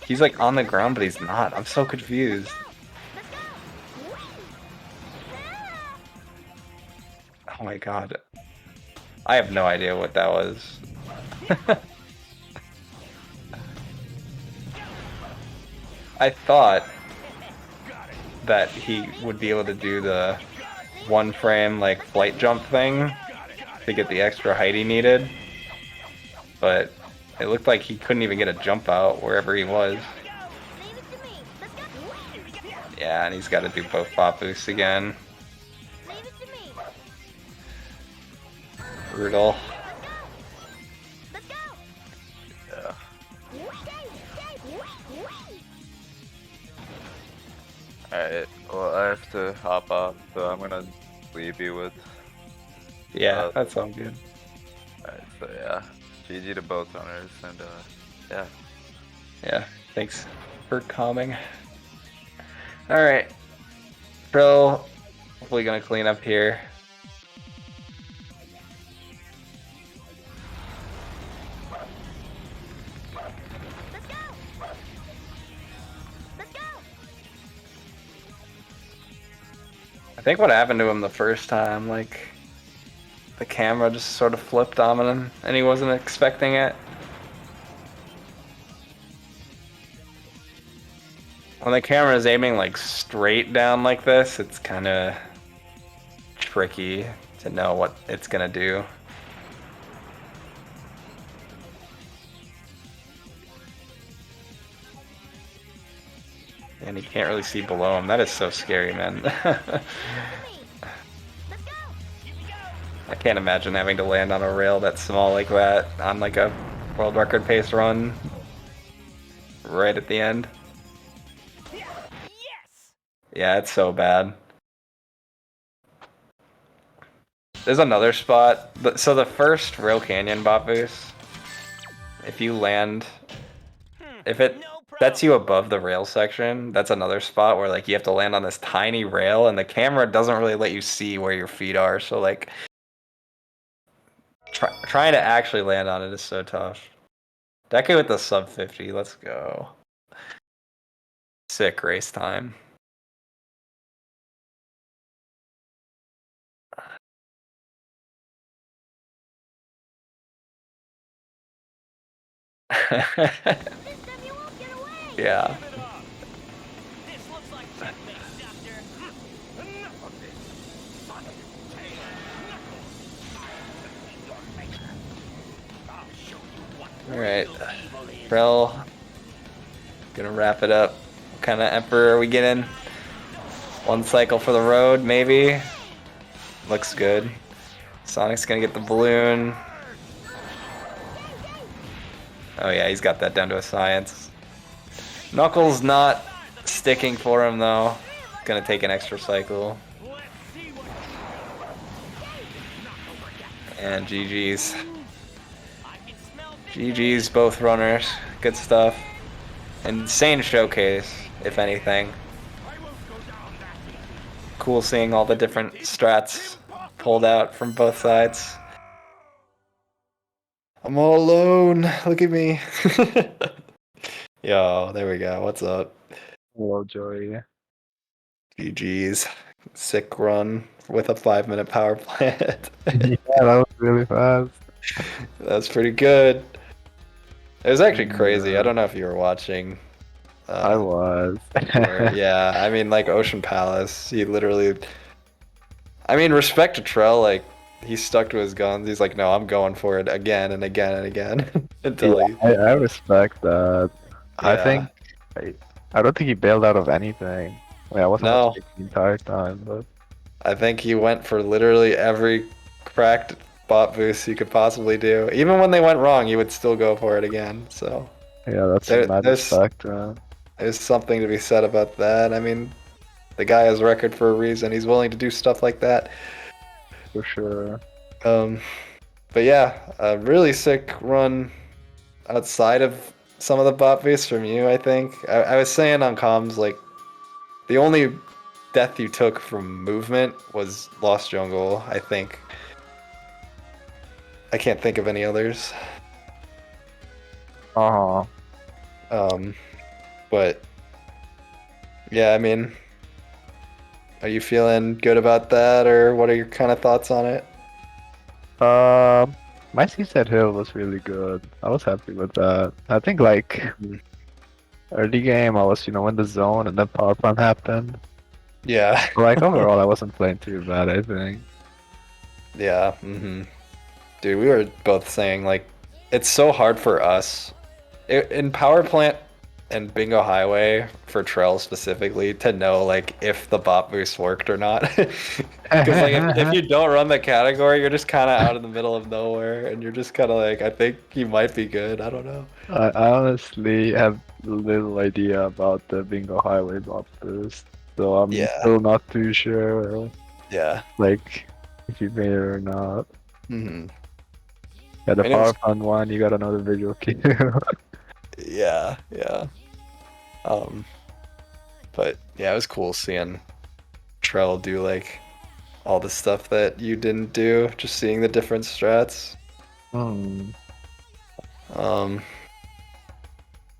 He's like on the ground, but he's not. I'm so confused. Oh my god. I have no idea what that was. I thought that he would be able to do the one frame like flight jump thing to get the extra height he needed, but it looked like he couldn't even get a jump out wherever he was. Yeah, and he's got to do both pop boosts again. Brutal. Yeah. Alright, well I have to hop off, so I'm gonna leave you with... Yeah, that sounds good. Alright, so yeah. GG to both runners, and yeah. Yeah, thanks for calming. Alright. Trill, hopefully gonna clean up here. I think what happened to him the first time, like, the camera just sort of flipped on him and he wasn't expecting it. When the camera is aiming like straight down like this, it's kind of tricky to know what it's gonna do. And he can't really see below him. That is so scary, man. I can't imagine having to land on a rail that small like that on like a world record pace run right at the end. Yeah, it's so bad. There's another spot. So the first Rail Canyon bot boost, if you land, if it sets you above the rail section, that's another spot where like you have to land on this tiny rail and the camera doesn't really let you see where your feet are. So like trying to actually land on it is so tough. Deku with the sub 50, let's go. Sick race time. Yeah. Alright. Krell. Gonna wrap it up. What kind of Emperor are we getting? One cycle for the road, maybe? Looks good. Sonic's gonna get the balloon. Oh yeah, he's got that down to a science. Knuckles not sticking for him though. Gonna take an extra cycle. And GG's. GG's both runners. Good stuff. Insane showcase, if anything. Cool seeing all the different strats pulled out from both sides. I'm all alone. Look at me. Yo, there we go. What's up? Hello, Joey. GG's. Sick run with a 5-minute power plant. Yeah, that was really fast. That's pretty good. It was actually crazy. I don't know if you were watching. I was. Yeah, I mean, like Ocean Palace, he literally. I mean, respect to Trell, like, he stuck to his guns. He's like, no, I'm going for it again and again and again until Yeah, he. I respect that. I Yeah. think I don't think he bailed out of anything. I wasn't No. watching the entire time, but I think he went for literally every cracked bot boost he could possibly do. Even when they went wrong, he would still go for it again. So yeah, that's a mad respect, man. there's something to be said about that. I mean, the guy has a record for a reason. He's willing to do stuff like that. For sure. But yeah, a really sick run outside of some of the bot boosts from you, I think. I was saying on comms, like, the only death you took from movement was Lost Jungle, I think. I can't think of any others. But yeah, I mean, are you feeling good about that, or what are your kind of thoughts on it? My CSAT hill was really good. I was happy with that. I think like early game I was, in the zone and then power plant happened. Yeah. Like overall I wasn't playing too bad, I think. Yeah. Dude, we were both saying, like, it's so hard for us in power plant and bingo highway for Trell specifically to know, like, if the bot boost worked or not. Because like if you don't run the category, you're just kind of out in the middle of nowhere, and you're just kind of like, I think he might be good. I don't know. I honestly have little idea about the bingo highway bot boost, so I'm still not too sure. Yeah. Like if you made it or not. Mm-hmm. Yeah, the I mean, it power was- plant one, you got another visual cue. Yeah. But yeah, it was cool seeing Trell do like all the stuff that you didn't do. Just seeing the different strats.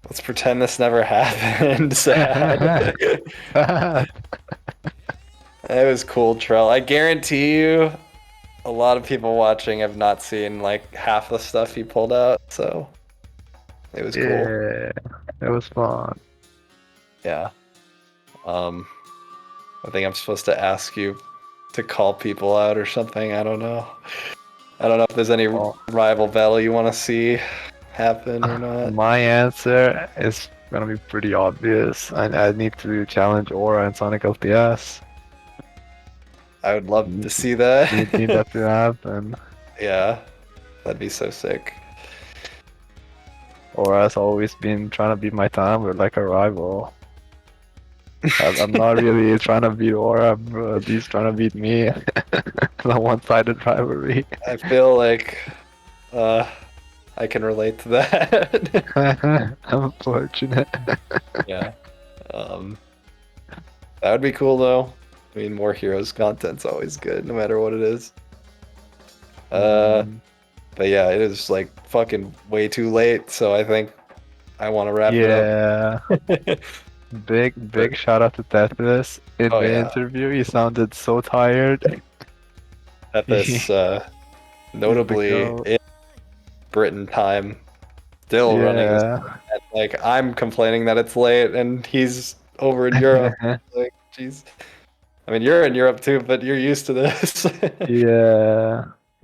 Let's pretend this never happened. Sad. It was cool, Trell. I guarantee you, a lot of people watching have not seen like half the stuff he pulled out. So it was cool. Yeah, it was fun. Yeah. I think I'm supposed to ask you to call people out or something. I don't know. I don't know if there's any rival battle you want to see happen or not. My answer is gonna be pretty obvious. I need to challenge Aura and Sonic LTS. I would love to see that. Need that to happen. Yeah, that'd be so sick. Aura's always been trying to beat my time. We're like a rival. I'm not really trying to beat Aura, but he's trying to beat me. It's a one-sided rivalry. I feel like I can relate to that. Unfortunate. Yeah. That would be cool though. I mean, more Heroes content's always good, no matter what it is. But yeah, it is like fucking way too late, so I think I want to wrap it up. Big shout out to Tetris. In the interview, he sounded so tired. Tetris, notably in Britain time, still running. Like, I'm complaining that it's late, and he's over in Europe. Like, jeez. I mean, you're in Europe too, but you're used to this.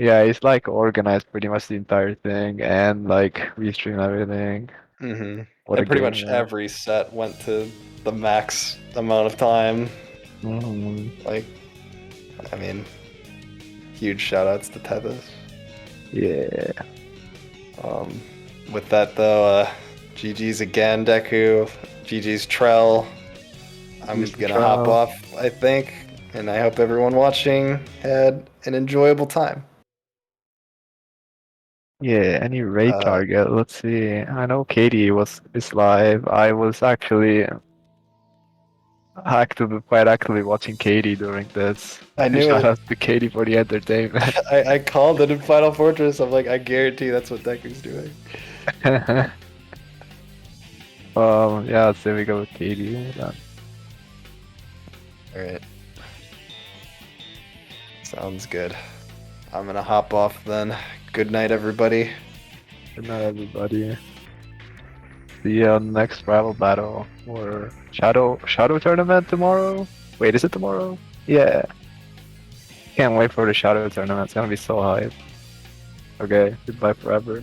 Yeah, he's like organized pretty much the entire thing and like restream everything. Mm-hmm. What And a pretty game, much man. every set went to the max amount of time. Like, I mean, huge shout outs to Tethys. Yeah. With that though, GG's again, Deku. GG's Trell. I'm GG's gonna hop Trell. off, I think, and I hope everyone watching had an enjoyable time. Yeah, any raid target. Let's see. I know Katie is live. I was actually quite actively watching Katie during this. I knew Shout it. out to Katie for the entertainment. I called it in Final Fortress. I'm like, I guarantee that's what Deku's doing. Yeah, so we go with Katie. Then. Alright. Sounds good. I'm gonna hop off then. Good night, everybody. Good night, everybody. See you on the next rival battle or Shadow tournament tomorrow. Wait, is it tomorrow? Yeah. Can't wait for the Shadow tournament. It's gonna be so hype. Okay, goodbye forever.